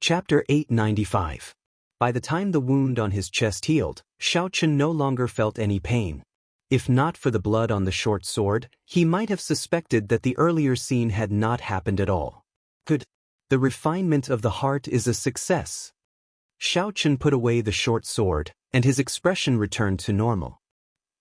Chapter 895. By the time the wound on his chest healed, Xiaochen no longer felt any pain. If not for the blood on the short sword, he might have suspected that the earlier scene had not happened at all. Good. The refinement of the heart is a success. Xiaochen put away the short sword, and his expression returned to normal.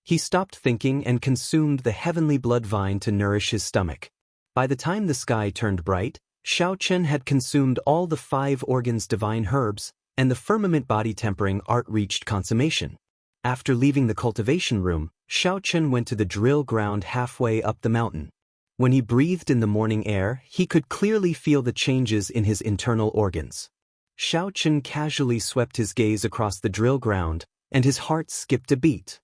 He stopped thinking and consumed the heavenly blood vine to nourish his stomach. By the time the sky turned bright, Xiaochen had consumed all the 5 organs divine herbs, and the firmament body tempering art reached consummation. After leaving the cultivation room, Xiaochen went to the drill ground halfway up the mountain. When he breathed in the morning air, he could clearly feel the changes in his internal organs. Xiaochen casually swept his gaze across the drill ground, and his heart skipped a beat.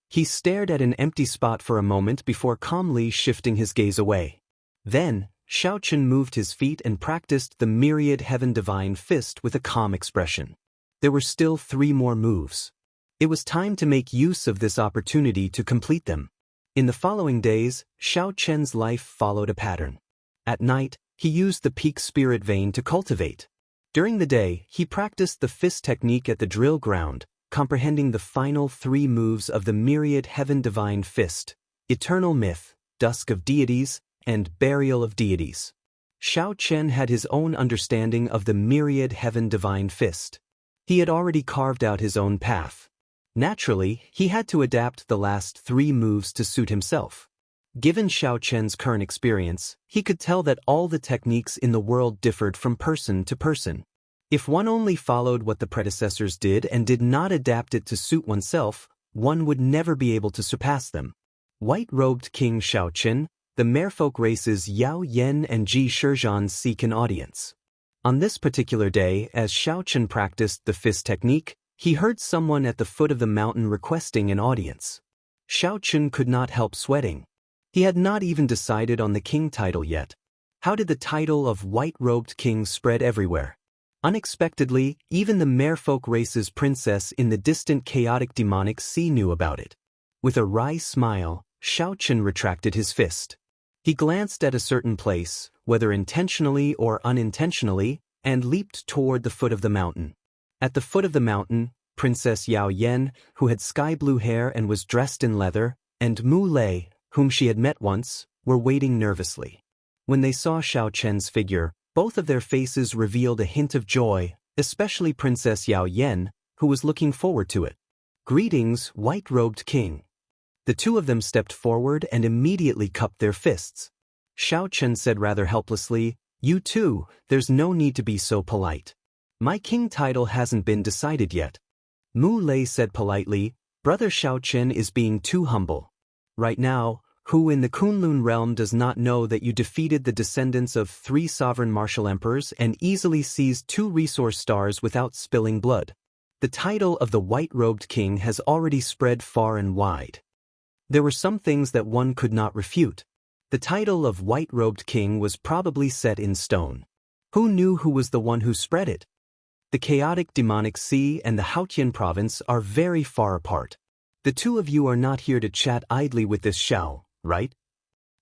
He stared at an empty spot for a moment before calmly shifting his gaze away. Then, Xiaochen moved his feet and practiced the myriad heaven divine fist with a calm expression. There were still 3 more moves. It was time to make use of this opportunity to complete them. In the following days, Xiaochen's life followed a pattern. At night, he used the peak spirit vein to cultivate. During the day, he practiced the fist technique at the drill ground, comprehending the final 3 moves of the myriad heaven divine fist: eternal myth, dusk of deities, and burial of deities. Xiaochen had his own understanding of the myriad heaven divine fist. He had already carved out his own path. Naturally, he had to adapt the last 3 moves to suit himself. Given Xiaochen's current experience, he could tell that all the techniques in the world differed from person to person. If one only followed what the predecessors did and did not adapt it to suit oneself, one would never be able to surpass them. White-robed King Xiaochen, the merfolk races Yao Yan and Ji Shizhan seek an audience. On this particular day, as Xiaochen practiced the fist technique, he heard someone at the foot of the mountain requesting an audience. Xiaochen could not help sweating. He had not even decided on the king title yet. How did the title of white-robed king spread everywhere? Unexpectedly, even the merfolk race's princess in the distant chaotic demonic sea knew about it. With a wry smile, Xiaochen retracted his fist. He glanced at a certain place, whether intentionally or unintentionally, and leaped toward the foot of the mountain. At the foot of the mountain, Princess Yao Yan, who had sky-blue hair and was dressed in leather, and Mu Lei, whom she had met once, were waiting nervously. When they saw Xiaochen's figure, both of their faces revealed a hint of joy, especially Princess Yao Yan, who was looking forward to it. "Greetings, white-robed king." The 2 of them stepped forward and immediately cupped their fists. Xiaochen said rather helplessly, "You too, there's no need to be so polite. My king title hasn't been decided yet." Mu Lei said politely, "Brother Xiaochen is being too humble. Right now, who in the Kunlun realm does not know that you defeated the descendants of 3 sovereign martial emperors and easily seized 2 resource stars without spilling blood? The title of the white-robed king has already spread far and wide. There were some things that one could not refute. The title of white-robed king was probably set in stone. Who knew who was the one who spread it? The chaotic demonic sea and the Haotian province are very far apart. The 2 of you are not here to chat idly with this Xiao, right?"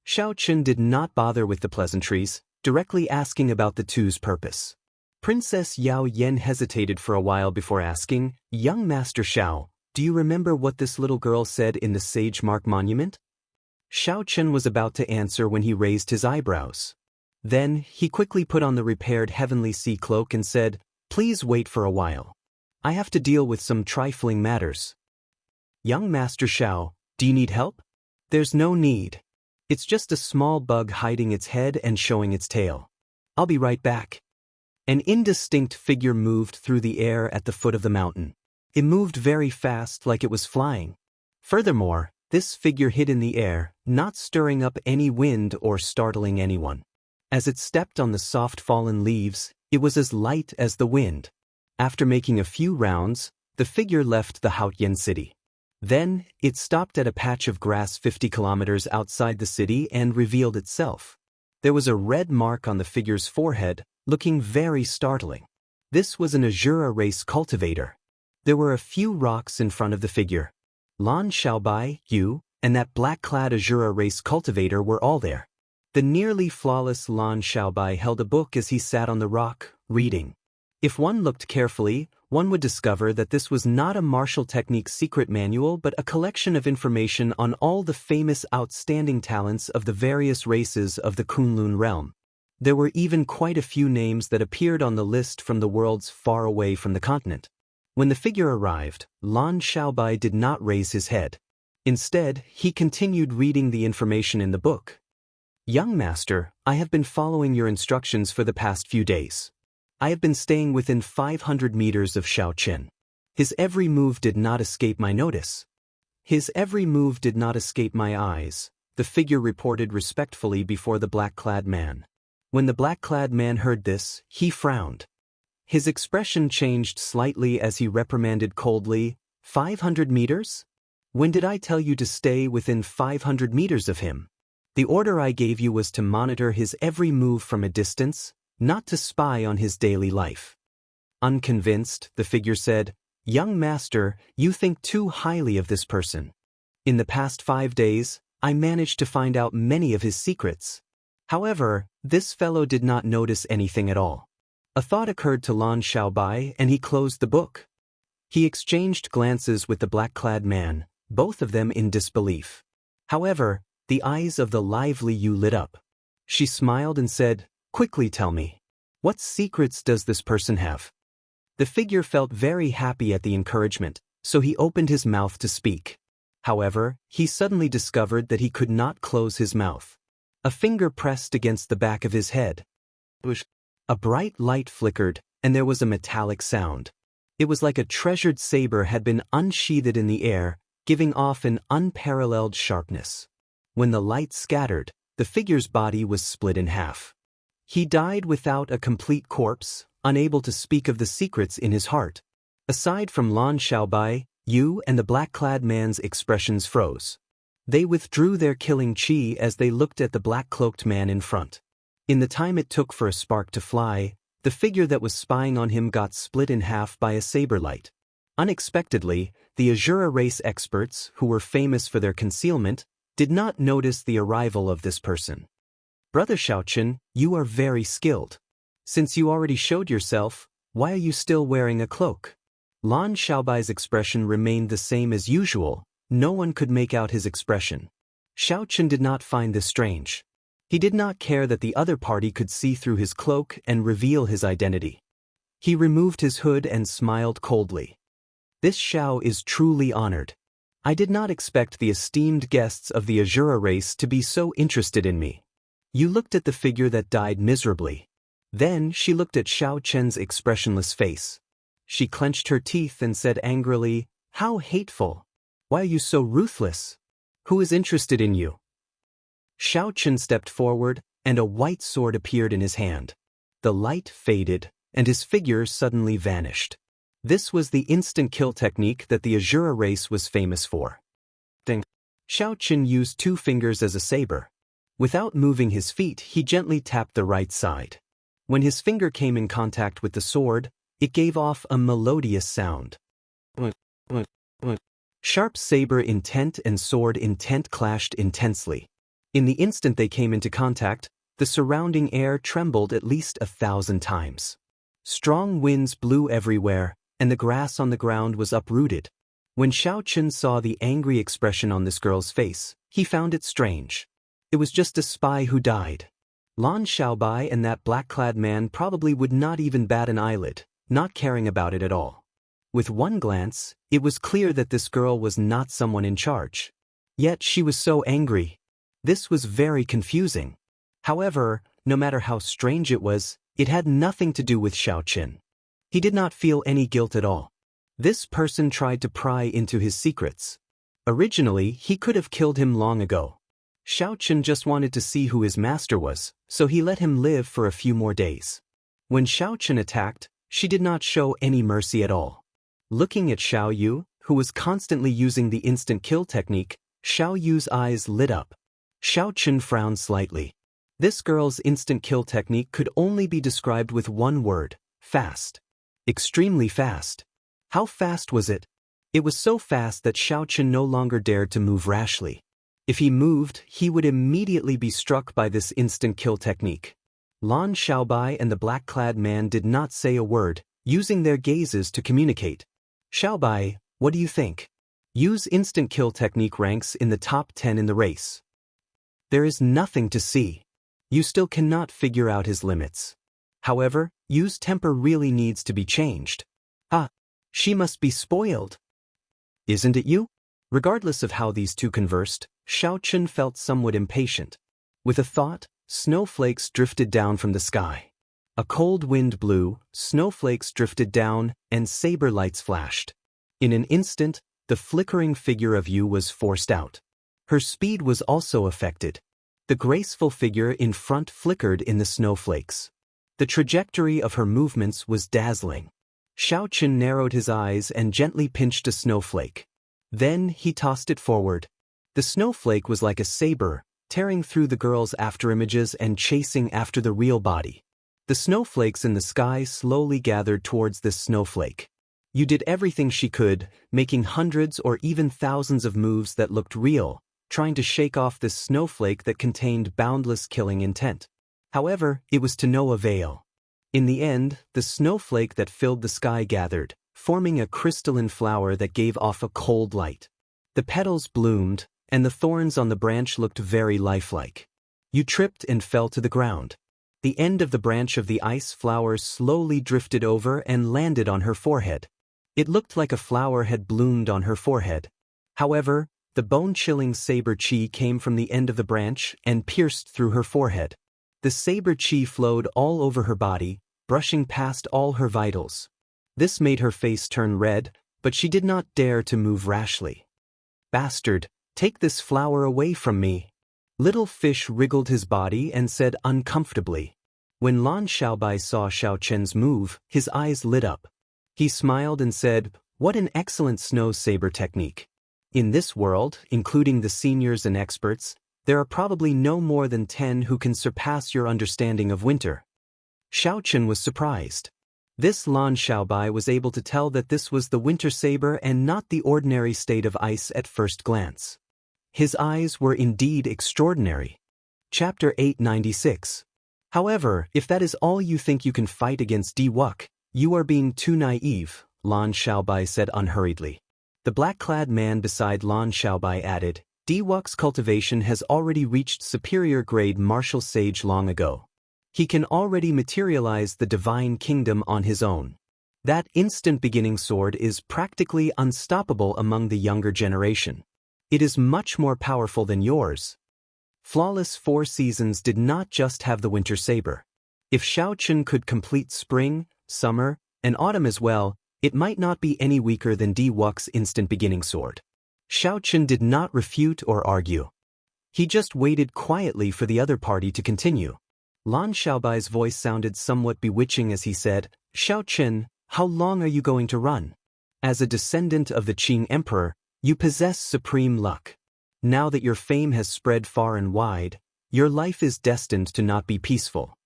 Xiaochen did not bother with the pleasantries, directly asking about the 2's purpose. Princess Yao Yan hesitated for a while before asking, "Young Master Xiao, do you remember what this little girl said in the Sage Mark Monument?" Xiaochen was about to answer when he raised his eyebrows. Then, he quickly put on the repaired heavenly sea cloak and said, "Please wait for a while. I have to deal with some trifling matters." "Young Master Xiao, do you need help?" "There's no need. It's just a small bug hiding its head and showing its tail. I'll be right back." An indistinct figure moved through the air at the foot of the mountain. It moved very fast, like it was flying. Furthermore, this figure hid in the air, not stirring up any wind or startling anyone. As it stepped on the soft fallen leaves, it was as light as the wind. After making a few rounds, the figure left the Haotian city. Then, it stopped at a patch of grass 50 kilometers outside the city and revealed itself. There was a red mark on the figure's forehead, looking very startling. This was an Azura race cultivator. There were a few rocks in front of the figure. Lan Xiaobai, Yu, and that black-clad Azura race cultivator were all there. The nearly flawless Lan Xiaobai held a book as he sat on the rock, reading. If one looked carefully, one would discover that this was not a martial technique's secret manual but a collection of information on all the famous outstanding talents of the various races of the Kunlun realm. There were even quite a few names that appeared on the list from the worlds far away from the continent. When the figure arrived, Lan Xiaobai did not raise his head. Instead, he continued reading the information in the book. Young master, I have been following your instructions for the past few days. I have been staying within 500 meters of Xiaoqin. His every move did not escape my notice. His every move did not escape my eyes, the figure reported respectfully before the black-clad man. When the black-clad man heard this, he frowned. His expression changed slightly as he reprimanded coldly, 500 meters? When did I tell you to stay within 500 meters of him? The order I gave you was to monitor his every move from a distance, not to spy on his daily life. Unconvinced, the figure said, Young master, you think too highly of this person. In the past 5 days, I managed to find out many of his secrets. However, this fellow did not notice anything at all. A thought occurred to Lan Xiaobai and he closed the book. He exchanged glances with the black-clad man, both of them in disbelief. However, the eyes of the lively Yu lit up. She smiled and said, Quickly tell me, what secrets does this person have? The figure felt very happy at the encouragement, so he opened his mouth to speak. However, he suddenly discovered that he could not close his mouth. A finger pressed against the back of his head. A bright light flickered, and there was a metallic sound. It was like a treasured saber had been unsheathed in the air, giving off an unparalleled sharpness. When the light scattered, the figure's body was split in half. He died without a complete corpse, unable to speak of the secrets in his heart. Aside from Lan Xiaobai, Yu and the black-clad man's expressions froze. They withdrew their killing chi as they looked at the black-cloaked man in front. In the time it took for a spark to fly, the figure that was spying on him got split in half by a saber light. Unexpectedly, the Azura race experts, who were famous for their concealment, did not notice the arrival of this person. Brother Xiaoqin, you are very skilled. Since you already showed yourself, why are you still wearing a cloak? Lan Xiaobai's expression remained the same as usual. No one could make out his expression. Xiaoqin did not find this strange. He did not care that the other party could see through his cloak and reveal his identity. He removed his hood and smiled coldly. This Xiao is truly honored. I did not expect the esteemed guests of the Azura race to be so interested in me. You looked at the figure that died miserably. Then she looked at Xiaoqian's expressionless face. She clenched her teeth and said angrily, How hateful! Why are you so ruthless? Who is interested in you? Xiaoqin stepped forward, and a white sword appeared in his hand. The light faded, and his figure suddenly vanished. This was the instant kill technique that the Azura race was famous for. Xiaoqin used 2 fingers as a saber. Without moving his feet, he gently tapped the right side. When his finger came in contact with the sword, it gave off a melodious sound. Sharp saber intent and sword intent clashed intensely. In the instant they came into contact, the surrounding air trembled at least 1,000 times. Strong winds blew everywhere, and the grass on the ground was uprooted. When Xiaoqin saw the angry expression on this girl's face, he found it strange. It was just a spy who died. Lan Xiaobai and that black-clad man probably would not even bat an eyelid, not caring about it at all. With one glance, it was clear that this girl was not someone in charge. Yet she was so angry. This was very confusing. However, no matter how strange it was, it had nothing to do with Xiaoqin. He did not feel any guilt at all. This person tried to pry into his secrets. Originally, he could have killed him long ago. Xiaoqin just wanted to see who his master was, so he let him live for a few more days. When Xiaoqin attacked, she did not show any mercy at all. Looking at Xiao Yu, who was constantly using the instant kill technique, Xiao Yu's eyes lit up. Xiaoqin frowned slightly. This girl's instant kill technique could only be described with one word: fast. Extremely fast. How fast was it? It was so fast that Xiaoqin no longer dared to move rashly. If he moved, he would immediately be struck by this instant kill technique. Lan Xiaobai and the black-clad man did not say a word, using their gazes to communicate. Xiaobai, what do you think? Use instant kill technique ranks in the top 10 in the race. There is nothing to see. You still cannot figure out his limits. However, Yu's temper really needs to be changed. Ah, she must be spoiled. Isn't it you? Regardless of how these two conversed, Xiaochen felt somewhat impatient. With a thought, snowflakes drifted down from the sky. A cold wind blew, snowflakes drifted down, and saber lights flashed. In an instant, the flickering figure of Yu was forced out. Her speed was also affected. The graceful figure in front flickered in the snowflakes. The trajectory of her movements was dazzling. Xiaochen narrowed his eyes and gently pinched a snowflake. Then he tossed it forward. The snowflake was like a saber, tearing through the girl's afterimages and chasing after the real body. The snowflakes in the sky slowly gathered towards this snowflake. Yu did everything she could, making hundreds or even thousands of moves that looked real, trying to shake off this snowflake that contained boundless killing intent. However, it was to no avail. In the end, the snowflake that filled the sky gathered, forming a crystalline flower that gave off a cold light. The petals bloomed, and the thorns on the branch looked very lifelike. Yu tripped and fell to the ground. The end of the branch of the ice flower slowly drifted over and landed on her forehead. It looked like a flower had bloomed on her forehead. However, the bone-chilling saber chi came from the end of the branch and pierced through her forehead. The saber chi flowed all over her body, brushing past all her vitals. This made her face turn red, but she did not dare to move rashly. Bastard, take this flower away from me. Little Fish wriggled his body and said uncomfortably. When Lan Xiaobai saw Xiaochen's move, his eyes lit up. He smiled and said, "What an excellent snow saber technique. In this world, including the seniors and experts, there are probably no more than 10 who can surpass your understanding of winter." Xiaochen was surprised. This Lan Xiaobai was able to tell that this was the winter saber and not the ordinary state of ice at first glance. His eyes were indeed extraordinary. Chapter 896. However, if that is all you think you can fight against Di Wuk, you are being too naive, Lan Xiaobai said unhurriedly. The black-clad man beside Lan Xiaobai added, Di Wuk's cultivation has already reached superior grade martial sage long ago. He can already materialize the divine kingdom on his own. That instant beginning sword is practically unstoppable among the younger generation. It is much more powerful than yours. Flawless Four Seasons did not just have the winter saber. If Xiaochen could complete spring, summer, and autumn as well, it might not be any weaker than Di Wuk's instant beginning sword. Xiaochen did not refute or argue. He just waited quietly for the other party to continue. Lan Xiaobai's voice sounded somewhat bewitching as he said, "Xiaochen, how long are you going to run? As a descendant of the Qing Emperor, you possess supreme luck. Now that your fame has spread far and wide, your life is destined to not be peaceful.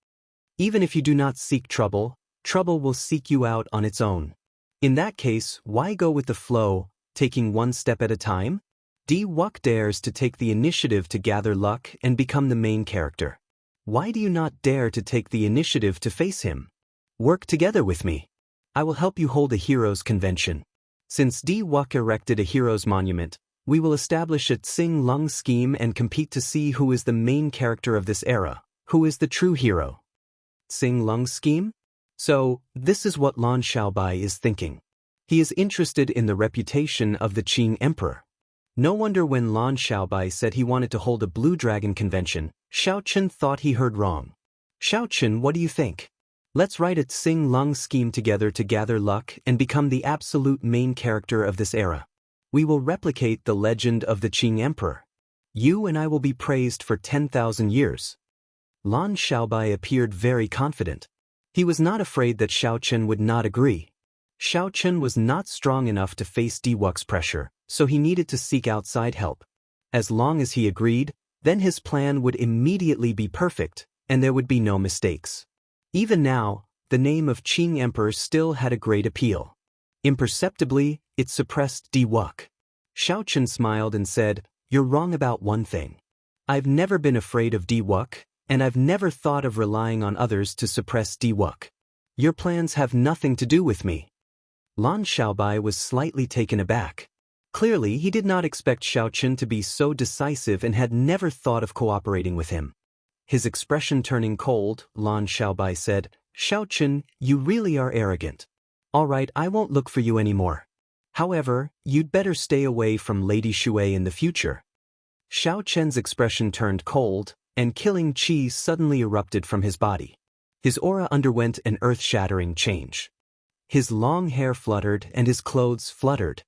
Even if you do not seek trouble, trouble will seek you out on its own. In that case, why go with the flow, taking one step at a time? Di Wuk dares to take the initiative to gather luck and become the main character. Why do you not dare to take the initiative to face him? Work together with me. I will help you hold a heroes' convention. Since Di Wuk erected a heroes' monument, we will establish a Tsing Lung scheme and compete to see who is the main character of this era, who is the true hero." Tsing Lung scheme? So, this is what Lan Xiaobai is thinking. He is interested in the reputation of the Qing Emperor. No wonder when Lan Xiaobai said he wanted to hold a Blue Dragon convention, Xiaochen thought he heard wrong. Xiaochen, what do you think? Let's write a Tsing Lung scheme together to gather luck and become the absolute main character of this era. We will replicate the legend of the Qing Emperor. You and I will be praised for 10,000 years. Lan Xiaobai appeared very confident. He was not afraid that Xiaochen would not agree. Xiaochen was not strong enough to face Di Wuk's pressure, so he needed to seek outside help. As long as he agreed, then his plan would immediately be perfect, and there would be no mistakes. Even now, the name of Qing Emperor still had a great appeal. Imperceptibly, it suppressed Di Wuk. Xiaochen smiled and said, "You're wrong about one thing. I've never been afraid of Di Wuk, and I've never thought of relying on others to suppress Di Wuk. Your plans have nothing to do with me. Lan Xiaobai was slightly taken aback. Clearly, he did not expect Xiaochen to be so decisive and had never thought of cooperating with him. His expression turning cold, Lan Xiaobai said, Xiaochen, you really are arrogant. All right, I won't look for you anymore. However, you'd better stay away from Lady Shui in the future. Xiaochen's expression turned cold, and killing qi suddenly erupted from his body. His aura underwent an earth-shattering change. His long hair fluttered and his clothes fluttered.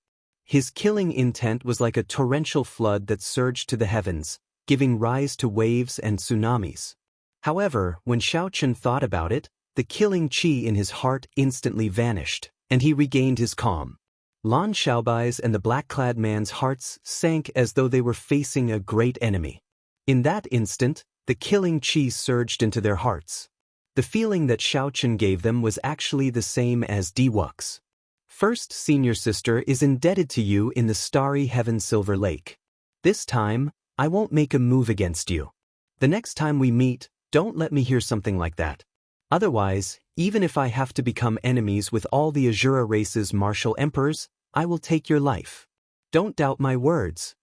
His killing intent was like a torrential flood that surged to the heavens, giving rise to waves and tsunamis. However, when Xiaochen thought about it, the killing qi in his heart instantly vanished, and he regained his calm. Lan Xiaobai's and the black-clad man's hearts sank as though they were facing a great enemy. In that instant, the killing qi surged into their hearts. The feeling that Xiaochen gave them was actually the same as Diwuk's. First senior sister is indebted to you in the starry heaven Silver Lake. This time, I won't make a move against you. The next time we meet, don't let me hear something like that. Otherwise, even if I have to become enemies with all the Azura race's martial emperors, I will take your life. Don't doubt my words.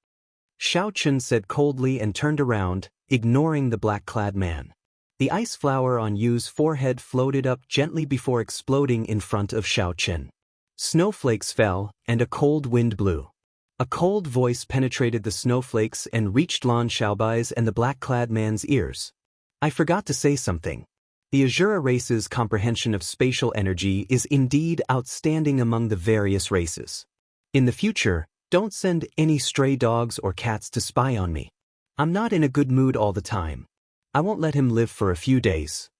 Xiaochen said coldly and turned around, ignoring the black-clad man. The ice flower on Yu's forehead floated up gently before exploding in front of Xiaochen. Snowflakes fell, and a cold wind blew. A cold voice penetrated the snowflakes and reached Lan Xiaobai's and the black-clad man's ears. I forgot to say something. The Azura race's comprehension of spatial energy is indeed outstanding among the various races. In the future, don't send any stray dogs or cats to spy on me. I'm not in a good mood all the time. I won't let him live for a few days.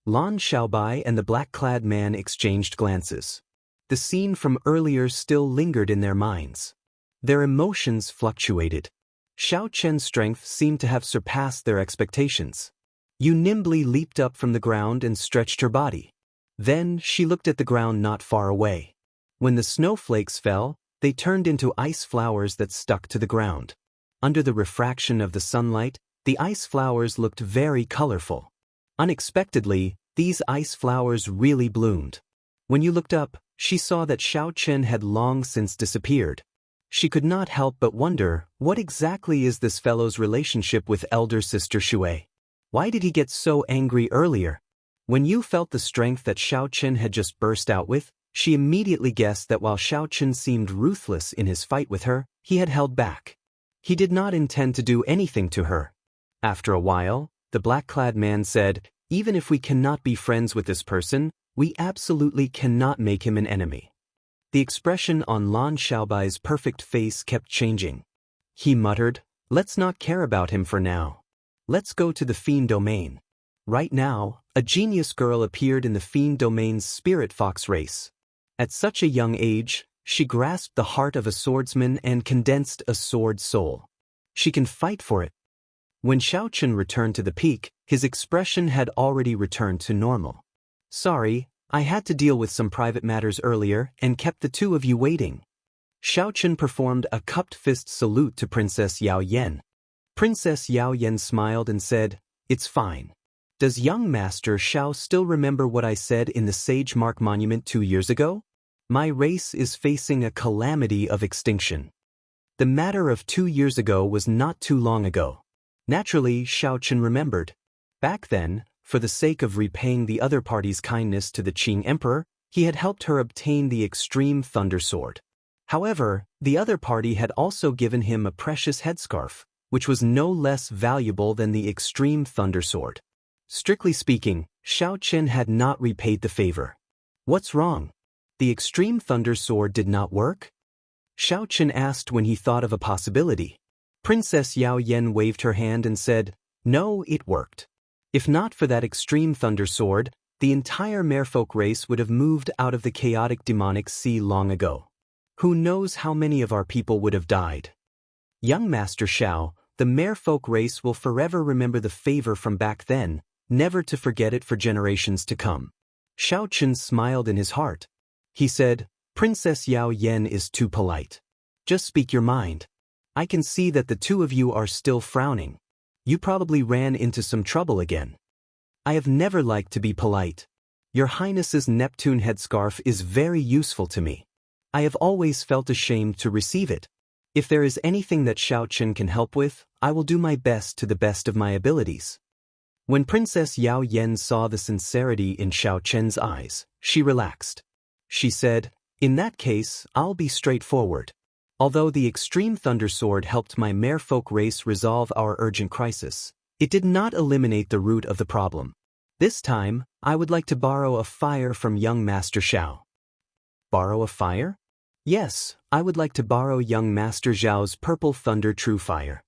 Lan Xiaobai and the black-clad man exchanged glances. The scene from earlier still lingered in their minds. Their emotions fluctuated. Xiaochen's strength seemed to have surpassed their expectations. Yu nimbly leaped up from the ground and stretched her body. Then she looked at the ground not far away. When the snowflakes fell, they turned into ice flowers that stuck to the ground. Under the refraction of the sunlight, the ice flowers looked very colorful. Unexpectedly, these ice flowers really bloomed. When Yu looked up, she saw that Xiaochen had long since disappeared. She could not help but wonder, what exactly is this fellow's relationship with elder sister Shui? Why did he get so angry earlier? When Yu felt the strength that Xiaochen had just burst out with, she immediately guessed that while Xiaochen seemed ruthless in his fight with her, he had held back. He did not intend to do anything to her. After a while, the black-clad man said, even if we cannot be friends with this person, we absolutely cannot make him an enemy. The expression on Lan Xiaobai's perfect face kept changing. He muttered, let's not care about him for now. Let's go to the Fiend Domain. Right now, a genius girl appeared in the Fiend Domain's Spirit Fox race. At such a young age, she grasped the heart of a swordsman and condensed a sword soul. She can fight for it. When Xiaochen returned to the peak, his expression had already returned to normal. Sorry, I had to deal with some private matters earlier and kept the two of you waiting. Xiaochen performed a cupped fist salute to Princess Yao Yan. Princess Yao Yan smiled and said, it's fine. Does young Master Xiao still remember what I said in the Sage Mark Monument 2 years ago? My race is facing a calamity of extinction. The matter of 2 years ago was not too long ago. Naturally, Xiaochen remembered. Back then, for the sake of repaying the other party's kindness to the Qing Emperor, he had helped her obtain the Extreme Thunder Sword. However, the other party had also given him a precious headscarf, which was no less valuable than the Extreme Thunder Sword. Strictly speaking, Xiaochen had not repaid the favor. What's wrong? The Extreme Thunder Sword did not work? Xiaochen asked when he thought of a possibility. Princess Yao Yan waved her hand and said, no, it worked. If not for that Extreme Thunder Sword, the entire merfolk race would have moved out of the chaotic demonic sea long ago. Who knows how many of our people would have died? Young Master Xiao, the merfolk race will forever remember the favor from back then, never to forget it for generations to come. Xiaochen smiled in his heart. He said, Princess Yao Yan is too polite. Just speak your mind. I can see that the two of you are still frowning. You probably ran into some trouble again. I have never liked to be polite. Your Highness's Neptune headscarf is very useful to me. I have always felt ashamed to receive it. If there is anything that Xiao Chen can help with, I will do my best to the best of my abilities. When Princess Yao Yen saw the sincerity in Xiao Chen's eyes, she relaxed. She said, "In that case, I'll be straightforward. Although the extreme thunder sword helped my merfolk race resolve our urgent crisis, it did not eliminate the root of the problem. This time, I would like to borrow a fire from young Master Xiao." Borrow a fire? Yes, I would like to borrow young Master Zhao's purple thunder true fire.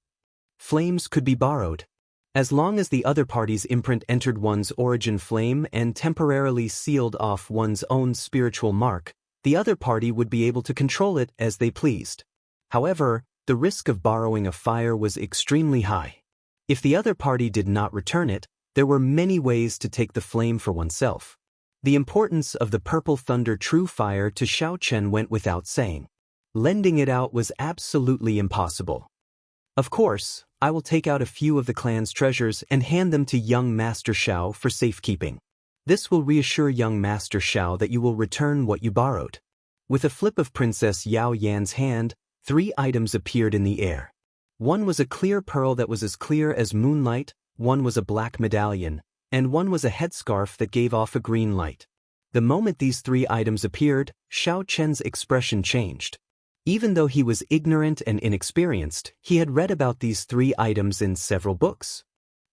Flames could be borrowed. As long as the other party's imprint entered one's origin flame and temporarily sealed off one's own spiritual mark, the other party would be able to control it as they pleased. However, the risk of borrowing a fire was extremely high. If the other party did not return it, there were many ways to take the flame for oneself. The importance of the purple thunder true fire to Xiao Chen went without saying. Lending it out was absolutely impossible. Of course, I will take out a few of the clan's treasures and hand them to young Master Xiao for safekeeping. This will reassure young Master Xiao that you will return what you borrowed. With a flip of Princess Yao Yan's hand, 3 items appeared in the air. One was a clear pearl that was as clear as moonlight, one was a black medallion, and one was a headscarf that gave off a green light. The moment these 3 items appeared, Xiao Chen's expression changed. Even though he was ignorant and inexperienced, he had read about these 3 items in several books.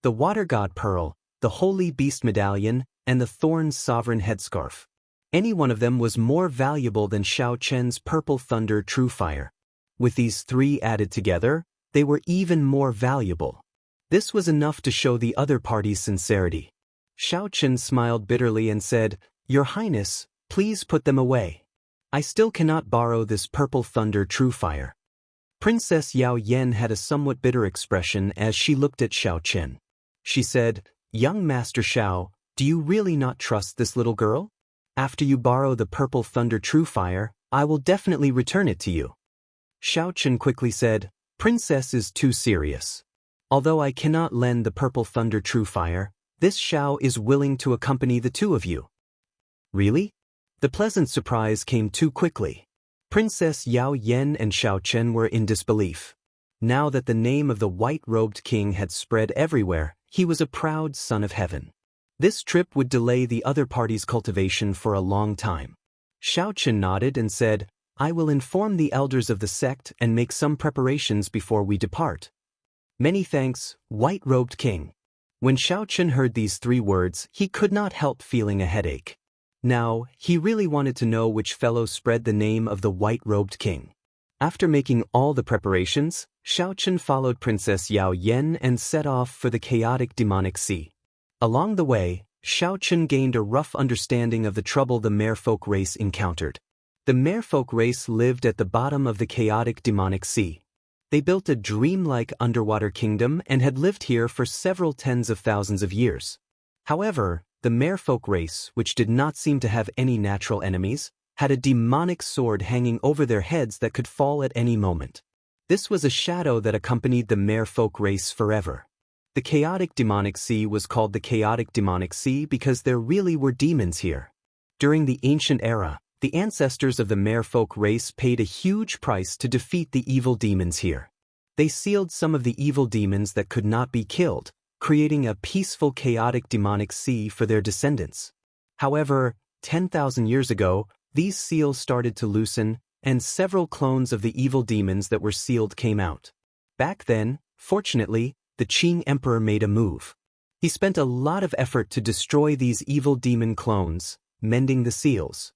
The Water God Pearl, the Holy Beast Medallion, and the Thorn's Sovereign Headscarf. Any one of them was more valuable than Xiao Chen's Purple Thunder True Fire. With these 3 added together, they were even more valuable. This was enough to show the other party's sincerity. Xiao Chen smiled bitterly and said, "Your Highness, please put them away. I still cannot borrow this Purple Thunder True Fire." Princess Yao Yen had a somewhat bitter expression as she looked at Xiao Chen. She said, "Young Master Xiao, do you really not trust this little girl? After you borrow the Purple Thunder True Fire, I will definitely return it to you." Xiao Chen quickly said, "Princess is too serious. Although I cannot lend the Purple Thunder True Fire, this Xiao is willing to accompany the 2 of you." Really? The pleasant surprise came too quickly. Princess Yao Yen and Xiao Chen were in disbelief. Now that the name of the white-robed king had spread everywhere, he was a proud son of heaven. This trip would delay the other party's cultivation for a long time. Xiao Chen nodded and said, "I will inform the elders of the sect and make some preparations before we depart." "Many thanks, white-robed king." When Xiao Chen heard these 3 words, he could not help feeling a headache. Now, he really wanted to know which fellow spread the name of the white-robed king. After making all the preparations, Xiao Chen followed Princess Yao Yen and set off for the chaotic demonic sea. Along the way, Xiao Chen gained a rough understanding of the trouble the merfolk race encountered. The merfolk race lived at the bottom of the chaotic demonic sea. They built a dreamlike underwater kingdom and had lived here for several tens of thousands of years. However, the merfolk race, which did not seem to have any natural enemies, had a demonic sword hanging over their heads that could fall at any moment. This was a shadow that accompanied the merfolk race forever. The chaotic demonic sea was called the chaotic demonic sea because there really were demons here. During the ancient era, the ancestors of the merfolk race paid a huge price to defeat the evil demons here. They sealed some of the evil demons that could not be killed, creating a peaceful chaotic demonic sea for their descendants. However, 10,000 years ago, these seals started to loosen, and several clones of the evil demons that were sealed came out. Back then, fortunately, the Qing Emperor made a move. He spent a lot of effort to destroy these evil demon clones, mending the seals.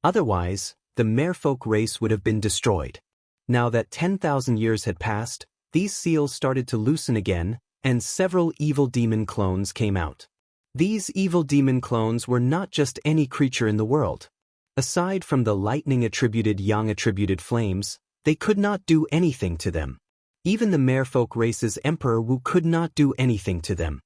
Otherwise, the merfolk race would have been destroyed. Now that 10,000 years had passed, these seals started to loosen again, and several evil demon clones came out. These evil demon clones were not just any creature in the world. Aside from the lightning-attributed yang-attributed flames, they could not do anything to them. Even the merfolk race's Emperor Wu could not do anything to them.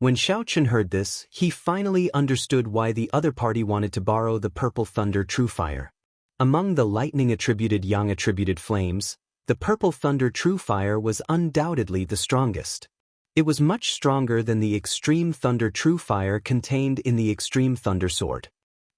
When Xiao Chen heard this, he finally understood why the other party wanted to borrow the Purple Thunder True Fire. Among the lightning-attributed yang-attributed flames, the Purple Thunder True Fire was undoubtedly the strongest. It was much stronger than the Extreme Thunder True Fire contained in the Extreme Thunder Sword.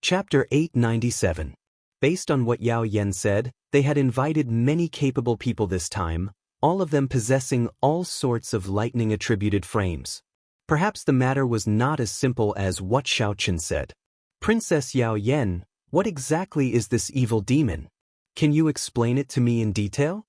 Chapter 897. Based on what Yao Yen said, they had invited many capable people this time, all of them possessing all sorts of lightning-attributed frames. Perhaps the matter was not as simple as what Xiaochen said. Princess Yao Yen, what exactly is this evil demon? Can you explain it to me in detail?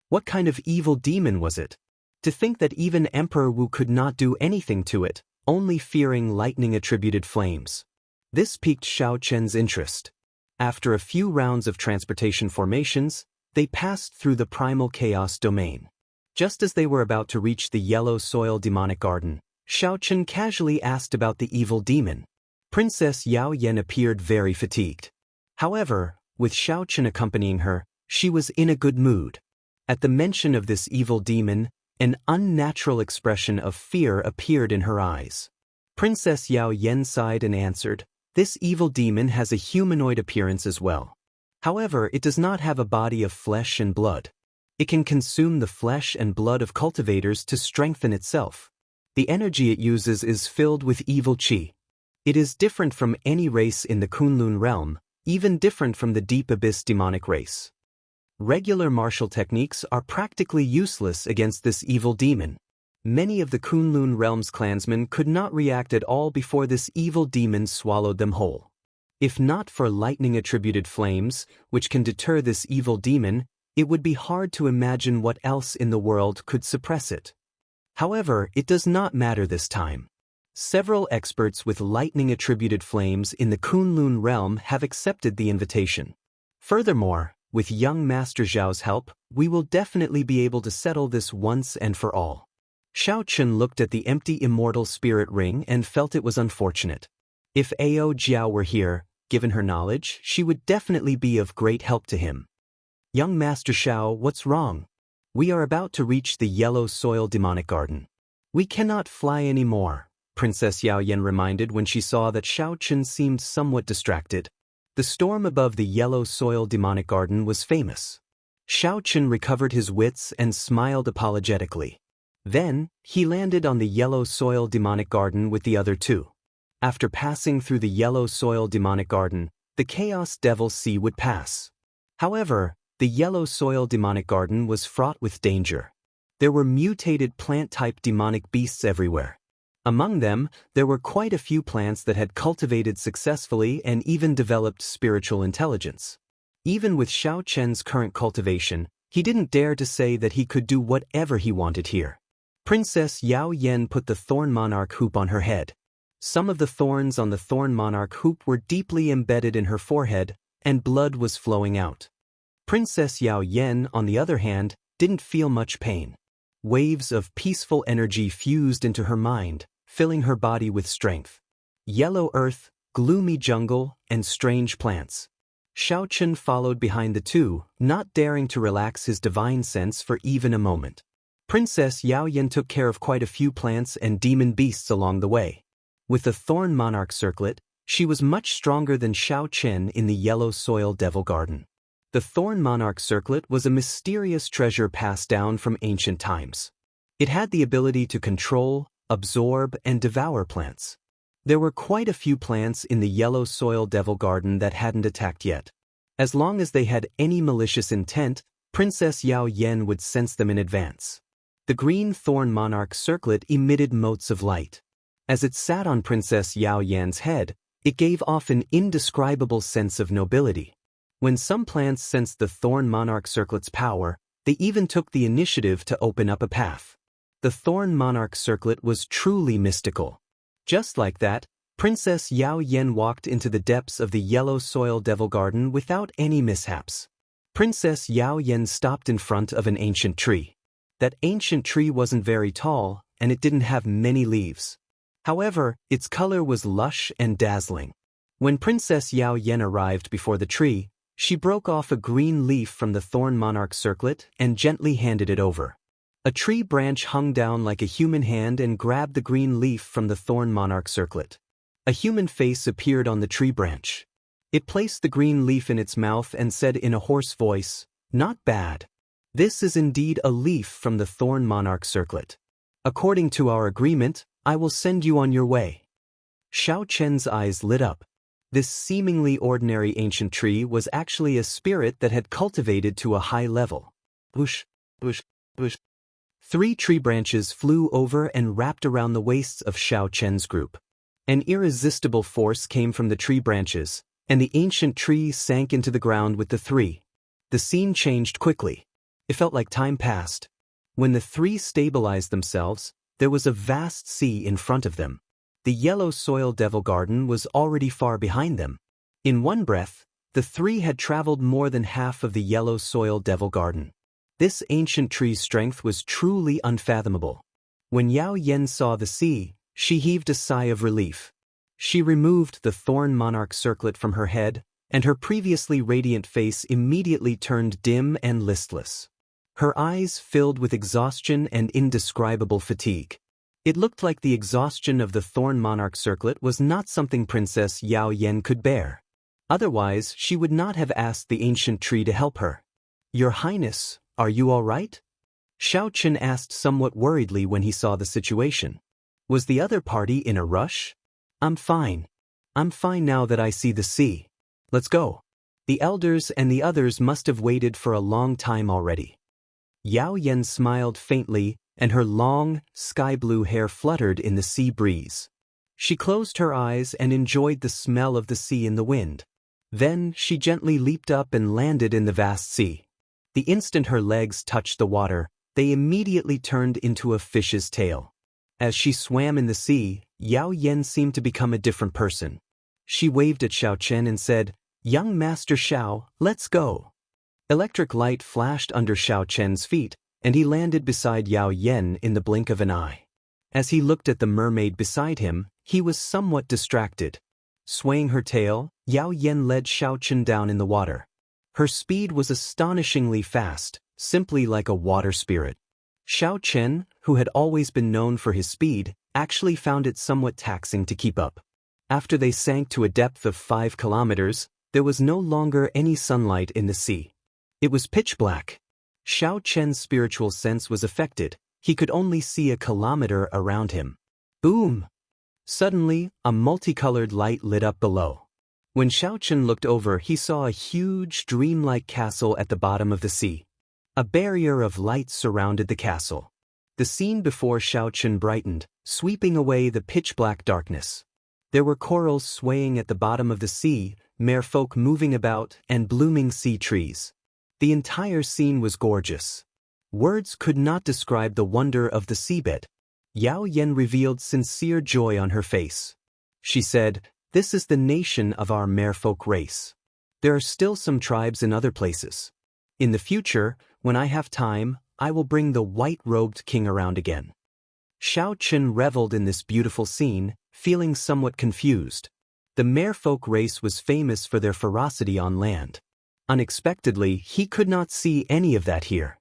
What kind of evil demon was it? To think that even Emperor Wu could not do anything to it, only fearing lightning-attributed flames. This piqued Xiaochen's interest. After a few rounds of transportation formations, they passed through the primal chaos domain. Just as they were about to reach the yellow soil demonic garden, Xiaochen casually asked about the evil demon. Princess Yao Yen appeared very fatigued. However, with Xiaochen accompanying her, she was in a good mood. At the mention of this evil demon, an unnatural expression of fear appeared in her eyes. Princess Yao Yen sighed and answered, "This evil demon has a humanoid appearance as well. However, it does not have a body of flesh and blood. It can consume the flesh and blood of cultivators to strengthen itself. The energy it uses is filled with evil qi. It is different from any race in the Kunlun realm, even different from the Deep Abyss demonic race. Regular martial techniques are practically useless against this evil demon. Many of the Kunlun realm's clansmen could not react at all before this evil demon swallowed them whole. If not for lightning-attributed flames, which can deter this evil demon, it would be hard to imagine what else in the world could suppress it. However, it does not matter this time. Several experts with lightning-attributed flames in the Kunlun realm have accepted the invitation. Furthermore, with young Master Zhao's help, we will definitely be able to settle this once and for all." Xiaochen looked at the empty immortal spirit ring and felt it was unfortunate. If Ao Jiao were here, given her knowledge, she would definitely be of great help to him. "Young Master Xiao, what's wrong? We are about to reach the yellow soil demonic garden. We cannot fly anymore," Princess Yao Yen reminded when she saw that Xiaochen seemed somewhat distracted. The storm above the yellow soil demonic garden was famous. Xiaochen recovered his wits and smiled apologetically. Then, he landed on the yellow soil demonic garden with the other two. After passing through the yellow soil demonic garden, the Chaos Devil Sea would pass. However, the yellow soil demonic garden was fraught with danger. There were mutated plant-type demonic beasts everywhere. Among them, there were quite a few plants that had cultivated successfully and even developed spiritual intelligence. Even with Xiaochen's current cultivation, he didn't dare to say that he could do whatever he wanted here. Princess Yao Yen put the Thorn Monarch hoop on her head. Some of the thorns on the Thorn Monarch hoop were deeply embedded in her forehead, and blood was flowing out. Princess Yao Yen, on the other hand, didn't feel much pain. Waves of peaceful energy fused into her mind, filling her body with strength. Yellow earth, gloomy jungle, and strange plants. Xiaochen followed behind the two, not daring to relax his divine sense for even a moment. Princess Yao Yen took care of quite a few plants and demon beasts along the way. With the Thorn Monarch circlet, she was much stronger than Xiaochen in the Yellow Soil Devil Garden. The Thorn Monarch circlet was a mysterious treasure passed down from ancient times. It had the ability to control, absorb, and devour plants. There were quite a few plants in the Yellow Soil Devil Garden that hadn't attacked yet. As long as they had any malicious intent, Princess Yao Yen would sense them in advance. The green Thorn Monarch circlet emitted motes of light. As it sat on Princess Yao Yan's head, it gave off an indescribable sense of nobility. When some plants sensed the Thorn Monarch circlet's power, they even took the initiative to open up a path. The Thorn Monarch circlet was truly mystical. Just like that, Princess Yao Yen walked into the depths of the Yellow Soil Devil Garden without any mishaps. Princess Yao Yen stopped in front of an ancient tree. That ancient tree wasn't very tall, and it didn't have many leaves. However, its color was lush and dazzling. When Princess Yao Yen arrived before the tree, she broke off a green leaf from the Thorn Monarch circlet and gently handed it over. A tree branch hung down like a human hand and grabbed the green leaf from the Thorn Monarch circlet. A human face appeared on the tree branch. It placed the green leaf in its mouth and said in a hoarse voice, "Not bad. This is indeed a leaf from the Thorn Monarch circlet." According to our agreement, I will send you on your way. Xiao Chen's eyes lit up. This seemingly ordinary ancient tree was actually a spirit that had cultivated to a high level. Whoosh, whoosh, whoosh. 3 tree branches flew over and wrapped around the waists of Xiao Chen's group. An irresistible force came from the tree branches, and the ancient tree sank into the ground with the 3. The scene changed quickly. It felt like time passed. When the 3 stabilized themselves, there was a vast sea in front of them. The yellow soil devil garden was already far behind them. In one breath, the 3 had traveled more than half of the yellow soil devil garden. This ancient tree's strength was truly unfathomable. When Yao Yen saw the sea, she heaved a sigh of relief. She removed the thorn monarch circlet from her head, and her previously radiant face immediately turned dim and listless. Her eyes filled with exhaustion and indescribable fatigue. It looked like the exhaustion of the thorn monarch circlet was not something Princess Yao Yen could bear. Otherwise, she would not have asked the ancient tree to help her. "Your Highness, are you all right?" Xiao Chen asked somewhat worriedly when he saw the situation. Was the other party in a rush? "I'm fine. I'm fine now that I see the sea. Let's go." The elders and the others must have waited for a long time already. Yao Yen smiled faintly, and her long, sky-blue hair fluttered in the sea breeze. She closed her eyes and enjoyed the smell of the sea in the wind. Then she gently leaped up and landed in the vast sea. The instant her legs touched the water, they immediately turned into a fish's tail. As she swam in the sea, Yao Yen seemed to become a different person. She waved at Xiao Chen and said, "Young Master Xiao, let's go." Electric light flashed under Xiao Chen's feet, and he landed beside Yao Yen in the blink of an eye. As he looked at the mermaid beside him, he was somewhat distracted. Swaying her tail, Yao Yen led Xiao Chen down in the water. Her speed was astonishingly fast, simply like a water spirit. Xiao Chen, who had always been known for his speed, actually found it somewhat taxing to keep up. After they sank to a depth of 5 kilometers, there was no longer any sunlight in the sea. It was pitch black. Xiao Chen's spiritual sense was affected. He could only see a kilometer around him. Boom! Suddenly, a multicolored light lit up below. When Xiao Chen looked over, he saw a huge, dreamlike castle at the bottom of the sea. A barrier of light surrounded the castle. The scene before Xiao Chen brightened, sweeping away the pitch-black darkness. There were corals swaying at the bottom of the sea, merfolk moving about, and blooming sea trees. The entire scene was gorgeous. Words could not describe the wonder of the seabed. Yao Yen revealed sincere joy on her face. She said, "This is the nation of our merfolk race. There are still some tribes in other places. In the future, when I have time, I will bring the white-robed king around again." Xiao Chen reveled in this beautiful scene, feeling somewhat confused. The merfolk race was famous for their ferocity on land. Unexpectedly, he could not see any of that here.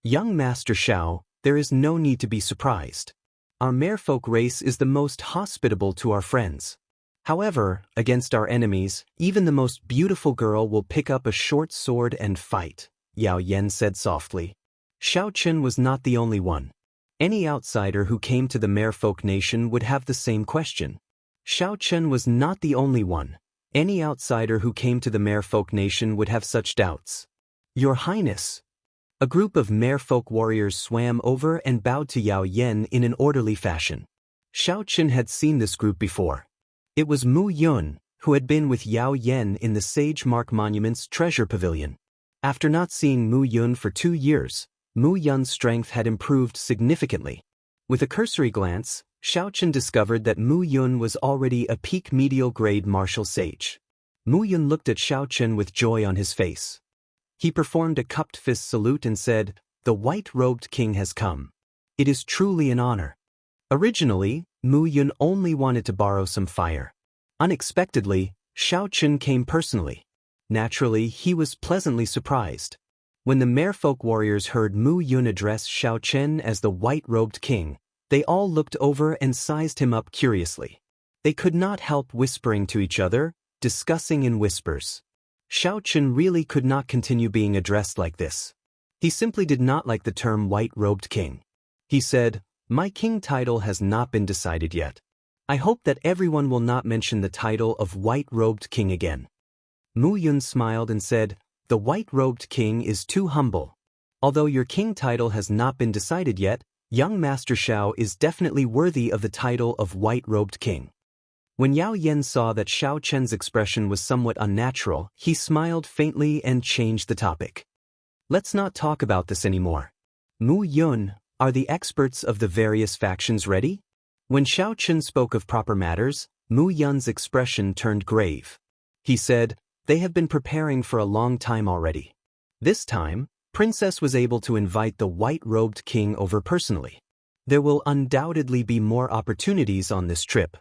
"Young Master Xiao, there is no need to be surprised. Our merfolk race is the most hospitable to our friends. However, against our enemies, even the most beautiful girl will pick up a short sword and fight," Yao Yen said softly. Xiao Chen was not the only one. Any outsider who came to the merfolk nation would have the same question. Xiao Chen was not the only one. Any outsider who came to the merfolk nation would have such doubts. "Your Highness." A group of merfolk warriors swam over and bowed to Yao Yen in an orderly fashion. Xiao Chen had seen this group before. It was Mu Yun, who had been with Yao Yen in the Sage Mark Monument's treasure pavilion. After not seeing Mu Yun for 2 years, Mu Yun's strength had improved significantly. With a cursory glance, Xiao Chen discovered that Mu Yun was already a peak medial grade martial sage. Mu Yun looked at Xiao Chen with joy on his face. He performed a cupped fist salute and said, "The white-robed king has come. It is truly an honor." Originally, Mu Yun only wanted to borrow some fire. Unexpectedly, Xiao Chen came personally. Naturally, he was pleasantly surprised. When the merfolk warriors heard Mu Yun address Xiao Chen as the white-robed king, they all looked over and sized him up curiously. They could not help whispering to each other, discussing in whispers. Xiao Chen really could not continue being addressed like this. He simply did not like the term white-robed king. He said, My king title has not been decided yet. I hope that everyone will not mention the title of white-robed king again. Mu Yun smiled and said, the white-robed king is too humble. Although your king title has not been decided yet, young Master Xiao is definitely worthy of the title of white-robed king. When Yao Yen saw that Xiao Chen's expression was somewhat unnatural, he smiled faintly and changed the topic. Let's not talk about this anymore. Mu Yun, are the experts of the various factions ready? When Xiao Chen spoke of proper matters, Mu Yun's expression turned grave. He said, they have been preparing for a long time already. This time, Princess was able to invite the white-robed king over personally. There will undoubtedly be more opportunities on this trip.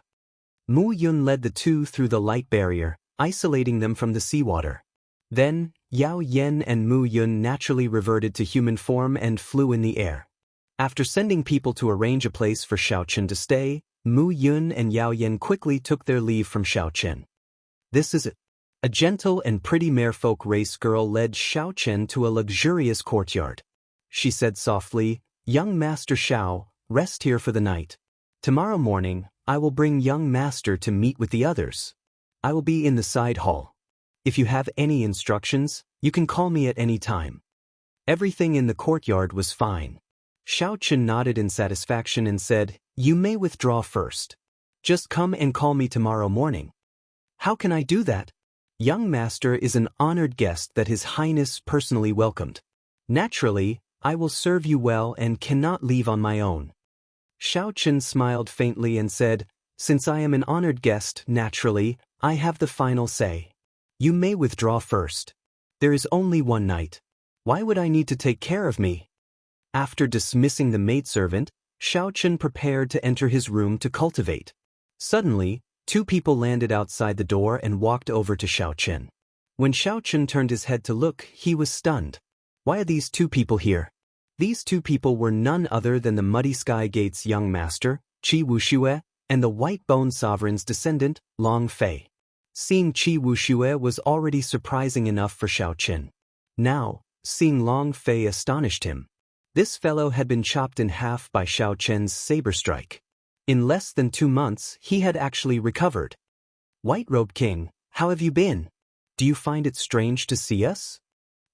Mu Yun led the two through the light barrier, isolating them from the seawater. Then, Yao Yen and Mu Yun naturally reverted to human form and flew in the air. After sending people to arrange a place for Xiao Chen to stay, Mu Yun and Yao Yen quickly took their leave from Xiao Chen. This is it. A gentle and pretty merfolk race girl led Xiao Chen to a luxurious courtyard. She said softly, young Master Xiao, rest here for the night. Tomorrow morning, I will bring young Master to meet with the others. I will be in the side hall. If you have any instructions, you can call me at any time. Everything in the courtyard was fine. Xiao Chen nodded in satisfaction and said, you may withdraw first. Just come and call me tomorrow morning. How can I do that? Young Master is an honored guest that His Highness personally welcomed. Naturally, I will serve you well and cannot leave on my own. Xiao Chen smiled faintly and said, since I am an honored guest, naturally, I have the final say. You may withdraw first. There is only one night. Why would I need to take care of me? After dismissing the maidservant, Xiao Chen prepared to enter his room to cultivate. Suddenly, two people landed outside the door and walked over to Xiao Chen. When Xiao Chen turned his head to look, he was stunned. Why are these two people here? These two people were none other than the Muddy Sky Gate's young master, Qi Wuxue, and the White Bone Sovereign's descendant, Long Fei. Seeing Qi Wuxue was already surprising enough for Xiao Chen. Now, seeing Long Fei astonished him. This fellow had been chopped in half by Xiao Chen's saber strike. In less than 2 months, he had actually recovered. White-Robe King, how have you been? Do you find it strange to see us?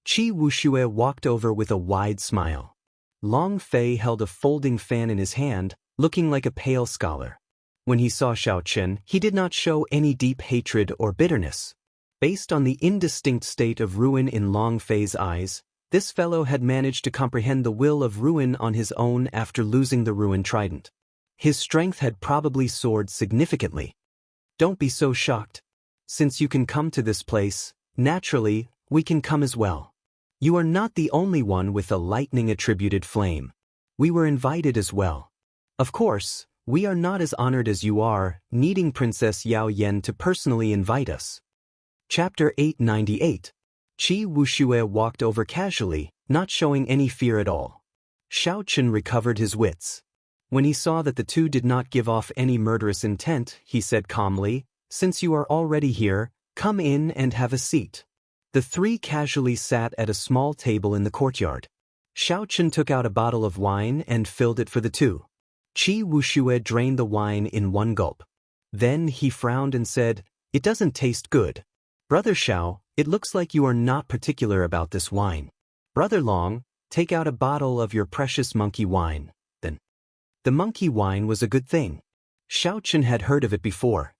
Qi Wuxue walked over with a wide smile. Long Fei held a folding fan in his hand, looking like a pale scholar. When he saw Xiao Chen, he did not show any deep hatred or bitterness. Based on the indistinct state of ruin in Long Fei's eyes, this fellow had managed to comprehend the will of ruin on his own after losing the ruin trident. His strength had probably soared significantly. Don't be so shocked. Since you can come to this place, naturally, we can come as well. You are not the only one with a lightning-attributed flame. We were invited as well. Of course, we are not as honored as you are, needing Princess Yao Yen to personally invite us. Chapter 898. Qi Wuxue walked over casually, not showing any fear at all. Xiao Chen recovered his wits. When he saw that the two did not give off any murderous intent, he said calmly, since you are already here, come in and have a seat. The three casually sat at a small table in the courtyard. Xiao Chen took out a bottle of wine and filled it for the two. Qi Wuxue drained the wine in one gulp. Then he frowned and said, it doesn't taste good. Brother Xiao, it looks like you are not particular about this wine. Brother Long, take out a bottle of your precious monkey wine. The monkey wine was a good thing. Xiao Chen had heard of it before.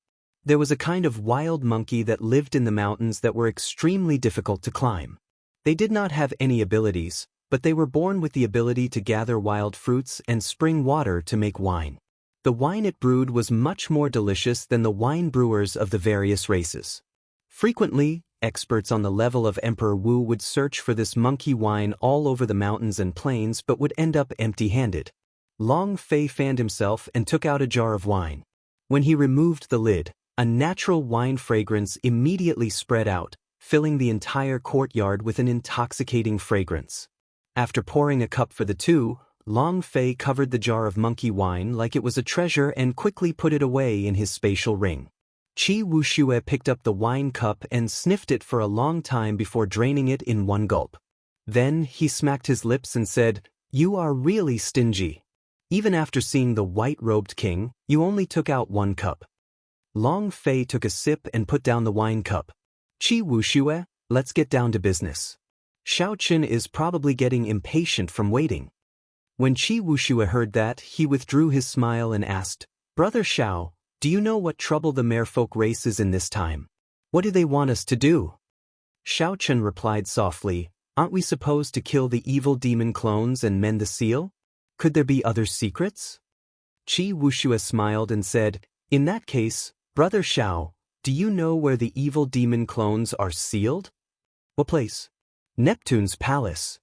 There was a kind of wild monkey that lived in the mountains that were extremely difficult to climb. They did not have any abilities, but they were born with the ability to gather wild fruits and spring water to make wine. The wine it brewed was much more delicious than the wine brewers of the various races. Frequently, experts on the level of Emperor Wu would search for this monkey wine all over the mountains and plains but would end up empty-handed. Long Fei fanned himself and took out a jar of wine. When he removed the lid, a natural wine fragrance immediately spread out, filling the entire courtyard with an intoxicating fragrance. After pouring a cup for the two, Long Fei covered the jar of monkey wine like it was a treasure and quickly put it away in his spatial ring. Qi Wuxue picked up the wine cup and sniffed it for a long time before draining it in one gulp. Then he smacked his lips and said, "You are really stingy." Even after seeing the white-robed king, you only took out 1 cup. Long Fei took a sip and put down the wine cup. Qi Wuxue, let's get down to business. Xiao Qin is probably getting impatient from waiting. When Qi Wuxue heard that, he withdrew his smile and asked, Brother Xiao, do you know what trouble the merfolk race is in this time? What do they want us to do? Xiao Qin replied softly, aren't we supposed to kill the evil demon clones and mend the seal? Could there be other secrets? Qi Wuxue smiled and said, in that case, Brother Xiao, do you know where the evil demon clones are sealed? What place? Neptune's palace.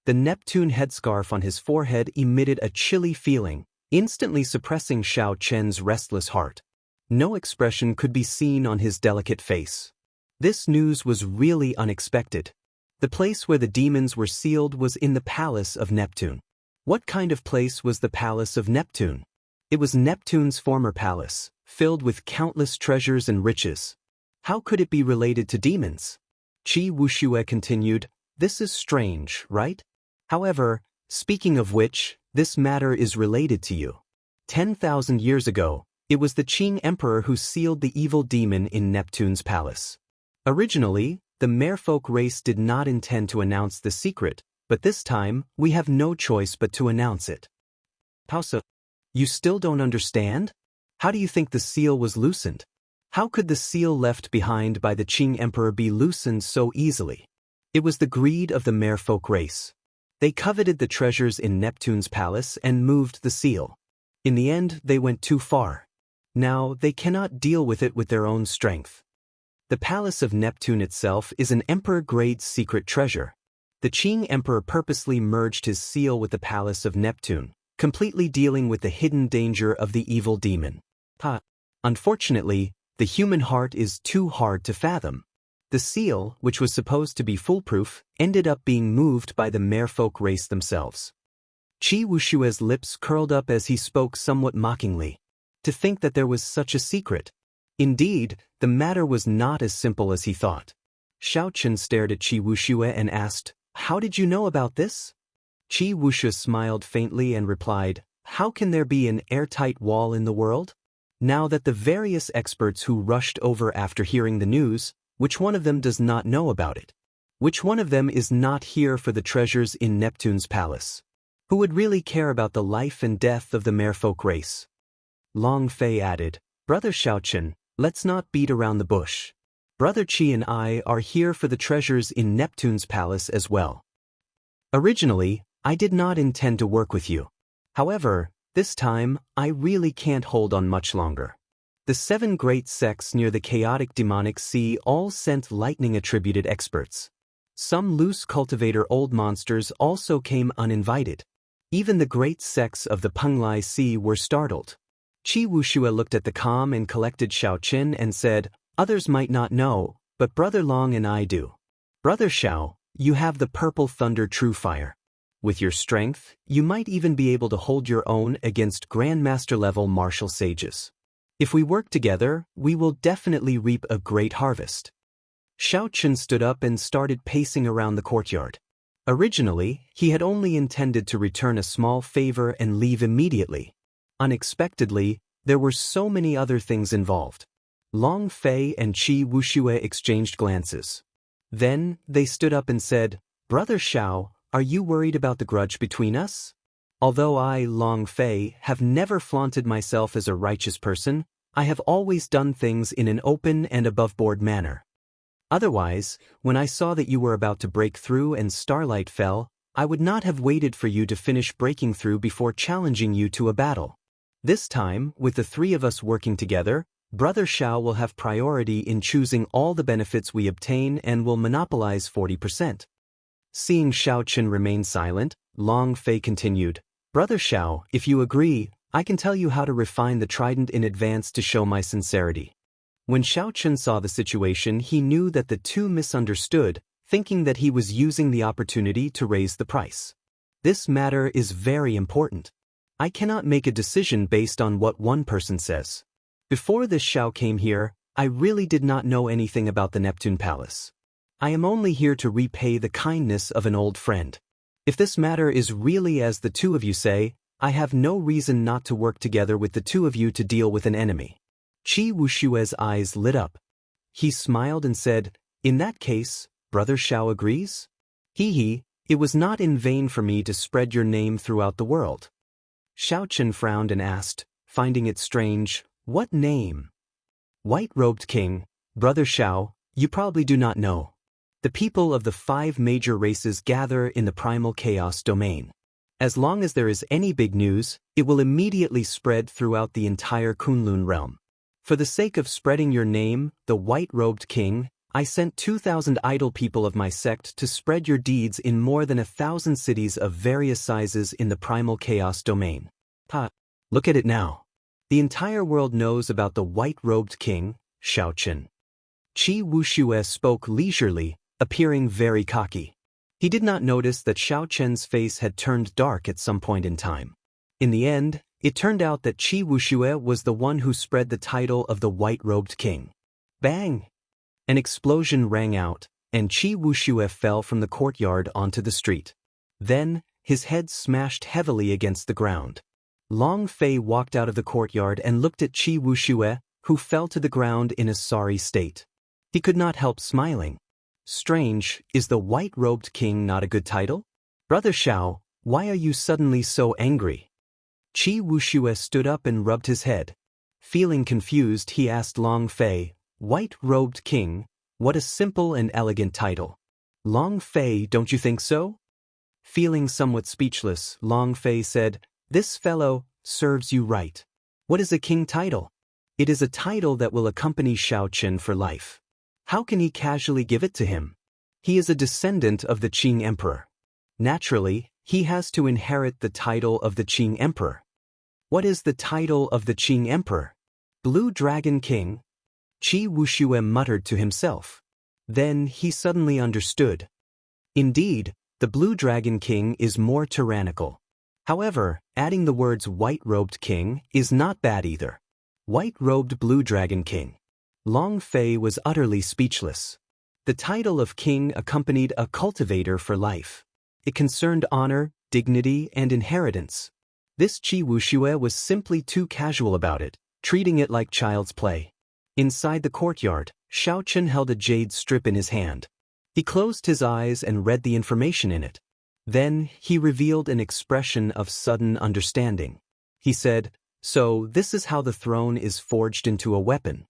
The Neptune headscarf on his forehead emitted a chilly feeling, instantly suppressing Xiao Qian's restless heart. No expression could be seen on his delicate face. This news was really unexpected. The place where the demons were sealed was in the palace of Neptune. What kind of place was the palace of Neptune? It was Neptune's former palace, filled with countless treasures and riches. How could it be related to demons? Qi Wuxue continued, this is strange, right? However, speaking of which, this matter is related to you. 10,000 years ago, it was the Qing emperor who sealed the evil demon in Neptune's palace. Originally, the merfolk race did not intend to announce the secret, but this time, we have no choice but to announce it. How so? You still don't understand? How do you think the seal was loosened? How could the seal left behind by the Qing emperor be loosened so easily? It was the greed of the merfolk race. They coveted the treasures in Neptune's palace and moved the seal. In the end, they went too far. Now, they cannot deal with it with their own strength. The palace of Neptune itself is an emperor-grade secret treasure. The Qing emperor purposely merged his seal with the palace of Neptune, completely dealing with the hidden danger of the evil demon. Unfortunately, the human heart is too hard to fathom. The seal, which was supposed to be foolproof, ended up being moved by the merfolk race themselves. Qi Wushue's lips curled up as he spoke somewhat mockingly. To think that there was such a secret. Indeed, the matter was not as simple as he thought. Xiao Qin stared at Qi Wuxue and asked, how did you know about this? Qi Wuxue smiled faintly and replied, how can there be an airtight wall in the world? Now that the various experts who rushed over after hearing the news, which one of them does not know about it? Which one of them is not here for the treasures in Neptune's palace? Who would really care about the life and death of the merfolk race? Long Fei added, Brother Xiao Qin, let's not beat around the bush. Brother Qi and I are here for the treasures in Neptune's palace as well. Originally, I did not intend to work with you. However, this time, I really can't hold on much longer. The 7 great sects near the chaotic demonic sea all sent lightning-attributed experts. Some loose cultivator old monsters also came uninvited. Even the great sects of the Penglai Sea were startled. Qi Wuxue looked at the calm and collected Xiao Qin and said, others might not know, but Brother Long and I do. Brother Xiao, you have the purple thunder true fire. With your strength, you might even be able to hold your own against Grandmaster-level martial sages. If we work together, we will definitely reap a great harvest. Xiao Qin stood up and started pacing around the courtyard. Originally, he had only intended to return a small favor and leave immediately. Unexpectedly, there were so many other things involved. Long Fei and Qi Wuxue exchanged glances. Then, they stood up and said, Brother Xiao, are you worried about the grudge between us? Although I, Long Fei, have never flaunted myself as a righteous person, I have always done things in an open and above-board manner. Otherwise, when I saw that you were about to break through and starlight fell, I would not have waited for you to finish breaking through before challenging you to a battle. This time, with the 3 of us working together, Brother Xiao will have priority in choosing all the benefits we obtain and will monopolize 40%. Seeing Xiao Qin remain silent, Long Fei continued, Brother Xiao, if you agree, I can tell you how to refine the trident in advance to show my sincerity. When Xiao Qin saw the situation, he knew that the 2 misunderstood, thinking that he was using the opportunity to raise the price. This matter is very important. I cannot make a decision based on what one person says. Before this Xiao came here, I really did not know anything about the Neptune Palace. I am only here to repay the kindness of an old friend. If this matter is really as the 2 of you say, I have no reason not to work together with the two of you to deal with an enemy. Qi Wushue's eyes lit up. He smiled and said, "In that case, Brother Xiao agrees?" He, it was not in vain for me to spread your name throughout the world. Xiaochen frowned and asked, finding it strange, "What name?" White-robed king, Brother Xiao, you probably do not know. The people of the 5 major races gather in the primal chaos domain. As long as there is any big news, it will immediately spread throughout the entire Kunlun realm. For the sake of spreading your name, the white-robed king, I sent 2,000 idle people of my sect to spread your deeds in more than 1,000 cities of various sizes in the primal chaos domain. Look at it now. The entire world knows about the white-robed king, Xiaochen. Qi Wushue spoke leisurely, appearing very cocky. He did not notice that Xiaochen's face had turned dark at some point in time. In the end, it turned out that Qi Wushue was the one who spread the title of the white-robed king. Bang! An explosion rang out, and Qi Wushue fell from the courtyard onto the street. Then, his head smashed heavily against the ground. Long Fei walked out of the courtyard and looked at Qi Wushue, who fell to the ground in a sorry state. He could not help smiling. Strange, is the white-robed king not a good title? Brother Xiao, why are you suddenly so angry? Qi Wushue stood up and rubbed his head. Feeling confused, he asked Long Fei, "White-robed king, what a simple and elegant title. Long Fei, don't you think so?" Feeling somewhat speechless, Long Fei said, "This fellow serves you right. What is a king title? It is a title that will accompany Xiaochen for life. How can he casually give it to him? He is a descendant of the Qing Emperor. Naturally, he has to inherit the title of the Qing Emperor." What is the title of the Qing Emperor? Blue Dragon King? Qi Wushue muttered to himself. Then he suddenly understood. Indeed, the Blue Dragon King is more tyrannical. However, adding the words white-robed king is not bad either. White-robed Blue Dragon King. Long Fei was utterly speechless. The title of king accompanied a cultivator for life. It concerned honor, dignity, and inheritance. This Qi Wushue was simply too casual about it, treating it like child's play. Inside the courtyard, Xiaochen held a jade strip in his hand. He closed his eyes and read the information in it. Then, he revealed an expression of sudden understanding. He said, "So, this is how the throne is forged into a weapon.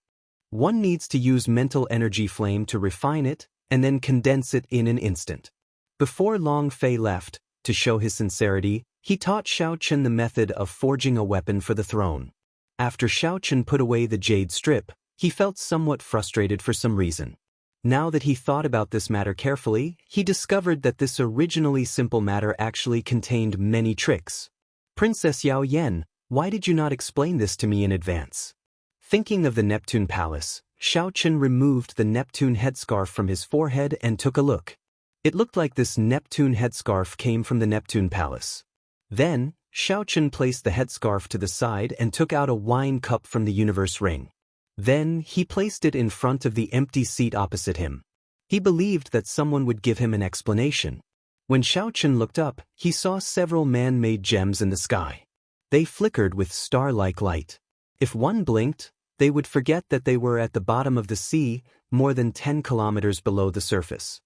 One needs to use mental energy flame to refine it, and then condense it in an instant." Before Long Fei left, to show his sincerity, he taught Xiaochen the method of forging a weapon for the throne. After Xiaochen put away the jade strip, he felt somewhat frustrated for some reason. Now that he thought about this matter carefully, he discovered that this originally simple matter actually contained many tricks. "Princess Yao Yan, why did you not explain this to me in advance?" Thinking of the Neptune Palace, Xiaochen removed the Neptune headscarf from his forehead and took a look. It looked like this Neptune headscarf came from the Neptune Palace. Then, Xiaochen placed the headscarf to the side and took out a wine cup from the universe ring. Then, he placed it in front of the empty seat opposite him. He believed that someone would give him an explanation. When Xiaochen looked up, he saw several man-made gems in the sky. They flickered with star-like light. If one blinked, they would forget that they were at the bottom of the sea, more than 10 kilometers below the surface.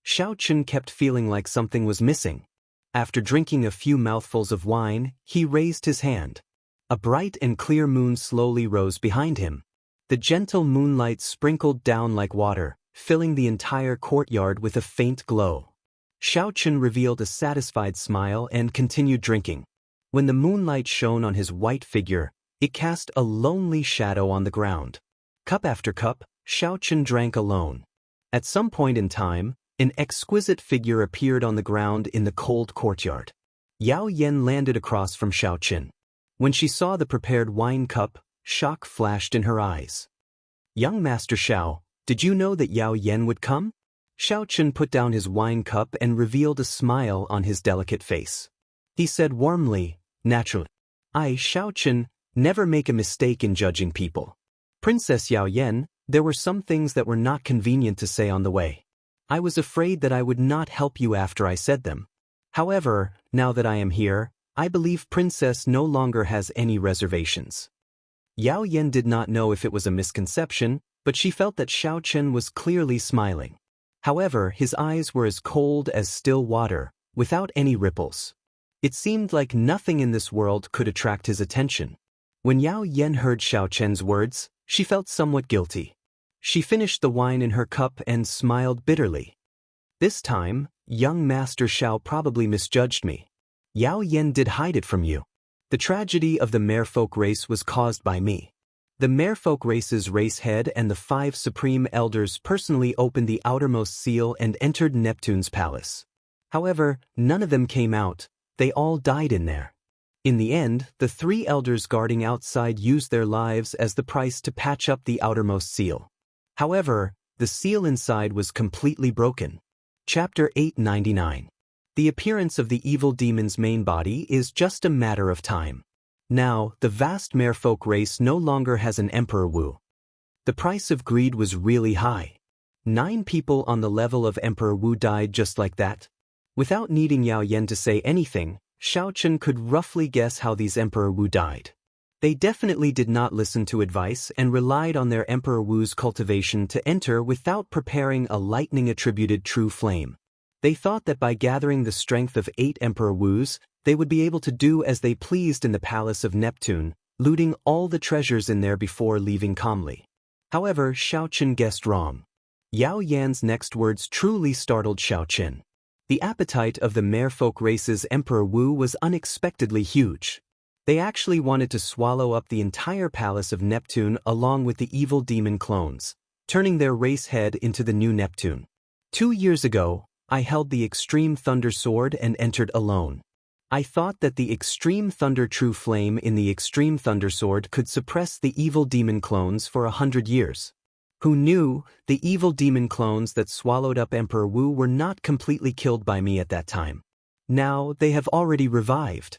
Xiaochen kept feeling like something was missing. After drinking a few mouthfuls of wine, he raised his hand. A bright and clear moon slowly rose behind him. The gentle moonlight sprinkled down like water, filling the entire courtyard with a faint glow. Xiaochen revealed a satisfied smile and continued drinking. When the moonlight shone on his white figure, it cast a lonely shadow on the ground. Cup after cup, Xiaochen drank alone. At some point in time, an exquisite figure appeared on the ground in the cold courtyard. Yao Yan landed across from Xiaochen. When she saw the prepared wine cup, shock flashed in her eyes. "Young Master Xiao, did you know that Yao Yan would come?" Xiaochen put down his wine cup and revealed a smile on his delicate face. He said warmly, "Naturally. I, Xiaochen, never make a mistake in judging people. Princess Yao Yan, there were some things that were not convenient to say on the way. I was afraid that I would not help you after I said them. However, now that I am here, I believe Princess no longer has any reservations. Yao Yan did not know if it was a misconception, but she felt that Xiao Chen was clearly smiling. However, his eyes were as cold as still water, without any ripples. It seemed like nothing in this world could attract his attention. When Yao Yan heard Xiao Chen's words, she felt somewhat guilty. She finished the wine in her cup and smiled bitterly. This time, young Master Xiao probably misjudged me. Yao Yan did hide it from you. The tragedy of the merfolk race was caused by me. The merfolk race's race head and the 5 supreme elders personally opened the outermost seal and entered Neptune's palace. However, none of them came out, they all died in there. In the end, the 3 elders guarding outside used their lives as the price to patch up the outermost seal. However, the seal inside was completely broken. Chapter 899. The appearance of the evil demon's main body is just a matter of time. Now, the vast merfolk race no longer has an Emperor Wu. The price of greed was really high. 9 people on the level of Emperor Wu died just like that. Without needing Yao Yan to say anything, Xiao Chen could roughly guess how these Emperor Wu died. They definitely did not listen to advice and relied on their Emperor Wu's cultivation to enter without preparing a lightning-attributed true flame. They thought that by gathering the strength of 8 Emperor Wus, they would be able to do as they pleased in the palace of Neptune, looting all the treasures in there before leaving calmly. However, Xiao Chen guessed wrong. Yao Yan's next words truly startled Xiao Chen. The appetite of the merfolk race's Emperor Wu was unexpectedly huge. They actually wanted to swallow up the entire palace of Neptune along with the evil demon clones, turning their race head into the new Neptune. 2 years ago, I held the Extreme Thunder Sword and entered alone. I thought that the Extreme Thunder True Flame in the Extreme Thunder Sword could suppress the evil demon clones for 100 years. Who knew, the evil demon clones that swallowed up Emperor Wu were not completely killed by me at that time. Now they have already revived.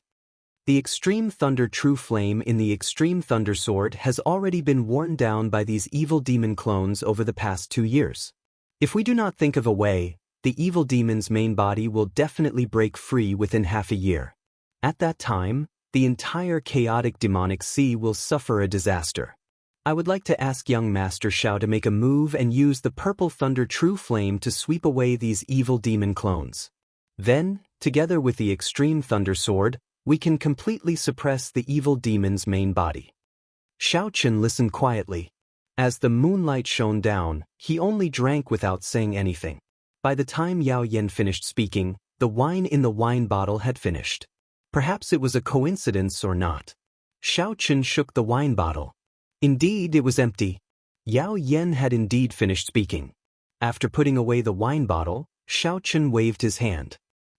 The Extreme Thunder True Flame in the Extreme Thunder Sword has already been worn down by these evil demon clones over the past 2 years. If we do not think of a way, the evil demon's main body will definitely break free within half a year. At that time, the entire chaotic demonic sea will suffer a disaster. I would like to ask young Master Xiao to make a move and use the Purple Thunder True Flame to sweep away these evil demon clones. Then, together with the Extreme Thunder Sword, we can completely suppress the evil demon's main body. Xiao Chen listened quietly. As the moonlight shone down, he only drank without saying anything. By the time Yao Yan finished speaking, the wine in the wine bottle had finished. Perhaps it was a coincidence or not. Xiao Chen shook the wine bottle. Indeed, it was empty. Yao Yan had indeed finished speaking. After putting away the wine bottle, Xiao Chen waved his hand.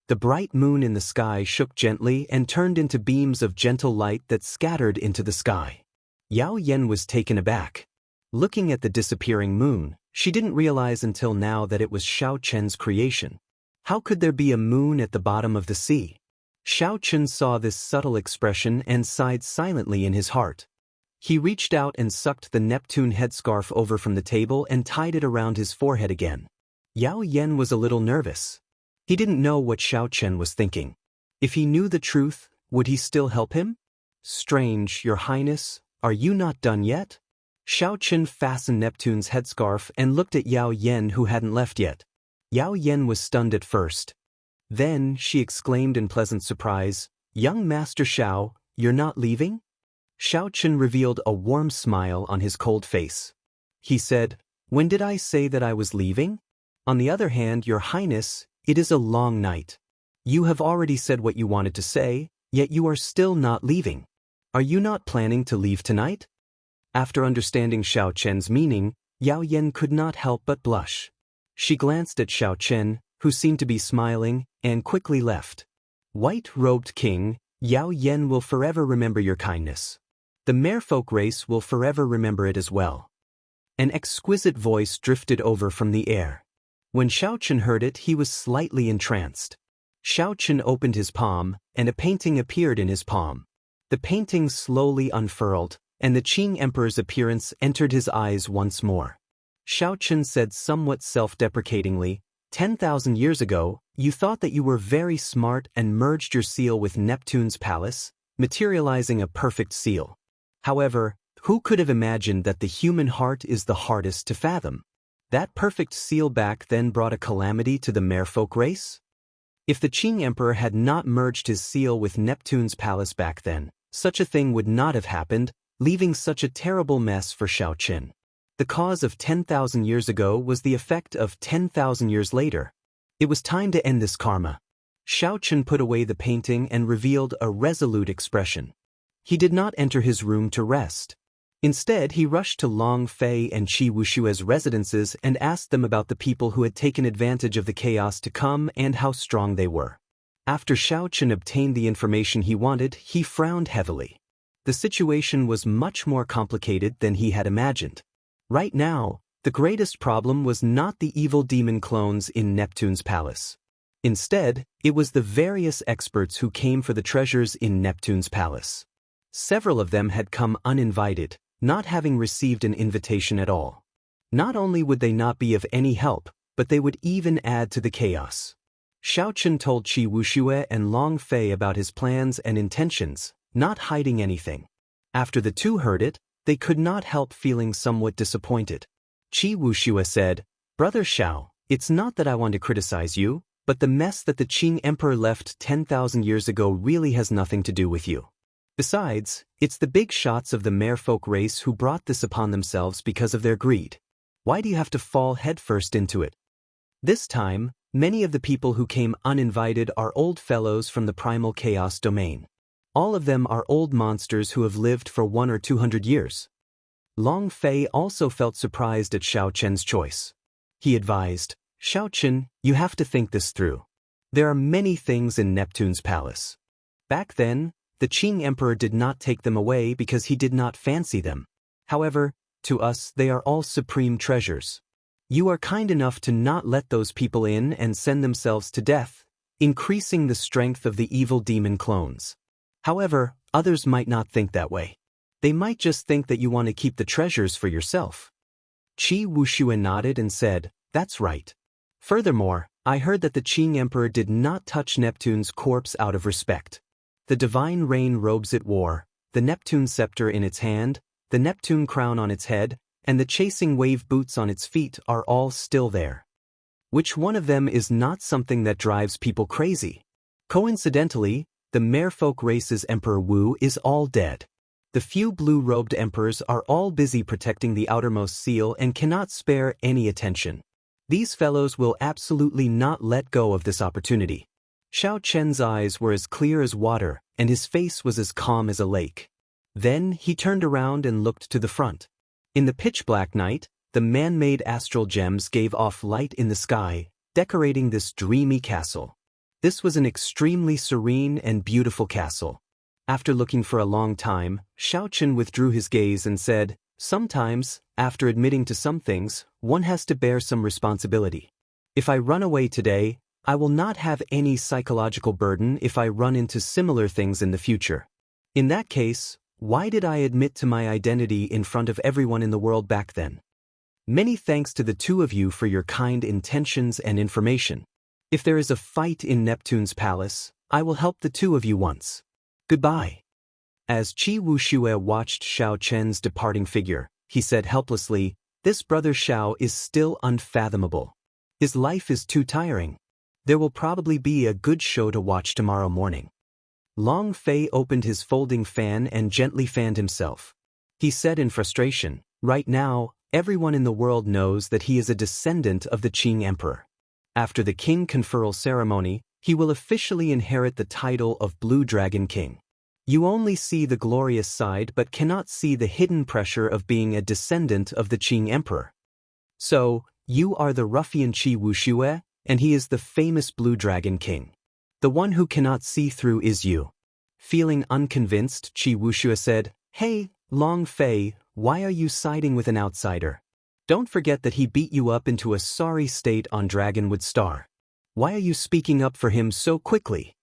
The bright moon in the sky shook gently and turned into beams of gentle light that scattered into the sky. Yao Yan was taken aback. Looking at the disappearing moon, she didn't realize until now that it was Xiao Chen's creation. How could there be a moon at the bottom of the sea? Xiao Chen saw this subtle expression and sighed silently in his heart. He reached out and sucked the Neptune headscarf over from the table and tied it around his forehead again. Yao Yan was a little nervous. He didn't know what Xiao Chen was thinking. If he knew the truth, would he still help him? Strange, Your Highness, are you not done yet? Xiao Chen fastened Neptune's headscarf and looked at Yao Yan, who hadn't left yet. Yao Yan was stunned at first. Then she exclaimed in pleasant surprise, "Young Master Xiao, you're not leaving?" Xiao Chen revealed a warm smile on his cold face. He said, "When did I say that I was leaving? On the other hand, Your Highness, it is a long night. You have already said what you wanted to say, yet you are still not leaving. Are you not planning to leave tonight?" After understanding Xiao Chen's meaning, Yao Yan could not help but blush. She glanced at Xiao Chen, who seemed to be smiling, and quickly left. White-robed king, Yao Yan will forever remember your kindness. The merfolk race will forever remember it as well. An exquisite voice drifted over from the air. When Xiao Chen heard it, he was slightly entranced. Xiao Chen opened his palm, and a painting appeared in his palm. The painting slowly unfurled, and the Qing Emperor's appearance entered his eyes once more. Xiao Chen said somewhat self-deprecatingly, 10,000 years ago, you thought that you were very smart and merged your seal with Neptune's palace, materializing a perfect seal. However, who could have imagined that the human heart is the hardest to fathom? That perfect seal back then brought a calamity to the merfolk race? If the Qing Emperor had not merged his seal with Neptune's palace back then, such a thing would not have happened, leaving such a terrible mess for Shaoqin. The cause of 10,000 years ago was the effect of 10,000 years later. It was time to end this karma. Shaoqin put away the painting and revealed a resolute expression. He did not enter his room to rest. Instead, he rushed to Long Fei and Qi Wushue's residences and asked them about the people who had taken advantage of the chaos to come and how strong they were. After Shaoqin obtained the information he wanted, he frowned heavily. The situation was much more complicated than he had imagined. Right now, the greatest problem was not the evil demon clones in Neptune's palace. Instead, it was the various experts who came for the treasures in Neptune's palace. Several of them had come uninvited, not having received an invitation at all. Not only would they not be of any help, but they would even add to the chaos. Shaoqin told Qi Wushue and Long Fei about his plans and intentions, not hiding anything. After the two heard it, they could not help feeling somewhat disappointed. Qi Wushue said, "Brother Shao, it's not that I want to criticize you, but the mess that the Qing Emperor left 10,000 years ago really has nothing to do with you. Besides, it's the big shots of the merfolk race who brought this upon themselves because of their greed. Why do you have to fall headfirst into it?" This time, many of the people who came uninvited are old fellows from the primal chaos domain. All of them are old monsters who have lived for 100 or 200 years. Long Fei also felt surprised at Shaoqin's choice. He advised, "Shaoqin, you have to think this through. There are many things in Neptune's palace. Back then, the Qing Emperor did not take them away because he did not fancy them. However, to us they are all supreme treasures. You are kind enough to not let those people in and send themselves to death, increasing the strength of the evil demon clones. However, others might not think that way. They might just think that you want to keep the treasures for yourself." Qi Wushue nodded and said, "That's right. Furthermore, I heard that the Qing Emperor did not touch Neptune's corpse out of respect. The divine rain robes it wore, the Neptune scepter in its hand, the Neptune crown on its head, and the chasing wave boots on its feet are all still there. Which one of them is not something that drives people crazy? Coincidentally, the merfolk race's Emperor Wu is all dead. The few blue-robed emperors are all busy protecting the outermost seal and cannot spare any attention. These fellows will absolutely not let go of this opportunity." Shaoqin's eyes were as clear as water, and his face was as calm as a lake. Then he turned around and looked to the front. In the pitch-black night, the man-made astral gems gave off light in the sky, decorating this dreamy castle. This was an extremely serene and beautiful castle. After looking for a long time, Shaoqin withdrew his gaze and said, "Sometimes, after admitting to some things, one has to bear some responsibility. If I run away today, I will not have any psychological burden if I run into similar things in the future. In that case, why did I admit to my identity in front of everyone in the world back then? Many thanks to the two of you for your kind intentions and information. If there is a fight in Neptune's palace, I will help the two of you once. Goodbye." As Qi Wushue watched Shaoqin's departing figure, he said helplessly, "This brother Shao is still unfathomable. His life is too tiring. There will probably be a good show to watch tomorrow morning." Long Fei opened his folding fan and gently fanned himself. He said in frustration, "Right now, everyone in the world knows that he is a descendant of the Qing Emperor. After the king conferral ceremony, he will officially inherit the title of Blue Dragon King. You only see the glorious side but cannot see the hidden pressure of being a descendant of the Qing Emperor. So, you are the ruffian Qi Wushue, and he is the famous Blue Dragon King. The one who cannot see through is you." Feeling unconvinced, Qi Wushue said, "Hey, Long Fei, why are you siding with an outsider? Don't forget that he beat you up into a sorry state on Dragonwood Star. Why are you speaking up for him so quickly?"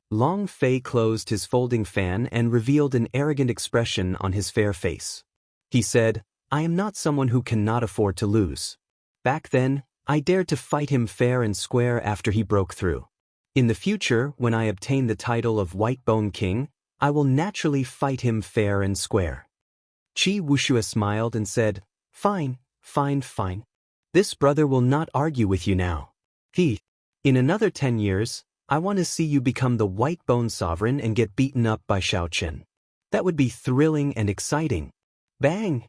Long Fei closed his folding fan and revealed an arrogant expression on his fair face. He said, "I am not someone who cannot afford to lose. Back then, I dared to fight him fair and square after he broke through. In the future, when I obtain the title of White Bone King, I will naturally fight him fair and square. Qi Wushue smiled and said, Fine, fine, fine. This brother will not argue with you now. In another 10 years, I want to see you become the White Bone Sovereign and get beaten up by Shao Chen. That would be thrilling and exciting. Bang!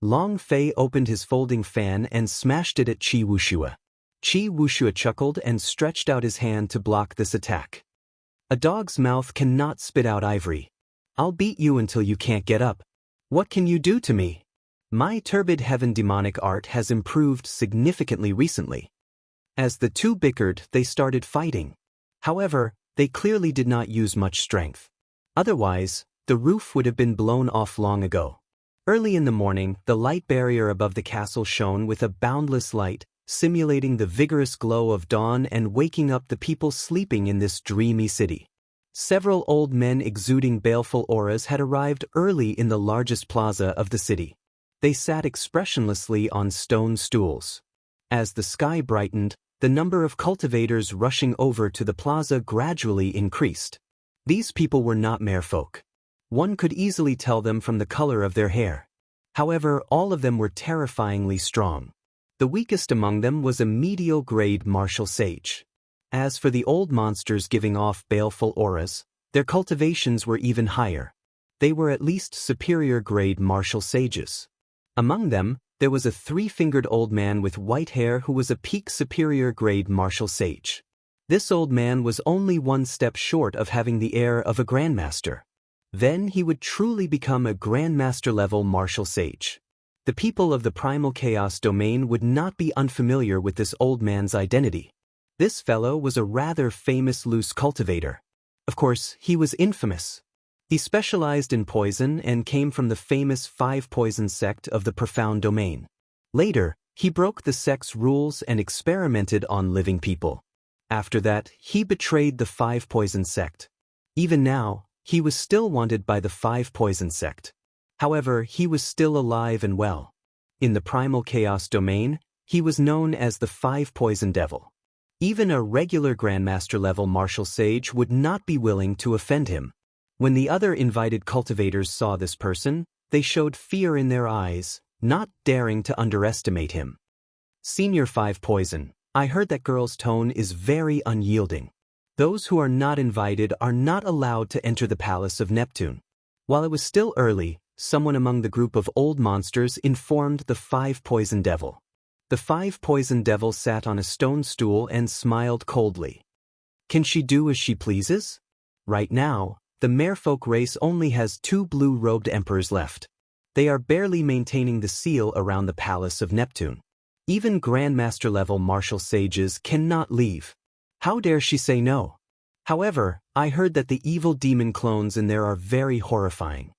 Long Fei opened his folding fan and smashed it at Qi Wushue. Qi Wushue chuckled and stretched out his hand to block this attack. A dog's mouth cannot spit out ivory. I'll beat you until you can't get up. What can you do to me? My turbid heaven demonic art has improved significantly recently. As the two bickered, they started fighting. However, they clearly did not use much strength. Otherwise, the roof would have been blown off long ago. Early in the morning, the light barrier above the castle shone with a boundless light, simulating the vigorous glow of dawn and waking up the people sleeping in this dreamy city. Several old men exuding baleful auras had arrived early in the largest plaza of the city. They sat expressionlessly on stone stools. As the sky brightened, the number of cultivators rushing over to the plaza gradually increased. These people were not merfolk. One could easily tell them from the color of their hair. However, all of them were terrifyingly strong. The weakest among them was a medial-grade martial sage. As for the old monsters giving off baleful auras, their cultivations were even higher. They were at least superior-grade martial sages. Among them, there was a three-fingered old man with white hair who was a peak superior-grade martial sage. This old man was only one step short of having the air of a grandmaster. Then he would truly become a grandmaster-level martial sage. The people of the primal chaos domain would not be unfamiliar with this old man's identity. This fellow was a rather famous loose cultivator. Of course, he was infamous. He specialized in poison and came from the famous 5 Poison sect of the Profound Domain. Later, he broke the sect's rules and experimented on living people. After that, he betrayed the 5 Poison sect. Even now, he was still wanted by the 5 Poison sect. However, he was still alive and well. In the Primal Chaos Domain, he was known as the 5 Poison Devil. Even a regular Grandmaster-level martial sage would not be willing to offend him. When the other invited cultivators saw this person, they showed fear in their eyes, not daring to underestimate him. Senior 5 Poison, I heard that girl's tone is very unyielding. Those who are not invited are not allowed to enter the Palace of Neptune. While it was still early, someone among the group of old monsters informed the 5 Poison Devil. The 5 Poison Devil sat on a stone stool and smiled coldly. Can she do as she pleases? Right now, the merfolk race only has 2 blue-robed emperors left. They are barely maintaining the seal around the Palace of Neptune. Even Grandmaster-level martial sages cannot leave. How dare she say no? However, I heard that the evil demon clones in there are very horrifying.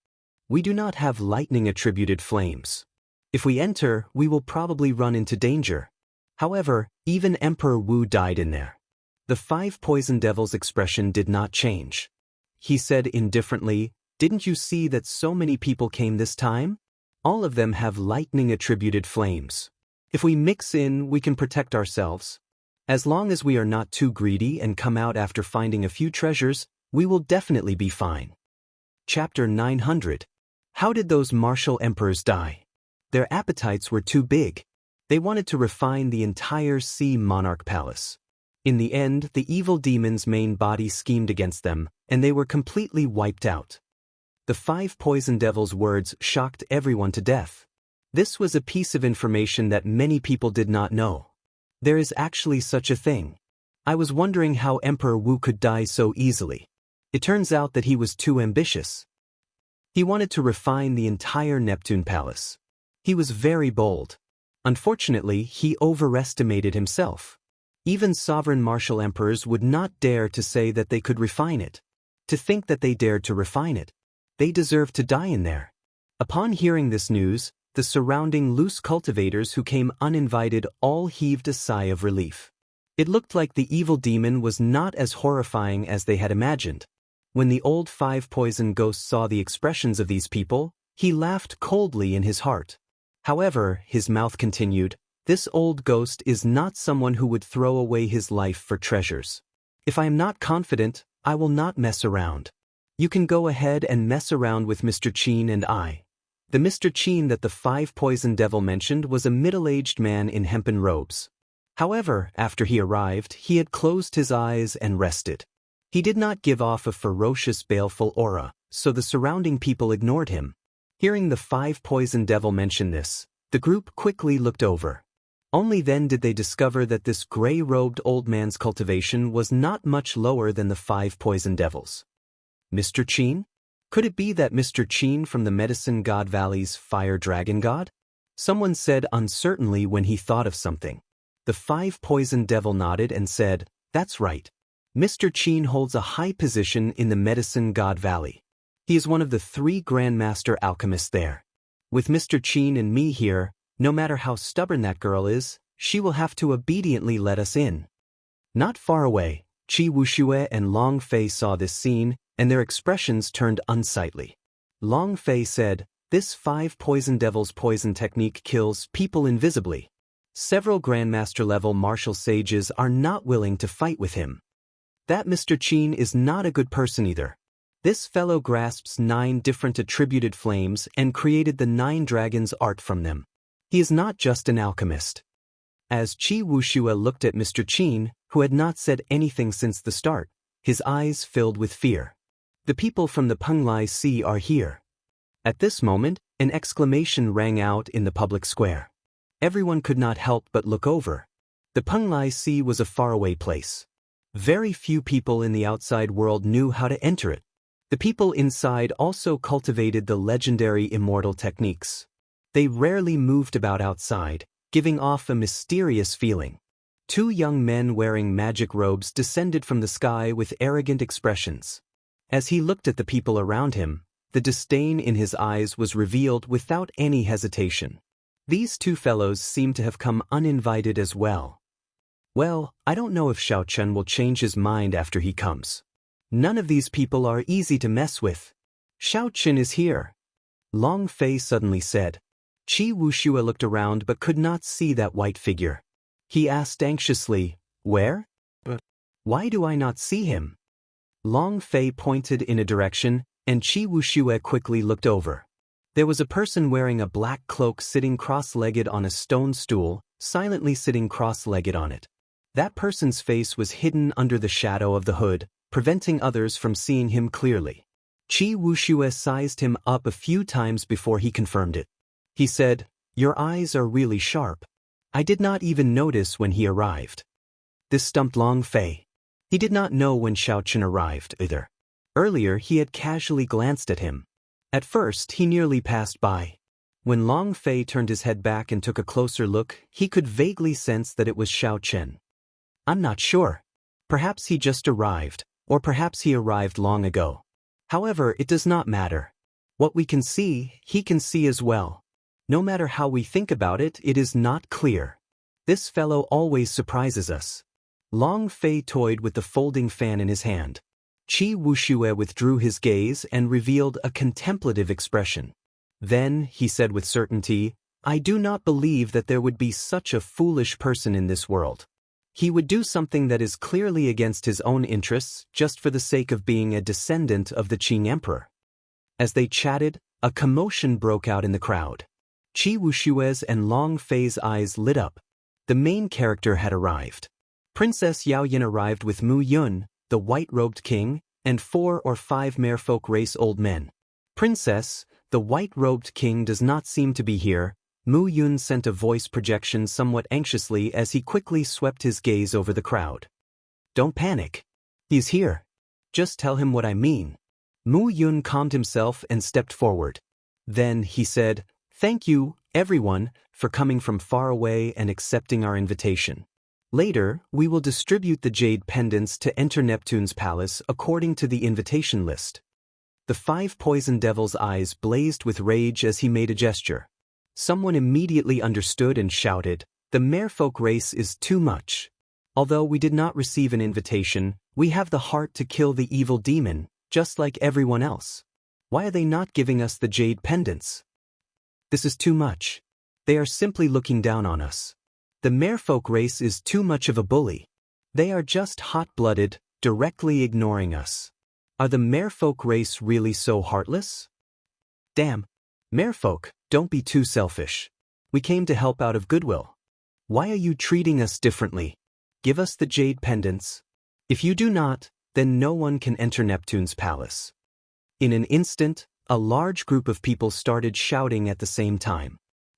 We do not have lightning-attributed flames. If we enter, we will probably run into danger. However, even Emperor Wu died in there. The 5 Poison Devil's expression did not change. He said indifferently, "Didn't you see that so many people came this time? All of them have lightning-attributed flames. If we mix in, we can protect ourselves. As long as we are not too greedy and come out after finding a few treasures, we will definitely be fine." Chapter 900. How did those martial emperors die? Their appetites were too big. They wanted to refine the entire Sea Monarch Palace. In the end, the evil demon's main body schemed against them, and they were completely wiped out. The 5 Poison Devil's words shocked everyone to death. This was a piece of information that many people did not know. There is actually such a thing. I was wondering how Emperor Wu could die so easily. It turns out that he was too ambitious. He wanted to refine the entire Neptune Palace. He was very bold. Unfortunately, he overestimated himself. Even sovereign martial emperors would not dare to say that they could refine it. To think that they dared to refine it. They deserved to die in there. Upon hearing this news, the surrounding loose cultivators who came uninvited all heaved a sigh of relief. It looked like the evil demon was not as horrifying as they had imagined. When the old 5 Poison Ghost saw the expressions of these people, he laughed coldly in his heart. However, his mouth continued, This old ghost is not someone who would throw away his life for treasures. If I am not confident, I will not mess around. You can go ahead and mess around with Mr. Chin and I. The Mr. Chin that the 5 poison devil mentioned was a middle-aged man in hempen robes. However, after he arrived, he had closed his eyes and rested. He did not give off a ferocious, baleful aura, so the surrounding people ignored him. Hearing the 5 poison devil mention this, the group quickly looked over. Only then did they discover that this gray-robed old man's cultivation was not much lower than the 5 poison devils. Mr. Chin? Could it be that Mr. Chin from the Medicine God Valley's Fire Dragon God? Someone said uncertainly when he thought of something. The 5 poison devil nodded and said, "That's right. Mr. Chin holds a high position in the Medicine God Valley. He is one of the 3 Grandmaster alchemists there. With Mr. Chin and me here, no matter how stubborn that girl is, she will have to obediently let us in." Not far away, Chi Wuxue and Long Fei saw this scene, and their expressions turned unsightly. Long Fei said, "This 5 poison devil's poison technique kills people invisibly. Several Grandmaster-level martial sages are not willing to fight with him. That Mr. Chin is not a good person either. This fellow grasps 9 different attributed flames and created the 9 dragons' art from them. He is not just an alchemist." As Chi Wuxue looked at Mr. Chin, who had not said anything since the start, his eyes filled with fear. "The people from the Penglai Sea are here." At this moment, an exclamation rang out in the public square. Everyone could not help but look over. The Penglai Sea was a faraway place. Very few people in the outside world knew how to enter it. The people inside also cultivated the legendary immortal techniques. They rarely moved about outside, giving off a mysterious feeling. 2 young men wearing magic robes descended from the sky with arrogant expressions. As he looked at the people around him, the disdain in his eyes was revealed without any hesitation. These 2 fellows seemed to have come uninvited as well. Well, I don't know if Xiao Chen will change his mind after he comes. None of these people are easy to mess with. Xiao Chen is here. Long Fei suddenly said. Chi Wuxue looked around but could not see that white figure. He asked anxiously, "Where? But why do I not see him?" Long Fei pointed in a direction, and Chi Wuxue quickly looked over. There was a person wearing a black cloak sitting cross-legged on a stone stool, silently sitting cross-legged on it. That person's face was hidden under the shadow of the hood, preventing others from seeing him clearly. Chi Wuxue sized him up a few times before he confirmed it. He said, "Your eyes are really sharp. I did not even notice when he arrived." This stumped Long Fei. He did not know when Xiao Chen arrived either. Earlier he had casually glanced at him. At first he nearly passed by. When Long Fei turned his head back and took a closer look, he could vaguely sense that it was Xiao Chen. "I'm not sure. Perhaps he just arrived, or perhaps he arrived long ago. However, it does not matter. What we can see, he can see as well. No matter how we think about it, it is not clear. This fellow always surprises us." Long Fei toyed with the folding fan in his hand. Chi Wuxue withdrew his gaze and revealed a contemplative expression. Then, he said with certainty, "I do not believe that there would be such a foolish person in this world. He would do something that is clearly against his own interests just for the sake of being a descendant of the Qing Emperor." As they chatted, a commotion broke out in the crowd. Chi Wuxue's and Long Fei's eyes lit up. The main character had arrived. Princess Yao Yin arrived with Mu Yun, the white-robed king, and 4 or 5 merfolk race old men. "Princess, the white-robed king does not seem to be here." Mu Yun sent a voice projection somewhat anxiously as he quickly swept his gaze over the crowd. "Don't panic. He's here. Just tell him what I mean." Mu Yun calmed himself and stepped forward. Then he said, "Thank you, everyone, for coming from far away and accepting our invitation. Later, we will distribute the jade pendants to enter Neptune's palace according to the invitation list." The 5 poison devils' eyes blazed with rage as he made a gesture. Someone immediately understood and shouted, "The merfolk race is too much. Although we did not receive an invitation, we have the heart to kill the evil demon, just like everyone else. Why are they not giving us the jade pendants? This is too much. They are simply looking down on us." The merfolk race is too much of a bully. They are just hot-blooded, directly ignoring us. Are the merfolk race really so heartless? Damn. Merfolk, don't be too selfish. We came to help out of goodwill. Why are you treating us differently? Give us the jade pendants. If you do not, then no one can enter Neptune's palace. In an instant, a large group of people started shouting at the same time.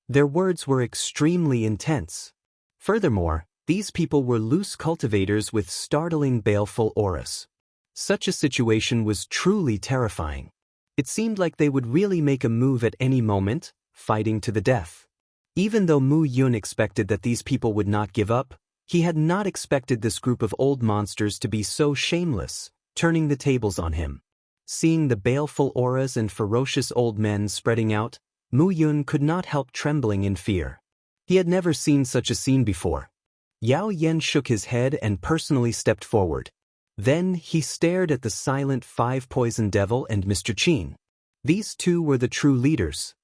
Their words were extremely intense. Furthermore, these people were loose cultivators with startling baleful auras. Such a situation was truly terrifying. It seemed like they would really make a move at any moment, fighting to the death. Even though Mu Yun expected that these people would not give up, he had not expected this group of old monsters to be so shameless, turning the tables on him. Seeing the baleful auras and ferocious old men spreading out, Mu Yun could not help trembling in fear. He had never seen such a scene before. Yao Yen shook his head and personally stepped forward. Then he stared at the silent five-poison devil and Mr. Qin. These two were the true leaders.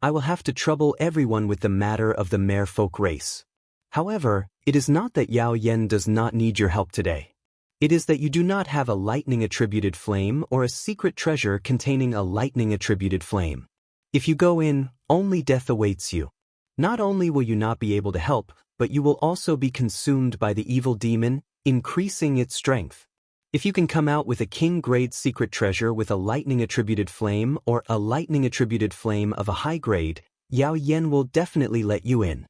I will have to trouble everyone with the matter of the merfolk race. However, it is not that Yao Yen does not need your help today. It is that you do not have a lightning-attributed flame or a secret treasure containing a lightning-attributed flame. If you go in, only death awaits you. Not only will you not be able to help, but you will also be consumed by the evil demon, increasing its strength. If you can come out with a king-grade secret treasure with a lightning-attributed flame or a lightning-attributed flame of a high grade, Yao Yen will definitely let you in.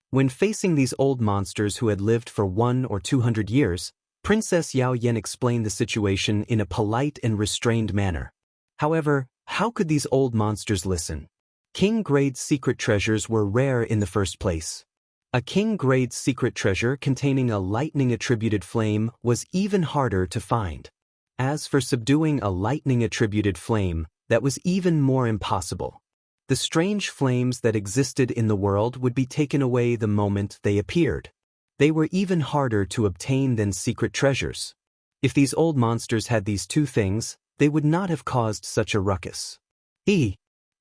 When facing these old monsters who had lived for 100 or 200 years, Princess Yao Yen explained the situation in a polite and restrained manner. However, how could these old monsters listen? King-grade secret treasures were rare in the first place. A king-grade secret treasure containing a lightning-attributed flame was even harder to find. As for subduing a lightning-attributed flame, that was even more impossible. The strange flames that existed in the world would be taken away the moment they appeared. They were even harder to obtain than secret treasures. If these old monsters had these two things, they would not have caused such a ruckus.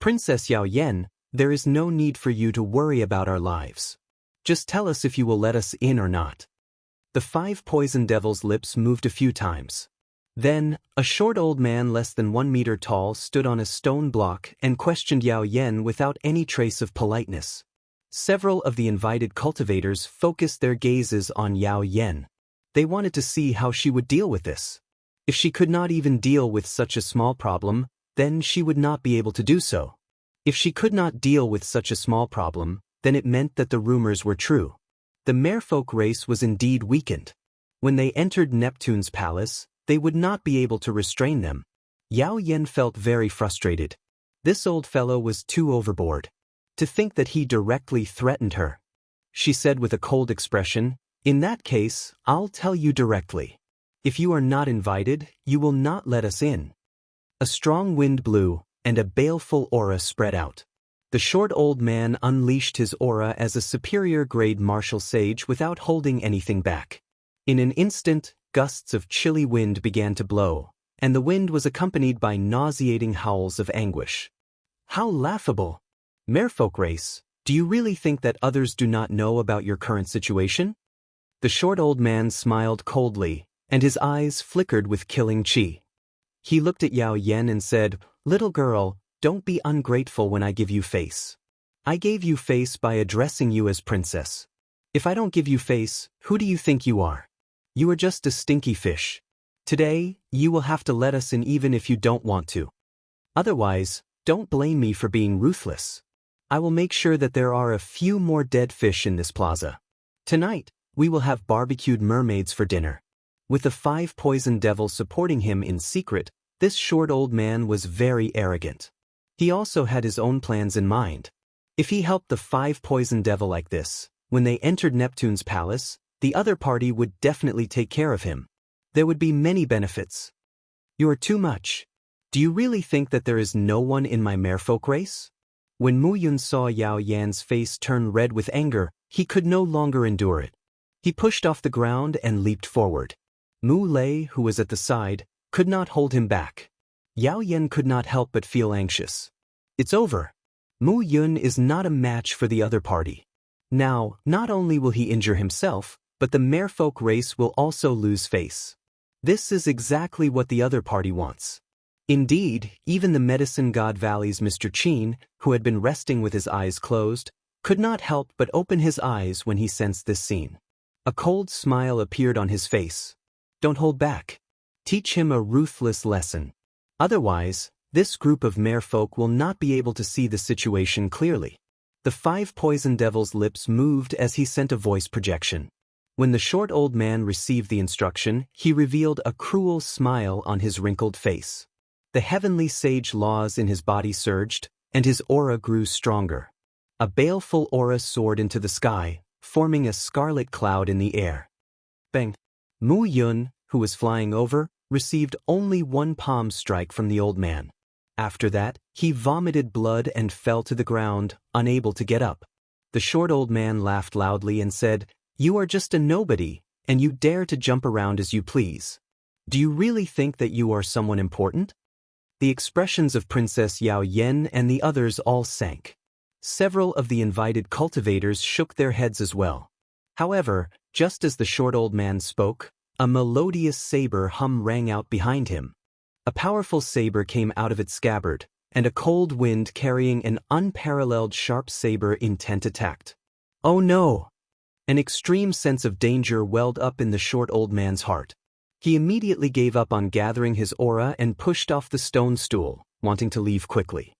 Princess Yao Yen, there is no need for you to worry about our lives. Just tell us if you will let us in or not. The five poison devil's lips moved a few times. Then, a short old man less than 1 meter tall stood on a stone block and questioned Yao Yen without any trace of politeness. Several of the invited cultivators focused their gazes on Yao Yen. They wanted to see how she would deal with this. If she could not even deal with such a small problem, then she would not be able to do so. If she could not deal with such a small problem, then it meant that the rumors were true. The merfolk race was indeed weakened. When they entered Neptune's palace, they would not be able to restrain them. Yao Yen felt very frustrated. This old fellow was too overboard. To think that he directly threatened her. She said with a cold expression, "In that case, I'll tell you directly. If you are not invited, you will not let us in." A strong wind blew, and a baleful aura spread out. The short old man unleashed his aura as a superior-grade martial sage without holding anything back. In an instant, gusts of chilly wind began to blow, and the wind was accompanied by nauseating howls of anguish. How laughable! Merfolk race, do you really think that others do not know about your current situation? The short old man smiled coldly, and his eyes flickered with killing chi. He looked at Yao Yen and said, "Little girl, don't be ungrateful when I give you face. I gave you face by addressing you as princess. If I don't give you face, who do you think you are? You are just a stinky fish. Today, you will have to let us in even if you don't want to. Otherwise, don't blame me for being ruthless. I will make sure that there are a few more dead fish in this plaza. Tonight, we will have barbecued mermaids for dinner." With the five poison devils supporting him in secret, this short old man was very arrogant. He also had his own plans in mind. If he helped the five poison devil like this, when they entered Neptune's palace, the other party would definitely take care of him. There would be many benefits. You are too much. Do you really think that there is no one in my merfolk race? When Mu Yun saw Yao Yan's face turn red with anger, he could no longer endure it. He pushed off the ground and leaped forward. Mu Lei, who was at the side, could not hold him back. Yao Yen could not help but feel anxious. It's over. Mu Yun is not a match for the other party. Now, not only will he injure himself, but the merfolk race will also lose face. This is exactly what the other party wants. Indeed, even the medicine god Valley's Mr. Chin, who had been resting with his eyes closed, could not help but open his eyes when he sensed this scene. A cold smile appeared on his face. Don't hold back. Teach him a ruthless lesson. Otherwise, this group of merfolk will not be able to see the situation clearly. The 5 poison devil's lips moved as he sent a voice projection. When the short old man received the instruction, he revealed a cruel smile on his wrinkled face. The heavenly sage laws in his body surged, and his aura grew stronger. A baleful aura soared into the sky, forming a scarlet cloud in the air. Bang! Mu Yun, who was flying over, received only 1 palm strike from the old man. After that, he vomited blood and fell to the ground, unable to get up. The short old man laughed loudly and said, "You are just a nobody, and you dare to jump around as you please. Do you really think that you are someone important?" The expressions of Princess Yao Yen and the others all sank. Several of the invited cultivators shook their heads as well. However, just as the short old man spoke, a melodious saber hum rang out behind him. A powerful saber came out of its scabbard, and a cold wind carrying an unparalleled sharp saber intent attacked. Oh no! An extreme sense of danger welled up in the short old man's heart. He immediately gave up on gathering his aura and pushed off the stone stool, wanting to leave quickly.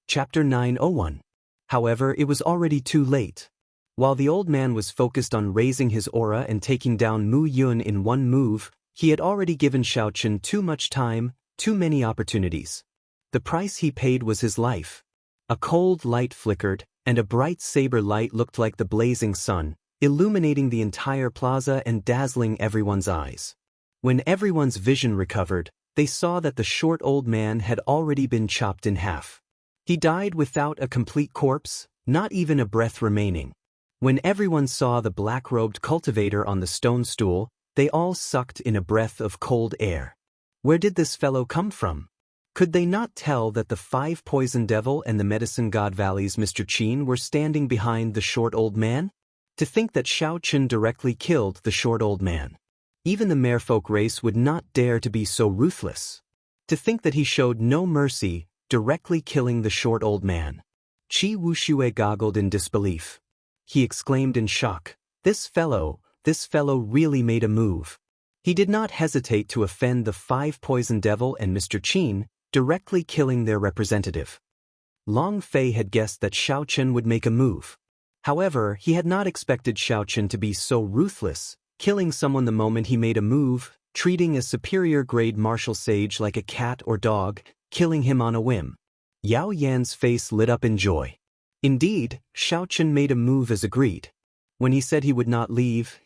Chapter 901. However, it was already too late. While the old man was focused on raising his aura and taking down Mu Yun in one move, he had already given Xiaochen too much time, too many opportunities. The price he paid was his life. A cold light flickered, and a bright saber light looked like the blazing sun, illuminating the entire plaza and dazzling everyone's eyes. When everyone's vision recovered, they saw that the short old man had already been chopped in half. He died without a complete corpse, not even a breath remaining. When everyone saw the black-robed cultivator on the stone stool, they all sucked in a breath of cold air. Where did this fellow come from? Could they not tell that the 5 poison devil and the medicine god Valley's Mr. Chin were standing behind the short old man? To think that Xiaochen directly killed the short old man. Even the merfolk race would not dare to be so ruthless. To think that he showed no mercy, directly killing the short old man. Qi Wuxue goggled in disbelief. He exclaimed in shock, This fellow really made a move. He did not hesitate to offend the 5 poison devil and Mr. Chin, directly killing their representative. Long Fei had guessed that Xiaochen would make a move. However, he had not expected Xiaochen to be so ruthless, killing someone the moment he made a move, treating a superior-grade martial sage like a cat or dog, killing him on a whim. Yao Yan's face lit up in joy. Indeed, Xiaochen made a move as agreed. When he said he would not leave,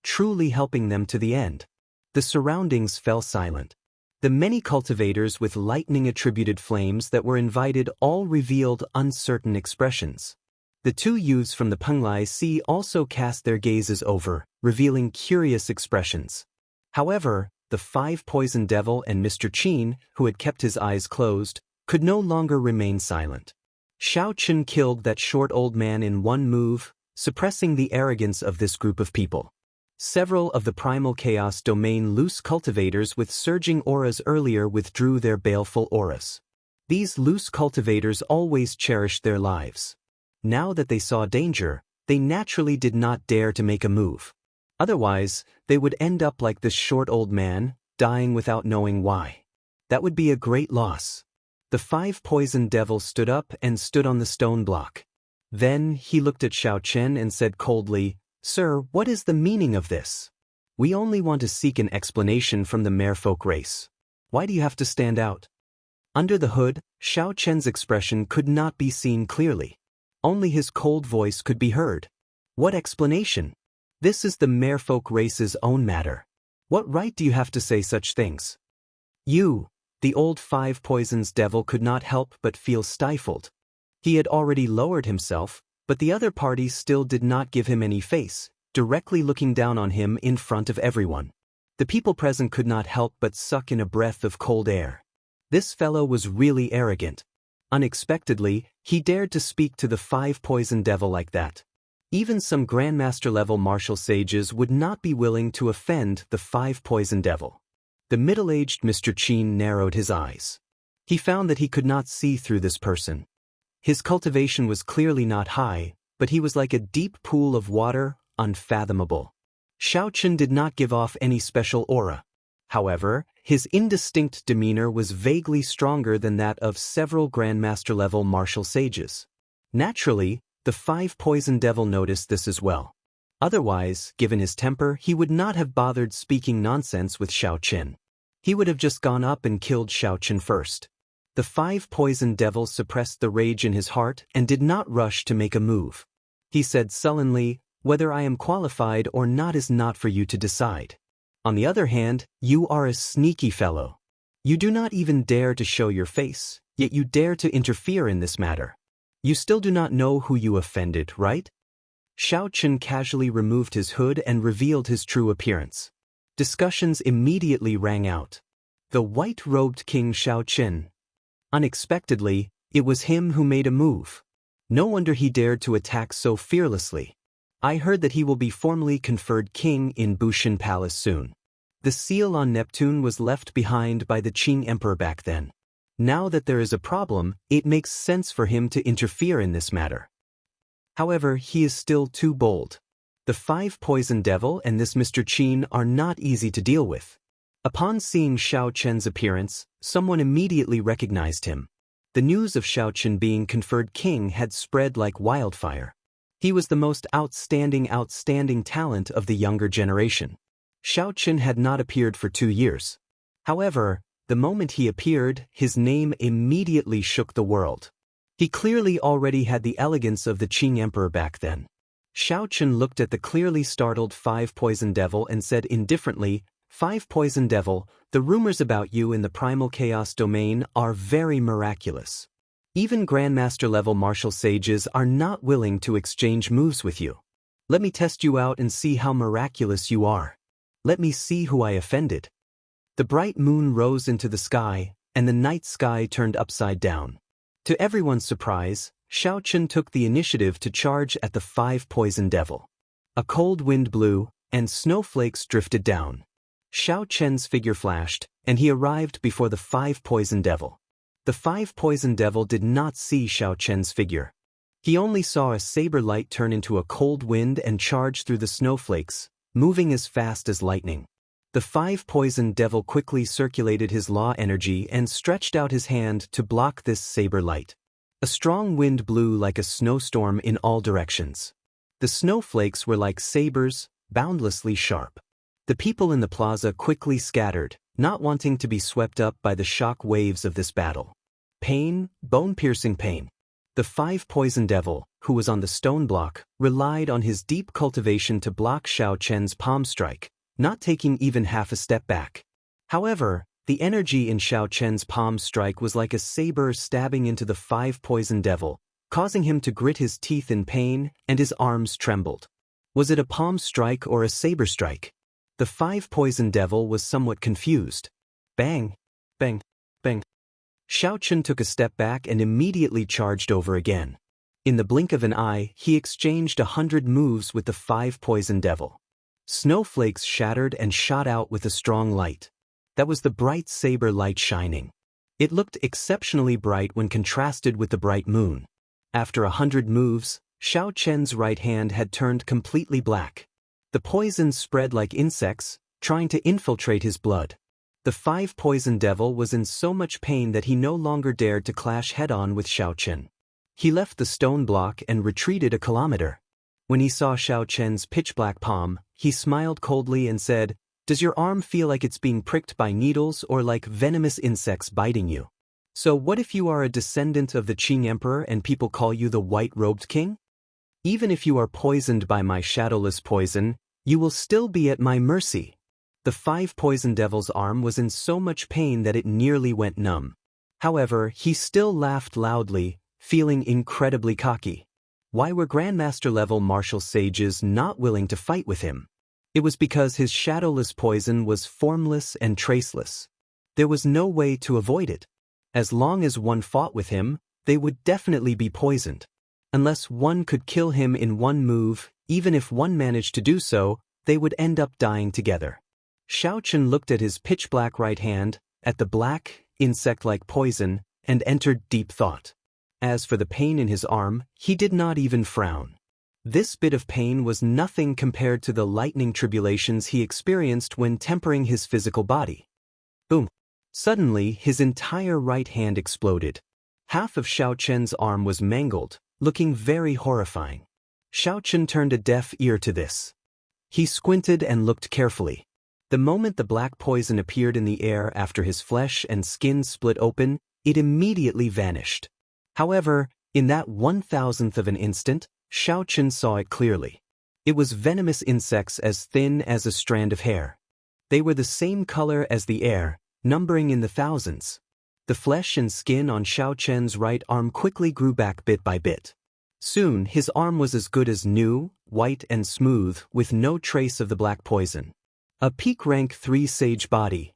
truly helping them to the end. The surroundings fell silent. The many cultivators with lightning-attributed flames that were invited all revealed uncertain expressions. The 2 youths from the Penglai Sea also cast their gazes over, revealing curious expressions. However, the 5 poison devil and Mr. Chin, who had kept his eyes closed, could no longer remain silent. Xiaochen killed that short old man in one move, suppressing the arrogance of this group of people. Several of the primal chaos domain loose cultivators with surging auras earlier withdrew their baleful auras. These loose cultivators always cherished their lives. Now that they saw danger, they naturally did not dare to make a move. Otherwise, they would end up like this short old man, dying without knowing why. That would be a great loss. The 5 poison devils stood up and stood on the stone block. Then he looked at Xiaochen and said coldly, "Sir, what is the meaning of this? We only want to seek an explanation from the merfolk race. Why do you have to stand out?" Under the hood, Xiaochen's expression could not be seen clearly. Only his cold voice could be heard. What explanation? This is the merfolk race's own matter. What right do you have to say such things? You, the old 5 poisons devil could not help but feel stifled. He had already lowered himself, but the other party still did not give him any face, directly looking down on him in front of everyone. The people present could not help but suck in a breath of cold air. This fellow was really arrogant. Unexpectedly, he dared to speak to the five-poison devil like that. Even some Grandmaster-level martial sages would not be willing to offend the five-poison devil. The middle-aged Mr. Qin narrowed his eyes. He found that he could not see through this person. His cultivation was clearly not high, but he was like a deep pool of water, unfathomable. Xiaochen did not give off any special aura. However, his indistinct demeanor was vaguely stronger than that of several Grandmaster-level martial sages. Naturally, the five-poison devil noticed this as well. Otherwise, given his temper, he would not have bothered speaking nonsense with Xiaochen. He would have just gone up and killed Xiaochen first. The five-poison devil suppressed the rage in his heart and did not rush to make a move. He said sullenly, "Whether I am qualified or not is not for you to decide. On the other hand, you are a sneaky fellow. You do not even dare to show your face, yet you dare to interfere in this matter. You still do not know who you offended, right?" Xiaochen casually removed his hood and revealed his true appearance. Discussions immediately rang out. The white-robed King Xiaochen. Unexpectedly, it was him who made a move. No wonder he dared to attack so fearlessly. I heard that he will be formally conferred king in Bushan Palace soon. The seal on Neptune was left behind by the Qing Emperor back then. Now that there is a problem, it makes sense for him to interfere in this matter. However, he is still too bold. The five-poison devil and this Mr. Qin are not easy to deal with. Upon seeing Xiaochen's appearance, someone immediately recognized him. The news of Xiaochen being conferred king had spread like wildfire. He was the most outstanding talent of the younger generation. Xiaochen had not appeared for 2 years. However, the moment he appeared, his name immediately shook the world. He clearly already had the elegance of the Qing Emperor back then. Xiaochen looked at the clearly startled five-poison devil and said indifferently, "Five-poison devil, the rumors about you in the primal chaos domain are very miraculous. Even Grandmaster-level martial sages are not willing to exchange moves with you. Let me test you out and see how miraculous you are. Let me see who I offended." The bright moon rose into the sky, and the night sky turned upside down. To everyone's surprise, Xiaochen took the initiative to charge at the five-poison devil. A cold wind blew, and snowflakes drifted down. Xiaochen's figure flashed, and he arrived before the five-poison devil. The five-poison devil did not see Xiaochen's figure. He only saw a saber light turn into a cold wind and charge through the snowflakes, moving as fast as lightning. The five-poison devil quickly circulated his law energy and stretched out his hand to block this saber light. A strong wind blew like a snowstorm in all directions. The snowflakes were like sabers, boundlessly sharp. The people in the plaza quickly scattered, not wanting to be swept up by the shock waves of this battle. Pain, bone-piercing pain. The five-poison devil, who was on the stone block, relied on his deep cultivation to block Xiaochen's palm strike, not taking even half a step back. However, the energy in Xiaochen's palm strike was like a saber stabbing into the five-poison devil, causing him to grit his teeth in pain, and his arms trembled. Was it a palm strike or a saber strike? The five-poison devil was somewhat confused. Bang! Bang! Bang! Xiaochen took a step back and immediately charged over again. In the blink of an eye, he exchanged 100 moves with the five-poison devil. Snowflakes shattered and shot out with a strong light. That was the bright saber light shining. It looked exceptionally bright when contrasted with the bright moon. After 100 moves, Xiaochen's right hand had turned completely black. The poison spread like insects, trying to infiltrate his blood. The five-poison devil was in so much pain that he no longer dared to clash head-on with Xiaochen. He left the stone block and retreated a kilometer. When he saw Xiaochen's pitch-black palm, he smiled coldly and said, "Does your arm feel like it's being pricked by needles or like venomous insects biting you? So what if you are a descendant of the Qing Emperor and people call you the White-Robed King? Even if you are poisoned by my shadowless poison, you will still be at my mercy." The five-poison devil's arm was in so much pain that it nearly went numb. However, he still laughed loudly, feeling incredibly cocky. Why were Grandmaster-level martial sages not willing to fight with him? It was because his shadowless poison was formless and traceless. There was no way to avoid it. As long as one fought with him, they would definitely be poisoned. Unless one could kill him in one move, even if one managed to do so, they would end up dying together. Xiao Chen looked at his pitch-black right hand, at the black, insect-like poison, and entered deep thought. As for the pain in his arm, he did not even frown. This bit of pain was nothing compared to the lightning tribulations he experienced when tempering his physical body. Boom! Suddenly, his entire right hand exploded. Half of Xiao Chen's arm was mangled, looking very horrifying. Xiao Chen turned a deaf ear to this. He squinted and looked carefully. The moment the black poison appeared in the air after his flesh and skin split open, it immediately vanished. However, in that 1,000th of an instant, Xiao Chen saw it clearly. It was venomous insects as thin as a strand of hair. They were the same color as the air, numbering in the thousands. The flesh and skin on Xiao Chen's right arm quickly grew back bit by bit. Soon, his arm was as good as new, white and smooth, with no trace of the black poison. A peak rank 3 sage body.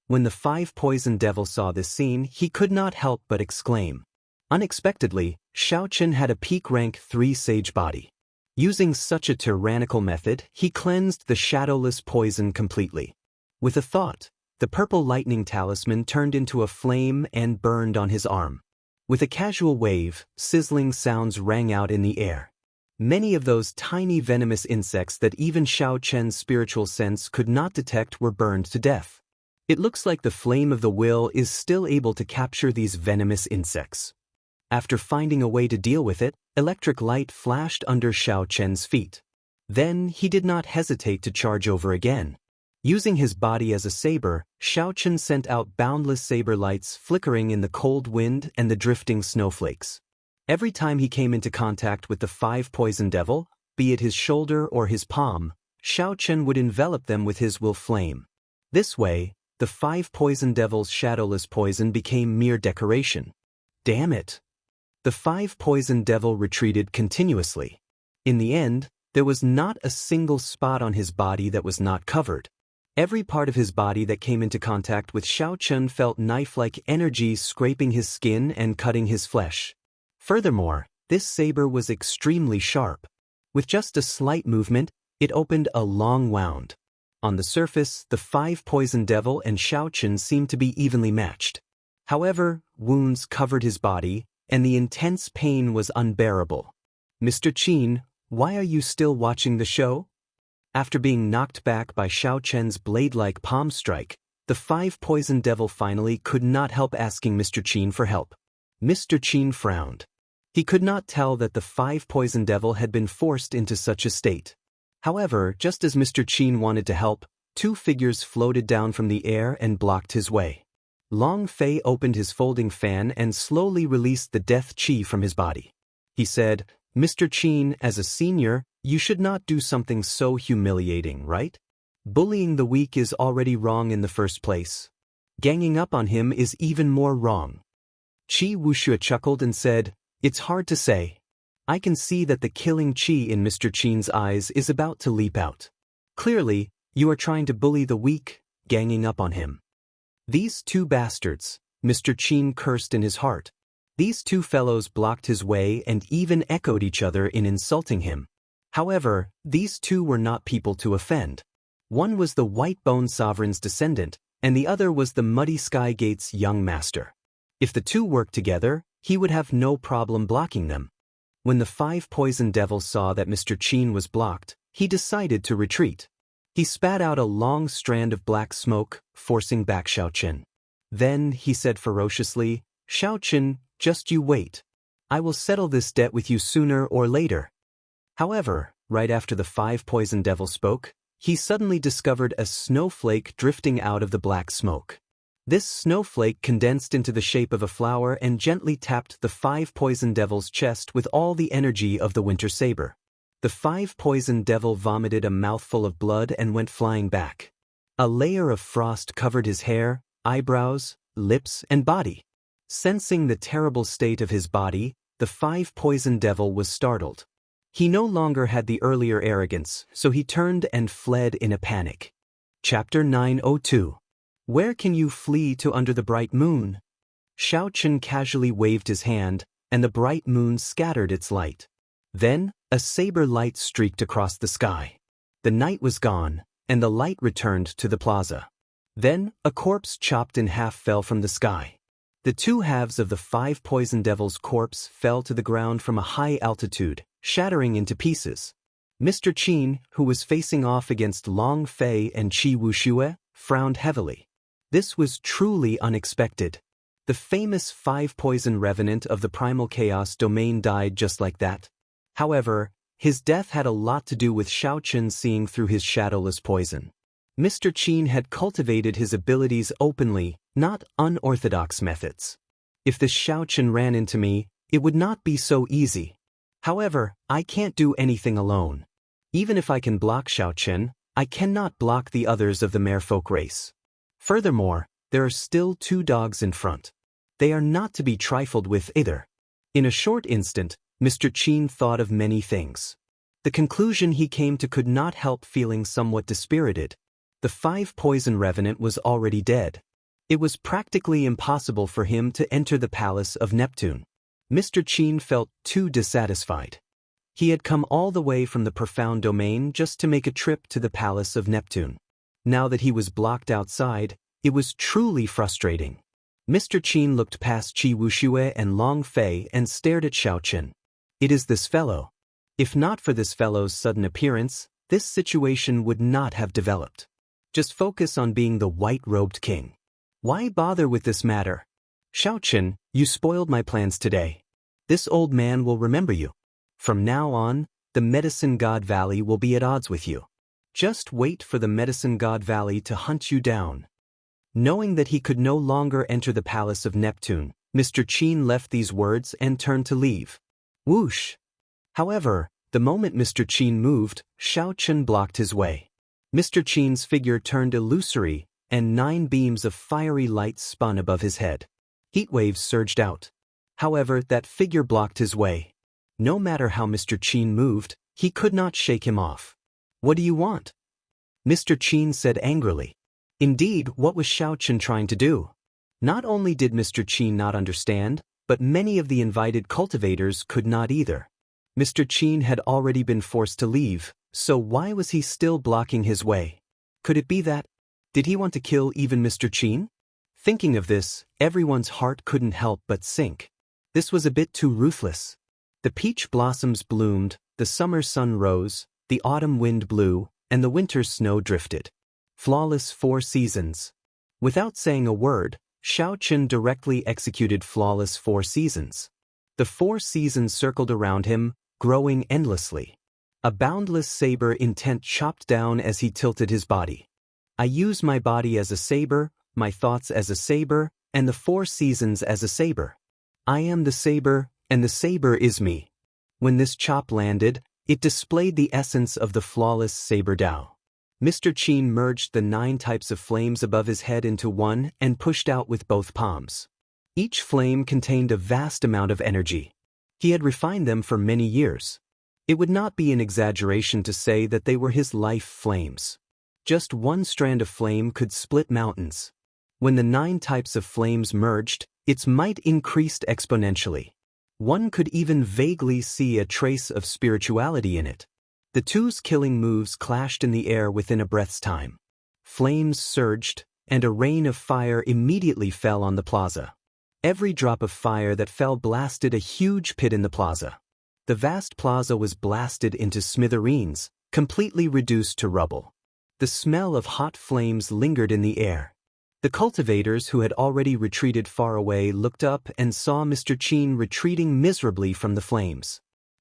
When the 5 poison devil saw this scene, he could not help but exclaim. Unexpectedly, Xiao Chen had a peak rank 3 sage body. Using such a tyrannical method, he cleansed the shadowless poison completely. With a thought, the purple lightning talisman turned into a flame and burned on his arm. With a casual wave, sizzling sounds rang out in the air. Many of those tiny venomous insects that even Xiao Chen's spiritual sense could not detect were burned to death. It looks like the flame of the will is still able to capture these venomous insects. After finding a way to deal with it, electric light flashed under Xiao Chen's feet. Then he did not hesitate to charge over again. Using his body as a saber, Xiao Chen sent out boundless saber lights flickering in the cold wind and the drifting snowflakes. Every time he came into contact with the 5 poison devil, be it his shoulder or his palm, Xiao Chen would envelop them with his will flame. This way, the 5 poison devil's shadowless poison became mere decoration. Damn it! The 5 poison devil retreated continuously. In the end, there was not a single spot on his body that was not covered. Every part of his body that came into contact with Xiao Chen felt knife-like energy scraping his skin and cutting his flesh. Furthermore, this saber was extremely sharp. With just a slight movement, it opened a long wound. On the surface, the 5 poison devil and Xiao Chen seemed to be evenly matched. However, wounds covered his body, and the intense pain was unbearable. Mr. Qin, why are you still watching the show? After being knocked back by Xiao Chen's blade-like palm strike, the 5 poison devil finally could not help asking Mr. Qin for help. Mr. Qin frowned. He could not tell that the 5 poison devil had been forced into such a state. However, just as Mr. Qin wanted to help, 2 figures floated down from the air and blocked his way. Long Fei opened his folding fan and slowly released the death qi from his body. He said, Mr. Qin, as a senior, you should not do something so humiliating, right? Bullying the weak is already wrong in the first place. Ganging up on him is even more wrong. Qi Wuxue chuckled and said, it's hard to say. I can see that the killing qi in Mr. Qin's eyes is about to leap out. Clearly, you are trying to bully the weak, ganging up on him. These 2 bastards, Mr. Qin cursed in his heart. These 2 fellows blocked his way and even echoed each other in insulting him. However, these 2 were not people to offend. One was the White Bone Sovereign's descendant, and the other was the Muddy Sky Gate's young master. If the 2 worked together, he would have no problem blocking them. When the 5 poison devils saw that Mr. Qin was blocked, he decided to retreat. He spat out a long strand of black smoke, forcing back Xiao Chen. Then he said ferociously, Xiao Chen, just you wait. I will settle this debt with you sooner or later. However, right after the 5 poison devils spoke, he suddenly discovered a snowflake drifting out of the black smoke. This snowflake condensed into the shape of a flower and gently tapped the 5 poison devil's chest with all the energy of the winter saber. The 5 poison devil vomited a mouthful of blood and went flying back. A layer of frost covered his hair, eyebrows, lips, and body. Sensing the terrible state of his body, the 5 poison devil was startled. He no longer had the earlier arrogance, so he turned and fled in a panic. Chapter 902. Where can you flee to under the bright moon? Xiao Chen casually waved his hand, and the bright moon scattered its light. Then, a saber light streaked across the sky. The night was gone, and the light returned to the plaza. Then, a corpse chopped in half fell from the sky. The two halves of the 5 poison devils' corpse fell to the ground from a high altitude, shattering into pieces. Mr. Qin, who was facing off against Long Fei and Qi Wuxue, frowned heavily. This was truly unexpected. The famous 5 poison revenant of the primal chaos domain died just like that. However, his death had a lot to do with Xiaochen seeing through his shadowless poison. Mr. Qin had cultivated his abilities openly, not unorthodox methods. If this Xiaochen ran into me, it would not be so easy. However, I can't do anything alone. Even if I can block Xiaochen, I cannot block the others of the merfolk race. Furthermore, there are still 2 dogs in front. They are not to be trifled with either. In a short instant, Mr. Qin thought of many things. The conclusion he came to could not help feeling somewhat dispirited. The 5 poison revenant was already dead. It was practically impossible for him to enter the palace of Neptune. Mr. Qin felt too dissatisfied. He had come all the way from the profound domain just to make a trip to the palace of Neptune. Now that he was blocked outside, it was truly frustrating. Mr. Qin looked past Qi Wuxue and Long Fei and stared at Xiaochen. It is this fellow. If not for this fellow's sudden appearance, this situation would not have developed. Just focus on being the white-robed king. Why bother with this matter? Xiaochen, you spoiled my plans today. This old man will remember you. From now on, the Medicine God Valley will be at odds with you. Just wait for the Medicine God Valley to hunt you down. Knowing that he could no longer enter the palace of Neptune, Mr. Qin left these words and turned to leave. Whoosh! However, the moment Mr. Qin moved, Xiaochen blocked his way. Mr. Qin's figure turned illusory, and 9 beams of fiery light spun above his head. Heat waves surged out. However, that figure blocked his way. No matter how Mr. Qin moved, he could not shake him off. What do you want? Mr. Qin said angrily. Indeed, what was Xiaochen trying to do? Not only did Mr. Qin not understand, but many of the invited cultivators could not either. Mr. Qin had already been forced to leave, so why was he still blocking his way? Could it be that? Did he want to kill even Mr. Qin? Thinking of this, everyone's heart couldn't help but sink. This was a bit too ruthless. The peach blossoms bloomed, the summer sun rose, the autumn wind blew, and the winter snow drifted. Flawless 4 seasons. Without saying a word, Xiaochen directly executed flawless 4 seasons. The 4 seasons circled around him, growing endlessly. A boundless saber intent chopped down as he tilted his body. I use my body as a saber, my thoughts as a saber, and the 4 seasons as a saber. I am the saber, and the saber is me. When this chop landed, it displayed the essence of the flawless saber Dao. Mr. Qin merged the 9 types of flames above his head into one and pushed out with both palms. Each flame contained a vast amount of energy. He had refined them for many years. It would not be an exaggeration to say that they were his life flames. Just one strand of flame could split mountains. When the 9 types of flames merged, its might increased exponentially. One could even vaguely see a trace of spirituality in it. The 2's killing moves clashed in the air within a breath's time. Flames surged, and a rain of fire immediately fell on the plaza. Every drop of fire that fell blasted a huge pit in the plaza. The vast plaza was blasted into smithereens, completely reduced to rubble. The smell of hot flames lingered in the air. The cultivators who had already retreated far away looked up and saw Mr. Qin retreating miserably from the flames.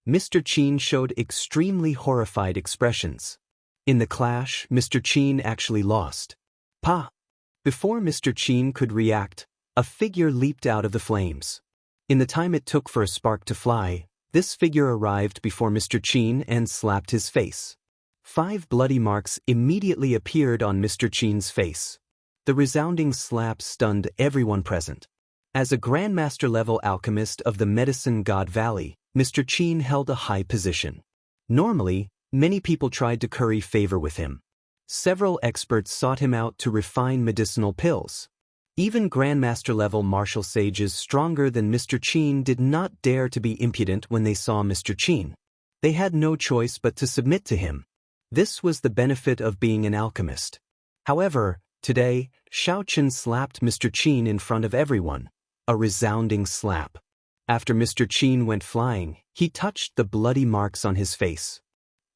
Mr. Qin showed extremely horrified expressions. In the clash, Mr. Qin actually lost. Pa! Before Mr. Qin could react, a figure leaped out of the flames. In the time it took for a spark to fly, this figure arrived before Mr. Qin and slapped his face. 5 bloody marks immediately appeared on Mr. Qin's face. The resounding slap stunned everyone present. As a Grandmaster-level alchemist of the Medicine God Valley, Mr. Qin held a high position. Normally, many people tried to curry favor with him. Several experts sought him out to refine medicinal pills. Even Grandmaster-level martial sages stronger than Mr. Qin did not dare to be impudent when they saw Mr. Qin. They had no choice but to submit to him. This was the benefit of being an alchemist. However, today, Xiao Chen slapped Mr. Qin in front of everyone. A resounding slap. After Mr. Qin went flying, he touched the bloody marks on his face.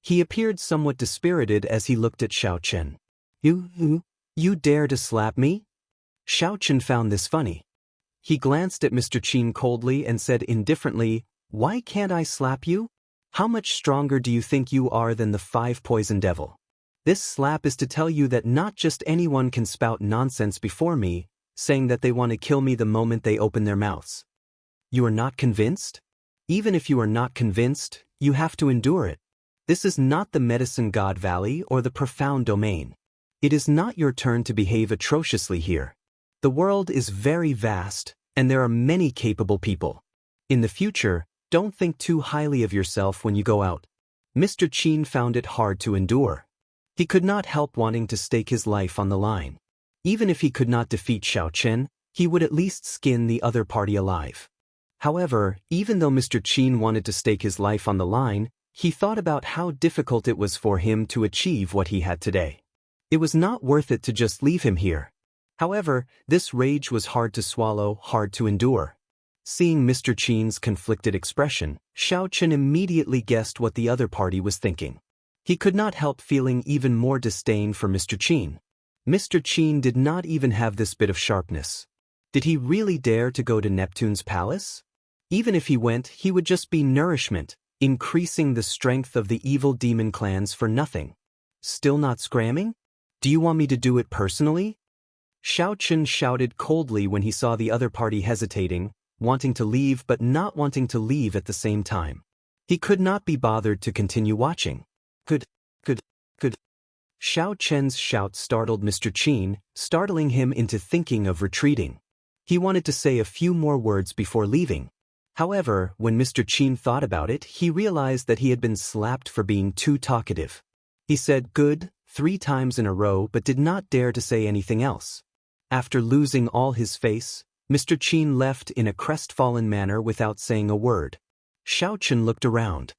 He appeared somewhat dispirited as he looked at Xiao Chen. You dare to slap me? Xiao Chen found this funny. He glanced at Mr. Qin coldly and said indifferently, "Why can't I slap you? How much stronger do you think you are than the 5-poison devil? This slap is to tell you that not just anyone can spout nonsense before me, saying that they want to kill me the moment they open their mouths. You are not convinced? Even if you are not convinced, you have to endure it. This is not the Medicine God Valley or the Profound Domain. It is not your turn to behave atrociously here. The world is very vast, and there are many capable people. In the future, don't think too highly of yourself when you go out." Mr. Qin found it hard to endure. He could not help wanting to stake his life on the line. Even if he could not defeat Xiao Chen, he would at least skin the other party alive. However, even though Mr. Qin wanted to stake his life on the line, he thought about how difficult it was for him to achieve what he had today. It was not worth it to just leave him here. However, this rage was hard to swallow, hard to endure. Seeing Mr. Qin's conflicted expression, Xiao Chen immediately guessed what the other party was thinking. He could not help feeling even more disdain for Mr. Qin. Mr. Qin did not even have this bit of sharpness. Did he really dare to go to Neptune's palace? Even if he went, he would just be nourishment, increasing the strength of the evil demon clans for nothing. Still not scramming? Do you want me to do it personally? Xiao Chen shouted coldly when he saw the other party hesitating, wanting to leave but not wanting to leave at the same time. He could not be bothered to continue watching. Could. Xiao Chen's shout startled Mr. Qin, startling him into thinking of retreating. He wanted to say a few more words before leaving. However, when Mr. Qin thought about it, he realized that he had been slapped for being too talkative. He said "good" 3 times in a row but did not dare to say anything else. After losing all his face, Mr. Qin left in a crestfallen manner without saying a word. Xiao Chen looked around.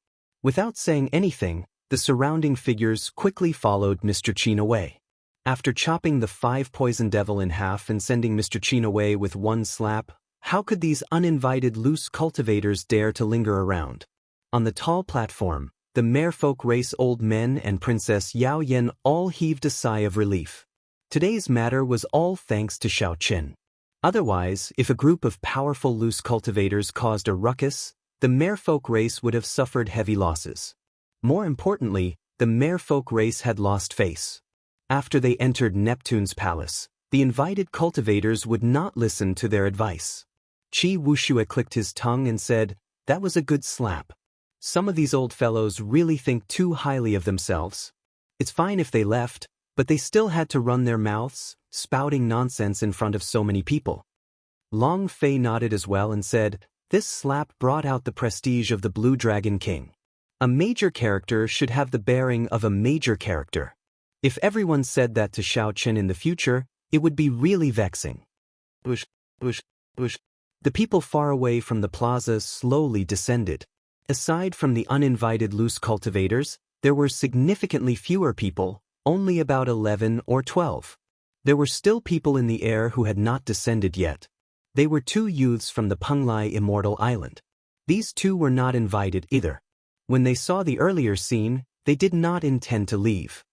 Without saying anything, the surrounding figures quickly followed Mr. Qin away. After chopping the 5-poison devil in half and sending Mr. Qin away with 1 slap, how could these uninvited loose cultivators dare to linger around? On the tall platform, the merfolk race old men and Princess Yao Yan all heaved a sigh of relief. Today's matter was all thanks to Xiao Chen. Otherwise, if a group of powerful loose cultivators caused a ruckus, the merfolk race would have suffered heavy losses. More importantly, the merfolk race had lost face. After they entered Neptune's palace, the invited cultivators would not listen to their advice. Qi Wuxue clicked his tongue and said, "That was a good slap. Some of these old fellows really think too highly of themselves. It's fine if they left, but they still had to run their mouths, spouting nonsense in front of so many people." Long Fei nodded as well and said, "This slap brought out the prestige of the Blue Dragon King. A major character should have the bearing of a major character. If everyone said that to Xiao Chen in the future, it would be really vexing." Bush. The people far away from the plaza slowly descended. Aside from the uninvited loose cultivators, there were significantly fewer people, only about 11 or 12. There were still people in the air who had not descended yet. They were 2 youths from the Penglai Immortal Island. These 2 were not invited either. When they saw the earlier scene, they did not intend to leave.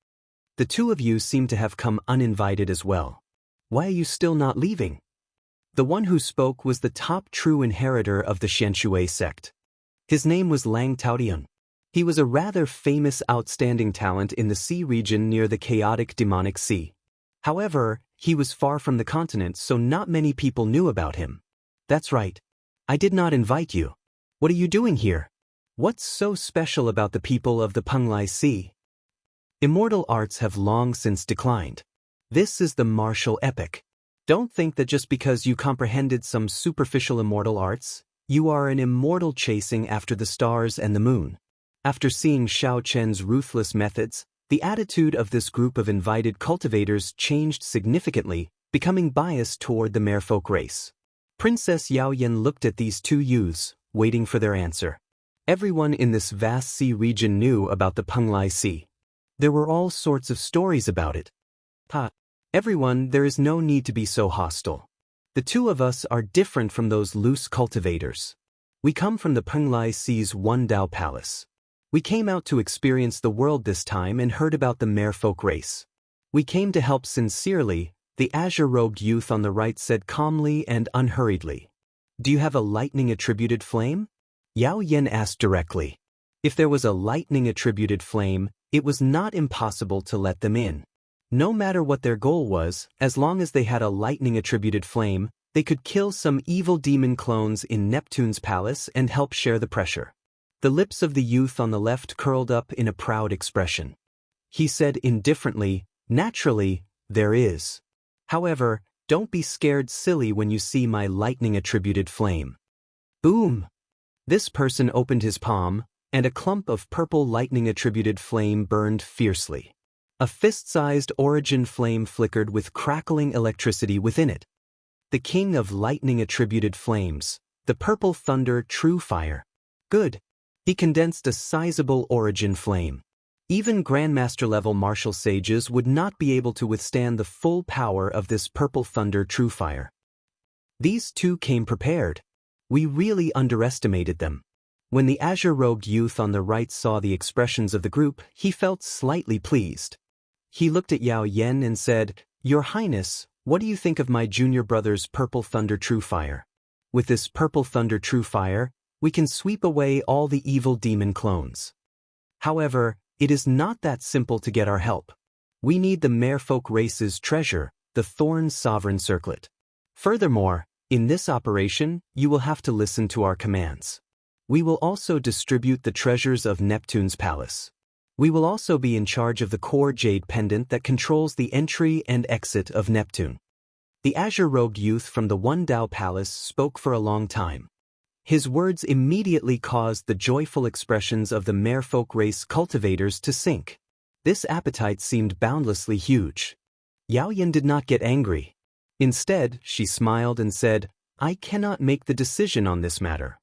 "The 2 of you seem to have come uninvited as well. Why are you still not leaving?" The one who spoke was the top true inheritor of the Xianshui sect. His name was Lang Taodian. He was a rather famous outstanding talent in the sea region near the chaotic demonic sea. However, he was far from the continent, so not many people knew about him. "That's right. I did not invite you. What are you doing here? What's so special about the people of the Penglai Sea?" Immortal arts have long since declined. This is the martial epic. Don't think that just because you comprehended some superficial immortal arts, you are an immortal chasing after the stars and the moon. After seeing Xiao Chen's ruthless methods, the attitude of this group of invited cultivators changed significantly, becoming biased toward the merfolk race. Princess Yao Yan looked at these two youths, waiting for their answer. Everyone in this vast sea region knew about the Penglai Sea. There were all sorts of stories about it. Everyone, there is no need to be so hostile. The two of us are different from those loose cultivators. We come from the Penglai Sea's One Dao Palace. We came out to experience the world this time and heard about the merfolk race. We came to help sincerely, the azure-robed youth on the right said calmly and unhurriedly. Do you have a lightning-attributed flame? Yao Yan asked directly. If there was a lightning-attributed flame, it was not impossible to let them in. No matter what their goal was, as long as they had a lightning-attributed flame, they could kill some evil demon clones in Neptune's palace and help share the pressure. The lips of the youth on the left curled up in a proud expression. He said indifferently, naturally, there is. However, don't be scared silly when you see my lightning-attributed flame. Boom! This person opened his palm, and a clump of purple lightning-attributed flame burned fiercely. A fist-sized origin flame flickered with crackling electricity within it. The king of lightning-attributed flames, the purple thunder true fire. Good. He condensed a sizable origin flame. Even Grandmaster-level martial sages would not be able to withstand the full power of this purple thunder true fire. These two came prepared. We really underestimated them. When the azure-robed youth on the right saw the expressions of the group, he felt slightly pleased. He looked at Yao Yan and said, Your Highness, what do you think of my junior brother's purple thunder true fire? With this purple thunder true fire, we can sweep away all the evil demon clones. However, it is not that simple to get our help. We need the merfolk race's treasure, the Thorn Sovereign Circlet. Furthermore, in this operation, you will have to listen to our commands. We will also distribute the treasures of Neptune's palace. We will also be in charge of the core jade pendant that controls the entry and exit of Neptune. The azure-robed youth from the One Dao Palace spoke for a long time. His words immediately caused the joyful expressions of the merfolk race cultivators to sink. This appetite seemed boundlessly huge. Yao Yan did not get angry. Instead, she smiled and said, I cannot make the decision on this matter.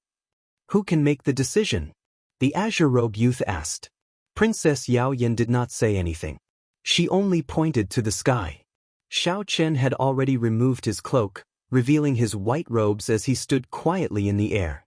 Who can make the decision? The azure-robed youth asked. Princess Yao Yan did not say anything. She only pointed to the sky. Xiao Chen had already removed his cloak, revealing his white robes as he stood quietly in the air.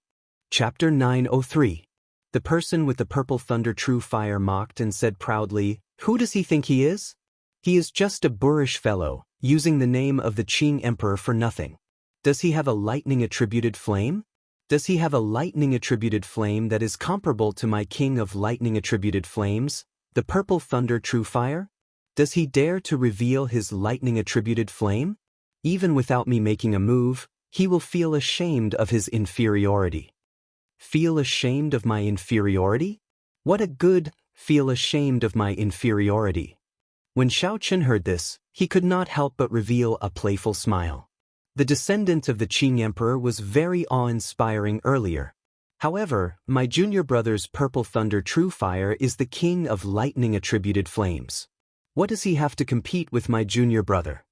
Chapter 903. The person with the purple thunder true fire mocked and said proudly, Who does he think he is? He is just a boorish fellow, using the name of the Qing Emperor for nothing. Does he have a lightning-attributed flame? Does he have a lightning-attributed flame that is comparable to my king of lightning-attributed flames, the purple thunder true fire? Does he dare to reveal his lightning-attributed flame? Even without me making a move, he will feel ashamed of his inferiority. Feel ashamed of my inferiority? What a good, feel ashamed of my inferiority. When Xiao Chen heard this, he could not help but reveal a playful smile. The descendant of the Qing Emperor was very awe-inspiring earlier. However, my junior brother's purple thunder true fire is the king of lightning-attributed flames. What does he have to compete with my junior brother?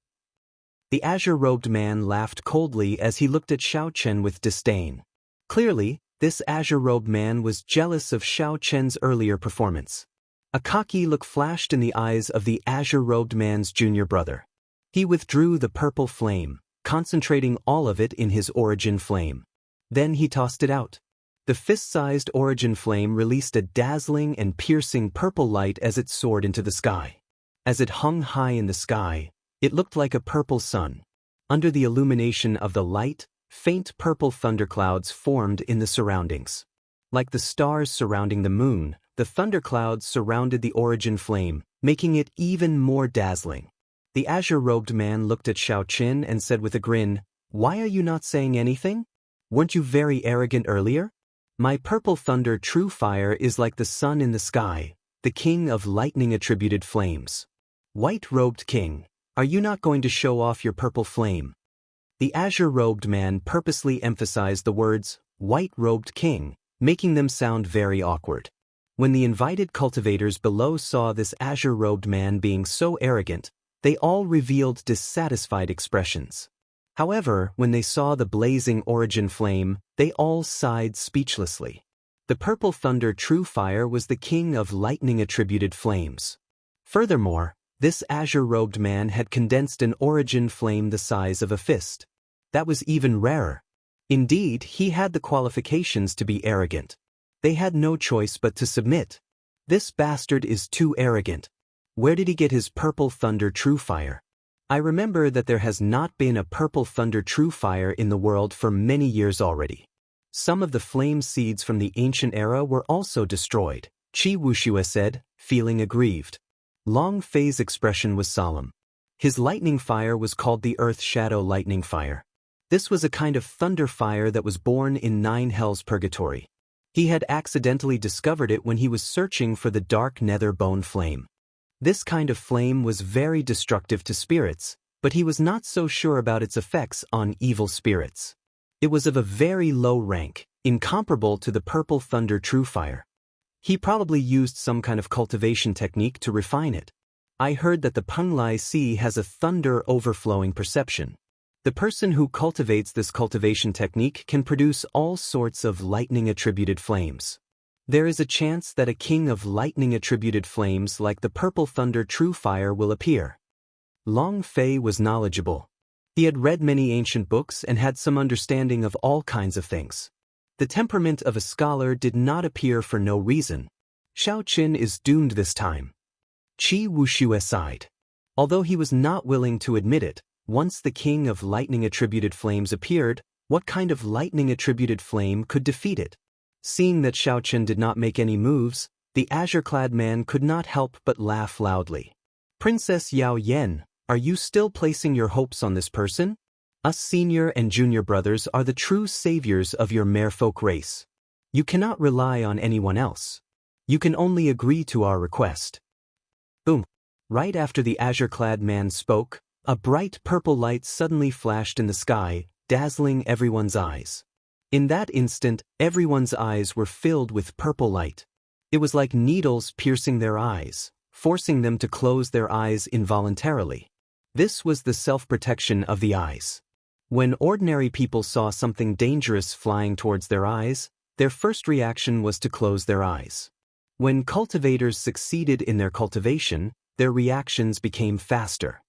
The azure-robed man laughed coldly as he looked at Xiao Chen with disdain. Clearly, this azure-robed man was jealous of Xiao Chen's earlier performance. A cocky look flashed in the eyes of the azure-robed man's junior brother. He withdrew the purple flame, concentrating all of it in his origin flame. Then he tossed it out. The fist-sized origin flame released a dazzling and piercing purple light as it soared into the sky. As it hung high in the sky, it looked like a purple sun. Under the illumination of the light, faint purple thunderclouds formed in the surroundings. Like the stars surrounding the moon, the thunderclouds surrounded the origin flame, making it even more dazzling. The azure-robed man looked at Xiao Chen and said with a grin, Why are you not saying anything? Weren't you very arrogant earlier? My purple thunder true fire is like the sun in the sky, the king of lightning-attributed flames. White-robed king, are you not going to show off your purple flame? The azure-robed man purposely emphasized the words, white-robed king, making them sound very awkward. When the invited cultivators below saw this azure-robed man being so arrogant, They all revealed dissatisfied expressions. However, when they saw the blazing origin flame, they all sighed speechlessly. The purple thunder true fire was the king of lightning-attributed flames. Furthermore, this azure-robed man had condensed an origin flame the size of a fist. That was even rarer. Indeed, he had the qualifications to be arrogant. They had no choice but to submit. This bastard is too arrogant. Where did he get his purple thunder true fire? I remember that there has not been a purple thunder true fire in the world for many years already. Some of the flame seeds from the ancient era were also destroyed, Qi Wuxue said, feeling aggrieved. Long Fei's expression was solemn. His lightning fire was called the Earth Shadow Lightning Fire. This was a kind of thunder fire that was born in 9 Hells Purgatory. He had accidentally discovered it when he was searching for the dark nether bone flame. This kind of flame was very destructive to spirits, but he was not so sure about its effects on evil spirits. It was of a very low rank, incomparable to the purple thunder true fire. He probably used some kind of cultivation technique to refine it. I heard that the Penglai Sea has a thunder overflowing perception. The person who cultivates this cultivation technique can produce all sorts of lightning-attributed flames. There is a chance that a king of lightning-attributed flames like the purple thunder true fire will appear. Long Fei was knowledgeable. He had read many ancient books and had some understanding of all kinds of things. The temperament of a scholar did not appear for no reason. Xiao Qin is doomed this time. Qi Wuxue sighed. Although he was not willing to admit it, once the king of lightning-attributed flames appeared, what kind of lightning-attributed flame could defeat it? Seeing that Xiao Qin did not make any moves, the azure-clad man could not help but laugh loudly. Princess Yao Yen, are you still placing your hopes on this person? Us senior and junior brothers are the true saviors of your merfolk race. You cannot rely on anyone else. You can only agree to our request. Boom. Right after the azure-clad man spoke, a bright purple light suddenly flashed in the sky, dazzling everyone's eyes. In that instant, everyone's eyes were filled with purple light. It was like needles piercing their eyes, forcing them to close their eyes involuntarily. This was the self-protection of the eyes. When ordinary people saw something dangerous flying towards their eyes, their first reaction was to close their eyes. When cultivators succeeded in their cultivation, their reactions became faster.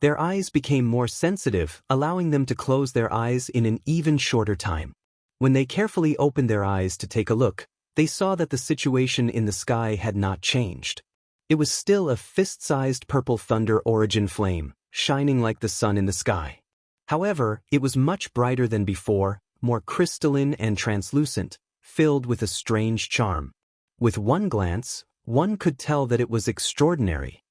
Their eyes became more sensitive, allowing them to close their eyes in an even shorter time. When they carefully opened their eyes to take a look, they saw that the situation in the sky had not changed. It was still a fist-sized purple thunder origin flame, shining like the sun in the sky. However, it was much brighter than before, more crystalline and translucent, filled with a strange charm. With one glance, one could tell that it was extraordinary.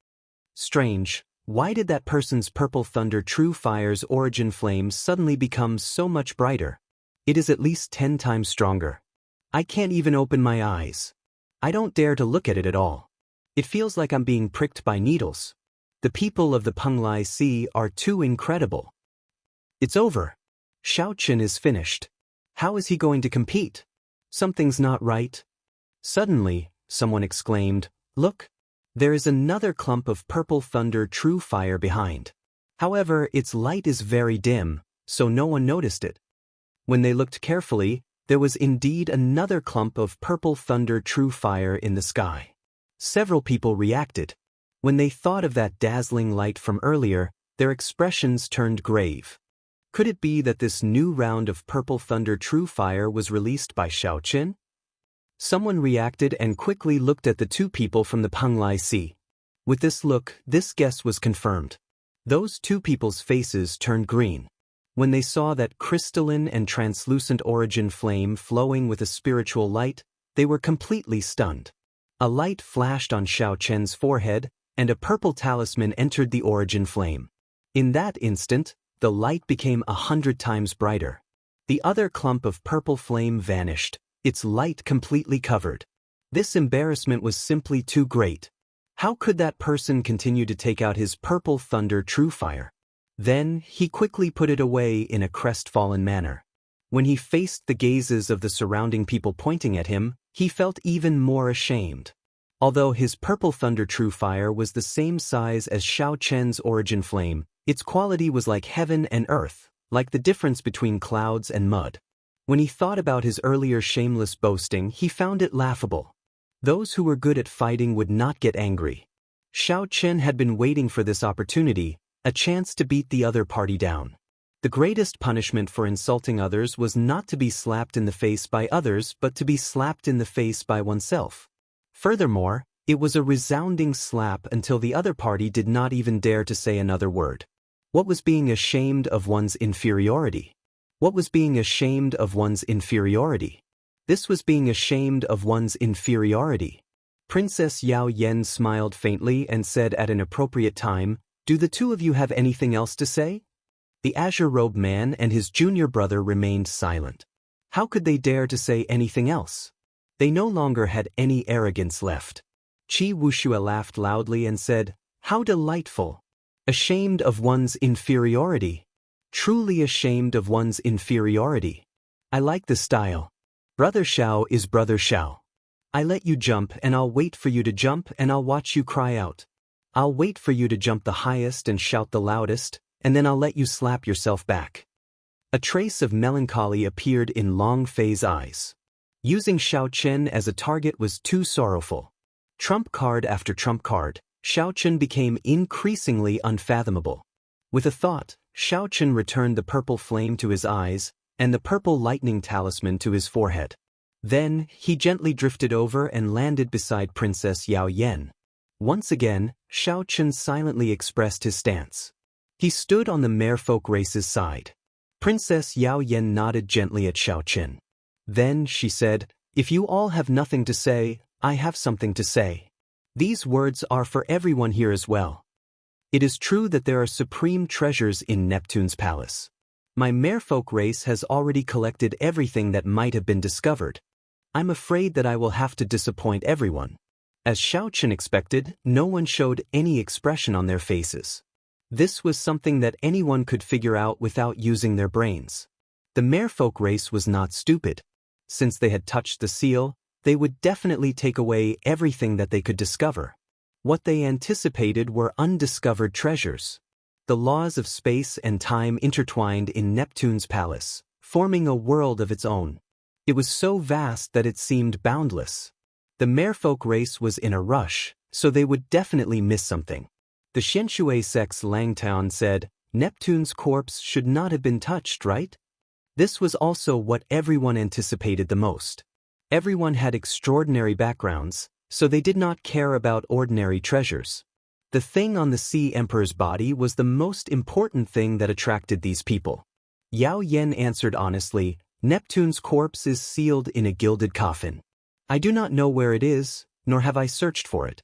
Strange, why did that person's purple thunder true fire's origin flame suddenly become so much brighter? It is at least 10 times stronger. I can't even open my eyes. I don't dare to look at it at all. It feels like I'm being pricked by needles. The people of the Penglai Sea are too incredible. It's over. Xiao Qin is finished. How is he going to compete? Something's not right. Suddenly, someone exclaimed, "Look! There is another clump of purple thunder true fire behind." However, its light is very dim, so no one noticed it. When they looked carefully, there was indeed another clump of purple thunder true fire in the sky. Several people reacted. When they thought of that dazzling light from earlier, their expressions turned grave. Could it be that this new round of purple thunder true fire was released by Xiao Qin? Someone reacted and quickly looked at the 2 people from the Penglai Sea. With this look, this guess was confirmed. Those 2 people's faces turned green. When they saw that crystalline and translucent origin flame flowing with a spiritual light, they were completely stunned. A light flashed on Xiao Qin's forehead, and a purple talisman entered the origin flame. In that instant, the light became 100 times brighter. The other clump of purple flame vanished, its light completely covered. This embarrassment was simply too great. How could that person continue to take out his purple thunder true fire? Then, he quickly put it away in a crestfallen manner. When he faced the gazes of the surrounding people pointing at him, he felt even more ashamed. Although his purple thunder true fire was the same size as Xiao Chen's origin flame, its quality was like heaven and earth, like the difference between clouds and mud. When he thought about his earlier shameless boasting, he found it laughable. Those who were good at fighting would not get angry. Xiao Chen had been waiting for this opportunity, a chance to beat the other party down. The greatest punishment for insulting others was not to be slapped in the face by others but to be slapped in the face by oneself. Furthermore, it was a resounding slap until the other party did not even dare to say another word. What was being ashamed of one's inferiority? What was being ashamed of one's inferiority? This was being ashamed of one's inferiority. Princess Yao Yen smiled faintly and said at an appropriate time, "Do the two of you have anything else to say?" The azure-robed man and his junior brother remained silent. How could they dare to say anything else? They no longer had any arrogance left. Qi Wuxue laughed loudly and said, "How delightful! Ashamed of one's inferiority. Truly ashamed of one's inferiority. I like the style. Brother Xiao is Brother Xiao. I let you jump and I'll wait for you to jump and I'll watch you cry out. I'll wait for you to jump the highest and shout the loudest, and then I'll let you slap yourself back." A trace of melancholy appeared in Long Fei's eyes. Using Xiao Chen as a target was too sorrowful. Trump card after trump card, Xiao Chen became increasingly unfathomable. With a thought, Xiao Chen returned the purple flame to his eyes and the purple lightning talisman to his forehead. Then, he gently drifted over and landed beside Princess Yao Yen. Once again, Xiao Chen silently expressed his stance. He stood on the merfolk race's side. Princess Yao Yen nodded gently at Xiao Chen. Then, she said, "If you all have nothing to say, I have something to say. These words are for everyone here as well. It is true that there are supreme treasures in Neptune's palace. My merfolk race has already collected everything that might have been discovered. I'm afraid that I will have to disappoint everyone." As Xiao Chen expected, no one showed any expression on their faces. This was something that anyone could figure out without using their brains. The merfolk race was not stupid. Since they had touched the seal, they would definitely take away everything that they could discover. What they anticipated were undiscovered treasures. The laws of space and time intertwined in Neptune's palace, forming a world of its own. It was so vast that it seemed boundless. The merfolk race was in a rush, so they would definitely miss something. The Xianshui sect's Langtown said, "Neptune's corpse should not have been touched, right?" This was also what everyone anticipated the most. Everyone had extraordinary backgrounds, so they did not care about ordinary treasures. The thing on the Sea Emperor's body was the most important thing that attracted these people. Yao Yen answered honestly, "Neptune's corpse is sealed in a gilded coffin. I do not know where it is, nor have I searched for it.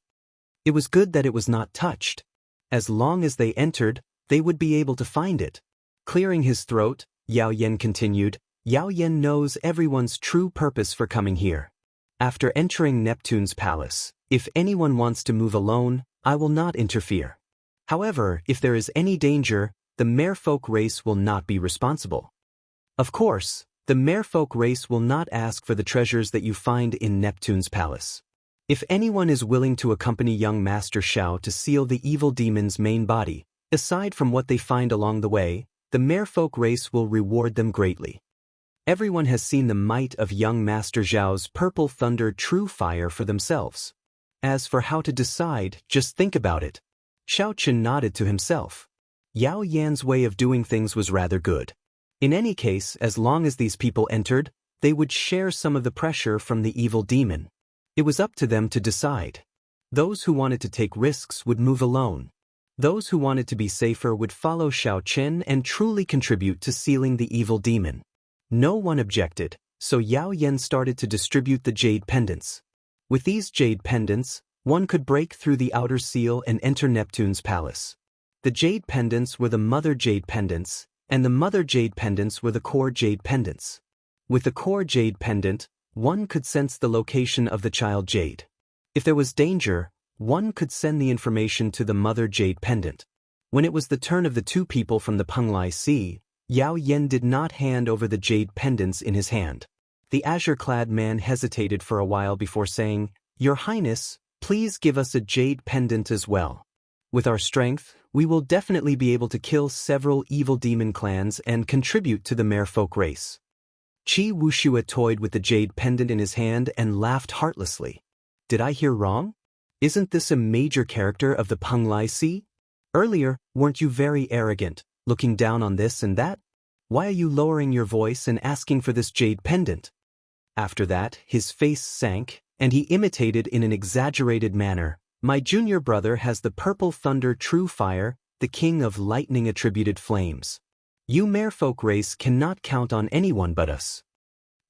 It was good that it was not touched. As long as they entered, they would be able to find it." Clearing his throat, Yao Yen continued, "Yao Yen knows everyone's true purpose for coming here. After entering Neptune's palace, if anyone wants to move alone, I will not interfere. However, if there is any danger, the merfolk race will not be responsible. Of course, the merfolk race will not ask for the treasures that you find in Neptune's palace. If anyone is willing to accompany young Master Xiao to seal the evil demon's main body, aside from what they find along the way, the merfolk race will reward them greatly. Everyone has seen the might of young Master Zhao's purple thunder true fire for themselves. As for how to decide, just think about it." Xiao Chen nodded to himself. Yao Yan's way of doing things was rather good. In any case, as long as these people entered, they would share some of the pressure from the evil demon. It was up to them to decide. Those who wanted to take risks would move alone. Those who wanted to be safer would follow Xiao Chen and truly contribute to sealing the evil demon. No one objected, so Yao Yan started to distribute the jade pendants. With these jade pendants, one could break through the outer seal and enter Neptune's palace. The jade pendants were the mother jade pendants, and the mother jade pendants were the core jade pendants. With the core jade pendant, one could sense the location of the child jade. If there was danger, one could send the information to the mother jade pendant. When it was the turn of the two people from the Penglai Sea, Yao Yen did not hand over the jade pendants in his hand. The azure-clad man hesitated for a while before saying, "Your Highness, please give us a jade pendant as well. With our strength, we will definitely be able to kill several evil demon clans and contribute to the merfolk race. Qi Wushua toyed with the jade pendant in his hand and laughed heartlessly. Did I hear wrong? Isn't this a major character of the Penglai Sea? Earlier, weren't you very arrogant, looking down on this and that? Why are you lowering your voice and asking for this jade pendant? After that, his face sank, and he imitated in an exaggerated manner, my junior brother has the purple thunder true fire, the king of lightning attributed flames. You merfolk race cannot count on anyone but us.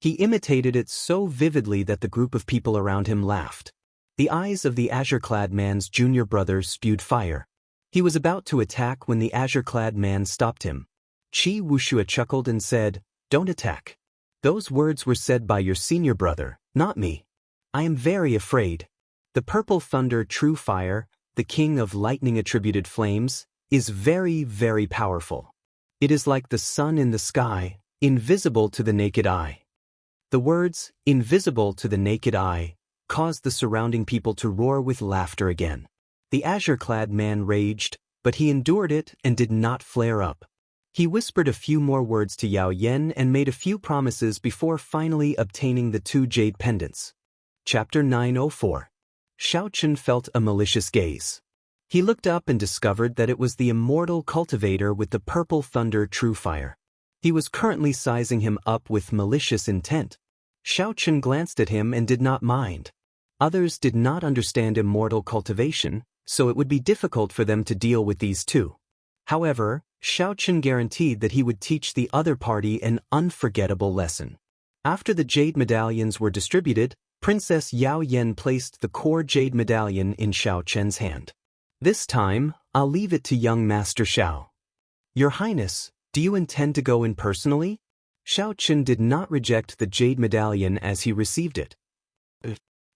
He imitated it so vividly that the group of people around him laughed. The eyes of the azure-clad man's junior brother spewed fire. He was about to attack when the azure-clad man stopped him. Qi Wushua chuckled and said, "Don't attack. Those words were said by your senior brother, not me. I am very afraid. The purple thunder true fire, the king of lightning attributed flames, is very, very powerful. It is like the sun in the sky, invisible to the naked eye." The words, invisible to the naked eye, caused the surrounding people to roar with laughter again. The azure-clad man raged, but he endured it and did not flare up. He whispered a few more words to Yao Yen and made a few promises before finally obtaining the 2 jade pendants. Chapter 904. Shao Chun felt a malicious gaze. He looked up and discovered that it was the immortal cultivator with the purple thunder true fire. He was currently sizing him up with malicious intent. Shao Chun glanced at him and did not mind. Others did not understand immortal cultivation, so it would be difficult for them to deal with these two. However, Shao Chun guaranteed that he would teach the other party an unforgettable lesson. After the jade medallions were distributed, Princess Yao Yen placed the core jade medallion in Shao Chen's hand. "This time, I'll leave it to young Master Shao." "Your Highness, do you intend to go in personally?" Shao Chun did not reject the jade medallion as he received it.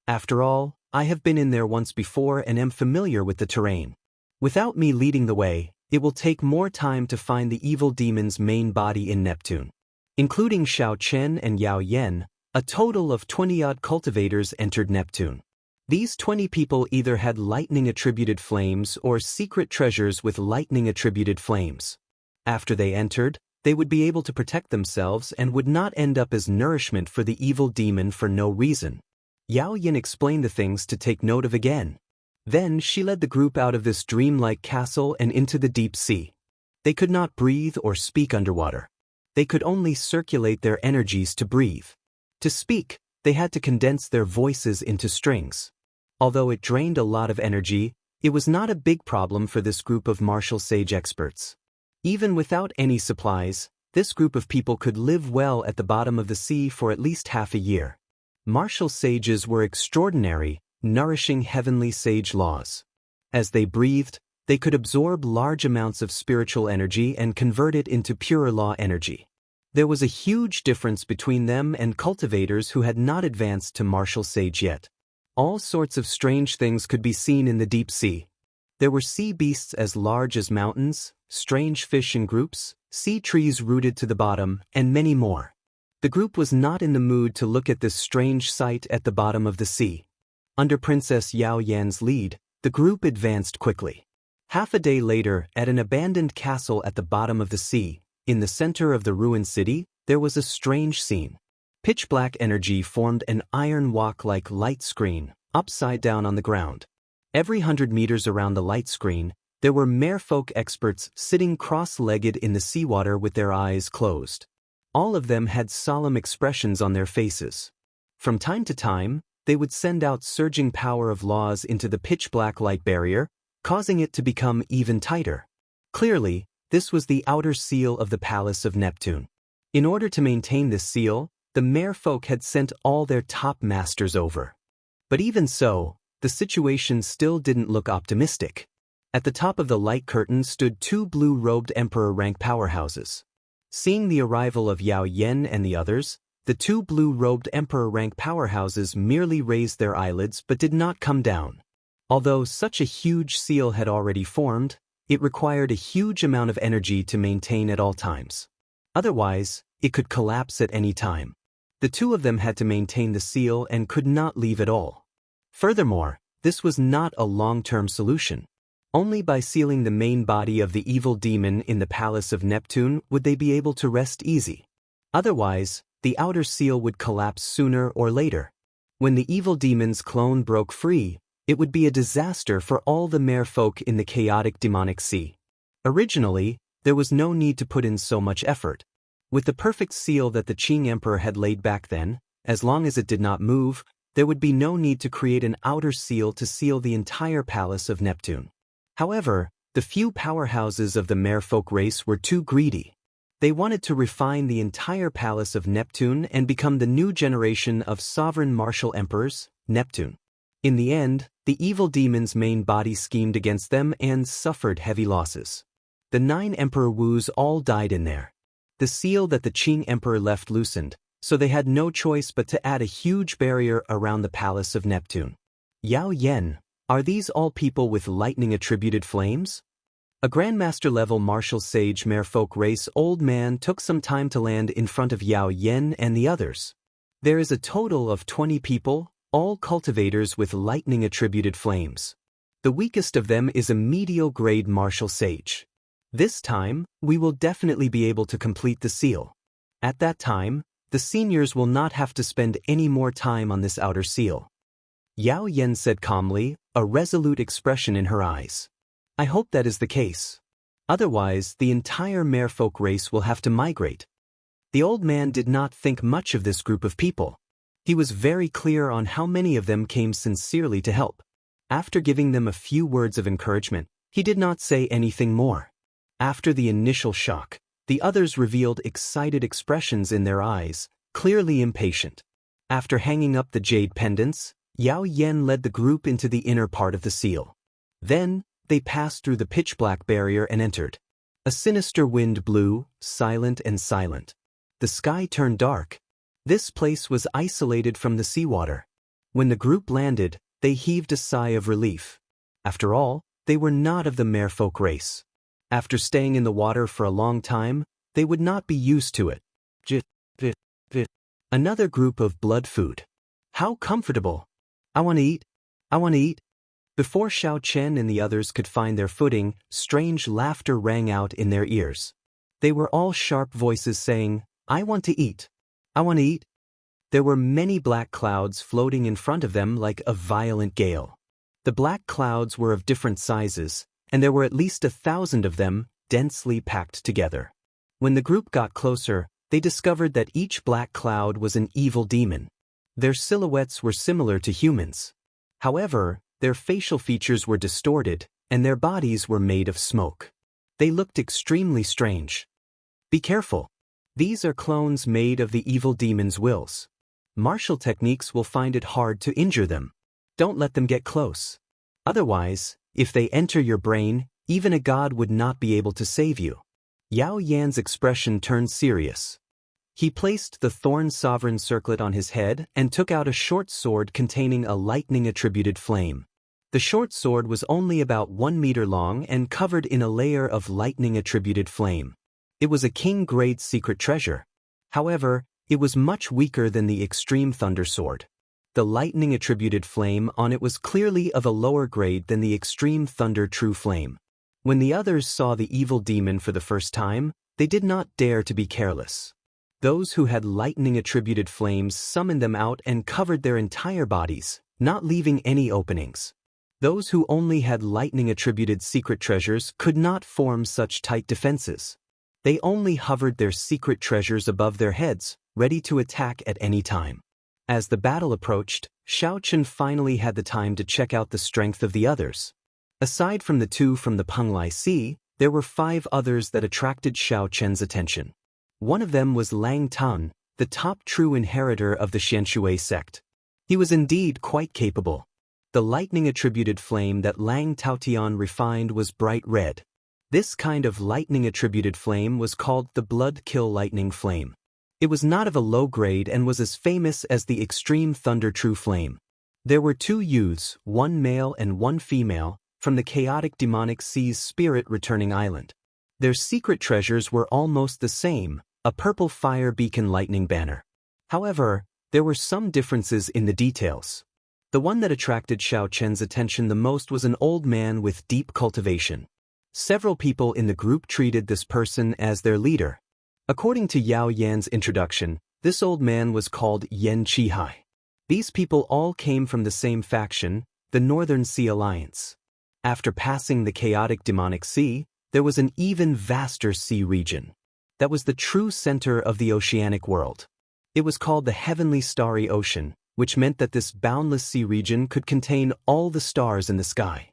"After all, I have been in there once before and am familiar with the terrain. Without me leading the way, it will take more time to find the evil demon's main body in Neptune." Including Shao Chen and Yao Yen, a total of 20-odd cultivators entered Neptune. These 20 people either had lightning-attributed flames or secret treasures with lightning-attributed flames. After they entered, they would be able to protect themselves and would not end up as nourishment for the evil demon for no reason. Yao Yin explained the things to take note of again. Then she led the group out of this dreamlike castle and into the deep sea. They could not breathe or speak underwater. They could only circulate their energies to breathe. To speak, they had to condense their voices into strings. Although it drained a lot of energy, it was not a big problem for this group of martial sage experts. Even without any supplies, this group of people could live well at the bottom of the sea for at least half a year. Martial sages were extraordinary, nourishing heavenly sage laws. As they breathed, they could absorb large amounts of spiritual energy and convert it into pure law energy. There was a huge difference between them and cultivators who had not advanced to martial sage yet. All sorts of strange things could be seen in the deep sea. There were sea beasts as large as mountains, strange fish in groups, sea trees rooted to the bottom, and many more. The group was not in the mood to look at this strange sight at the bottom of the sea. Under Princess Yao Yan's lead, the group advanced quickly. Half a day later, at an abandoned castle at the bottom of the sea, in the center of the ruined city, there was a strange scene. Pitch-black energy formed an iron walk-like light screen, upside down on the ground. Every 100 meters around the light screen, there were merfolk experts sitting cross-legged in the seawater with their eyes closed. All of them had solemn expressions on their faces. From time to time, they would send out surging power of laws into the pitch-black light barrier, causing it to become even tighter. Clearly, this was the outer seal of the Palace of Neptune. In order to maintain this seal, the merfolk had sent all their top masters over. But even so, the situation still didn't look optimistic. At the top of the light curtain stood 2 blue-robed emperor-rank powerhouses. Seeing the arrival of Yao Yen and the others, the 2 blue-robed emperor-rank powerhouses merely raised their eyelids but did not come down. Although such a huge seal had already formed, it required a huge amount of energy to maintain at all times. Otherwise, it could collapse at any time. The 2 of them had to maintain the seal and could not leave at all. Furthermore, this was not a long-term solution. Only by sealing the main body of the evil demon in the palace of Neptune would they be able to rest easy. Otherwise, the outer seal would collapse sooner or later. When the evil demon's clone broke free, it would be a disaster for all the merfolk in the chaotic demonic sea. Originally, there was no need to put in so much effort. With the perfect seal that the Qing Emperor had laid back then, as long as it did not move, there would be no need to create an outer seal to seal the entire palace of Neptune. However, the few powerhouses of the merfolk race were too greedy. They wanted to refine the entire palace of Neptune and become the new generation of sovereign martial emperors, Neptune. In the end, the evil demon's main body schemed against them and suffered heavy losses. The 9 Emperor Wus all died in there. The seal that the Qing Emperor left loosened, so they had no choice but to add a huge barrier around the palace of Neptune. Yao Yen, are these all people with lightning-attributed flames? A Grandmaster-level martial sage merfolk race old man took some time to land in front of Yao Yen and the others. There is a total of 20 people, all cultivators with lightning-attributed flames. The weakest of them is a medial-grade martial sage. This time, we will definitely be able to complete the seal. At that time, the seniors will not have to spend any more time on this outer seal. Yao Yen said calmly, a resolute expression in her eyes. I hope that is the case. Otherwise, the entire merfolk race will have to migrate. The old man did not think much of this group of people. He was very clear on how many of them came sincerely to help. After giving them a few words of encouragement, he did not say anything more. After the initial shock, the others revealed excited expressions in their eyes, clearly impatient. After hanging up the jade pendants, Yao Yen led the group into the inner part of the seal. Then, they passed through the pitch-black barrier and entered. A sinister wind blew, silent and silent. The sky turned dark. This place was isolated from the seawater. When the group landed, they heaved a sigh of relief. After all, they were not of the merfolk race. After staying in the water for a long time, they would not be used to it. Another group of blood food. How comfortable! I want to eat. I want to eat. Before Xiao Chen and the others could find their footing, strange laughter rang out in their ears. They were all sharp voices saying, I want to eat. I want to eat. There were many black clouds floating in front of them like a violent gale. The black clouds were of different sizes, and there were at least 1,000 of them, densely packed together. When the group got closer, they discovered that each black cloud was an evil demon. Their silhouettes were similar to humans. However, their facial features were distorted, and their bodies were made of smoke. They looked extremely strange. Be careful. These are clones made of the evil demon's wills. Martial techniques will find it hard to injure them. Don't let them get close. Otherwise, if they enter your brain, even a god would not be able to save you. Yao Yan's expression turned serious. He placed the thorn sovereign circlet on his head and took out a short sword containing a lightning-attributed flame. The short sword was only about 1 meter long and covered in a layer of lightning-attributed flame. It was a king-grade secret treasure. However, it was much weaker than the extreme thunder sword. The lightning-attributed flame on it was clearly of a lower grade than the extreme thunder true flame. When the others saw the evil demon for the first time, they did not dare to be careless. Those who had lightning-attributed flames summoned them out and covered their entire bodies, not leaving any openings. Those who only had lightning-attributed secret treasures could not form such tight defenses. They only hovered their secret treasures above their heads, ready to attack at any time. As the battle approached, Xiao Chen finally had the time to check out the strength of the others. Aside from the 2 from the Penglai Sea, there were 5 others that attracted Xiao Chen's attention. One of them was Lang Tun, the top true inheritor of the Xianshui sect. He was indeed quite capable. The lightning-attributed flame that Lang Taotian refined was bright red. This kind of lightning-attributed flame was called the blood-kill lightning flame. It was not of a low grade and was as famous as the extreme thunder true flame. There were 2 youths, 1 male and 1 female, from the chaotic demonic sea's spirit-returning island. Their secret treasures were almost the same, a purple fire beacon lightning banner. However, there were some differences in the details. The one that attracted Xiao Chen's attention the most was an old man with deep cultivation. Several people in the group treated this person as their leader. According to Yao Yan's introduction, this old man was called Yan Qihai. These people all came from the same faction, the Northern Sea Alliance. After passing the chaotic demonic sea, there was an even vaster sea region. That was the true center of the oceanic world. It was called the Heavenly Starry Ocean, which meant that this boundless sea region could contain all the stars in the sky.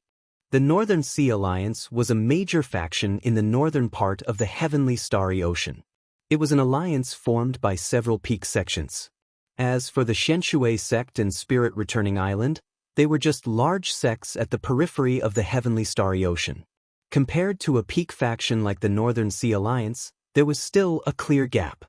The Northern Sea Alliance was a major faction in the northern part of the Heavenly Starry Ocean. It was an alliance formed by several peak sections. As for the Shenshui sect and Spirit Returning Island, they were just large sects at the periphery of the Heavenly Starry Ocean. Compared to a peak faction like the Northern Sea Alliance, there was still a clear gap.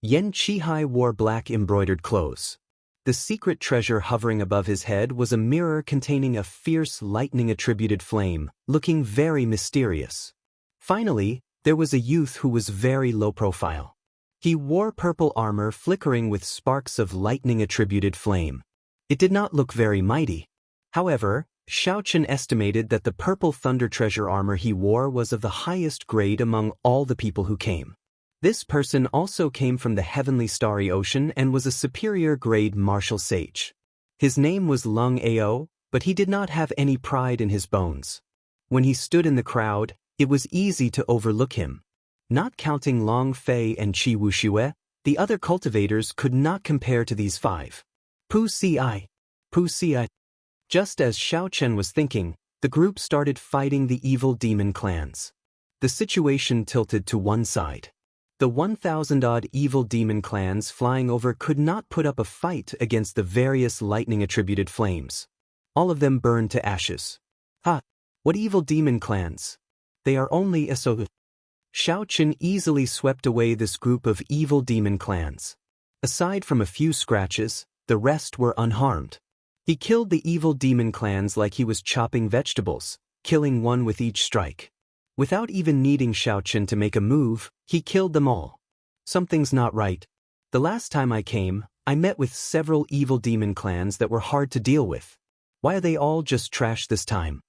Yan Qihai wore black embroidered clothes. The secret treasure hovering above his head was a mirror containing a fierce lightning-attributed flame, looking very mysterious. Finally, there was a youth who was very low profile. He wore purple armor flickering with sparks of lightning-attributed flame. It did not look very mighty. However, Xiao Chen estimated that the purple thunder treasure armor he wore was of the highest grade among all the people who came. This person also came from the Heavenly Starry Ocean and was a superior grade martial sage. His name was Lung Ao, but he did not have any pride in his bones. When he stood in the crowd, it was easy to overlook him. Not counting Long Fei and Qi Wuxue, the other cultivators could not compare to these five. Pu Ci. Just as Xiao Chen was thinking, the group started fighting the evil demon clans. The situation tilted to one side. The 1,000-odd evil demon clans flying over could not put up a fight against the various lightning-attributed flames. All of them burned to ashes. Ha! What evil demon clans? They are only so. Xiao Chen easily swept away this group of evil demon clans. Aside from a few scratches, the rest were unharmed. He killed the evil demon clans like he was chopping vegetables, killing one with each strike. Without even needing Xiao Chen to make a move, he killed them all. Something's not right. The last time I came, I met with several evil demon clans that were hard to deal with. Why are they all just trash this time?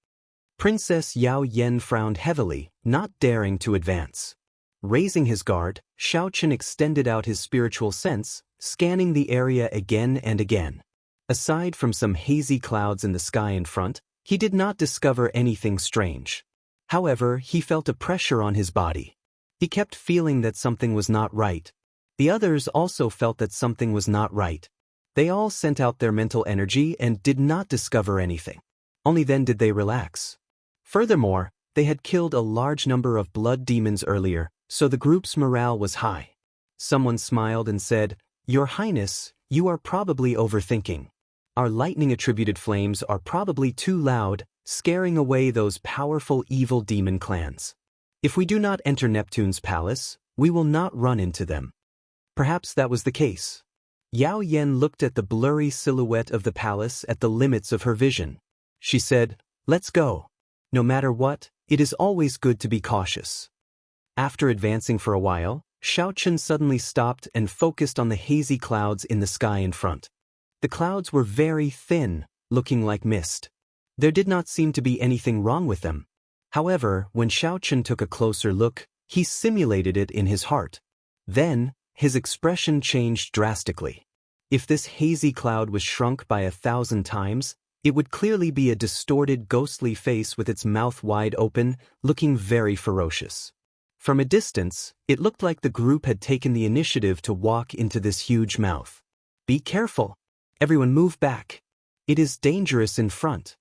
Princess Yao Yan frowned heavily, not daring to advance. Raising his guard, Xiao Chen extended out his spiritual sense, scanning the area again and again. Aside from some hazy clouds in the sky in front, he did not discover anything strange. However, he felt a pressure on his body. He kept feeling that something was not right. The others also felt that something was not right. They all sent out their mental energy and did not discover anything. Only then did they relax. Furthermore, they had killed a large number of blood demons earlier, so the group's morale was high. Someone smiled and said, "Your Highness, you are probably overthinking. Our lightning-attributed flames are probably too loud, scaring away those powerful evil demon clans. If we do not enter Neptune's palace, we will not run into them." Perhaps that was the case. Yao Yan looked at the blurry silhouette of the palace at the limits of her vision. She said, "Let's go. No matter what, it is always good to be cautious." After advancing for a while, Xiao Chen suddenly stopped and focused on the hazy clouds in the sky in front. The clouds were very thin, looking like mist. There did not seem to be anything wrong with them. However, when Xiao Chen took a closer look, he simulated it in his heart. Then, his expression changed drastically. If this hazy cloud was shrunk by 1,000 times, it would clearly be a distorted, ghostly face with its mouth wide open, looking very ferocious. From a distance, it looked like the group had taken the initiative to walk into this huge mouth. "Be careful! Everyone move back! It is dangerous in front!"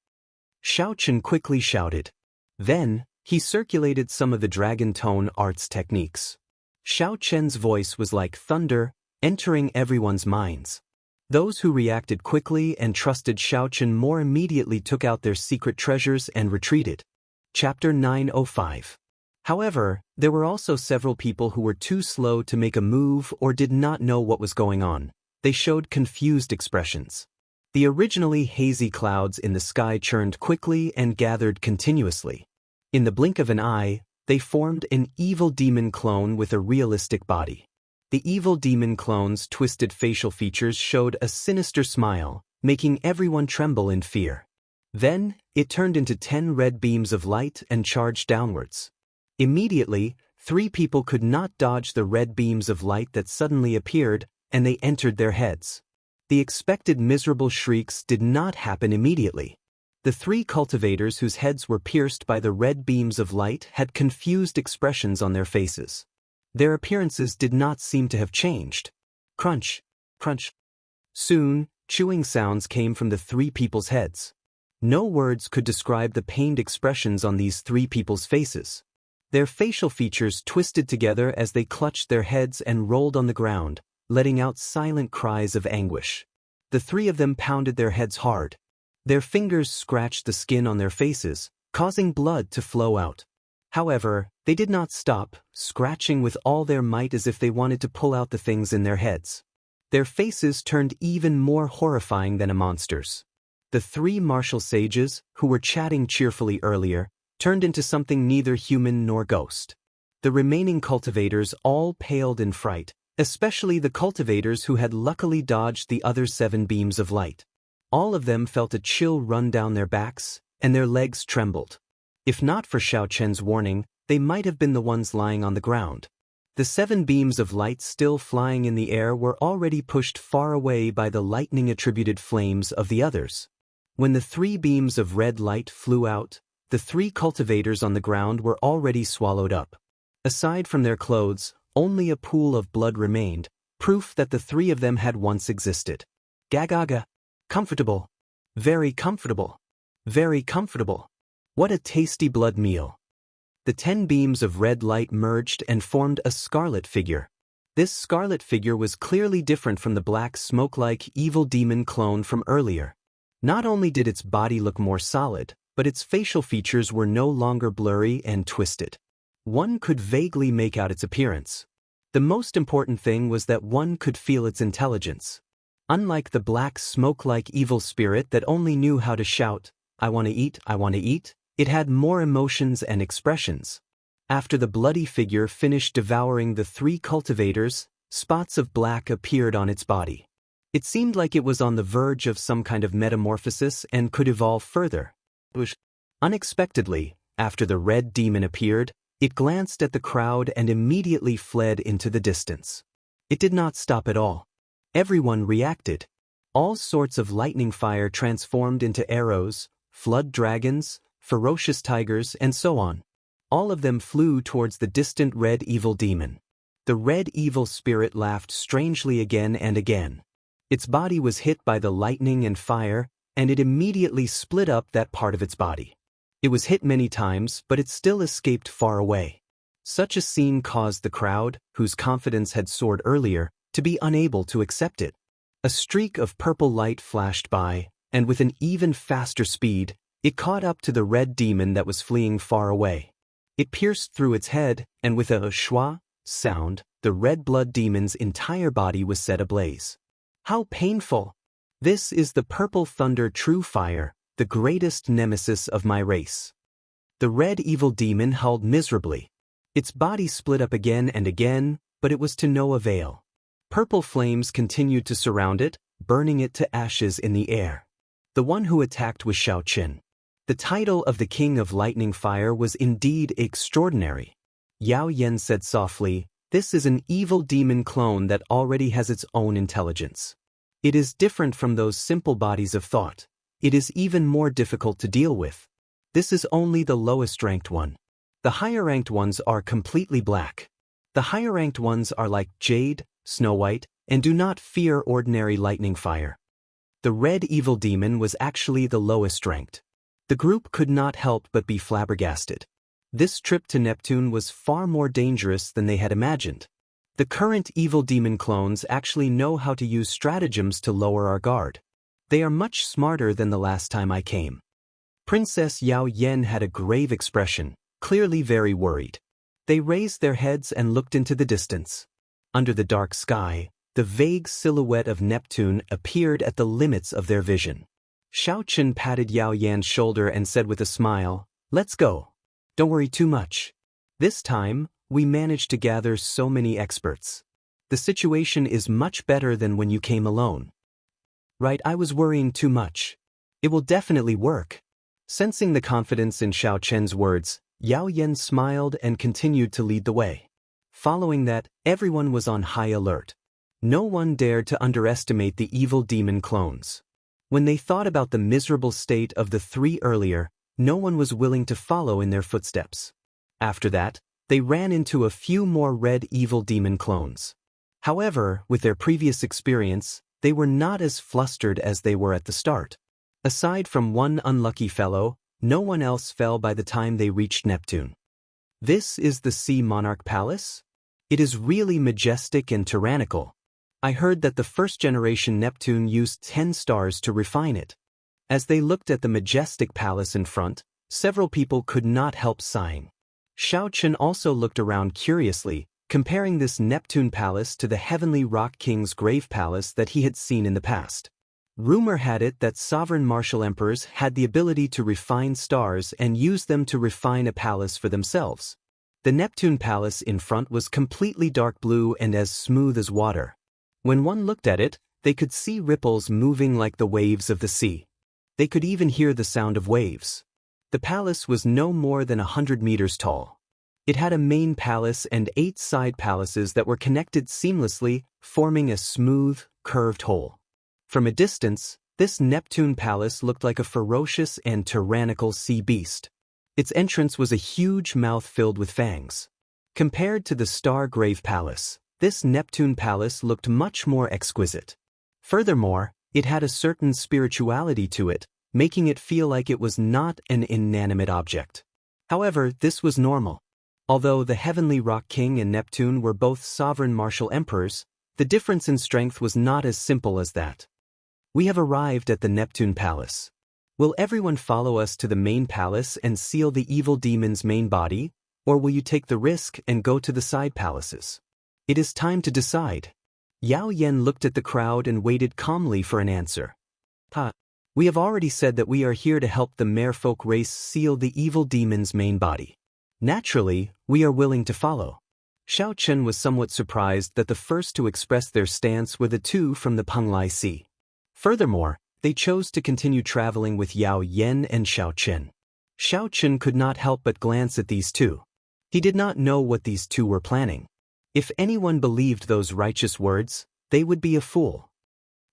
Xiao Chen quickly shouted. Then, he circulated some of the dragon tone arts techniques. Xiao Chen's voice was like thunder, entering everyone's minds. Those who reacted quickly and trusted Xiao Chen more immediately took out their secret treasures and retreated. Chapter 905. However, there were also several people who were too slow to make a move or did not know what was going on. They showed confused expressions. The originally hazy clouds in the sky churned quickly and gathered continuously. In the blink of an eye, they formed an evil demon clone with a realistic body. The evil demon clone's twisted facial features showed a sinister smile, making everyone tremble in fear. Then, it turned into 10 red beams of light and charged downwards. Immediately, 3 people could not dodge the red beams of light that suddenly appeared, and they entered their heads. The expected miserable shrieks did not happen immediately. The 3 cultivators whose heads were pierced by the red beams of light had confused expressions on their faces. Their appearances did not seem to have changed. Crunch, crunch. Soon, chewing sounds came from the 3 people's heads. No words could describe the pained expressions on these 3 people's faces. Their facial features twisted together as they clutched their heads and rolled on the ground, letting out silent cries of anguish. The 3 of them pounded their heads hard. Their fingers scratched the skin on their faces, causing blood to flow out. However, they did not stop, scratching with all their might as if they wanted to pull out the things in their heads. Their faces turned even more horrifying than a monster's. The 3 martial sages, who were chatting cheerfully earlier, turned into something neither human nor ghost. The remaining cultivators all paled in fright, especially the cultivators who had luckily dodged the other 7 beams of light. All of them felt a chill run down their backs, and their legs trembled. If not for Xiao Chen's warning, they might have been the ones lying on the ground. The 7 beams of light still flying in the air were already pushed far away by the lightning-attributed flames of the others. When the 3 beams of red light flew out, the 3 cultivators on the ground were already swallowed up. Aside from their clothes, only a pool of blood remained, proof that the 3 of them had once existed. Gagaga. Comfortable. Very comfortable. Very comfortable. What a tasty blood meal. The 10 beams of red light merged and formed a scarlet figure. This scarlet figure was clearly different from the black smoke-like evil demon clone from earlier. Not only did its body look more solid, but its facial features were no longer blurry and twisted. One could vaguely make out its appearance. The most important thing was that one could feel its intelligence. Unlike the black smoke-like evil spirit that only knew how to shout, "I want to eat, I want to eat," it had more emotions and expressions. After the bloody figure finished devouring the 3 cultivators, spots of black appeared on its body. It seemed like it was on the verge of some kind of metamorphosis and could evolve further. Unexpectedly, after the red demon appeared, it glanced at the crowd and immediately fled into the distance. It did not stop at all. Everyone reacted. All sorts of lightning fire transformed into arrows, flood dragons, ferocious tigers, and so on. All of them flew towards the distant red evil demon. The red evil spirit laughed strangely again and again. Its body was hit by the lightning and fire, and it immediately split up that part of its body. It was hit many times, but it still escaped far away. Such a scene caused the crowd, whose confidence had soared earlier, to be unable to accept it. A streak of purple light flashed by, and with an even faster speed, it caught up to the red demon that was fleeing far away. It pierced through its head, and with a schwa sound, the red blood demon's entire body was set ablaze. How painful! This is the purple thunder true fire, the greatest nemesis of my race. The red evil demon howled miserably. Its body split up again and again, but it was to no avail. Purple flames continued to surround it, burning it to ashes in the air. The one who attacked was Xiao Chen. The title of the King of Lightning Fire was indeed extraordinary. Yao Yan said softly, "This is an evil demon clone that already has its own intelligence. It is different from those simple bodies of thought. It is even more difficult to deal with. This is only the lowest ranked one. The higher ranked ones are completely black. The higher ranked ones are like Jade, Snow White, and do not fear ordinary lightning fire." The red evil demon was actually the lowest ranked. The group could not help but be flabbergasted. This trip to Neptune was far more dangerous than they had imagined. The current evil demon clones actually know how to use stratagems to lower our guard. They are much smarter than the last time I came. Princess Yao Yan had a grave expression, clearly very worried. They raised their heads and looked into the distance. Under the dark sky, the vague silhouette of Neptune appeared at the limits of their vision. Xiao Chen patted Yao Yan's shoulder and said with a smile, "Let's go. Don't worry too much. This time, we managed to gather so many experts. The situation is much better than when you came alone." Right, I was worrying too much. It will definitely work. Sensing the confidence in Xiao Chen's words, Yao Yen smiled and continued to lead the way. Following that, everyone was on high alert. No one dared to underestimate the evil demon clones. When they thought about the miserable state of the three earlier, no one was willing to follow in their footsteps. After that, they ran into a few more red evil demon clones. However, with their previous experience, they were not as flustered as they were at the start. Aside from one unlucky fellow, no one else fell by the time they reached Neptune. This is the Sea Monarch Palace? It is really majestic and tyrannical. I heard that the first-generation Neptune used 10 stars to refine it. As they looked at the majestic palace in front, several people could not help sighing. Xiao Chen also looked around curiously, comparing this Neptune palace to the Heavenly Rock King's grave palace that he had seen in the past. Rumor had it that sovereign martial emperors had the ability to refine stars and use them to refine a palace for themselves. The Neptune palace in front was completely dark blue and as smooth as water. When one looked at it, they could see ripples moving like the waves of the sea. They could even hear the sound of waves. The palace was no more than 100 meters tall. It had a main palace and 8 side palaces that were connected seamlessly, forming a smooth, curved whole. From a distance, this Neptune palace looked like a ferocious and tyrannical sea beast. Its entrance was a huge mouth filled with fangs. Compared to the Star-Grave Palace, this Neptune palace looked much more exquisite. Furthermore, it had a certain spirituality to it, making it feel like it was not an inanimate object. However, this was normal. Although the Heavenly Rock King and Neptune were both sovereign martial emperors, the difference in strength was not as simple as that. We have arrived at the Neptune Palace. Will everyone follow us to the main palace and seal the evil demon's main body, or will you take the risk and go to the side palaces? It is time to decide. Yao Yen looked at the crowd and waited calmly for an answer. We have already said that we are here to help the merfolk race seal the evil demon's main body. Naturally, we are willing to follow. Xiao Chen was somewhat surprised that the first to express their stance were the two from the Penglai Sea. Furthermore, they chose to continue traveling with Yao Yen and Xiao Chen. Xiao Chen could not help but glance at these two. He did not know what these two were planning. If anyone believed those righteous words, they would be a fool.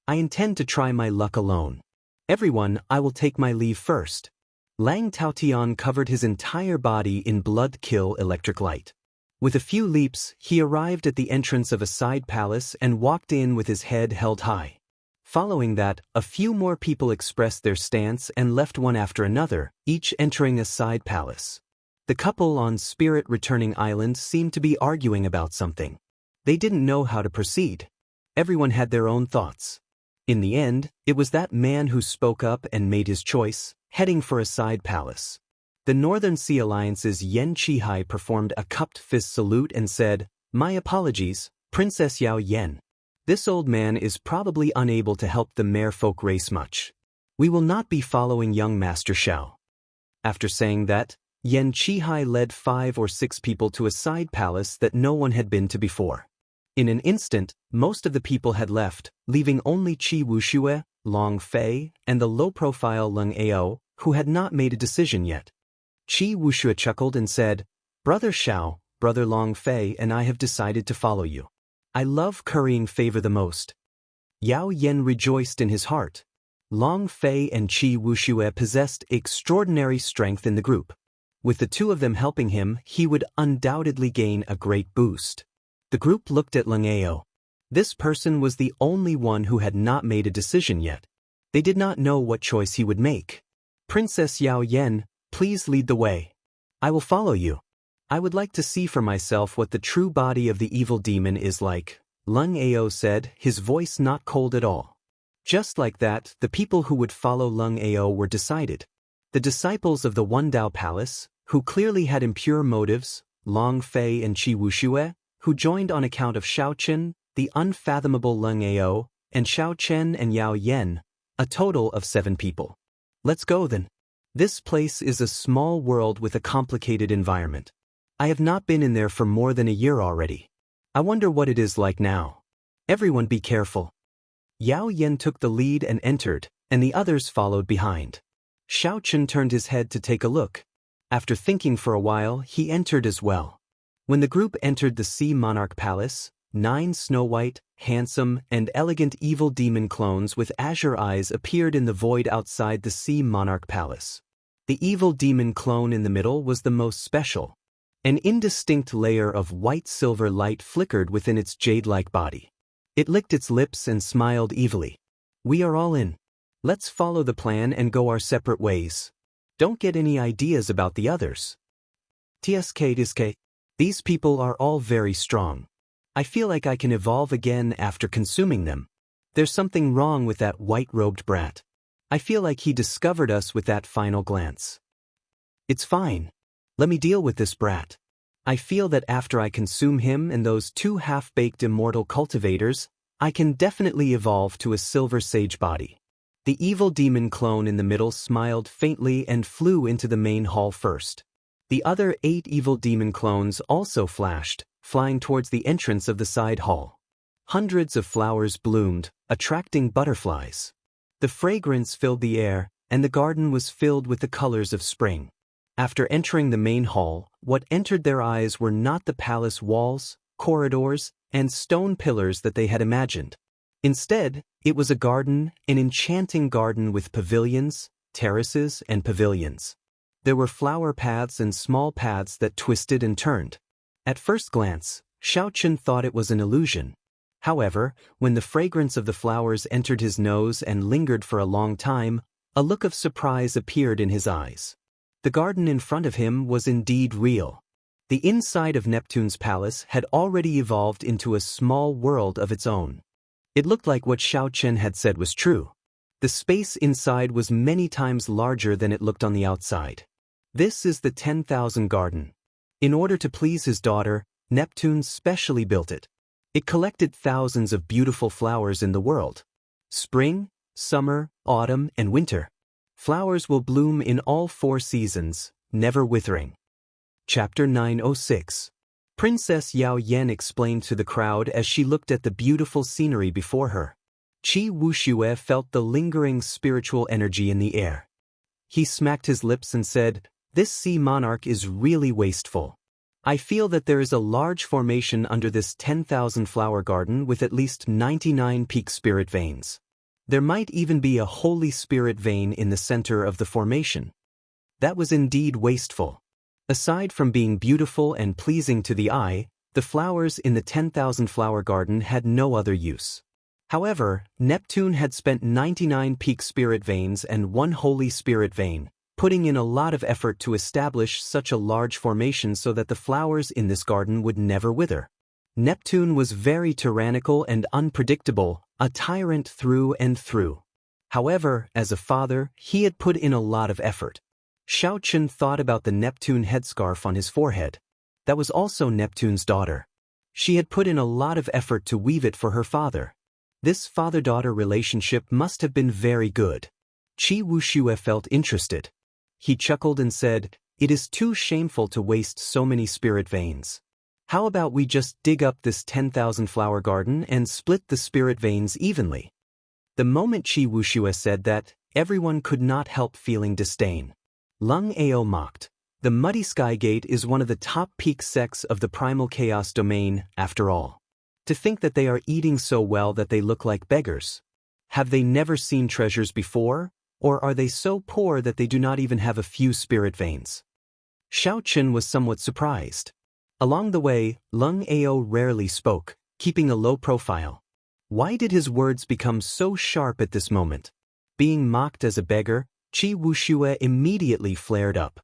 I intend to try my luck alone. Everyone, I will take my leave first. Lang Taotian covered his entire body in blood-kill electric light. With a few leaps, he arrived at the entrance of a side palace and walked in with his head held high. Following that, a few more people expressed their stance and left one after another, each entering a side palace. The couple on Spirit Returning Island seemed to be arguing about something. They didn't know how to proceed. Everyone had their own thoughts. In the end, it was that man who spoke up and made his choice, heading for a side palace. The Northern Sea Alliance's Yen Qihai performed a cupped fist salute and said, "My apologies, Princess Yao Yen. This old man is probably unable to help the merfolk race much. We will not be following young Master Xiao." After saying that, Yen Qihai led 5 or 6 people to a side palace that no one had been to before. In an instant, most of the people had left, leaving only Qi Wuxue, Long Fei, and the low-profile Leng Ao, who had not made a decision yet. Qi Wuxue chuckled and said, "Brother Xiao, Brother Long Fei and I have decided to follow you. I love currying favor the most." Yao Yen rejoiced in his heart. Long Fei and Qi Wuxue possessed extraordinary strength in the group. With the two of them helping him, he would undoubtedly gain a great boost. The group looked at Leng Ao. This person was the only one who had not made a decision yet. They did not know what choice he would make. "Princess Yao Yen, please lead the way. I will follow you. I would like to see for myself what the true body of the evil demon is like," Leng Ao said, his voice not cold at all. Just like that, the people who would follow Leng Ao were decided. The disciples of the Wendao Palace, who clearly had impure motives, Long Fei and Qi Wuxue, who joined on account of Xiao Chen, the unfathomable Leng Ao, and Xiao Chen and Yao Yen, a total of 7 people. Let's go then. This place is a small world with a complicated environment. I have not been in there for more than a year already. I wonder what it is like now. Everyone be careful. Yao Yan took the lead and entered, and the others followed behind. Xiao Chen turned his head to take a look. After thinking for a while, he entered as well. When the group entered the Sea Monarch Palace, 9 snow-white, handsome, and elegant evil demon clones with azure eyes appeared in the void outside the Sea Monarch Palace. The evil demon clone in the middle was the most special. An indistinct layer of white-silver light flickered within its jade-like body. It licked its lips and smiled evilly. "We are all in. Let's follow the plan and go our separate ways. Don't get any ideas about the others. TSK. These people are all very strong. I feel like I can evolve again after consuming them. There's something wrong with that white-robed brat. I feel like he discovered us with that final glance. It's fine. Let me deal with this brat. I feel that after I consume him and those 2 half-baked immortal cultivators, I can definitely evolve to a silver sage body." The evil demon clone in the middle smiled faintly and flew into the main hall first. The other 8 evil demon clones also flashed, flying towards the entrance of the side hall. Hundreds of flowers bloomed, attracting butterflies. The fragrance filled the air, and the garden was filled with the colors of spring. After entering the main hall, what entered their eyes were not the palace walls, corridors, and stone pillars that they had imagined. Instead, it was a garden, an enchanting garden with pavilions, terraces, and pavilions. There were flower paths and small paths that twisted and turned. At first glance, Xiao Chen thought it was an illusion. However, when the fragrance of the flowers entered his nose and lingered for a long time, a look of surprise appeared in his eyes. The garden in front of him was indeed real. The inside of Neptune's palace had already evolved into a small world of its own. It looked like what Xiao Chen had said was true. The space inside was many times larger than it looked on the outside. This is the 10,000 garden. In order to please his daughter, Neptune specially built it. It collected thousands of beautiful flowers in the world. Spring, summer, autumn, and winter. Flowers will bloom in all 4 seasons, never withering. Chapter 906. Princess Yao Yan explained to the crowd as she looked at the beautiful scenery before her. Qi Wuxue felt the lingering spiritual energy in the air. He smacked his lips and said, "This sea monarch is really wasteful. I feel that there is a large formation under this 10,000 flower garden with at least 99 peak spirit veins. There might even be a holy spirit vein in the center of the formation." That was indeed wasteful. Aside from being beautiful and pleasing to the eye, the flowers in the 10,000 flower garden had no other use. However, Neptune had spent 99 peak spirit veins and 1 holy spirit vein, putting in a lot of effort to establish such a large formation so that the flowers in this garden would never wither. Neptune was very tyrannical and unpredictable, a tyrant through and through. However, as a father, he had put in a lot of effort. Xiao Chen thought about the Neptune headscarf on his forehead. That was also Neptune's daughter. She had put in a lot of effort to weave it for her father. This father-daughter relationship must have been very good. Qi Wuxue felt interested. He chuckled and said, "It is too shameful to waste so many spirit veins. How about we just dig up this 10,000 flower garden and split the spirit veins evenly?" The moment Qi Wuxue said that, everyone could not help feeling disdain. Lung Ao mocked. The Muddy Sky Gate is one of the top peak sects of the Primal Chaos domain, after all. To think that they are eating so well that they look like beggars. Have they never seen treasures before, or are they so poor that they do not even have a few spirit veins? Xiao Chen was somewhat surprised. Along the way, Lung Ao rarely spoke, keeping a low profile. Why did his words become so sharp at this moment? Being mocked as a beggar, Qi Wuxue immediately flared up.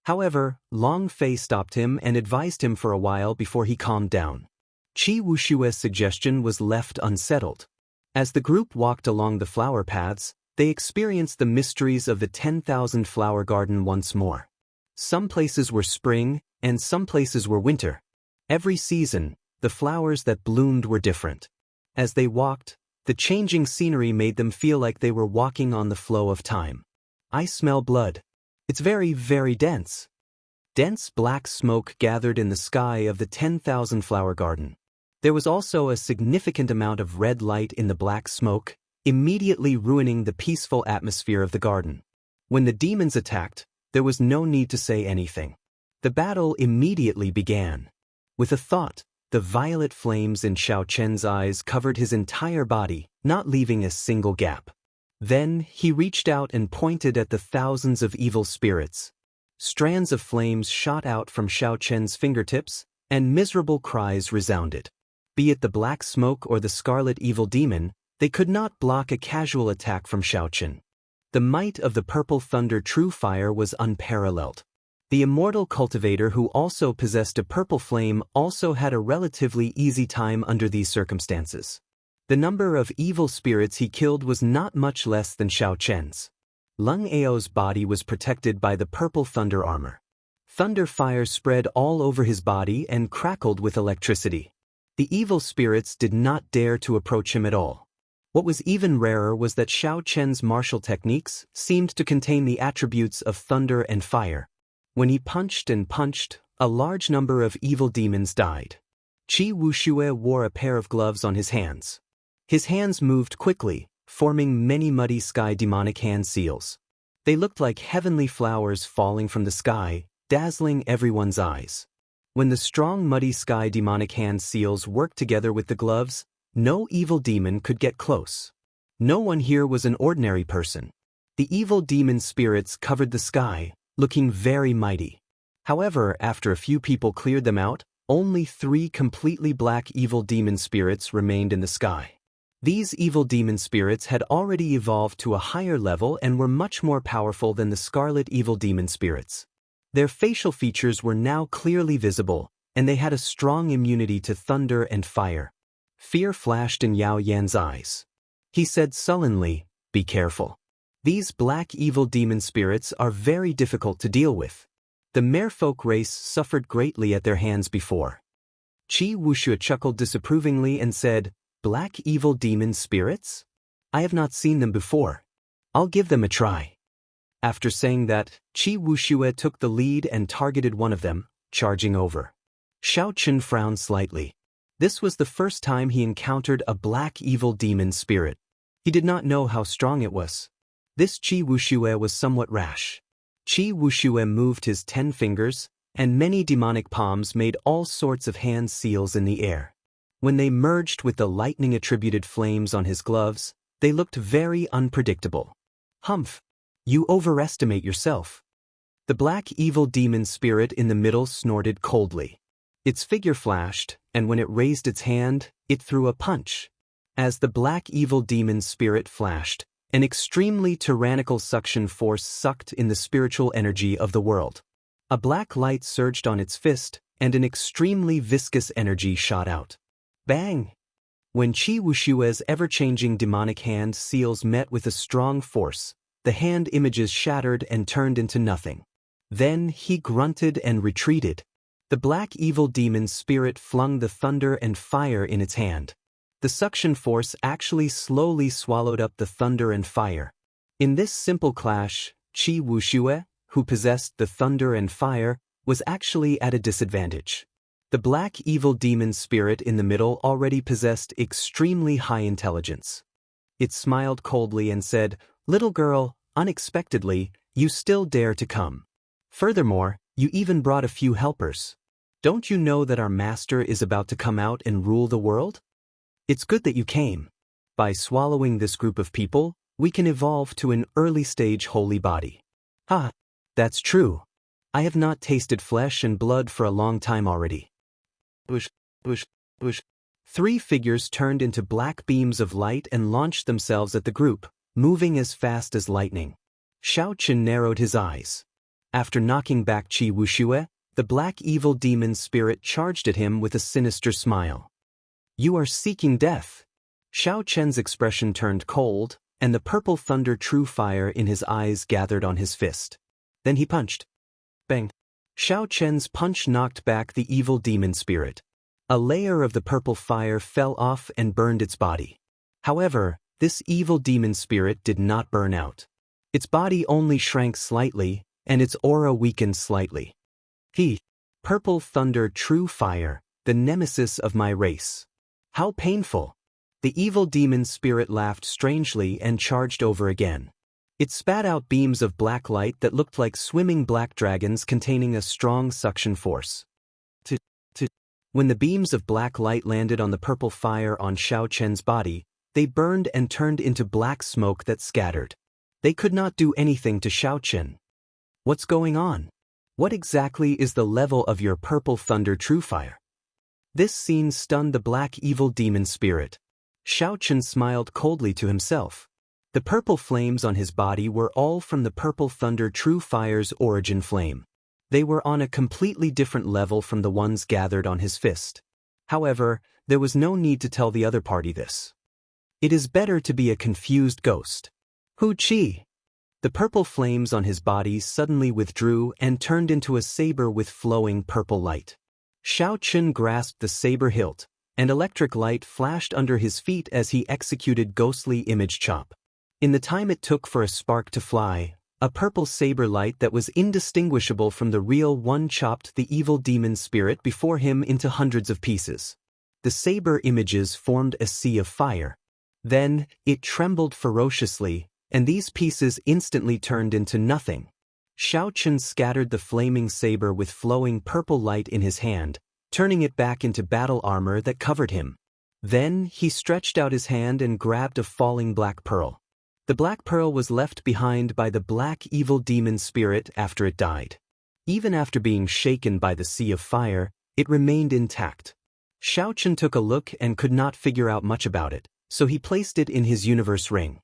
However, Long Fei stopped him and advised him for a while before he calmed down. Qi Wushue's suggestion was left unsettled. As the group walked along the flower paths, they experienced the mysteries of the 10,000 flower garden once more. Some places were spring, and some places were winter. Every season, the flowers that bloomed were different. As they walked, the changing scenery made them feel like they were walking on the flow of time. I smell blood. It's very, very dense. Dense black smoke gathered in the sky of the 10,000 flower garden. There was also a significant amount of red light in the black smoke, immediately ruining the peaceful atmosphere of the garden. When the demons attacked, there was no need to say anything. The battle immediately began. With a thought, the violet flames in Xiao Chen's eyes covered his entire body, not leaving a single gap. Then, he reached out and pointed at the thousands of evil spirits. Strands of flames shot out from Xiao Chen's fingertips, and miserable cries resounded. Be it the black smoke or the scarlet evil demon, they could not block a casual attack from Xiao Chen. The might of the purple thunder true fire was unparalleled. The immortal cultivator who also possessed a purple flame also had a relatively easy time under these circumstances. The number of evil spirits he killed was not much less than Xiao Chen's. Lung Ao's body was protected by the purple thunder armor. Thunder fire spread all over his body and crackled with electricity. The evil spirits did not dare to approach him at all. What was even rarer was that Xiao Chen's martial techniques seemed to contain the attributes of thunder and fire. When he punched and punched, a large number of evil demons died. Qi Wuxue wore a pair of gloves on his hands. His hands moved quickly, forming many muddy sky demonic hand seals. They looked like heavenly flowers falling from the sky, dazzling everyone's eyes. When the strong muddy sky demonic hand seals worked together with the gloves, no evil demon could get close. No one here was an ordinary person. The evil demon spirits covered the sky, looking very mighty. However, after a few people cleared them out, only 3 completely black evil demon spirits remained in the sky. These evil demon spirits had already evolved to a higher level and were much more powerful than the scarlet evil demon spirits. Their facial features were now clearly visible, and they had a strong immunity to thunder and fire. Fear flashed in Yao Yan's eyes. He said sullenly, "Be careful. These black evil demon spirits are very difficult to deal with. The merfolk race suffered greatly at their hands before." Qi Wuxue chuckled disapprovingly and said, "Black evil demon spirits? I have not seen them before. I'll give them a try." After saying that, Qi Wuxue took the lead and targeted one of them, charging over. Xiao Chen frowned slightly. This was the first time he encountered a black evil demon spirit. He did not know how strong it was. This Qi Wuxue was somewhat rash. Qi Wuxue moved his 10 fingers, and many demonic palms made all sorts of hand seals in the air. When they merged with the lightning-attributed flames on his gloves, they looked very unpredictable. "Humph! You overestimate yourself." The black evil demon spirit in the middle snorted coldly. Its figure flashed, and when it raised its hand, it threw a punch. As the black evil demon spirit flashed, an extremely tyrannical suction force sucked in the spiritual energy of the world. A black light surged on its fist, and an extremely viscous energy shot out. Bang! When Qi Wushue's ever-changing demonic hand seals met with a strong force, the hand images shattered and turned into nothing. Then he grunted and retreated. The black evil demon spirit flung the thunder and fire in its hand. The suction force actually slowly swallowed up the thunder and fire. In this simple clash, Qi Wuxue, who possessed the thunder and fire, was actually at a disadvantage. The black evil demon spirit in the middle already possessed extremely high intelligence. It smiled coldly and said, "Little girl, unexpectedly, you still dare to come. Furthermore, you even brought a few helpers. Don't you know that our master is about to come out and rule the world? It's good that you came. By swallowing this group of people, we can evolve to an early-stage holy body." "Ah, that's true. I have not tasted flesh and blood for a long time already." Bush, bush, bush. 3 figures turned into black beams of light and launched themselves at the group, moving as fast as lightning. Xiao Chen narrowed his eyes. After knocking back Qi Wuxue, the black evil demon spirit charged at him with a sinister smile. "You are seeking death." Xiao Chen's expression turned cold, and the purple thunder true fire in his eyes gathered on his fist. Then he punched. Bang! Xiao Chen's punch knocked back the evil demon spirit. A layer of the purple fire fell off and burned its body. However, this evil demon spirit did not burn out. Its body only shrank slightly, and its aura weakened slightly. Purple thunder true fire, the nemesis of my race. How painful! The evil demon spirit laughed strangely and charged over again. It spat out beams of black light that looked like swimming black dragons containing a strong suction force. When the beams of black light landed on the purple fire on Xiao Chen's body, they burned and turned into black smoke that scattered. They could not do anything to Xiao Chen. What's going on? What exactly is the level of your purple thunder true fire? This scene stunned the black evil demon spirit. Xiao Chen smiled coldly to himself. The purple flames on his body were all from the purple thunder true fire's origin flame. They were on a completely different level from the ones gathered on his fist. However, there was no need to tell the other party this. It is better to be a confused ghost. Hu Qi. The purple flames on his body suddenly withdrew and turned into a saber with flowing purple light. Xiao Chen grasped the saber hilt, and electric light flashed under his feet as he executed ghostly image chop. In the time it took for a spark to fly, a purple saber light that was indistinguishable from the real one chopped the evil demon spirit before him into hundreds of pieces. The saber images formed a sea of fire. Then, it trembled ferociously, and these pieces instantly turned into nothing. Xiao Chen scattered the flaming saber with flowing purple light in his hand, turning it back into battle armor that covered him. Then, he stretched out his hand and grabbed a falling black pearl. The black pearl was left behind by the black evil demon spirit after it died. Even after being shaken by the sea of fire, it remained intact. Xiao Chen took a look and could not figure out much about it, so he placed it in his universe ring.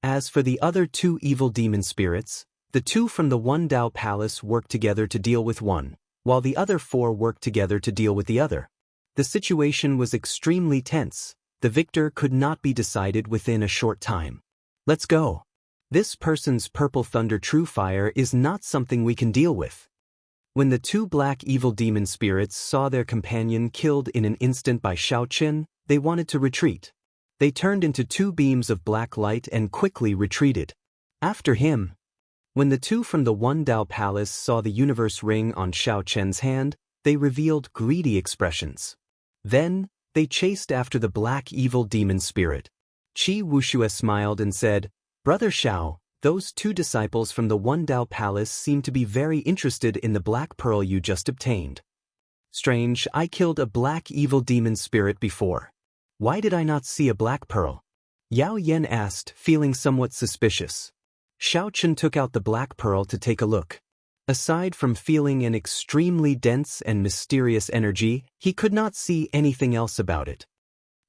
As for the other two evil demon spirits, the two from the One Dao Palace worked together to deal with one, while the other four worked together to deal with the other. The situation was extremely tense. The victor could not be decided within a short time. Let's go. This person's purple thunder true fire is not something we can deal with. When the two black evil demon spirits saw their companion killed in an instant by Xiao Chen, they wanted to retreat. They turned into two beams of black light and quickly retreated. After him. When the two from the One Dao Palace saw the universe ring on Xiao Chen's hand, they revealed greedy expressions. Then, they chased after the black evil demon spirit. Qi Wuxue smiled and said, "Brother Xiao, those two disciples from the One Dao Palace seem to be very interested in the black pearl you just obtained. Strange, I killed a black evil demon spirit before. Why did I not see a black pearl?" Yao Yan asked, feeling somewhat suspicious. Xiao Chen took out the black pearl to take a look. Aside from feeling an extremely dense and mysterious energy, he could not see anything else about it.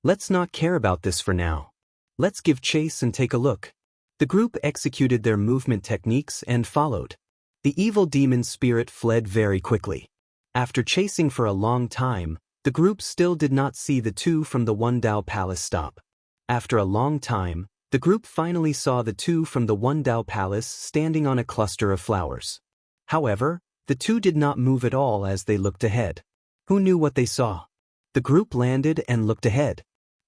Let's not care about this for now. Let's give chase and take a look. The group executed their movement techniques and followed. The evil demon spirit fled very quickly. After chasing for a long time, the group still did not see the two from the One Dao Palace stop. After a long time, the group finally saw the two from the One Dao Palace standing on a cluster of flowers. However, the two did not move at all as they looked ahead. Who knew what they saw? The group landed and looked ahead.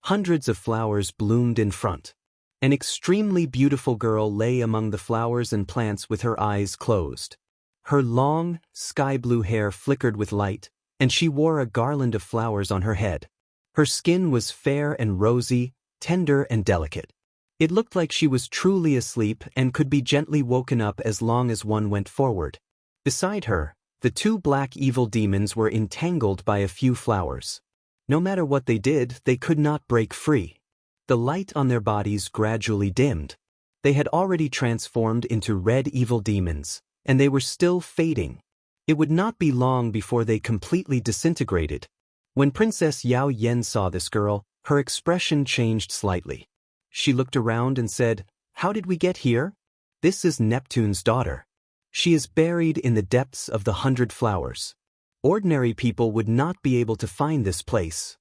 Hundreds of flowers bloomed in front. An extremely beautiful girl lay among the flowers and plants with her eyes closed. Her long, sky-blue hair flickered with light, and she wore a garland of flowers on her head. Her skin was fair and rosy, tender and delicate. It looked like she was truly asleep and could be gently woken up as long as one went forward. Beside her, the two black evil demons were entangled by a few flowers. No matter what they did, they could not break free. The light on their bodies gradually dimmed. They had already transformed into red evil demons, and they were still fading. It would not be long before they completely disintegrated. When Princess Yao Yan saw this girl, her expression changed slightly. She looked around and said, "How did we get here? This is Neptune's daughter. She is buried in the depths of the 100 flowers. Ordinary people would not be able to find this place."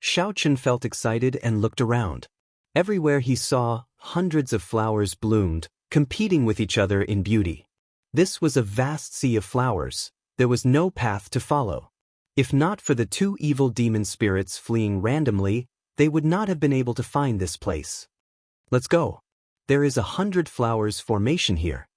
Xiao Chen felt excited and looked around. Everywhere he saw, hundreds of flowers bloomed, competing with each other in beauty. This was a vast sea of flowers. There was no path to follow. If not for the two evil demon spirits fleeing randomly, they would not have been able to find this place. Let's go. There is 100 flowers formation here.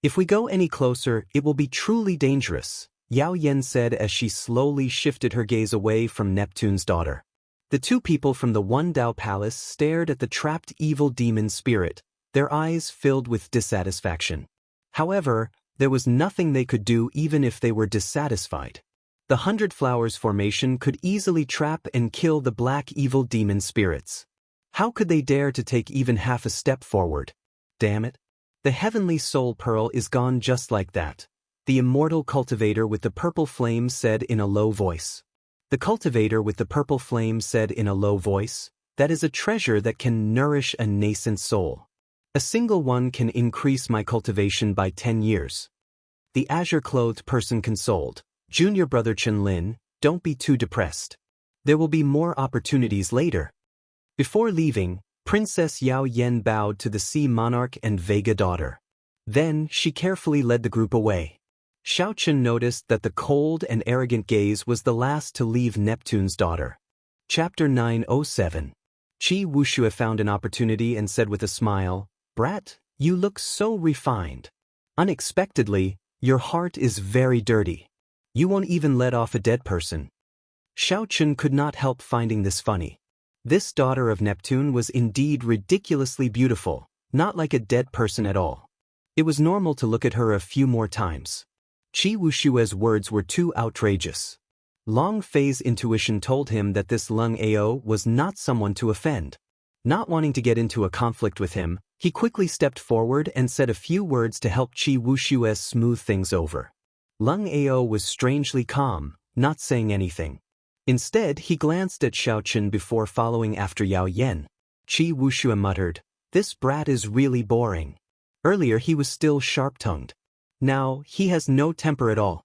If we go any closer, it will be truly dangerous, Yao Yan said as she slowly shifted her gaze away from Neptune's daughter. The two people from the One Dao Palace stared at the trapped evil demon spirit, their eyes filled with dissatisfaction. However, there was nothing they could do even if they were dissatisfied. The 100 Flowers formation could easily trap and kill the black evil demon spirits. How could they dare to take even half a step forward? Damn it. The heavenly soul pearl is gone just like that, the immortal cultivator with the purple flame said in a low voice. The cultivator with the purple flame said in a low voice, that is a treasure that can nourish a nascent soul. A single one can increase my cultivation by 10 years. The azure-clothed person consoled, Junior brother Chen Lin, don't be too depressed. There will be more opportunities later. Before leaving, Princess Yao Yen bowed to the Sea Monarch and Vega daughter. Then she carefully led the group away. Xiao Chen noticed that the cold and arrogant gaze was the last to leave Neptune's daughter. Chapter 907. Qi Wuxue found an opportunity and said with a smile, "Brat, you look so refined. Unexpectedly, your heart is very dirty. You won't even let off a dead person." Xiao Chen could not help finding this funny. This daughter of Neptune was indeed ridiculously beautiful, not like a dead person at all. It was normal to look at her a few more times. Qi Wushue's words were too outrageous. Long Fei's intuition told him that this Lung Ao was not someone to offend. Not wanting to get into a conflict with him, he quickly stepped forward and said a few words to help Qi Wushue smooth things over. Lung Ao was strangely calm, not saying anything. Instead, he glanced at Xiao Chen before following after Yao Yen. Qi Wushue muttered, "This brat is really boring." Earlier he was still sharp-tongued. Now, he has no temper at all.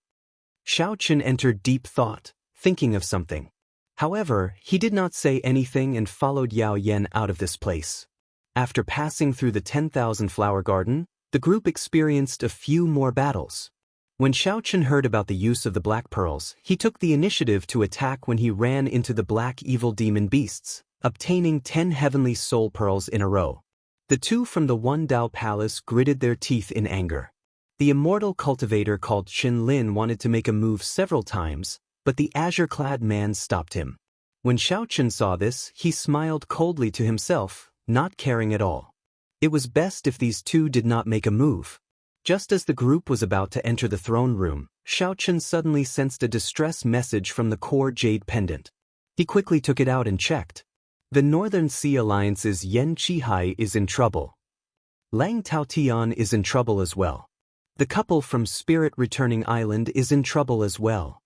Xiao Chen entered deep thought, thinking of something. However, he did not say anything and followed Yao Yen out of this place. After passing through the 10,000 flower garden, the group experienced a few more battles. When Xiao Chen heard about the use of the black pearls, he took the initiative to attack when he ran into the black evil demon beasts, obtaining 10 heavenly soul pearls in a row. The two from the One Dao Palace gritted their teeth in anger. The immortal cultivator called Chen Lin wanted to make a move several times, but the azure-clad man stopped him. When Xiao Chen saw this, he smiled coldly to himself, not caring at all. It was best if these two did not make a move. Just as the group was about to enter the throne room, Xiao Chen suddenly sensed a distress message from the core jade pendant. He quickly took it out and checked. The Northern Sea Alliance's Yan Qihai is in trouble. Lang Taotian is in trouble as well. The couple from Spirit Returning Island is in trouble as well.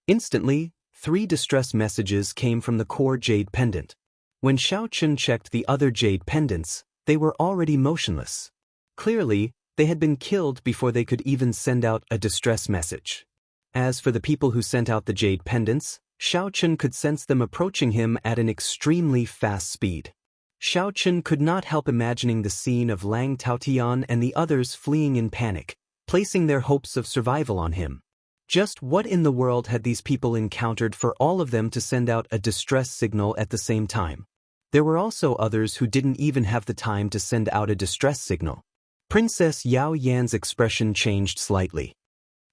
Instantly, 3 distress messages came from the core jade pendant. When Xiao Chen checked the other jade pendants, they were already motionless. Clearly, they had been killed before they could even send out a distress message. As for the people who sent out the jade pendants, Xiao Chen could sense them approaching him at an extremely fast speed. Xiao Chen could not help imagining the scene of Lang Taotian and the others fleeing in panic, placing their hopes of survival on him. Just what in the world had these people encountered for all of them to send out a distress signal at the same time? There were also others who didn't even have the time to send out a distress signal. Princess Yao Yan's expression changed slightly.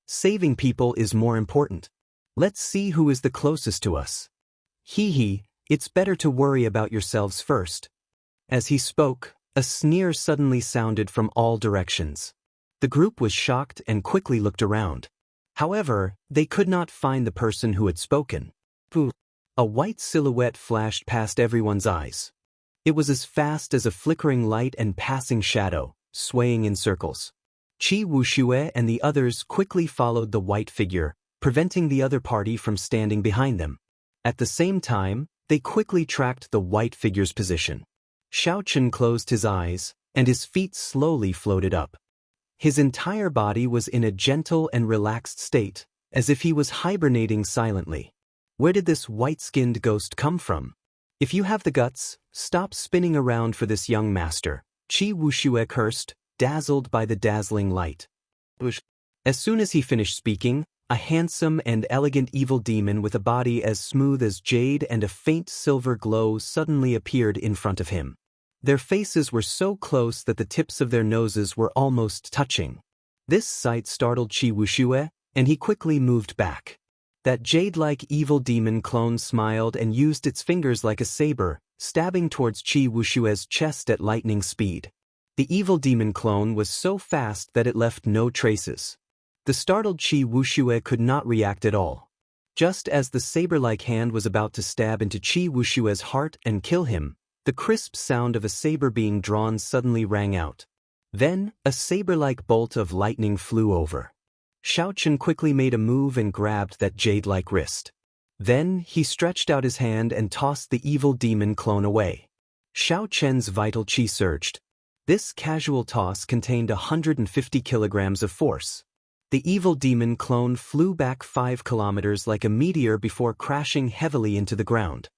Saving people is more important. Let's see who is the closest to us. Hee, it's better to worry about yourselves first. As he spoke, a sneer suddenly sounded from all directions. The group was shocked and quickly looked around. However, they could not find the person who had spoken. A white silhouette flashed past everyone's eyes. It was as fast as a flickering light and passing shadow, swaying in circles. Qi Wushue and the others quickly followed the white figure, preventing the other party from standing behind them. At the same time, they quickly tracked the white figure's position. Xiao Chen closed his eyes, and his feet slowly floated up. His entire body was in a gentle and relaxed state, as if he was hibernating silently. Where did this white-skinned ghost come from? If you have the guts, stop spinning around for this young master, Qi Wushue cursed, dazzled by the dazzling light. As soon as he finished speaking, a handsome and elegant evil demon with a body as smooth as jade and a faint silver glow suddenly appeared in front of him. Their faces were so close that the tips of their noses were almost touching. This sight startled Qi Wushue, and he quickly moved back. That jade-like evil demon clone smiled and used its fingers like a saber, stabbing towards Qi Wushue's chest at lightning speed. The evil demon clone was so fast that it left no traces. The startled Qi Wushue could not react at all. Just as the saber-like hand was about to stab into Qi Wushue's heart and kill him, the crisp sound of a saber being drawn suddenly rang out. Then, a saber-like bolt of lightning flew over. Xiao Chen quickly made a move and grabbed that jade-like wrist. Then, he stretched out his hand and tossed the evil demon clone away. Xiao Chen's vital qi surged. This casual toss contained 150 kilograms of force. The evil demon clone flew back 5 kilometers like a meteor before crashing heavily into the ground.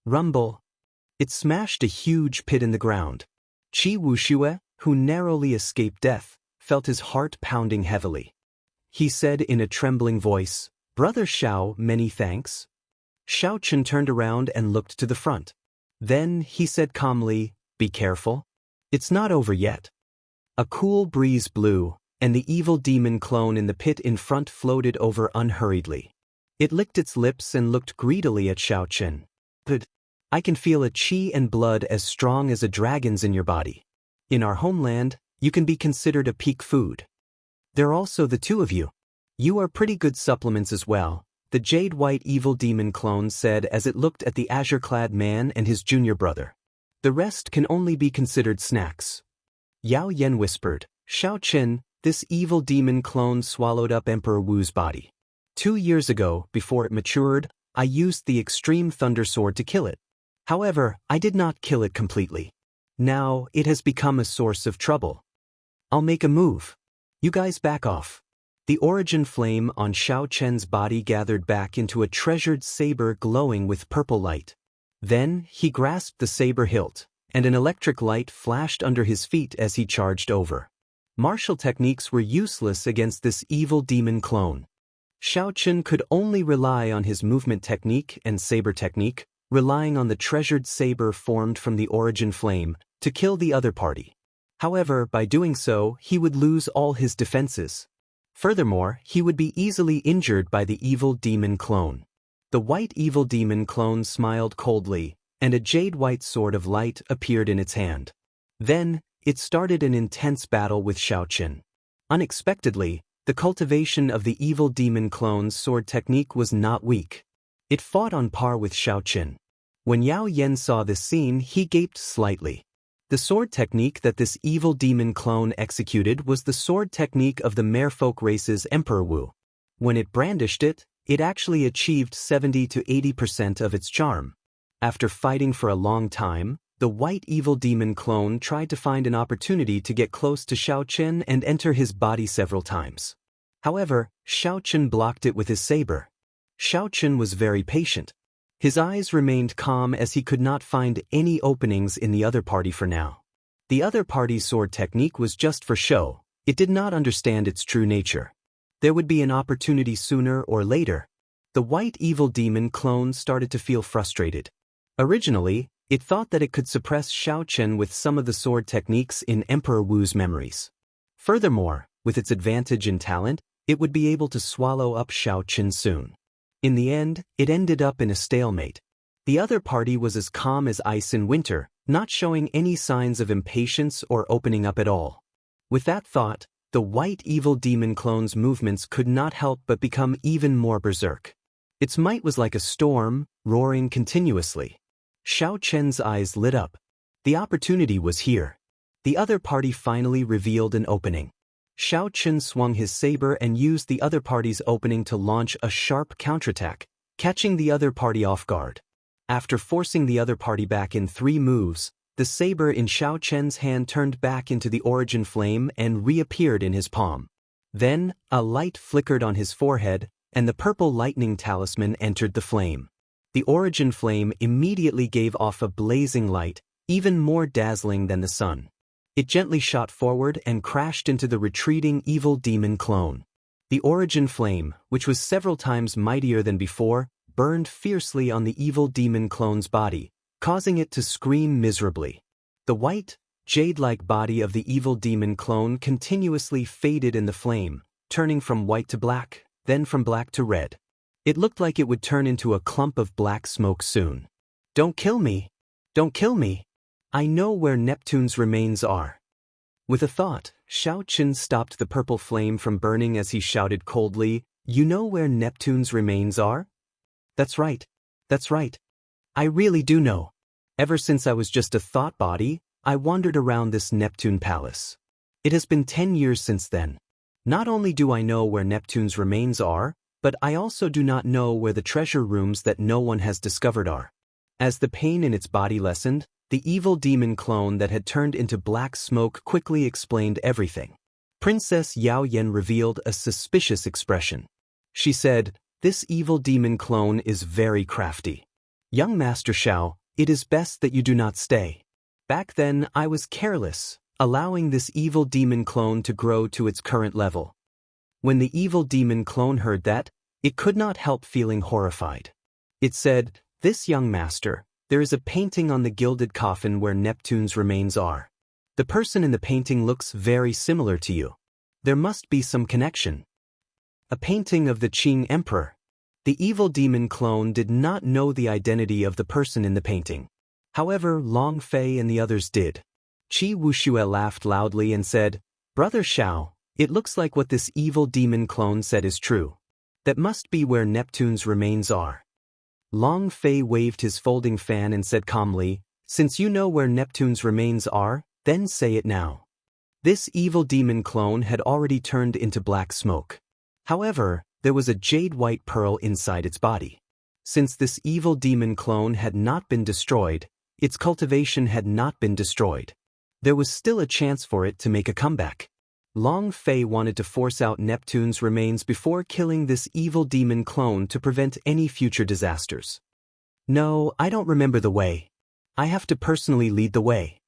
Rumble. It smashed a huge pit in the ground. Qi Wushue, who narrowly escaped death, felt his heart pounding heavily. He said in a trembling voice, "Brother Xiao, many thanks." Xiao Chen turned around and looked to the front. Then he said calmly, "Be careful. It's not over yet." A cool breeze blew, and the evil demon clone in the pit in front floated over unhurriedly. It licked its lips and looked greedily at Xiao Chen. "Good. I can feel a qi and blood as strong as a dragon's in your body. In our homeland, you can be considered a peak food. There are also the two of you. You are pretty good supplements as well," the jade-white evil demon clone said as it looked at the azure-clad man and his junior brother. "The rest can only be considered snacks." Yao Yen whispered, "Xiao Chen, this evil demon clone swallowed up Emperor Wu's body. 2 years ago, before it matured, I used the extreme thunder sword to kill it. However, I did not kill it completely. Now, it has become a source of trouble. I'll make a move. You guys back off." The origin flame on Xiao Chen's body gathered back into a treasured saber glowing with purple light. Then, he grasped the saber hilt, and an electric light flashed under his feet as he charged over. Martial techniques were useless against this evil demon clone. Xiao Chen could only rely on his movement technique and saber technique, relying on the treasured saber formed from the origin flame, to kill the other party. However, by doing so, he would lose all his defenses. Furthermore, he would be easily injured by the evil demon clone. The white evil demon clone smiled coldly, and a jade-white sword of light appeared in its hand. Then, it started an intense battle with Xiao Chen. Unexpectedly, the cultivation of the evil demon clone's sword technique was not weak. It fought on par with Xiao Chen. When Yao Yen saw this scene, he gaped slightly. The sword technique that this evil demon clone executed was the sword technique of the merfolk race's Emperor Wu. When it brandished it, it actually achieved 70 to 80% of its charm. After fighting for a long time, the white evil demon clone tried to find an opportunity to get close to Xiao Chen and enter his body several times. However, Xiao Chen blocked it with his saber. Xiao Chen was very patient. His eyes remained calm as he could not find any openings in the other party for now. The other party's sword technique was just for show. It did not understand its true nature. There would be an opportunity sooner or later. The white evil demon clone started to feel frustrated. Originally, it thought that it could suppress Xiao Chen with some of the sword techniques in Emperor Wu's memories. Furthermore, with its advantage in talent, it would be able to swallow up Xiao Chen soon. In the end, it ended up in a stalemate. The other party was as calm as ice in winter, not showing any signs of impatience or opening up at all. With that thought, the white evil demon clone's movements could not help but become even more berserk. Its might was like a storm, roaring continuously. Xiao Chen's eyes lit up. The opportunity was here. The other party finally revealed an opening. Xiao Chen swung his saber and used the other party's opening to launch a sharp counterattack, catching the other party off guard. After forcing the other party back in 3 moves, the saber in Xiao Chen's hand turned back into the origin flame and reappeared in his palm. Then, a light flickered on his forehead, and the purple lightning talisman entered the flame. The origin flame immediately gave off a blazing light, even more dazzling than the sun. It gently shot forward and crashed into the retreating evil demon clone. The origin flame, which was several times mightier than before, burned fiercely on the evil demon clone's body, causing it to scream miserably. The white, jade-like body of the evil demon clone continuously faded in the flame, turning from white to black, then from black to red. It looked like it would turn into a clump of black smoke soon. Don't kill me! Don't kill me! I know where Neptune's remains are. With a thought, Xiao Chen stopped the purple flame from burning as he shouted coldly, "You know where Neptune's remains are?" That's right. That's right. I really do know. Ever since I was just a thought body, I wandered around this Neptune palace. It has been 10 years since then. Not only do I know where Neptune's remains are, but I also do not know where the treasure rooms that no one has discovered are. As the pain in its body lessened, the evil demon clone that had turned into black smoke quickly explained everything. Princess Yao Yan revealed a suspicious expression. She said, "This evil demon clone is very crafty. Young Master Xiao, it is best that you do not stay. Back then I was careless, allowing this evil demon clone to grow to its current level." When the evil demon clone heard that, it could not help feeling horrified. It said, "This young master, there is a painting on the gilded coffin where Neptune's remains are. The person in the painting looks very similar to you. There must be some connection." A painting of the Qing Emperor. The evil demon clone did not know the identity of the person in the painting. However, Long Fei and the others did. Qi Wuxue laughed loudly and said, "Brother Xiao, it looks like what this evil demon clone said is true. That must be where Neptune's remains are." Long Fei waved his folding fan and said calmly, "Since you know where Neptune's remains are, then say it now." This evil demon clone had already turned into black smoke. However, there was a jade-white pearl inside its body. Since this evil demon clone had not been destroyed, its cultivation had not been destroyed. There was still a chance for it to make a comeback. Long Fei wanted to force out Neptune's remains before killing this evil demon clone to prevent any future disasters. "No, I don't remember the way. I have to personally lead the way."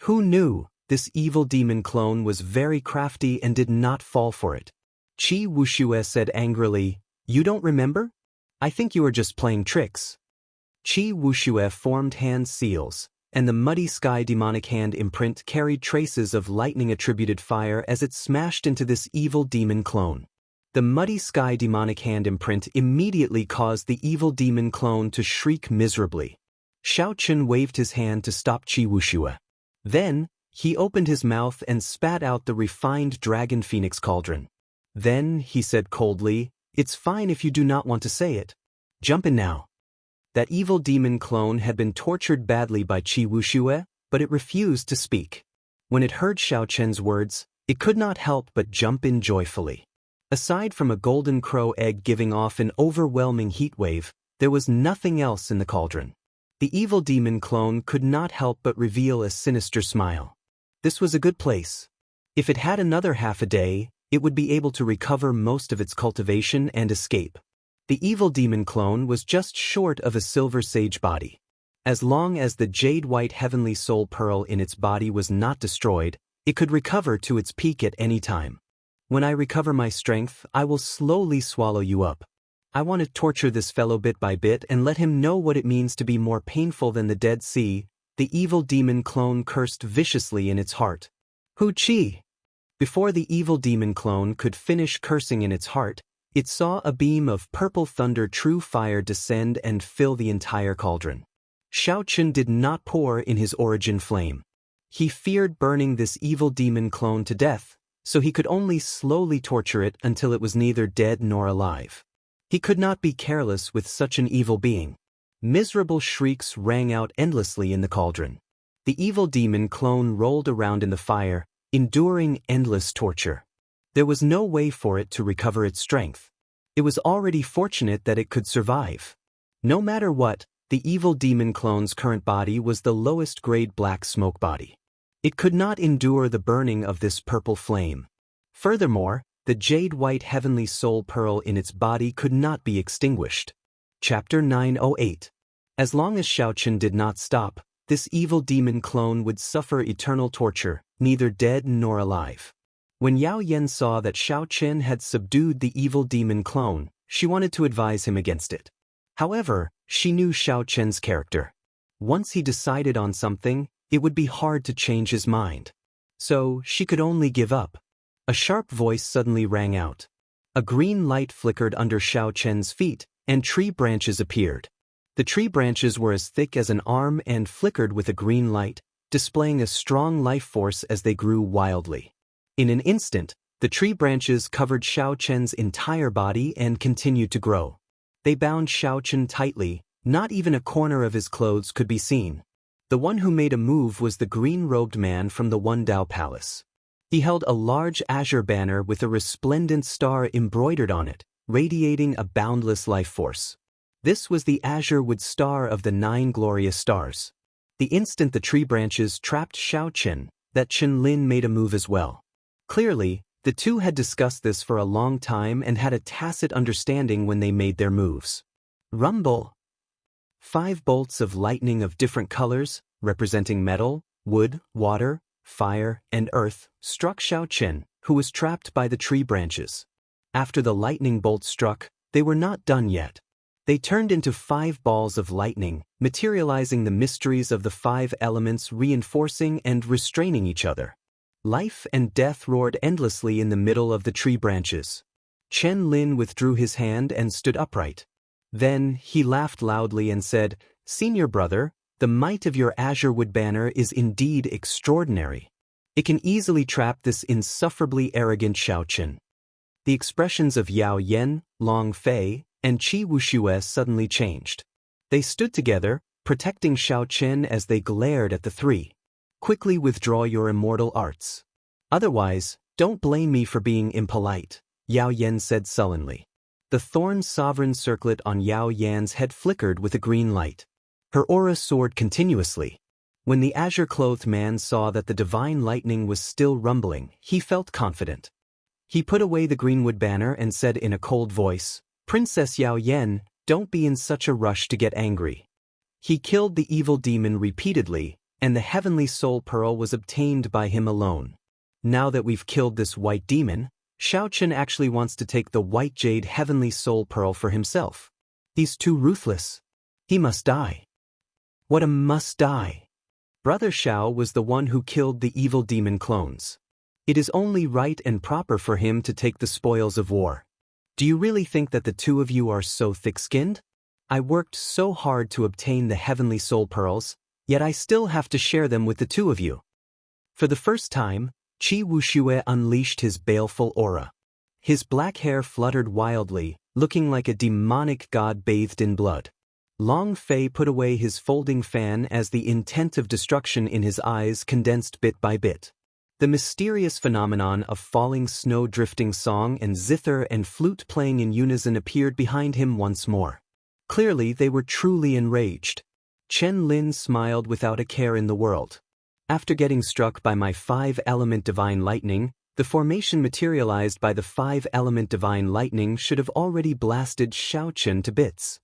Who knew? This evil demon clone was very crafty and did not fall for it. Qi Wuxue said angrily, "You don't remember? I think you are just playing tricks." Qi Wuxue formed hand seals, and the muddy sky demonic hand imprint carried traces of lightning-attributed fire as it smashed into this evil demon clone. The muddy sky demonic hand imprint immediately caused the evil demon clone to shriek miserably. Xiao Chen waved his hand to stop Qi Wuxue. Then, he opened his mouth and spat out the refined dragon phoenix cauldron. Then, he said coldly, "It's fine if you do not want to say it. Jump in now." That evil demon clone had been tortured badly by Qi Wuxue, but it refused to speak. When it heard Xiao Chen's words, it could not help but jump in joyfully. Aside from a golden crow egg giving off an overwhelming heat wave, there was nothing else in the cauldron. The evil demon clone could not help but reveal a sinister smile. This was a good place. If it had another half a day, it would be able to recover most of its cultivation and escape. The evil demon clone was just short of a silver sage body. As long as the jade-white heavenly soul pearl in its body was not destroyed, it could recover to its peak at any time. "When I recover my strength, I will slowly swallow you up. I want to torture this fellow bit by bit and let him know what it means to be more painful than the Dead Sea," the evil demon clone cursed viciously in its heart. "Hu Qi!" Before the evil demon clone could finish cursing in its heart, it saw a beam of purple thunder true fire descend and fill the entire cauldron. Xiao Chen did not pour in his origin flame. He feared burning this evil demon clone to death, so he could only slowly torture it until it was neither dead nor alive. He could not be careless with such an evil being. Miserable shrieks rang out endlessly in the cauldron. The evil demon clone rolled around in the fire, enduring endless torture. There was no way for it to recover its strength. It was already fortunate that it could survive. No matter what, the evil demon clone's current body was the lowest grade black smoke body. It could not endure the burning of this purple flame. Furthermore, the jade-white heavenly soul pearl in its body could not be extinguished. Chapter 908. As long as Xiao Chen did not stop, this evil demon clone would suffer eternal torture, neither dead nor alive. When Yao Yan saw that Xiao Chen had subdued the evil demon clone, she wanted to advise him against it. However, she knew Xiao Chen's character. Once he decided on something, it would be hard to change his mind. So, she could only give up. A sharp voice suddenly rang out. A green light flickered under Xiao Chen's feet, and tree branches appeared. The tree branches were as thick as an arm and flickered with a green light, displaying a strong life force as they grew wildly. In an instant, the tree branches covered Xiao Chen's entire body and continued to grow. They bound Xiao Chen tightly, not even a corner of his clothes could be seen. The one who made a move was the green-robed man from the Wundao Palace. He held a large azure banner with a resplendent star embroidered on it, radiating a boundless life force. This was the azure wood star of the 9 glorious stars. The instant the tree branches trapped Xiao Chen, that Chen Lin made a move as well. Clearly, the two had discussed this for a long time and had a tacit understanding when they made their moves. Rumble! 5 bolts of lightning of different colors, representing metal, wood, water, fire, and earth, struck Xiao Chen, who was trapped by the tree branches. After the lightning bolt struck, they were not done yet. They turned into 5 balls of lightning, materializing the mysteries of the 5 elements, reinforcing and restraining each other. Life and death roared endlessly in the middle of the tree branches. Chen Lin withdrew his hand and stood upright. Then he laughed loudly and said, "Senior brother, the might of your azure wood banner is indeed extraordinary. It can easily trap this insufferably arrogant Xiao Chen." The expressions of Yao Yan, Long Fei, and Qi Wuxue suddenly changed. They stood together, protecting Xiao Chen as they glared at the three. "Quickly withdraw your immortal arts. Otherwise, don't blame me for being impolite," Yao Yan said sullenly. The thorn sovereign circlet on Yao Yan's head flickered with a green light. Her aura soared continuously. When the azure-clothed man saw that the divine lightning was still rumbling, he felt confident. He put away the greenwood banner and said in a cold voice, "Princess Yao Yan, don't be in such a rush to get angry." He killed the evil demon repeatedly, and the heavenly soul pearl was obtained by him alone. Now that we've killed this white demon, Xiao Chen actually wants to take the white jade heavenly soul pearl for himself. He's too ruthless. He must die. What a must die. Brother Xiao was the one who killed the evil demon clones. It is only right and proper for him to take the spoils of war. Do you really think that the two of you are so thick-skinned? I worked so hard to obtain the heavenly soul pearls, yet I still have to share them with the two of you. For the first time, Qi Wuxue unleashed his baleful aura. His black hair fluttered wildly, looking like a demonic god bathed in blood. Long Fei put away his folding fan as the intent of destruction in his eyes condensed bit by bit. The mysterious phenomenon of falling snow drifting song and zither and flute playing in unison appeared behind him once more. Clearly they were truly enraged. Chen Lin smiled without a care in the world. After getting struck by my 5-element divine lightning, the formation materialized by the 5-element divine lightning should have already blasted Xiao Chen to bits.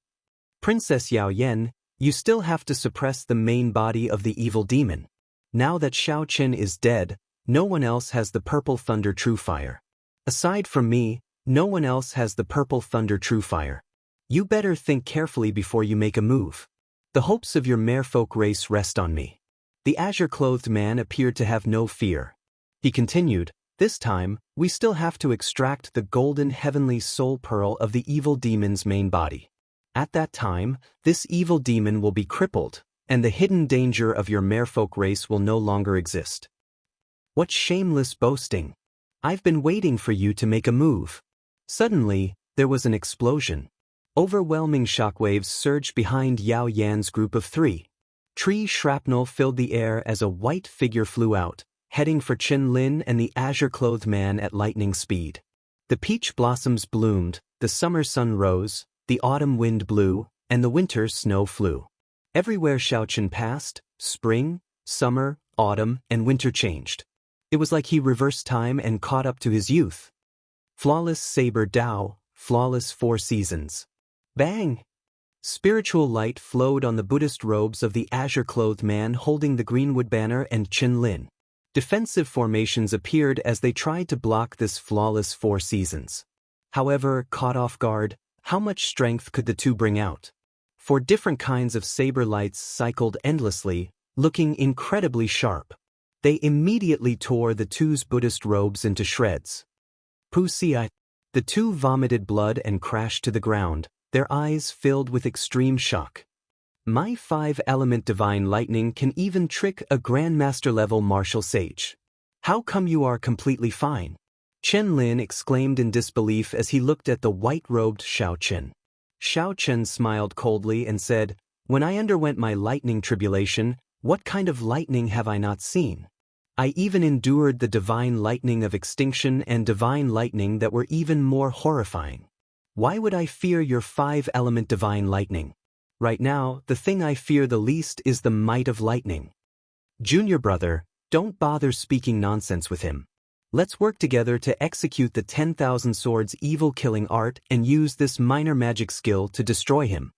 Princess Yao Yan, you still have to suppress the main body of the evil demon. Now that Xiao Chen is dead, no one else has the purple thunder true fire. Aside from me, no one else has the purple thunder true fire. You better think carefully before you make a move. The hopes of your merfolk race rest on me. The azure-clothed man appeared to have no fear. He continued, "This time, we still have to extract the golden heavenly soul pearl of the evil demon's main body. At that time, this evil demon will be crippled, and the hidden danger of your merfolk race will no longer exist." What shameless boasting! I've been waiting for you to make a move. Suddenly, there was an explosion. Overwhelming shockwaves surged behind Yao Yan's group of 3. Tree shrapnel filled the air as a white figure flew out, heading for Chen Lin and the azure-clothed man at lightning speed. The peach blossoms bloomed, the summer sun rose, the autumn wind blew, and the winter snow flew. Everywhere Xiao Chen passed, spring, summer, autumn, and winter changed. It was like he reversed time and caught up to his youth. Flawless saber Dao, flawless 4 seasons. Bang! Spiritual light flowed on the Buddhist robes of the azure-clothed man holding the greenwood banner and Chen Lin. Defensive formations appeared as they tried to block this flawless 4 seasons. However, caught off guard, how much strength could the two bring out? 4 different kinds of saber lights cycled endlessly, looking incredibly sharp. They immediately tore the two's Buddhist robes into shreds. Pusia! The two vomited blood and crashed to the ground, their eyes filled with extreme shock. My 5-element divine lightning can even trick a grandmaster-level martial sage. How come you are completely fine? Chen Lin exclaimed in disbelief as he looked at the white-robed Xiao Chen. Xiao Chen smiled coldly and said, "When I underwent my lightning tribulation, what kind of lightning have I not seen? I even endured the divine lightning of extinction and divine lightning that were even more horrifying. Why would I fear your 5-element divine lightning? Right now, the thing I fear the least is the might of lightning. Junior brother, don't bother speaking nonsense with him. Let's work together to execute the 10,000 swords evil-killing art and use this minor magic skill to destroy him."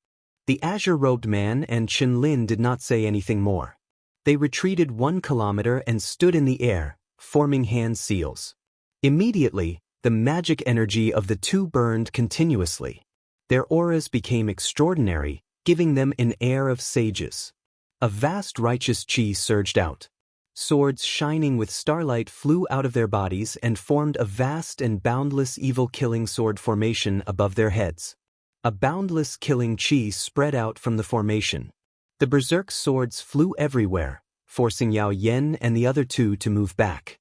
The azure-robed man and Chen Lin did not say anything more. They retreated 1 kilometer and stood in the air, forming hand seals. Immediately, the magic energy of the two burned continuously. Their auras became extraordinary, giving them an air of sages. A vast righteous chi surged out. Swords shining with starlight flew out of their bodies and formed a vast and boundless evil-killing sword formation above their heads. A boundless killing chi spread out from the formation. The berserk swords flew everywhere, forcing Yao Yen and the other two to move back.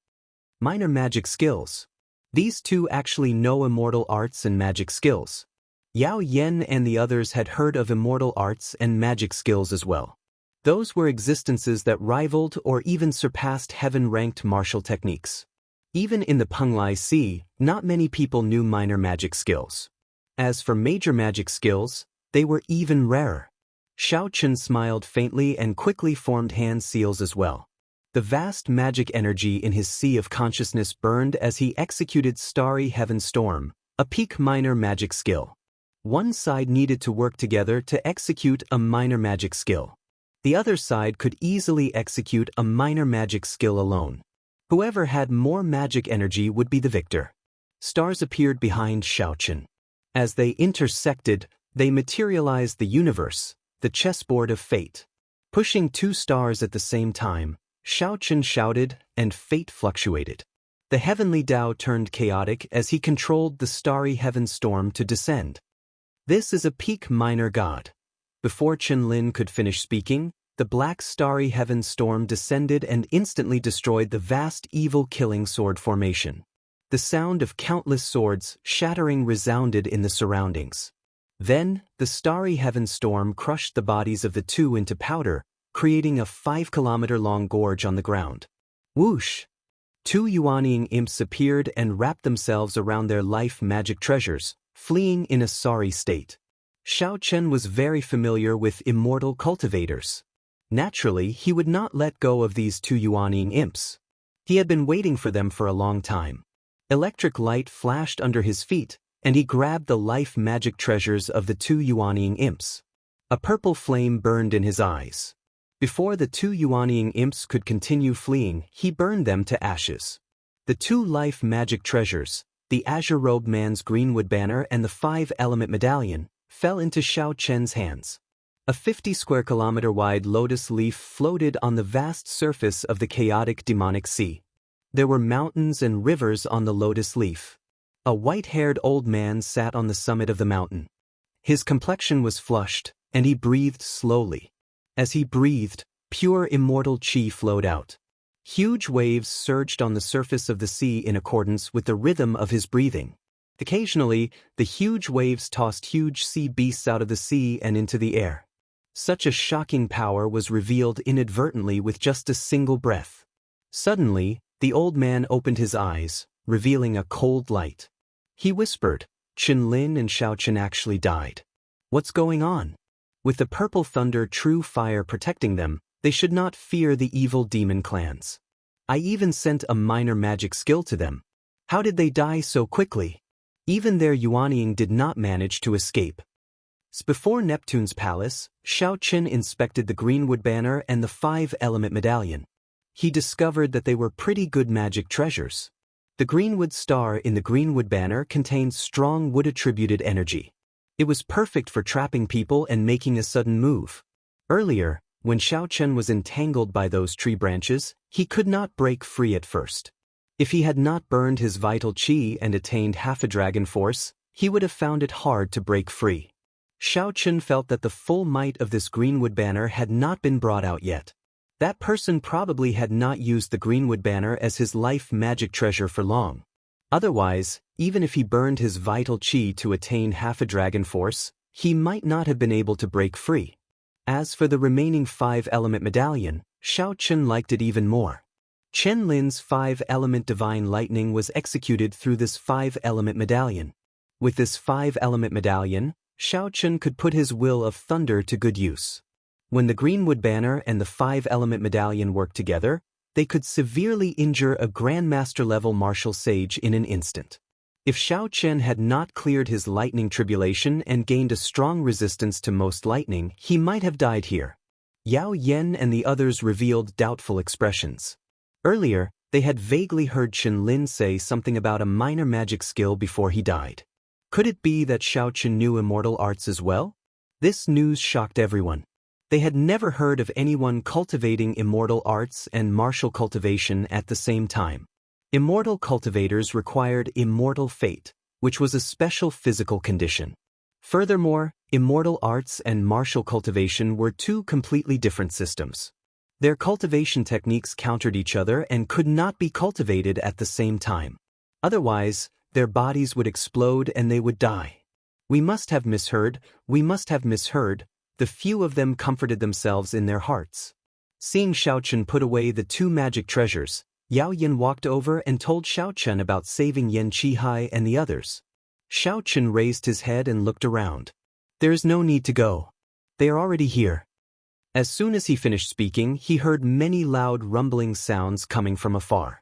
Minor magic skills. These two actually know immortal arts and magic skills. Yao Yen and the others had heard of immortal arts and magic skills as well. Those were existences that rivaled or even surpassed heaven-ranked martial techniques. Even in the Penglai Sea, not many people knew minor magic skills. As for major magic skills, they were even rarer. Xiao Chen smiled faintly and quickly formed hand seals as well. The vast magic energy in his sea of consciousness burned as he executed Starry Heaven Storm, a peak minor magic skill. One side needed to work together to execute a minor magic skill. The other side could easily execute a minor magic skill alone. Whoever had more magic energy would be the victor. Stars appeared behind Xiao Chen. As they intersected, they materialized the universe, the chessboard of fate. Pushing 2 stars at the same time, Xiao Chen shouted, and fate fluctuated. The heavenly Tao turned chaotic as he controlled the starry heaven storm to descend. This is a peak minor god. Before Chen Lin could finish speaking, the black starry heaven storm descended and instantly destroyed the vast evil-killing sword formation. The sound of countless swords shattering resounded in the surroundings. Then, the starry heaven storm crushed the bodies of the two into powder, creating a 5-kilometer-long gorge on the ground. Whoosh! 2 Yuanying imps appeared and wrapped themselves around their life magic treasures, fleeing in a sorry state. Xiao Chen was very familiar with immortal cultivators. Naturally, he would not let go of these 2 Yuanying imps. He had been waiting for them for a long time. Electric light flashed under his feet, and he grabbed the life magic treasures of the 2 Yuanying imps. A purple flame burned in his eyes. Before the 2 Yuanying imps could continue fleeing, he burned them to ashes. The 2 life magic treasures, the azure-robed man's greenwood banner and the 5-element medallion, fell into Xiao Chen's hands. A 50-square-kilometer-wide lotus leaf floated on the vast surface of the chaotic demonic sea. There were mountains and rivers on the lotus leaf. A white-haired old man sat on the summit of the mountain. His complexion was flushed, and he breathed slowly. As he breathed, pure immortal chi flowed out. Huge waves surged on the surface of the sea in accordance with the rhythm of his breathing. Occasionally, the huge waves tossed huge sea beasts out of the sea and into the air. Such a shocking power was revealed inadvertently with just a single breath. Suddenly, the old man opened his eyes, revealing a cold light. He whispered, "Chen Lin and Xiao Chen actually died. What's going on?" With the purple thunder true fire protecting them, they should not fear the evil demon clans. I even sent a minor magic skill to them. How did they die so quickly? Even their Yuanying did not manage to escape. Before Neptune's palace, Xiao Chen inspected the greenwood banner and the 5-element medallion. He discovered that they were pretty good magic treasures. The greenwood star in the greenwood banner contained strong wood-attributed energy. It was perfect for trapping people and making a sudden move. Earlier, when Xiao Chen was entangled by those tree branches, he could not break free at first. If he had not burned his vital chi and attained half a dragon force, he would have found it hard to break free. Xiao Chen felt that the full might of this Greenwood banner had not been brought out yet. That person probably had not used the Greenwood banner as his life magic treasure for long. Otherwise, even if he burned his vital qi to attain half a dragon force, he might not have been able to break free. As for the remaining 5-element medallion, Xiao Chen liked it even more. Chen Lin's 5-element divine lightning was executed through this 5-element medallion. With this 5-element medallion, Xiao Chen could put his will of thunder to good use. When the Greenwood banner and the 5-element medallion worked together, they could severely injure a Grandmaster-level martial sage in an instant. If Xiao Chen had not cleared his lightning tribulation and gained a strong resistance to most lightning, he might have died here. Yao Yan and the others revealed doubtful expressions. Earlier, they had vaguely heard Chen Lin say something about a minor magic skill before he died. Could it be that Xiao Chen knew immortal arts as well? This news shocked everyone. They had never heard of anyone cultivating immortal arts and martial cultivation at the same time. Immortal cultivators required immortal fate, which was a special physical condition. Furthermore, immortal arts and martial cultivation were two completely different systems. Their cultivation techniques countered each other and could not be cultivated at the same time. Otherwise, their bodies would explode and they would die. We must have misheard, the few of them comforted themselves in their hearts. Seeing Xiao Chen put away the 2 magic treasures, Yao Yan walked over and told Xiao Chen about saving Yan Qihai and the others. Xiao Chen raised his head and looked around. There is no need to go. They are already here. As soon as he finished speaking, he heard many loud rumbling sounds coming from afar.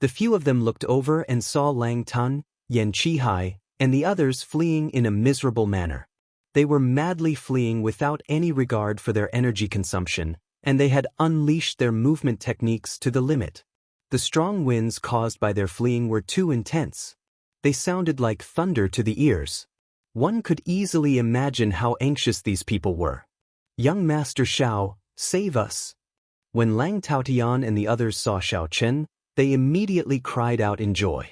The few of them looked over and saw Lang Tun, Yan Qihai, and the others fleeing in a miserable manner. They were madly fleeing without any regard for their energy consumption, and they had unleashed their movement techniques to the limit. The strong winds caused by their fleeing were too intense. They sounded like thunder to the ears. One could easily imagine how anxious these people were. Young Master Xiao, save us! When Lang Taotian and the others saw Xiao Chen, they immediately cried out in joy.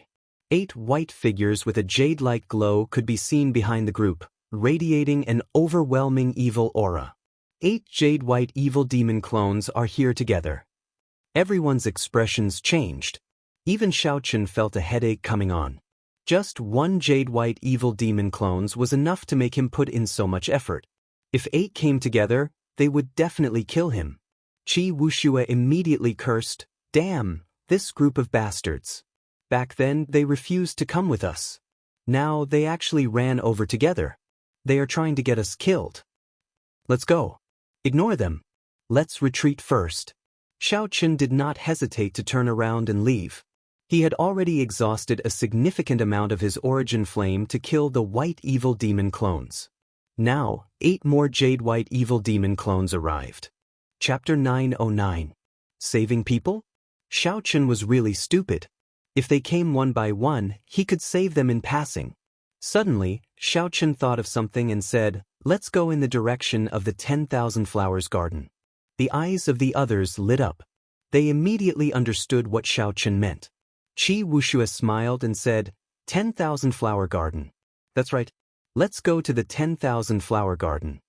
8 white figures with a jade-like glow could be seen behind the group, radiating an overwhelming evil aura. 8 jade-white evil demon clones are here together. Everyone's expressions changed. Even Xiao Chen felt a headache coming on. Just 1 jade-white evil demon clones was enough to make him put in so much effort. If 8 came together, they would definitely kill him. Qi Wuxue immediately cursed, "Damn, this group of bastards. Back then, they refused to come with us. Now, they actually ran over together. They are trying to get us killed. Let's go. Ignore them. Let's retreat first." Xiao Chen did not hesitate to turn around and leave. He had already exhausted a significant amount of his origin flame to kill the white evil demon clones. Now, 8 more jade white evil demon clones arrived. Chapter 909. Saving people? Xiao Chen was really stupid. If they came one by one, he could save them in passing. Suddenly, Xiao Chen thought of something and said, "Let's go in the direction of the 10,000 flowers garden." The eyes of the others lit up. They immediately understood what Xiao Chen meant. Qi Wuxue smiled and said, 10,000 flower garden. That's right. Let's go to the 10,000 flower garden.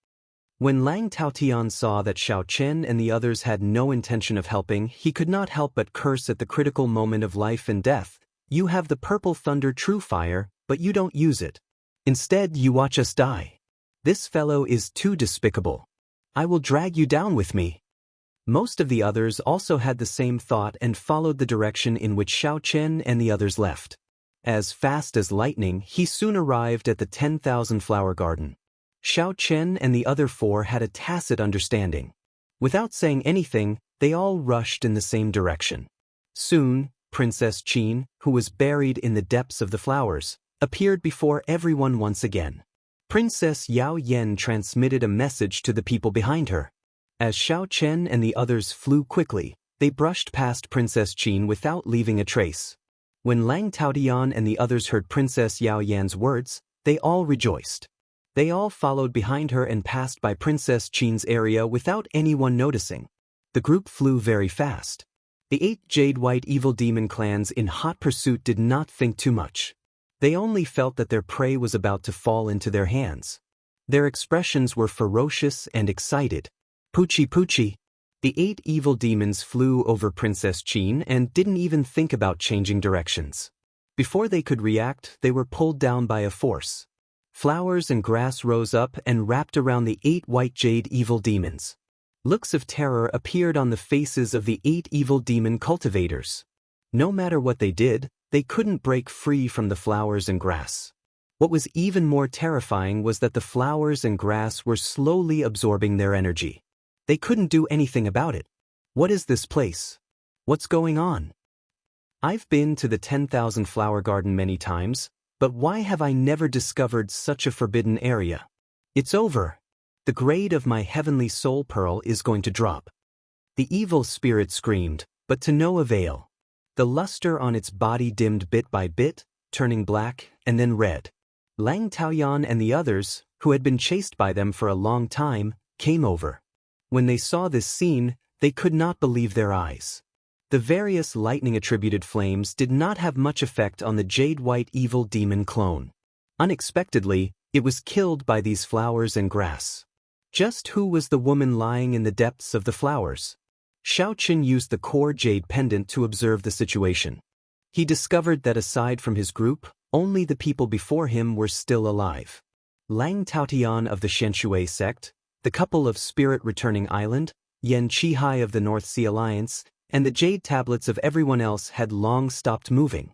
When Lang Taotian saw that Xiao Chen and the others had no intention of helping, he could not help but curse at the critical moment of life and death. You have the purple thunder true fire, but you don't use it. Instead, you watch us die. This fellow is too despicable. I will drag you down with me. Most of the others also had the same thought and followed the direction in which Xiao Chen and the others left. As fast as lightning, he soon arrived at the 10,000 flower garden. Xiao Chen and the other 4 had a tacit understanding. Without saying anything, they all rushed in the same direction. Soon, Princess Qin, who was buried in the depths of the flowers, appeared before everyone once again. Princess Yao Yan transmitted a message to the people behind her. As Xiao Chen and the others flew quickly, they brushed past Princess Qin without leaving a trace. When Lang Taotian and the others heard Princess Yao Yan's words, they all rejoiced. They all followed behind her and passed by Princess Qin's area without anyone noticing. The group flew very fast. The 8 jade-white evil demon clans in hot pursuit did not think too much. They only felt that their prey was about to fall into their hands. Their expressions were ferocious and excited. Poochie poochie. The 8 evil demons flew over Princess Jean and didn't even think about changing directions. Before they could react, they were pulled down by a force. Flowers and grass rose up and wrapped around the 8 white jade evil demons. Looks of terror appeared on the faces of the 8 evil demon cultivators. No matter what they did, they couldn't break free from the flowers and grass. What was even more terrifying was that the flowers and grass were slowly absorbing their energy. They couldn't do anything about it. What is this place? What's going on? I've been to the 10,000 flower garden many times, but why have I never discovered such a forbidden area? It's over. The grade of my heavenly soul pearl is going to drop. The evil spirit screamed, but to no avail. The luster on its body dimmed bit by bit, turning black and then red. Lang Taoyan and the others, who had been chased by them for a long time, came over. When they saw this scene, they could not believe their eyes. The various lightning-attributed flames did not have much effect on the jade-white evil demon clone. Unexpectedly, it was killed by these flowers and grass. Just who was the woman lying in the depths of the flowers? Xiaoqin used the core jade pendant to observe the situation. He discovered that aside from his group, only the people before him were still alive. Lang Taotian of the Shenshui sect, the couple of Spirit Returning Island, Yan Qihai of the North Sea Alliance, and the jade tablets of everyone else had long stopped moving.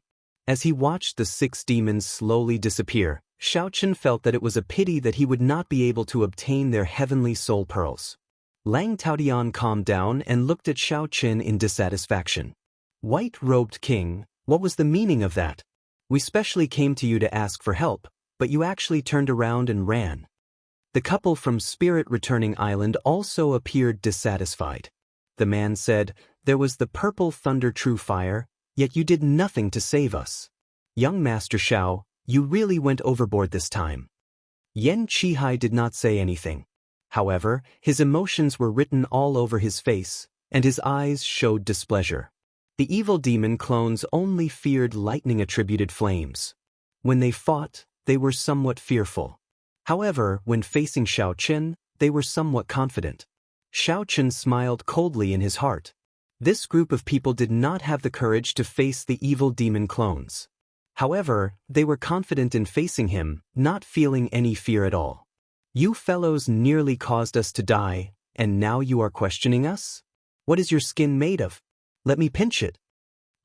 As he watched the 6 demons slowly disappear, Xiaoqin felt that it was a pity that he would not be able to obtain their heavenly soul pearls. Lang Taotian calmed down and looked at Xiaoqin in dissatisfaction. White-robed king, what was the meaning of that? We specially came to you to ask for help, but you actually turned around and ran. The couple from Spirit Returning Island also appeared dissatisfied. The man said, "There was the purple thunder true fire, yet you did nothing to save us. Young Master Xiao, you really went overboard this time." Yan Qihai did not say anything. However, his emotions were written all over his face, and his eyes showed displeasure. The evil demon clones only feared lightning-attributed flames. When they fought, they were somewhat fearful. However, when facing Xiaoqin, they were somewhat confident. Xiaoqin smiled coldly in his heart. This group of people did not have the courage to face the evil demon clones. However, they were confident in facing him, not feeling any fear at all. You fellows nearly caused us to die, and now you are questioning us? What is your skin made of? Let me pinch it.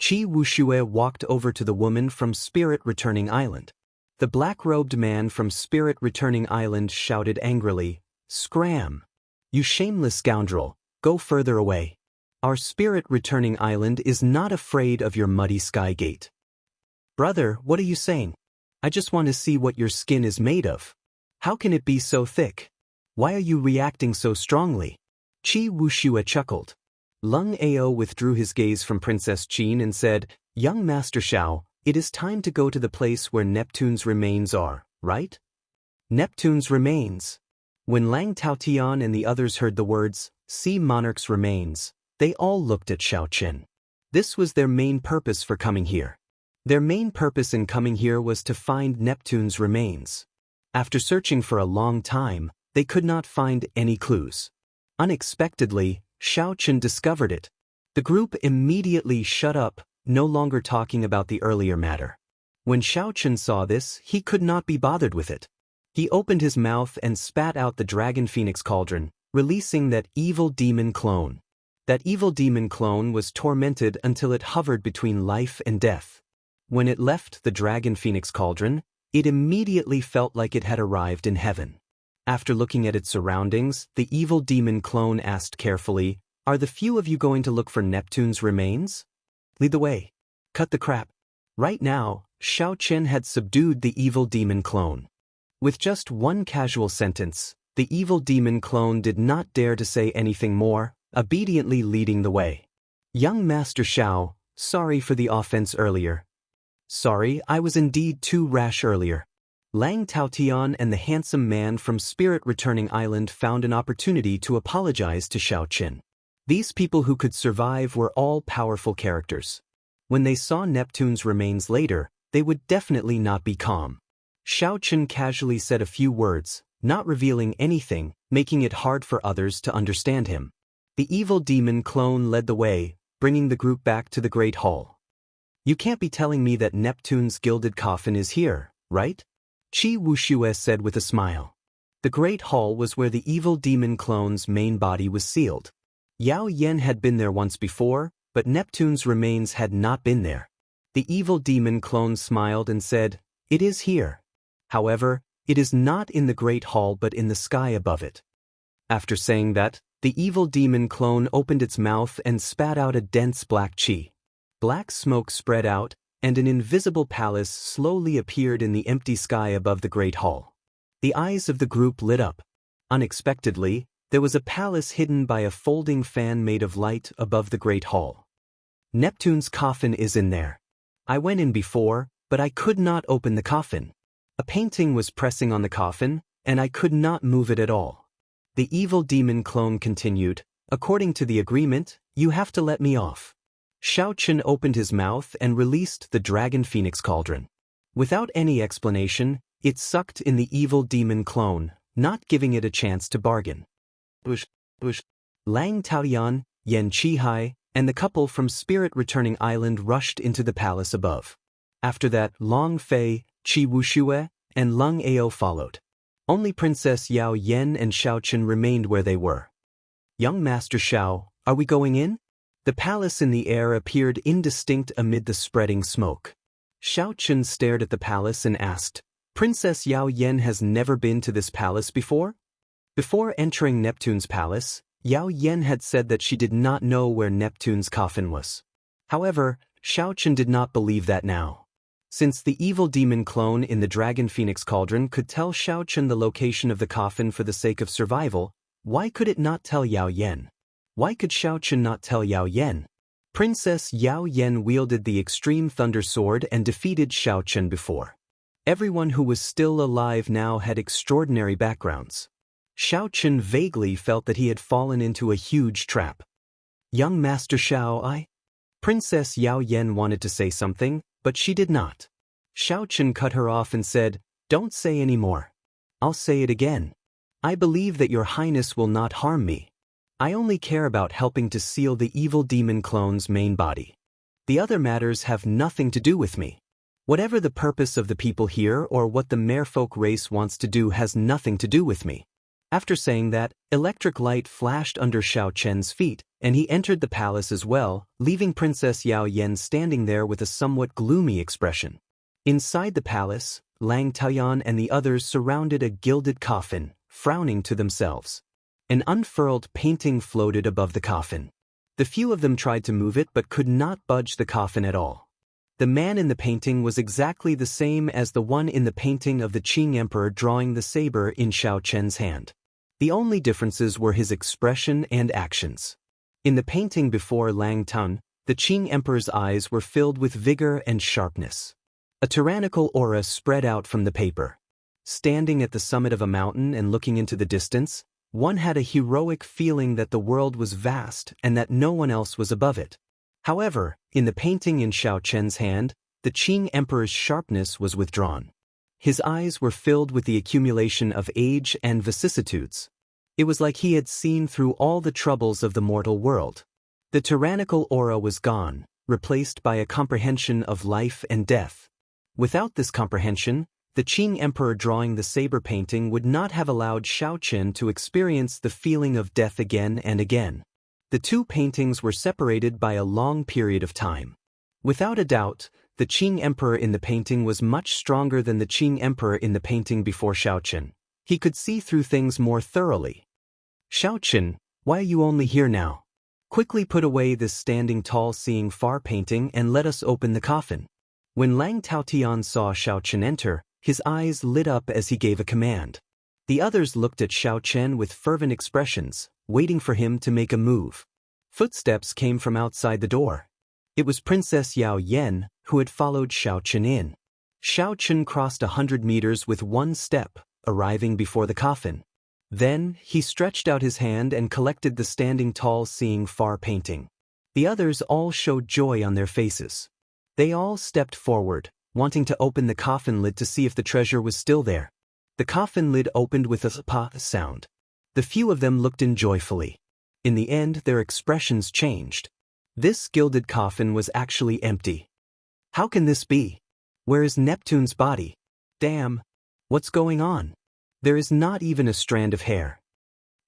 Qi Wuxue walked over to the woman from Spirit Returning Island. The black-robed man from Spirit Returning Island shouted angrily, "Scram! You shameless scoundrel, go further away. Our Spirit Returning Island is not afraid of your muddy sky gate." "Brother, what are you saying? I just want to see what your skin is made of. How can it be so thick? Why are you reacting so strongly?" Qi Wuxue chuckled. Lung Ao withdrew his gaze from Princess Jean and said, "Young Master Xiao, it is time to go to the place where Neptune's remains are, right?" Neptune's remains. When Lang Taotian and the others heard the words, "Sea Monarch's remains," they all looked at Xiaoqin. This was their main purpose for coming here. Their main purpose in coming here was to find Neptune's remains. After searching for a long time, they could not find any clues. Unexpectedly, Xiaoqin discovered it. The group immediately shut up, no longer talking about the earlier matter. When Xiaoqin saw this, he could not be bothered with it. He opened his mouth and spat out the Dragon Phoenix Cauldron, releasing that evil demon clone. That evil demon clone was tormented until it hovered between life and death. When it left the Dragon Phoenix Cauldron, it immediately felt like it had arrived in heaven. After looking at its surroundings, the evil demon clone asked carefully, "Are the few of you going to look for Neptune's remains? Lead the way. Cut the crap." Right now, Xiaoqin had subdued the evil demon clone. With just one casual sentence, the evil demon clone did not dare to say anything more, obediently leading the way. "Young Master Xiao, sorry for the offense earlier. Sorry, I was indeed too rash earlier." Lang Taotian and the handsome man from Spirit Returning Island found an opportunity to apologize to Xiaoqin. These people who could survive were all powerful characters. When they saw Neptune's remains later, they would definitely not be calm. Xiaoqin casually said a few words, not revealing anything, making it hard for others to understand him. The evil demon clone led the way, bringing the group back to the Great Hall. "You can't be telling me that Neptune's gilded coffin is here, right?" Chi Wuxue said with a smile. The Great Hall was where the evil demon clone's main body was sealed. Yao Yen had been there once before, but Neptune's remains had not been there. The evil demon clone smiled and said, "It is here. However, it is not in the Great Hall but in the sky above it." After saying that, the evil demon clone opened its mouth and spat out a dense black chi. Black smoke spread out, and an invisible palace slowly appeared in the empty sky above the Great Hall. The eyes of the group lit up. Unexpectedly, there was a palace hidden by a folding fan made of light above the Great Hall. "Neptune's coffin is in there. I went in before, but I could not open the coffin. A painting was pressing on the coffin, and I could not move it at all." The evil demon clone continued, "According to the agreement, you have to let me off." Xiaochen opened his mouth and released the dragon phoenix cauldron. Without any explanation, it sucked in the evil demon clone, not giving it a chance to bargain. Lang Taoyan, Yan Qihai, and the couple from Spirit Returning Island rushed into the palace above. After that, Long Fei, Chi Wuxue, and Lung Ao followed. Only Princess Yao Yen and Xiaochen remained where they were. "Young Master Xiao, are we going in?" The palace in the air appeared indistinct amid the spreading smoke. Xiaochen stared at the palace and asked, "Princess Yao Yen has never been to this palace before?" Before entering Neptune's palace, Yao Yen had said that she did not know where Neptune's coffin was. However, Xiaochen did not believe that now. Since the evil demon clone in the Dragon Phoenix Cauldron could tell Xiaochen the location of the coffin for the sake of survival, why could it not tell Yao Yen? Why could Xiaochen not tell Yao Yen? Princess Yao Yen wielded the Extreme Thunder Sword and defeated Xiaochen before. Everyone who was still alive now had extraordinary backgrounds. Xiaochen vaguely felt that he had fallen into a huge trap. "Young Master Xiao, Princess Yao Yen wanted to say something, but she did not. Xiaochen cut her off and said, "Don't say any more. I'll say it again. I believe that your highness will not harm me. I only care about helping to seal the evil demon clone's main body. The other matters have nothing to do with me. Whatever the purpose of the people here or what the merfolk race wants to do has nothing to do with me." After saying that, electric light flashed under Xiaochen's feet, and he entered the palace as well, leaving Princess Yao Yen standing there with a somewhat gloomy expression. Inside the palace, Lang Taoyan and the others surrounded a gilded coffin, frowning to themselves. An unfurled painting floated above the coffin. The few of them tried to move it but could not budge the coffin at all. The man in the painting was exactly the same as the one in the painting of the Qing Emperor drawing the saber in Xiaochen's hand. The only differences were his expression and actions. In the painting before Lang Tun, the Qing Emperor's eyes were filled with vigor and sharpness. A tyrannical aura spread out from the paper. Standing at the summit of a mountain and looking into the distance, one had a heroic feeling that the world was vast and that no one else was above it. However, in the painting in Xiaochen's hand, the Qing Emperor's sharpness was withdrawn. His eyes were filled with the accumulation of age and vicissitudes. It was like he had seen through all the troubles of the mortal world. The tyrannical aura was gone, replaced by a comprehension of life and death. Without this comprehension, the Qing Emperor drawing the saber painting would not have allowed Xiaochen to experience the feeling of death again and again. The two paintings were separated by a long period of time. Without a doubt, the Qing Emperor in the painting was much stronger than the Qing Emperor in the painting before Xiaochen. He could see through things more thoroughly. "Xiaochen, why are you only here now? Quickly put away this standing tall seeing far painting and let us open the coffin." When Lang Taotian saw Xiaochen enter, his eyes lit up as he gave a command. The others looked at Xiaochen with fervent expressions, waiting for him to make a move. Footsteps came from outside the door. It was Princess Yao Yen, who had followed Xiaochen in. Xiaochen crossed 100 meters with one step, arriving before the coffin. Then, he stretched out his hand and collected the standing tall seeing far painting. The others all showed joy on their faces. They all stepped forward, wanting to open the coffin lid to see if the treasure was still there. The coffin lid opened with a pa sound. The few of them looked in joyfully. In the end, their expressions changed. This gilded coffin was actually empty. How can this be? Where is Neptune's body? Damn! What's going on? There is not even a strand of hair.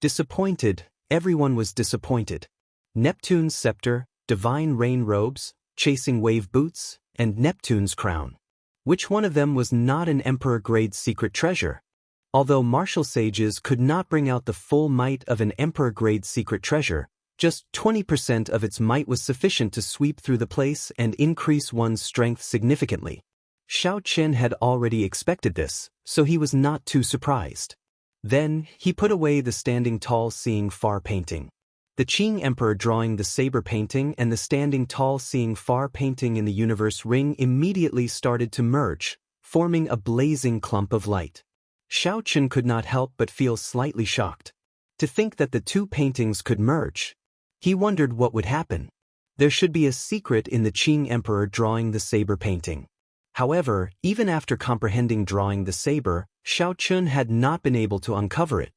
Disappointed, everyone was disappointed. Neptune's scepter, divine rain robes, chasing wave boots, and Neptune's crown. Which one of them was not an emperor-grade secret treasure? Although martial sages could not bring out the full might of an emperor-grade secret treasure, just 20% of its might was sufficient to sweep through the place and increase one's strength significantly. Xiao Chen had already expected this, so he was not too surprised. Then, he put away the standing tall seeing far painting. The Qing Emperor drawing the saber painting and the standing tall seeing far painting in the universe ring immediately started to merge, forming a blazing clump of light. Xiao Chen could not help but feel slightly shocked. To think that the two paintings could merge. He wondered what would happen. There should be a secret in the Qing Emperor drawing the saber painting. However, even after comprehending drawing the saber, Xiao Chen had not been able to uncover it.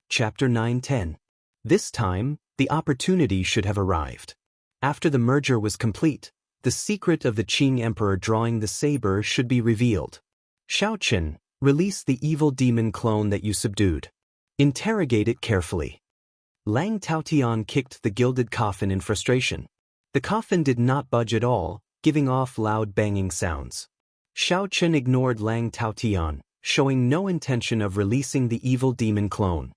Chapter 9-10. This time, the opportunity should have arrived. After the merger was complete, the secret of the Qing Emperor drawing the saber should be revealed. Xiao Chen, release the evil demon clone that you subdued. Interrogate it carefully. Lang Taotian kicked the gilded coffin in frustration. The coffin did not budge at all, giving off loud banging sounds. Xiao Chen ignored Lang Taotian, showing no intention of releasing the evil demon clone.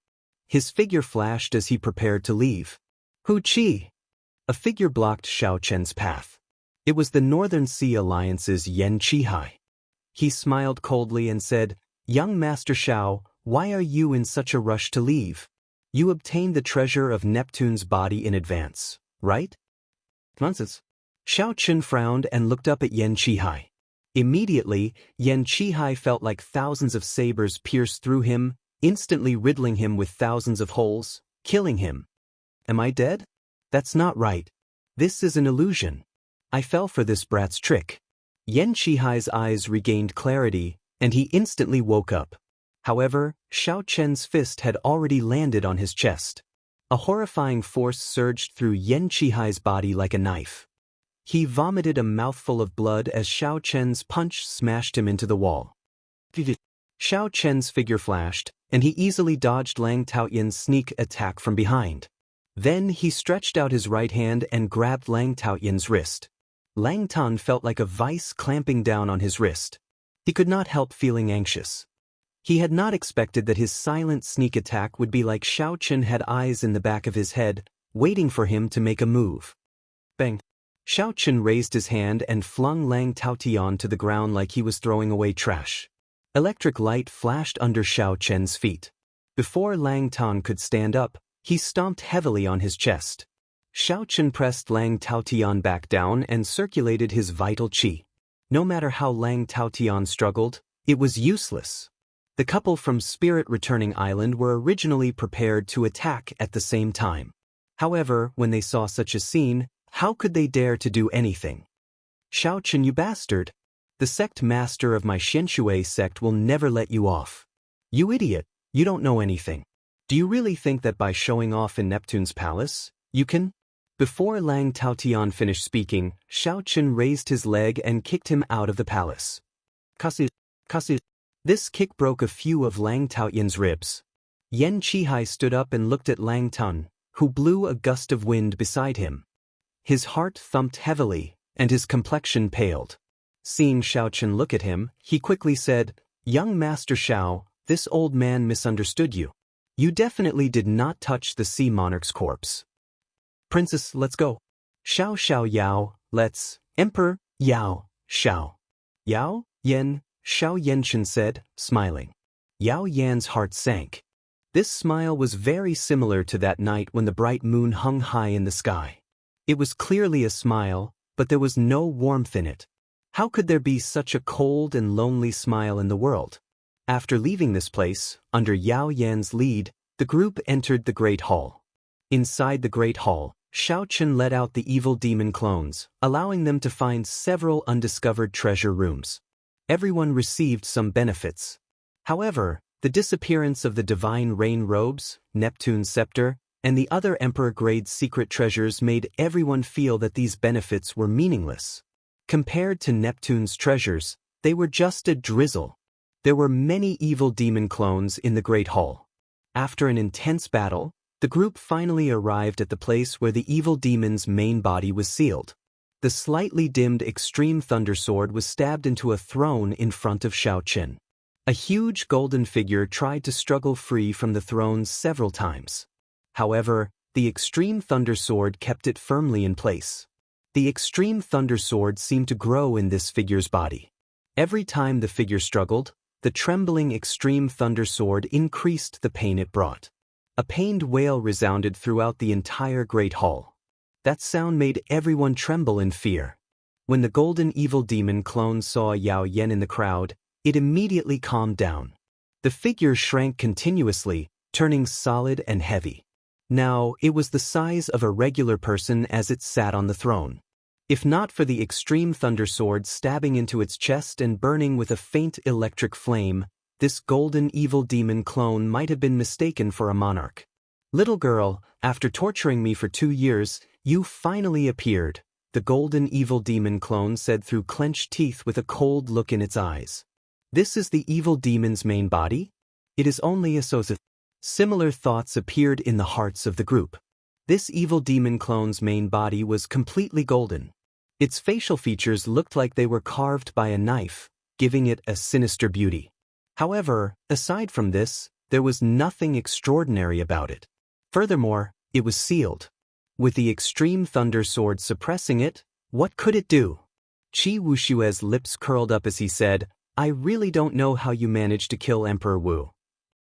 His figure flashed as he prepared to leave. Hu Qi! A figure blocked Xiao Chen's path. It was the Northern Sea Alliance's Yan Qihai. He smiled coldly and said, "Young Master Xiao, why are you in such a rush to leave? You obtained the treasure of Neptune's body in advance, right?" Nonsense. Xiao Chen frowned and looked up at Yan Qihai. Immediately, Yan Qihai felt like thousands of sabers pierced through him, instantly riddling him with thousands of holes, killing him. Am I dead? That's not right. This is an illusion. I fell for this brat's trick. Yan Qihai's eyes regained clarity, and he instantly woke up. However, Xiao Chen's fist had already landed on his chest. A horrifying force surged through Yan Qihai's body like a knife. He vomited a mouthful of blood as Xiao Chen's punch smashed him into the wall. Xiao Chen's figure flashed, and he easily dodged Lang Taotian's sneak attack from behind. Then he stretched out his right hand and grabbed Lang Taotian's wrist. Lang Tan felt like a vice clamping down on his wrist. He could not help feeling anxious. He had not expected that his silent sneak attack would be like Xiao Chen had eyes in the back of his head, waiting for him to make a move. Bang! Xiao Chen raised his hand and flung Lang Taotian to the ground like he was throwing away trash. Electric light flashed under Xiao Chen's feet. Before Lang Tan could stand up, he stomped heavily on his chest. Xiao Chen pressed Lang Taotian back down and circulated his vital qi. No matter how Lang Taotian struggled, it was useless. The couple from Spirit Returning Island were originally prepared to attack at the same time. However, when they saw such a scene, how could they dare to do anything? Xiao Chen, you bastard! The sect master of my Xianshui sect will never let you off. You idiot, you don't know anything. Do you really think that by showing off in Neptune's palace, you can? Before Lang Taotian finished speaking, Xiao Chen raised his leg and kicked him out of the palace. Kasu. This kick broke a few of Lang Taotian's ribs. Yan Qihai stood up and looked at Lang Tun, who blew a gust of wind beside him. His heart thumped heavily, and his complexion paled. Seeing Xiao Chen look at him, he quickly said, "Young Master Xiao, this old man misunderstood you. You definitely did not touch the sea monarch's corpse. Princess, let's go." Xiao Yao, let's, Emperor, Yao, Xiao. Yao, Yan, Xiao Yanchen said, smiling. Yao Yan's heart sank. This smile was very similar to that night when the bright moon hung high in the sky. It was clearly a smile, but there was no warmth in it. How could there be such a cold and lonely smile in the world? After leaving this place, under Yao Yan's lead, the group entered the Great Hall. Inside the Great Hall, Xiao Chen let out the evil demon clones, allowing them to find several undiscovered treasure rooms. Everyone received some benefits. However, The disappearance of the divine rain robes, Neptune's scepter, and the other Emperor-grade secret treasures made everyone feel that these benefits were meaningless. Compared to Neptune's treasures, they were just a drizzle. There were many evil demon clones in the Great Hall. After an intense battle, the group finally arrived at the place where the evil demon's main body was sealed. The slightly dimmed extreme thunder sword was stabbed into a throne in front of Xiao Qin. A huge golden figure tried to struggle free from the throne several times. However, the extreme thunder sword kept it firmly in place. The extreme thunder sword seemed to grow in this figure's body. Every time the figure struggled, the trembling extreme thunder sword increased the pain it brought. A pained wail resounded throughout the entire Great Hall. That sound made everyone tremble in fear. When the golden evil demon clone saw Yao Yan in the crowd, it immediately calmed down. The figure shrank continuously, turning solid and heavy. Now, it was the size of a regular person as it sat on the throne. If not for the extreme thunder sword stabbing into its chest and burning with a faint electric flame, this golden evil demon clone might have been mistaken for a monarch. "Little girl, after torturing me for 2 years, you finally appeared," the golden evil demon clone said through clenched teeth with a cold look in its eyes. "This is the evil demon's main body? It is only a sosa." Similar thoughts appeared in the hearts of the group. This evil demon clone's main body was completely golden. Its facial features looked like they were carved by a knife, giving it a sinister beauty. However, aside from this, there was nothing extraordinary about it. Furthermore, it was sealed. With the extreme thunder sword suppressing it, what could it do? Qi Wushue's lips curled up as he said, "I really don't know how you managed to kill Emperor Wu."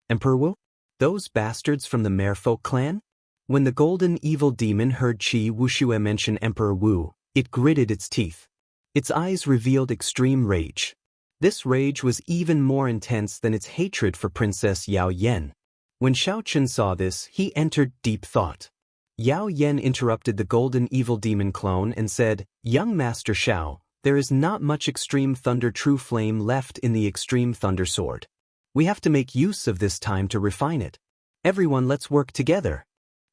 "Emperor Wu? Those bastards from the Merfolk clan?" When the golden evil demon heard Qi Wushue mention Emperor Wu, it gritted its teeth. Its eyes revealed extreme rage. This rage was even more intense than its hatred for Princess Yao Yan. When Xiao Qin saw this, he entered deep thought. Yao Yan interrupted the golden evil demon clone and said, "Young Master Xiao, there is not much extreme thunder true flame left in the extreme thunder sword. We have to make use of this time to refine it. Everyone, let's work together."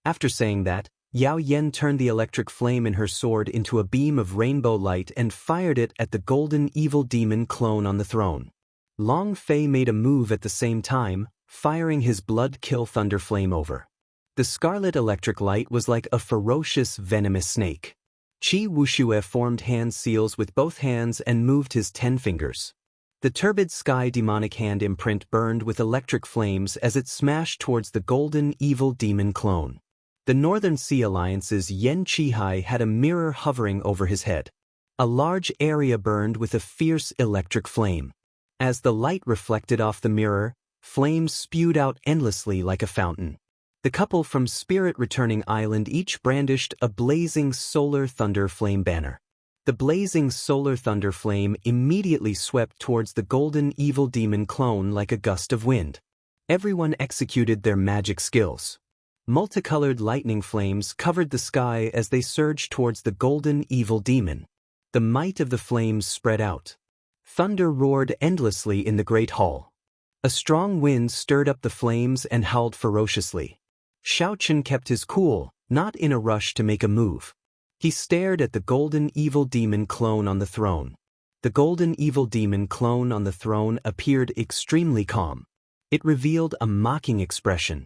After saying that, Yao Yan turned the electric flame in her sword into a beam of rainbow light and fired it at the golden evil demon clone on the throne. Long Fei made a move at the same time, firing his blood-kill thunder flame over. The scarlet electric light was like a ferocious, venomous snake. Qi Wushue formed hand seals with both hands and moved his 10 fingers. The turbid sky demonic hand imprint burned with electric flames as it smashed towards the golden evil demon clone. The Northern Sea Alliance's Yen Qihai had a mirror hovering over his head. A large area burned with a fierce electric flame. As the light reflected off the mirror, flames spewed out endlessly like a fountain. The couple from Spirit Returning Island each brandished a blazing solar thunder flame banner. The blazing solar thunder flame immediately swept towards the golden evil demon clone like a gust of wind. Everyone executed their magic skills. Multicolored lightning flames covered the sky as they surged towards the golden evil demon. The might of the flames spread out. Thunder roared endlessly in the Great Hall. A strong wind stirred up the flames and howled ferociously. Xiao Qin kept his cool, not in a rush to make a move. He stared at the golden evil demon clone on the throne. The golden evil demon clone on the throne appeared extremely calm. It revealed a mocking expression.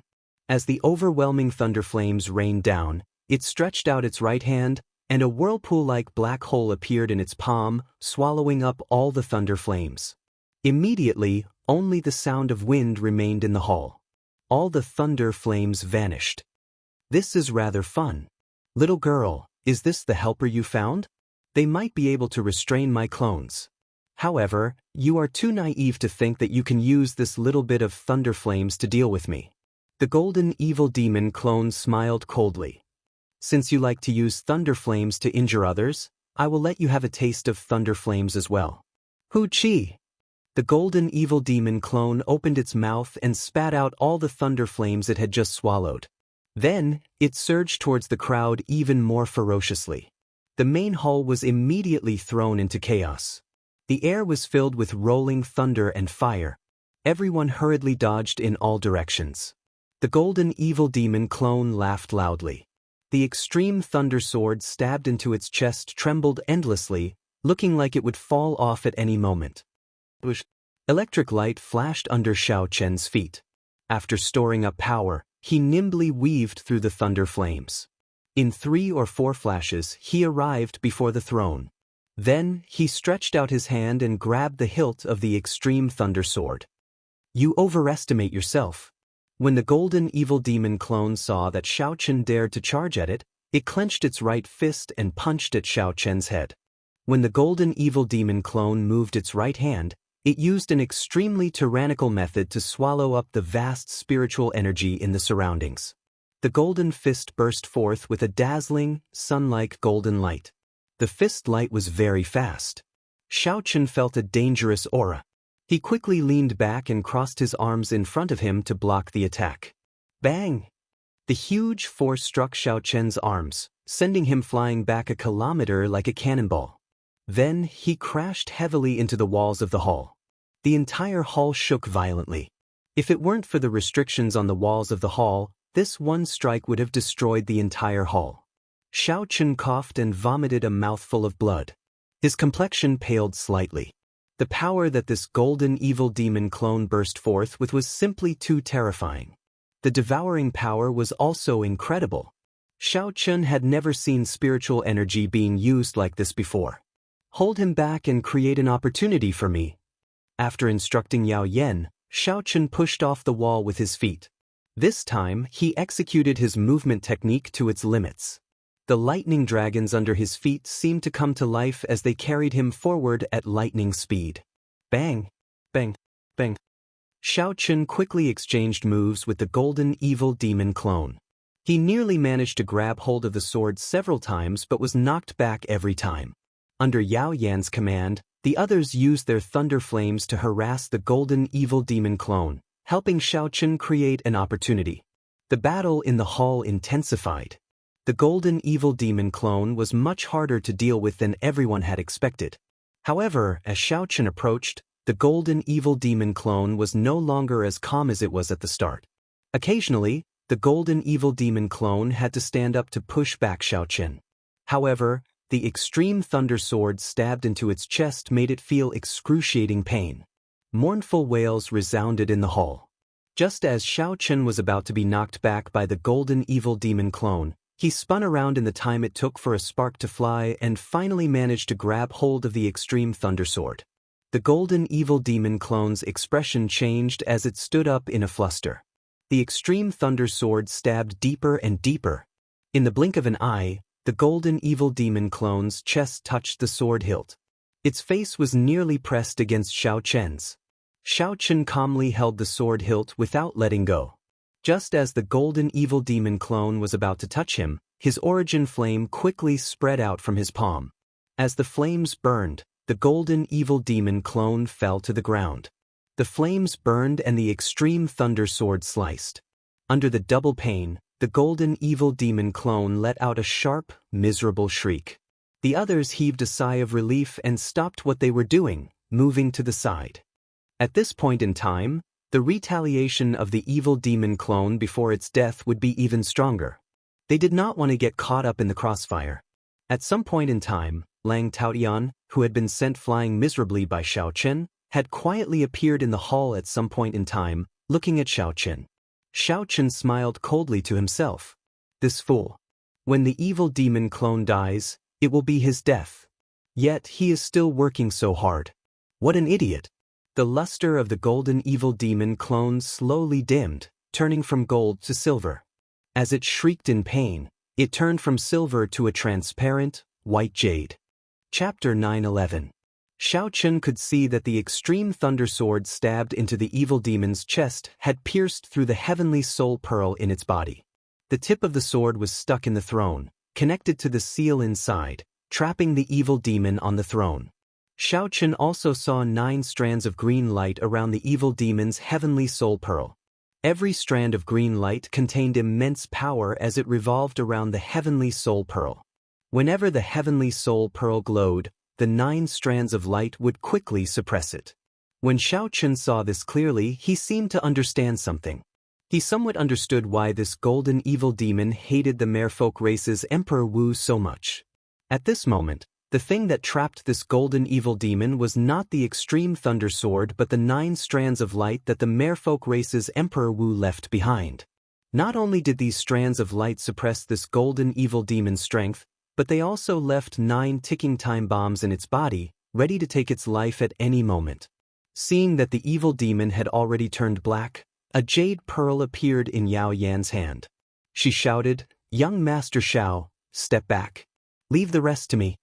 As the overwhelming thunder flames rained down, it stretched out its right hand, and a whirlpool-like black hole appeared in its palm, swallowing up all the thunder flames. Immediately, only the sound of wind remained in the hall. All the thunder flames vanished. "This is rather fun. Little girl, is this the helper you found? They might be able to restrain my clones. However, you are too naive to think that you can use this little bit of thunder flames to deal with me." The golden evil demon clone smiled coldly. "Since you like to use thunder flames to injure others, I will let you have a taste of thunder flames as well." "Hu Chi!" The golden evil demon clone opened its mouth and spat out all the thunder flames it had just swallowed. Then, it surged towards the crowd even more ferociously. The main hall was immediately thrown into chaos. The air was filled with rolling thunder and fire. Everyone hurriedly dodged in all directions. The golden evil demon clone laughed loudly. The extreme thunder sword stabbed into its chest trembled endlessly, looking like it would fall off at any moment. Electric light flashed under Xiao Chen's feet. After storing up power, he nimbly weaved through the thunder flames. In 3 or 4 flashes, he arrived before the throne. Then, he stretched out his hand and grabbed the hilt of the extreme thunder sword. You overestimate yourself. When the golden evil demon clone saw that Xiao Chen dared to charge at it, it clenched its right fist and punched at Xiao Chen's head. When the golden evil demon clone moved its right hand, it used an extremely tyrannical method to swallow up the vast spiritual energy in the surroundings. The golden fist burst forth with a dazzling, sun-like golden light. The fist light was very fast. Xiao Chen felt a dangerous aura. He quickly leaned back and crossed his arms in front of him to block the attack. Bang! The huge force struck Xiao Chen's arms, sending him flying back a kilometer like a cannonball. Then, he crashed heavily into the walls of the hall. The entire hall shook violently. If it weren't for the restrictions on the walls of the hall, this one strike would have destroyed the entire hall. Xiao Chen coughed and vomited a mouthful of blood. His complexion paled slightly. The power that this golden evil demon clone burst forth with was simply too terrifying. The devouring power was also incredible. Xiao Chen had never seen spiritual energy being used like this before. Hold him back and create an opportunity for me. After instructing Yao Yan, Xiao Chen pushed off the wall with his feet. This time, he executed his movement technique to its limits. The lightning dragons under his feet seemed to come to life as they carried him forward at lightning speed. Bang! Bang! Bang! Xiao Chen quickly exchanged moves with the golden evil demon clone. He nearly managed to grab hold of the sword several times but was knocked back every time. Under Yao Yan's command, the others used their thunder flames to harass the golden evil demon clone, helping Xiao Chen create an opportunity. The battle in the hall intensified. The golden evil demon clone was much harder to deal with than everyone had expected. However, as Xiao Chen approached, the golden evil demon clone was no longer as calm as it was at the start. Occasionally, the golden evil demon clone had to stand up to push back Xiao Chen. However, the extreme thunder sword stabbed into its chest made it feel excruciating pain. Mournful wails resounded in the hall. Just as Xiao Chen was about to be knocked back by the golden evil demon clone, he spun around in the time it took for a spark to fly and finally managed to grab hold of the extreme thunder sword. The golden evil demon clone's expression changed as it stood up in a fluster. The extreme thunder sword stabbed deeper and deeper. In the blink of an eye, the golden evil demon clone's chest touched the sword hilt. Its face was nearly pressed against Xiao Chen's. Xiao Chen calmly held the sword hilt without letting go. Just as the golden evil demon clone was about to touch him, his origin flame quickly spread out from his palm. As the flames burned, the golden evil demon clone fell to the ground. The flames burned and the extreme thunder sword sliced. Under the double pain, the golden evil demon clone let out a sharp, miserable shriek. The others heaved a sigh of relief and stopped what they were doing, moving to the side. At this point in time, the retaliation of the evil demon clone before its death would be even stronger. They did not want to get caught up in the crossfire. At some point in time, Lang Taotian, who had been sent flying miserably by Xiao Chen, had quietly appeared in the hall at some point in time, looking at Xiao Chen. Xiao Chen smiled coldly to himself. This fool. When the evil demon clone dies, it will be his death. Yet he is still working so hard. What an idiot. The luster of the golden evil demon clone slowly dimmed, turning from gold to silver. As it shrieked in pain, it turned from silver to a transparent, white jade. Chapter 9:11. Xiao Chen could see that the extreme thunder sword stabbed into the evil demon's chest had pierced through the heavenly soul pearl in its body. The tip of the sword was stuck in the throne, connected to the seal inside, trapping the evil demon on the throne. Xiao Chen also saw 9 strands of green light around the evil demon's heavenly soul pearl. Every strand of green light contained immense power as it revolved around the heavenly soul pearl. Whenever the heavenly soul pearl glowed, the 9 strands of light would quickly suppress it. When Xiao Chen saw this clearly, he seemed to understand something. He somewhat understood why this golden evil demon hated the merfolk race's Emperor Wu so much. At this moment, the thing that trapped this golden evil demon was not the extreme thunder sword but the 9 strands of light that the merfolk race's Emperor Wu left behind. Not only did these strands of light suppress this golden evil demon's strength, but they also left 9 ticking time bombs in its body, ready to take its life at any moment. Seeing that the evil demon had already turned black, a jade pearl appeared in Yao Yan's hand. She shouted, "Young Master Xiao, step back. Leave the rest to me."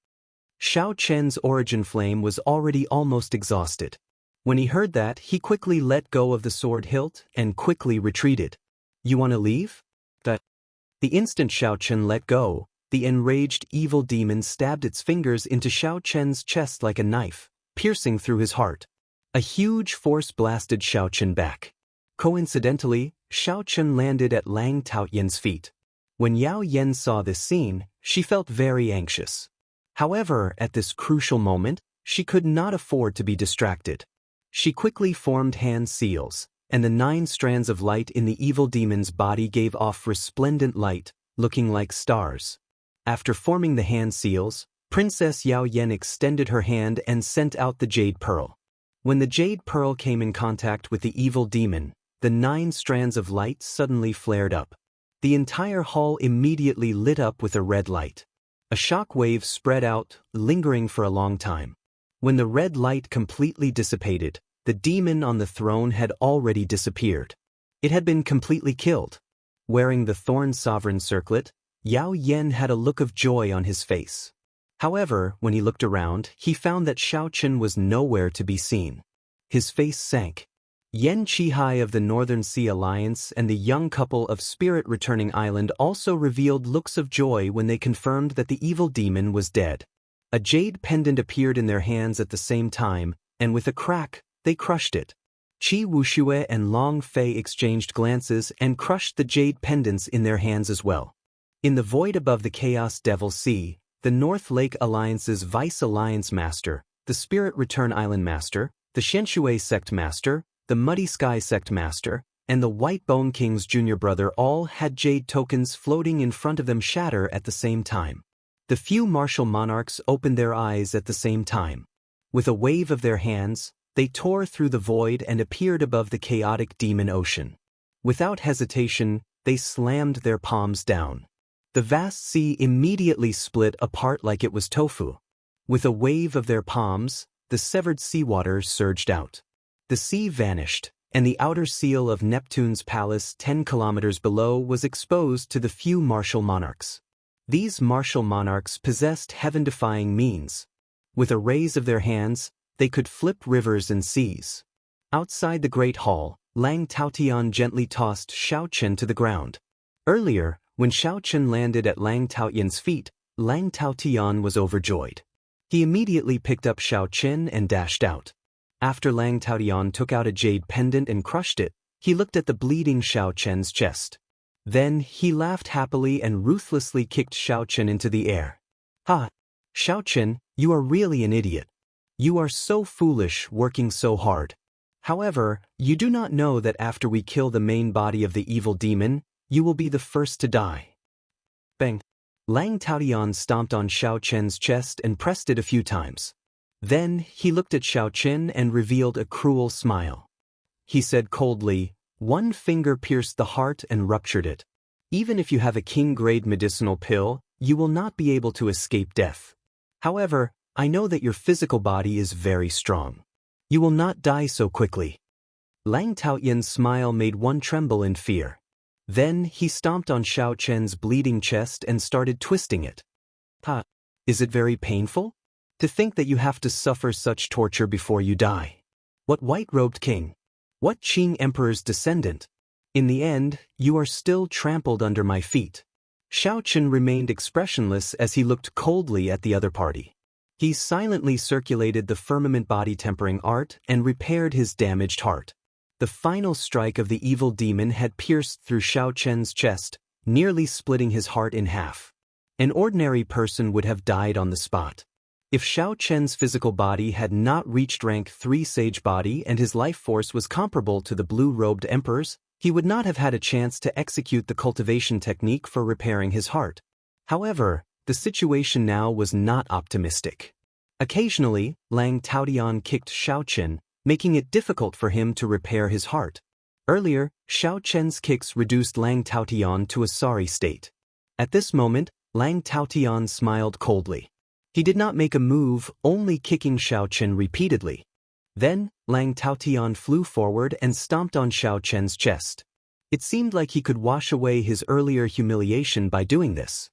Xiao Chen's origin flame was already almost exhausted. When he heard that, he quickly let go of the sword hilt and quickly retreated. "You want to leave?" The instant Xiao Chen let go, the enraged evil demon stabbed its fingers into Xiao Chen's chest like a knife, piercing through his heart. A huge force blasted Xiao Chen back. Coincidentally, Xiao Chen landed at Lang Taoyan's feet. When Yao Yan saw this scene, she felt very anxious. However, at this crucial moment, she could not afford to be distracted. She quickly formed hand seals, and the 9 strands of light in the evil demon's body gave off resplendent light, looking like stars. After forming the hand seals, Princess Yao Yan extended her hand and sent out the jade pearl. When the jade pearl came in contact with the evil demon, the 9 strands of light suddenly flared up. The entire hall immediately lit up with a red light. A shock wave spread out, lingering for a long time. When the red light completely dissipated, the demon on the throne had already disappeared. It had been completely killed. Wearing the Thorn Sovereign circlet, Yao Yan had a look of joy on his face. However, when he looked around, he found that Xiao Chen was nowhere to be seen. His face sank. Yen Qihai of the Northern Sea Alliance and the young couple of Spirit Returning Island also revealed looks of joy when they confirmed that the evil demon was dead. A jade pendant appeared in their hands at the same time, and with a crack, they crushed it. Qi Wuxue and Long Fei exchanged glances and crushed the jade pendants in their hands as well. In the void above the Chaos Devil Sea, the North Lake Alliance's Vice Alliance Master, the Spirit Return Island Master, the Shenshui Sect Master, the Muddy Sky Sect Master, and the White Bone King's junior brother all had jade tokens floating in front of them shatter at the same time. The few martial monarchs opened their eyes at the same time. With a wave of their hands, they tore through the void and appeared above the chaotic demon ocean. Without hesitation, they slammed their palms down. The vast sea immediately split apart like it was tofu. With a wave of their palms, the severed seawater surged out. The sea vanished, and the outer seal of Neptune's palace 10 kilometers below was exposed to the few martial monarchs. These martial monarchs possessed heaven-defying means. With a raise of their hands, they could flip rivers and seas. Outside the Great Hall, Lang Taotian gently tossed Xiao Chen to the ground. Earlier, when Xiao Chen landed at Lang Taotian's feet, Lang Taotian was overjoyed. He immediately picked up Xiao Chen and dashed out. After Lang Taotian took out a jade pendant and crushed it, he looked at the bleeding Xiao Chen's chest. Then he laughed happily and ruthlessly kicked Xiao Chen into the air. "Ha! Xiao Chen, you are really an idiot. You are so foolish working so hard. However, you do not know that after we kill the main body of the evil demon, you will be the first to die." Bang! Lang Taotian stomped on Xiao Chen's chest and pressed it a few times. Then he looked at Xiao Chen and revealed a cruel smile. He said coldly, "One finger pierced the heart and ruptured it. Even if you have a king-grade medicinal pill, you will not be able to escape death. However, I know that your physical body is very strong. You will not die so quickly." Lang Taotian's smile made one tremble in fear. Then he stomped on Xiao Chen's bleeding chest and started twisting it. "Ha! Is it very painful? To think that you have to suffer such torture before you die. What white-robed king? What Qing emperor's descendant? In the end, you are still trampled under my feet." Xiao Chen remained expressionless as he looked coldly at the other party. He silently circulated the firmament body tempering art and repaired his damaged heart. The final strike of the evil demon had pierced through Xiao Chen's chest, nearly splitting his heart in half. An ordinary person would have died on the spot. If Xiao Chen's physical body had not reached rank 3 sage body and his life force was comparable to the blue-robed emperor's, he would not have had a chance to execute the cultivation technique for repairing his heart. However, the situation now was not optimistic. Occasionally, Lang Taotian kicked Xiao Chen, making it difficult for him to repair his heart. Earlier, Xiao Chen's kicks reduced Lang Taotian to a sorry state. At this moment, Lang Taotian smiled coldly. He did not make a move, only kicking Xiao Chen repeatedly. Then, Lang Taotian flew forward and stomped on Xiao Chen's chest. It seemed like he could wash away his earlier humiliation by doing this.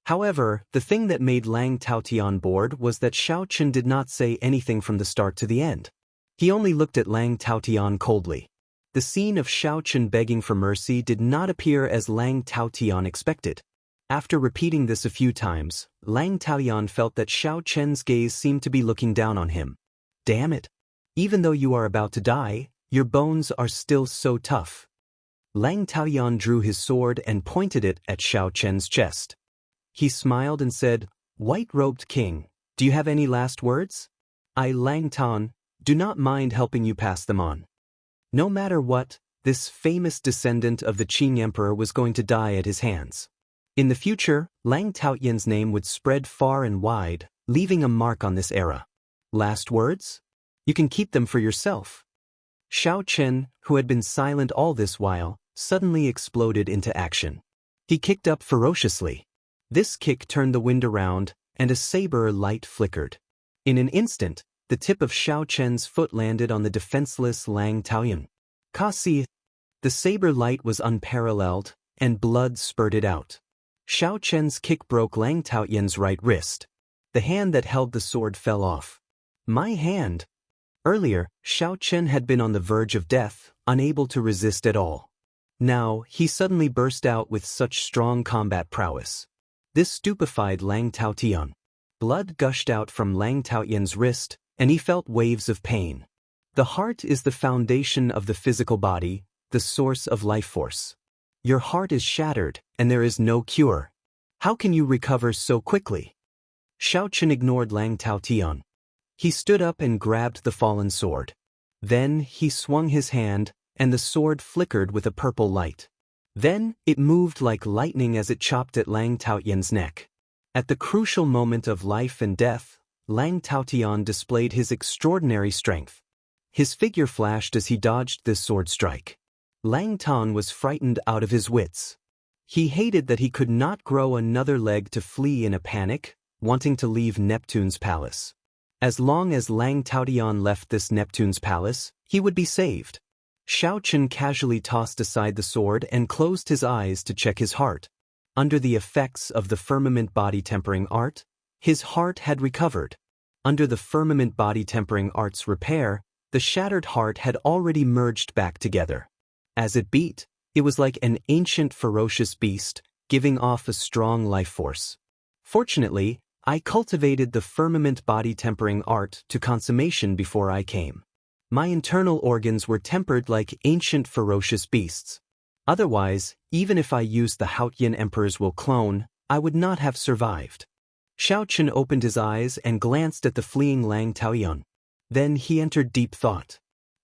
However, the thing that made Lang Taotian bored was that Xiao Chen did not say anything from the start to the end. He only looked at Lang Taotian coldly. The scene of Xiao Chen begging for mercy did not appear as Lang Taotian expected. After repeating this a few times, Lang Taotian felt that Xiao Chen's gaze seemed to be looking down on him. Damn it! Even though you are about to die, your bones are still so tough. Lang Taotian drew his sword and pointed it at Xiao Chen's chest. He smiled and said, "White-robed king, do you have any last words? I, Lang Tan, do not mind helping you pass them on." No matter what, this famous descendant of the Qing emperor was going to die at his hands. In the future, Lang Taotian's name would spread far and wide, leaving a mark on this era. Last words? You can keep them for yourself. Xiao Chen, who had been silent all this while, suddenly exploded into action. He kicked up ferociously. This kick turned the wind around, and a saber light flickered. In an instant, the tip of Xiao Chen's foot landed on the defenseless Lang Taotian. Kasi! The saber light was unparalleled, and blood spurted out. Xiao Chen's kick broke Lang Taotian's right wrist. The hand that held the sword fell off. My hand! Earlier, Xiao Chen had been on the verge of death, unable to resist at all. Now, he suddenly burst out with such strong combat prowess. This stupefied Lang Taotian. Blood gushed out from Lang Taotian's wrist, and he felt waves of pain. The heart is the foundation of the physical body, the source of life force. Your heart is shattered, and there is no cure. How can you recover so quickly? Xiao Chen ignored Lang Taotian. He stood up and grabbed the fallen sword. Then he swung his hand, and the sword flickered with a purple light. Then, it moved like lightning as it chopped at Lang Taotian's neck. At the crucial moment of life and death, Lang Taotian displayed his extraordinary strength. His figure flashed as he dodged this sword strike. Lang Tan was frightened out of his wits. He hated that he could not grow another leg to flee in a panic, wanting to leave Neptune's palace. As long as Lang Taotian left this Neptune's palace, he would be saved. Xiao Chen casually tossed aside the sword and closed his eyes to check his heart. Under the effects of the firmament body tempering art, his heart had recovered. Under the firmament body tempering art's repair, the shattered heart had already merged back together. As it beat, it was like an ancient ferocious beast, giving off a strong life force. Fortunately, I cultivated the firmament body tempering art to consummation before I came. My internal organs were tempered like ancient ferocious beasts. Otherwise, even if I used the Haotian Emperor's will clone, I would not have survived. Xiao Chen opened his eyes and glanced at the fleeing Lang Taotian. Then he entered deep thought.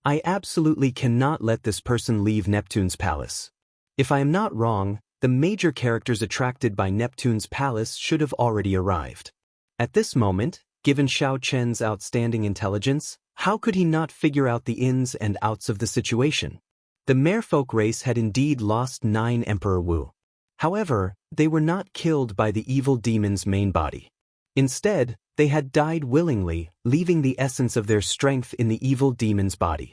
I absolutely cannot let this person leave Neptune's palace. If I am not wrong, the major characters attracted by Neptune's palace should have already arrived. At this moment, given Xiao Chen's outstanding intelligence, how could he not figure out the ins and outs of the situation? The merfolk race had indeed lost 9 Emperor Wu. However, they were not killed by the evil demon's main body. Instead, they had died willingly, leaving the essence of their strength in the evil demon's body.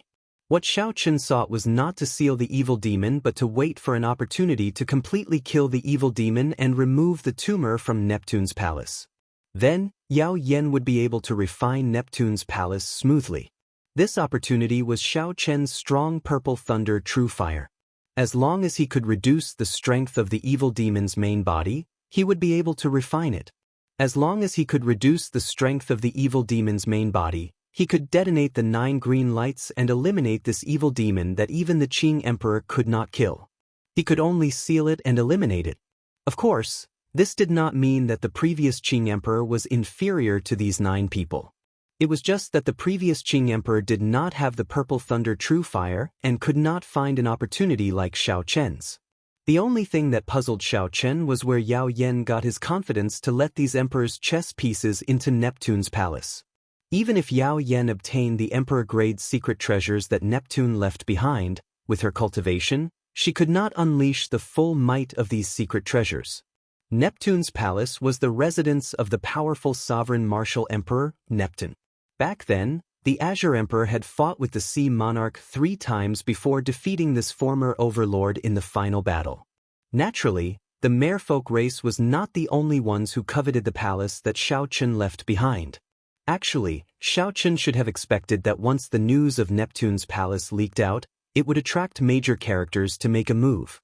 What Xiao Chen sought was not to seal the evil demon but to wait for an opportunity to completely kill the evil demon and remove the tumor from Neptune's palace. Then, Yao Yen would be able to refine Neptune's palace smoothly. This opportunity was Xiao Chen's strong purple thunder true fire. As long as he could reduce the strength of the evil demon's main body, he would be able to refine it. As long as he could reduce the strength of the evil demon's main body, he could detonate the 9 green lights and eliminate this evil demon that even the Qing Emperor could not kill. He could only seal it and eliminate it. Of course, This did not mean that the previous Qing emperor was inferior to these 9 people. It was just that the previous Qing emperor did not have the purple thunder true fire and could not find an opportunity like Xiao Chen's. The only thing that puzzled Xiao Chen was where Yao Yan got his confidence to let these emperor's chess pieces into Neptune's palace. Even if Yao Yan obtained the emperor-grade secret treasures that Neptune left behind, with her cultivation, she could not unleash the full might of these secret treasures. Neptune's palace was the residence of the powerful sovereign martial emperor, Neptune. Back then, the Azure Emperor had fought with the Sea Monarch 3 times before defeating this former overlord in the final battle. Naturally, the merfolk race was not the only ones who coveted the palace that Xiao Chen left behind. Actually, Xiao Chen should have expected that once the news of Neptune's palace leaked out, it would attract major characters to make a move.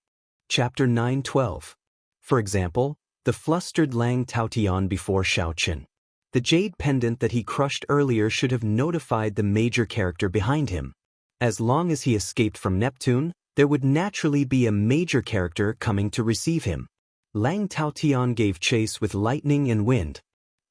Chapter 9:12. For example, the flustered Lang Taotian before Xiao Chen. The jade pendant that he crushed earlier should have notified the major character behind him. As long as he escaped from Neptune, there would naturally be a major character coming to receive him. Lang Taotian gave chase with lightning and wind.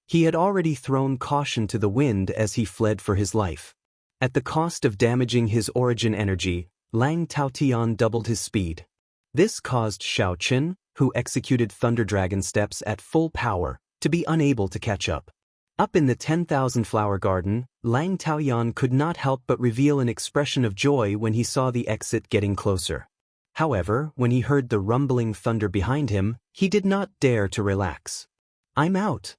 He had already thrown caution to the wind as he fled for his life. At the cost of damaging his origin energy, Lang Taotian doubled his speed. This caused Xiao Chen, who executed Thunder Dragon steps at full power, to be unable to catch up. Up in the 10,000 flower garden, Lang Taoyan could not help but reveal an expression of joy when he saw the exit getting closer. However, when he heard the rumbling thunder behind him, he did not dare to relax. "I'm out."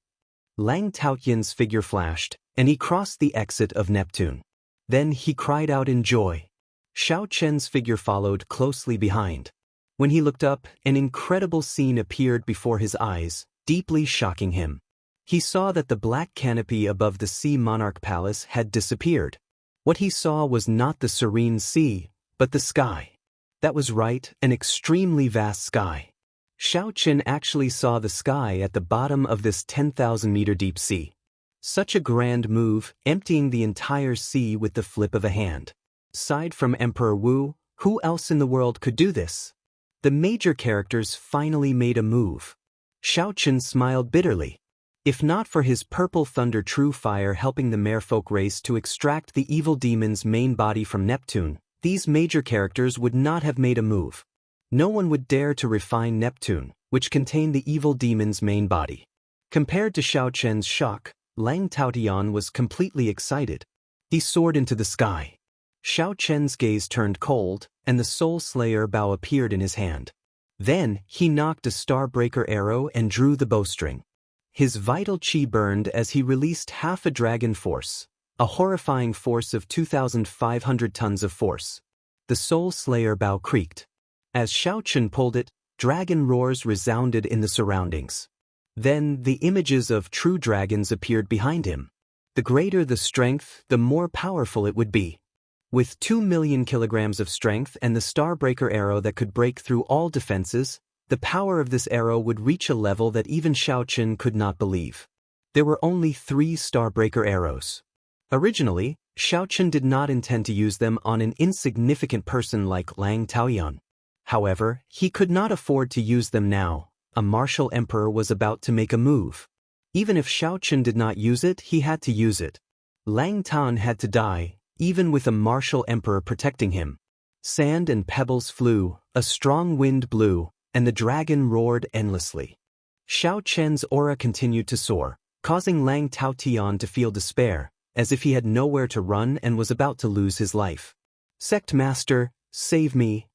Lang Taoyan's figure flashed, and he crossed the exit of Neptune. Then he cried out in joy. Xiao Chen's figure followed closely behind. When he looked up, an incredible scene appeared before his eyes, deeply shocking him. He saw that the black canopy above the Sea Monarch Palace had disappeared. What he saw was not the serene sea, but the sky. That was right, an extremely vast sky. Xiao Chen actually saw the sky at the bottom of this 10,000-meter deep sea. Such a grand move, emptying the entire sea with the flip of a hand. Aside from Emperor Wu, who else in the world could do this? The major characters finally made a move. Xiao Chen smiled bitterly. If not for his purple thunder true fire helping the merfolk race to extract the evil demon's main body from Neptune, these major characters would not have made a move. No one would dare to refine Neptune, which contained the evil demon's main body. Compared to Xiao Chen's shock, Lang Taotian was completely excited. He soared into the sky. Xiao Chen's gaze turned cold, and the Soul Slayer bow appeared in his hand. Then, he knocked a Starbreaker arrow and drew the bowstring. His vital chi burned as he released half a dragon force, a horrifying force of 2,500 tons of force. The Soul Slayer bow creaked. As Xiao Chen pulled it, dragon roars resounded in the surroundings. Then, the images of true dragons appeared behind him. The greater the strength, the more powerful it would be. With 2 million kilograms of strength and the Starbreaker arrow that could break through all defenses, the power of this arrow would reach a level that even Xiao Chen could not believe. There were only 3 Starbreaker arrows. Originally, Xiao Chen did not intend to use them on an insignificant person like Lang Taoyan. However, he could not afford to use them now. A martial emperor was about to make a move. Even if Xiao Chen did not use it, he had to use it. Lang Tan had to die, even with a martial emperor protecting him. Sand and pebbles flew, a strong wind blew, and the dragon roared endlessly. Xiao Chen's aura continued to soar, causing Lang Taotian to feel despair, as if he had nowhere to run and was about to lose his life. "Sect Master, save me!"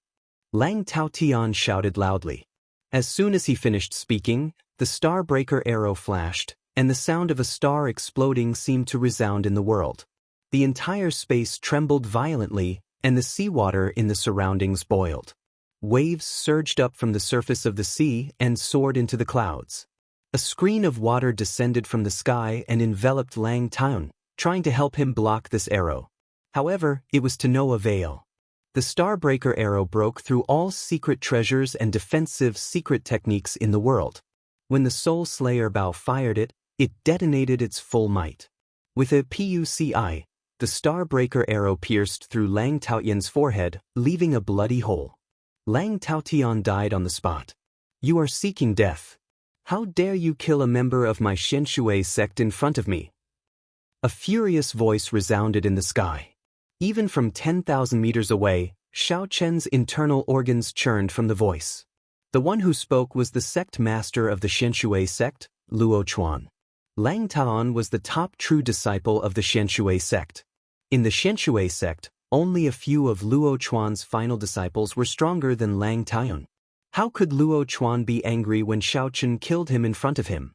Lang Taotian shouted loudly. As soon as he finished speaking, the Starbreaker arrow flashed, and the sound of a star exploding seemed to resound in the world. The entire space trembled violently, and the seawater in the surroundings boiled. Waves surged up from the surface of the sea and soared into the clouds. A screen of water descended from the sky and enveloped Lang Taotian, trying to help him block this arrow. However, it was to no avail. The Starbreaker arrow broke through all secret treasures and defensive secret techniques in the world. When the Soul Slayer bow fired it, it detonated its full might. With a PUCI, the Starbreaker arrow pierced through Lang Taotian's forehead, leaving a bloody hole. Lang Taotian died on the spot. "You are seeking death." How dare you kill a member of my Xianshui sect in front of me? A furious voice resounded in the sky. Even from 10,000 meters away, Xiao Chen's internal organs churned from the voice. The one who spoke was the sect master of the Xianshui sect, Luo Chuan. Lang Taon was the top true disciple of the Xianshui sect. In the Xianshui sect, only a few of Luo Chuan's final disciples were stronger than Lang Taon. How could Luo Chuan be angry when Xiao Chen killed him in front of him?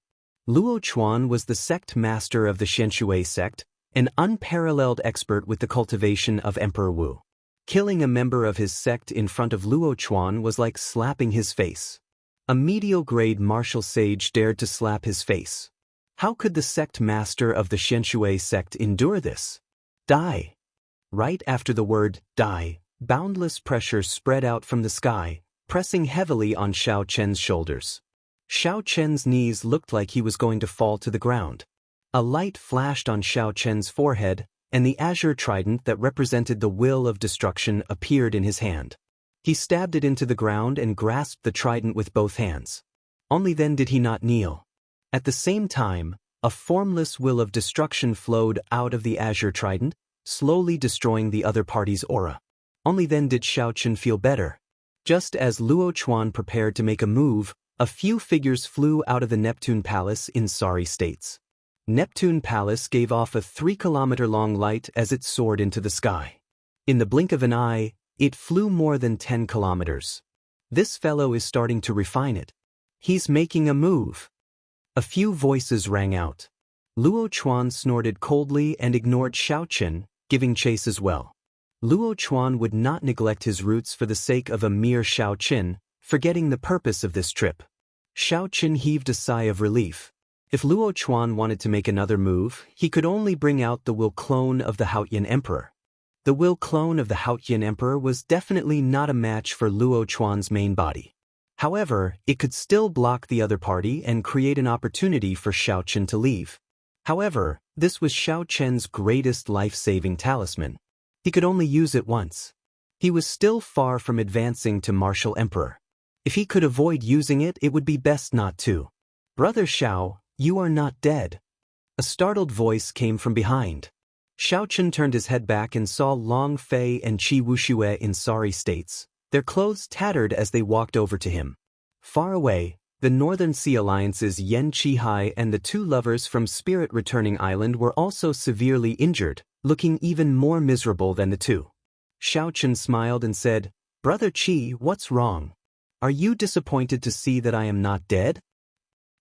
Luo Chuan was the sect master of the Xianshui sect, an unparalleled expert with the cultivation of Emperor Wu. Killing a member of his sect in front of Luo Chuan was like slapping his face. A medial-grade martial sage dared to slap his face. How could the sect master of the Xianshui sect endure this? Die! Right after the word die, boundless pressure spread out from the sky, pressing heavily on Xiao Chen's shoulders. Xiao Chen's knees looked like he was going to fall to the ground. A light flashed on Xiao Chen's forehead, and the azure trident that represented the will of destruction appeared in his hand. He stabbed it into the ground and grasped the trident with both hands. Only then did he not kneel. At the same time, a formless will of destruction flowed out of the azure trident, slowly destroying the other party's aura. Only then did Xiao Chen feel better. Just as Luo Chuan prepared to make a move, a few figures flew out of the Neptune Palace in sorry states. Neptune Palace gave off a 3-kilometer-long light as it soared into the sky. In the blink of an eye, it flew more than 10 kilometers. This fellow is starting to refine it. He's making a move. A few voices rang out. Luo Chuan snorted coldly and ignored Xiao Chen, giving chase as well. Luo Chuan would not neglect his roots for the sake of a mere Xiao Chen, forgetting the purpose of this trip. Xiao Chen heaved a sigh of relief. If Luo Chuan wanted to make another move, he could only bring out the will clone of the Haotian Emperor. The will clone of the Haotian Emperor was definitely not a match for Luo Chuan's main body. However, it could still block the other party and create an opportunity for Xiao Chen to leave. However, this was Xiao Chen's greatest life-saving talisman. He could only use it once. He was still far from advancing to Martial Emperor. If he could avoid using it, it would be best not to. Brother Xiao, you are not dead. A startled voice came from behind. Xiao Chen turned his head back and saw Long Fei and Qi Wuxue in sorry states, their clothes tattered as they walked over to him. Far away, the Northern Sea Alliance's Yan Qihai and the two lovers from Spirit Returning Island were also severely injured, looking even more miserable than the two. Xiao Chen smiled and said, "Brother Qi, what's wrong? Are you disappointed to see that I am not dead?"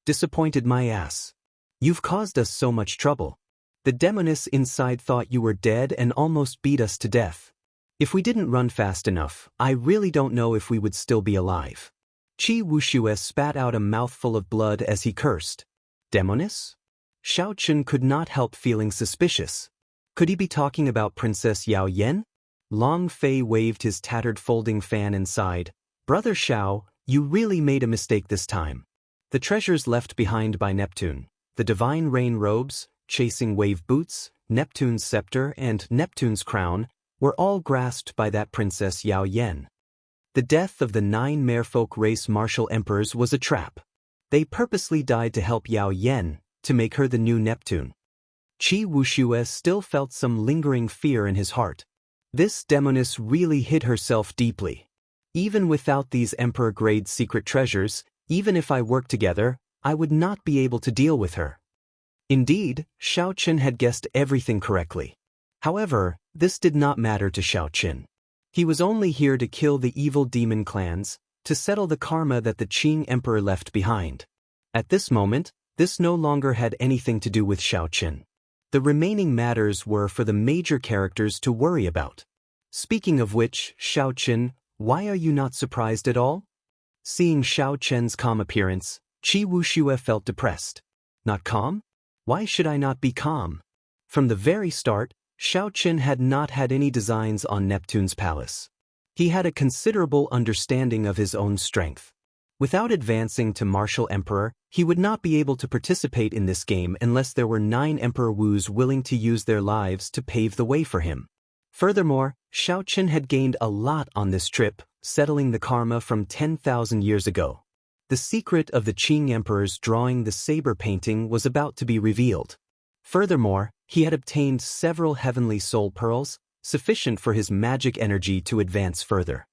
"Disappointed my ass. You've caused us so much trouble. The demoness inside thought you were dead and almost beat us to death. If we didn't run fast enough, I really don't know if we would still be alive." Qi Wuxue spat out a mouthful of blood as he cursed. Demoness? Xiao Chen could not help feeling suspicious. Could he be talking about Princess Yao Yan? Long Fei waved his tattered folding fan and sighed. "Brother Xiao, you really made a mistake this time." The treasures left behind by Neptune, the divine rain robes, chasing wave boots, Neptune's scepter, and Neptune's crown, were all grasped by that Princess Yao Yan. The death of the 9 merfolk race martial emperors was a trap. They purposely died to help Yao Yan, to make her the new Neptune. Qi Wuxue still felt some lingering fear in his heart. This demoness really hid herself deeply. Even without these emperor-grade secret treasures, even if I worked together, I would not be able to deal with her. Indeed, Xiao Chen had guessed everything correctly. However, this did not matter to Xiao Chen. He was only here to kill the evil demon clans, to settle the karma that the Qing Emperor left behind. At this moment, this no longer had anything to do with Xiao Chen. The remaining matters were for the major characters to worry about. Speaking of which, Xiao Chen, why are you not surprised at all? Seeing Xiao Chen's calm appearance, Qi Wuxue felt depressed. Not calm? Why should I not be calm? From the very start, Xiao Chen had not had any designs on Neptune's palace. He had a considerable understanding of his own strength. Without advancing to Martial Emperor, he would not be able to participate in this game unless there were 9 Emperor Wus willing to use their lives to pave the way for him. Furthermore, Xiao Chen had gained a lot on this trip, settling the karma from 10,000 years ago. The secret of the Qing emperor's drawing the saber painting was about to be revealed. Furthermore, he had obtained several heavenly soul pearls, sufficient for his magic energy to advance further.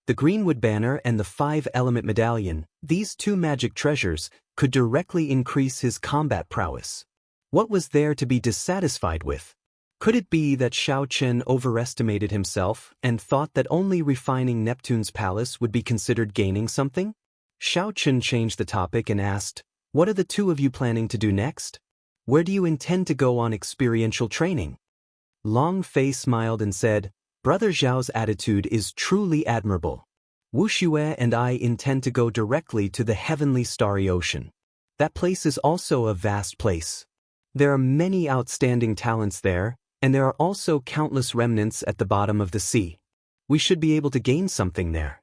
The Greenwood Banner and the 5-element medallion, these two magic treasures, could directly increase his combat prowess. What was there to be dissatisfied with? Could it be that Xiao Chen overestimated himself and thought that only refining Neptune's palace would be considered gaining something? Xiao Chen changed the topic and asked, "What are the two of you planning to do next? Where do you intend to go on experiential training?" Long Fei smiled and said, "Brother Zhao's attitude is truly admirable. Wu Xue and I intend to go directly to the heavenly starry ocean. That place is also a vast place. There are many outstanding talents there, and there are also countless remnants at the bottom of the sea. We should be able to gain something there."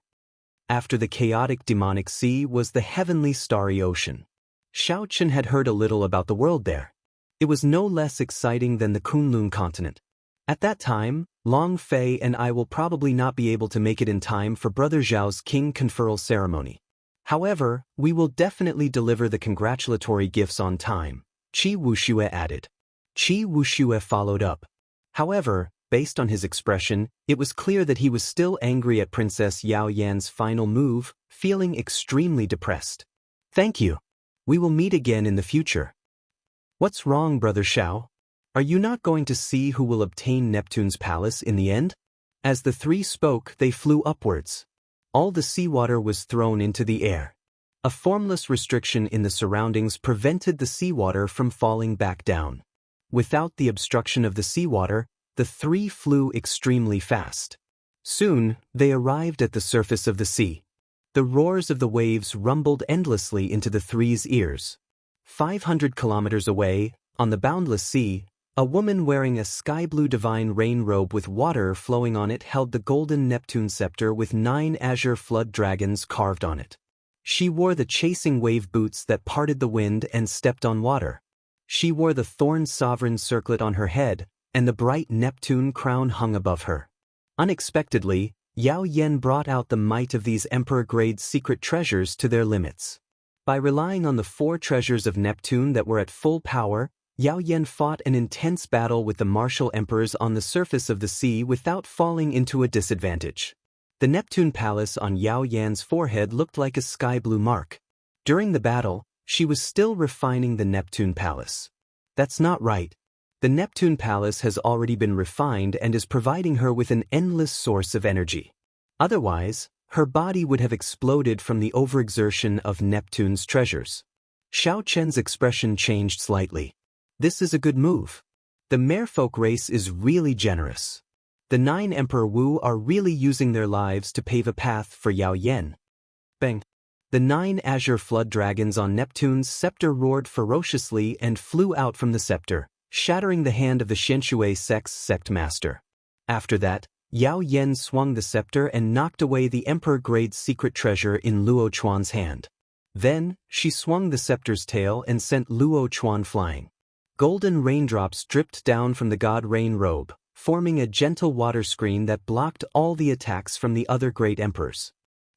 After the chaotic demonic sea was the heavenly starry ocean. Xiao Chen had heard a little about the world there. It was no less exciting than the Kunlun continent. At that time, Long Fei and I will probably not be able to make it in time for Brother Zhao's king conferral ceremony. However, we will definitely deliver the congratulatory gifts on time, Qi Wuxue added. Qi Wuxue followed up. However, based on his expression, it was clear that he was still angry at Princess Yao Yan's final move, feeling extremely depressed. "Thank you. We will meet again in the future." "What's wrong, Brother Xiao? Are you not going to see who will obtain Neptune's palace in the end?" As the three spoke, they flew upwards. All the seawater was thrown into the air. A formless restriction in the surroundings prevented the seawater from falling back down. Without the obstruction of the seawater, the three flew extremely fast. Soon, they arrived at the surface of the sea. The roars of the waves rumbled endlessly into the three's ears. 500 kilometers away, on the boundless sea, a woman wearing a sky-blue divine rain robe with water flowing on it held the golden Neptune scepter with 9 azure flood dragons carved on it. She wore the chasing wave boots that parted the wind and stepped on water. She wore the thorn sovereign circlet on her head, and the bright Neptune crown hung above her. Unexpectedly, Yao Yan brought out the might of these emperor-grade secret treasures to their limits. By relying on the 4 treasures of Neptune that were at full power, Yao Yan fought an intense battle with the martial emperors on the surface of the sea without falling into a disadvantage. The Neptune palace on Yao Yan's forehead looked like a sky-blue mark. During the battle, she was still refining the Neptune palace. That's not right. The Neptune palace has already been refined and is providing her with an endless source of energy. Otherwise, her body would have exploded from the overexertion of Neptune's treasures. Xiao Chen's expression changed slightly. This is a good move. The merfolk race is really generous. The 9 Emperor Wu are really using their lives to pave a path for Yao Yan. Bang! The 9 azure flood dragons on Neptune's scepter roared ferociously and flew out from the scepter, shattering the hand of the Xianshui sect's sect master. After that, Yao Yan swung the scepter and knocked away the emperor-grade secret treasure in Luo Chuan's hand. Then, she swung the scepter's tail and sent Luo Chuan flying. Golden raindrops dripped down from the god rain robe, forming a gentle water screen that blocked all the attacks from the other great emperors.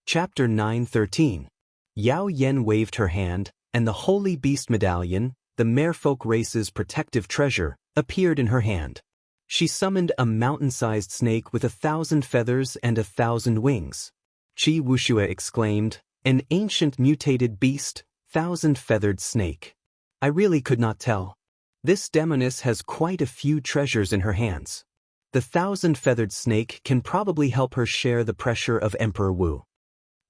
Chapter 9:13. Yao Yan waved her hand, and the Holy Beast Medallion, the merfolk race's protective treasure, appeared in her hand. She summoned a mountain-sized snake with 1,000 feathers and 1,000 wings. Qi Wuxue exclaimed, "An ancient mutated beast, 1,000-feathered snake. I really could not tell. This demoness has quite a few treasures in her hands. The 1,000-feathered snake can probably help her share the pressure of Emperor Wu."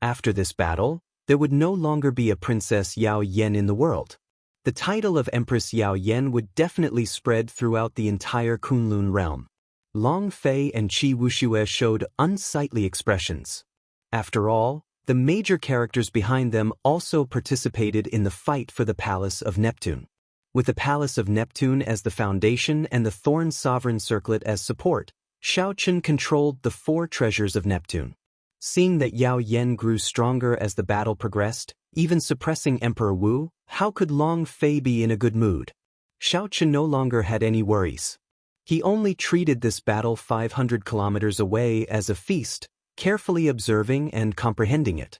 After this battle, there would no longer be a Princess Yao Yan in the world. The title of Empress Yao Yan would definitely spread throughout the entire Kunlun realm. Long Fei and Qi Wuxue showed unsightly expressions. After all, the major characters behind them also participated in the fight for the Palace of Neptune. With the Palace of Neptune as the foundation and the Thorn Sovereign Circlet as support, Xiao Chen controlled the 4 treasures of Neptune. Seeing that Yao Yan grew stronger as the battle progressed, even suppressing Emperor Wu, how could Long Fei be in a good mood? Xiao Chen no longer had any worries. He only treated this battle 500 kilometers away as a feast, carefully observing and comprehending it.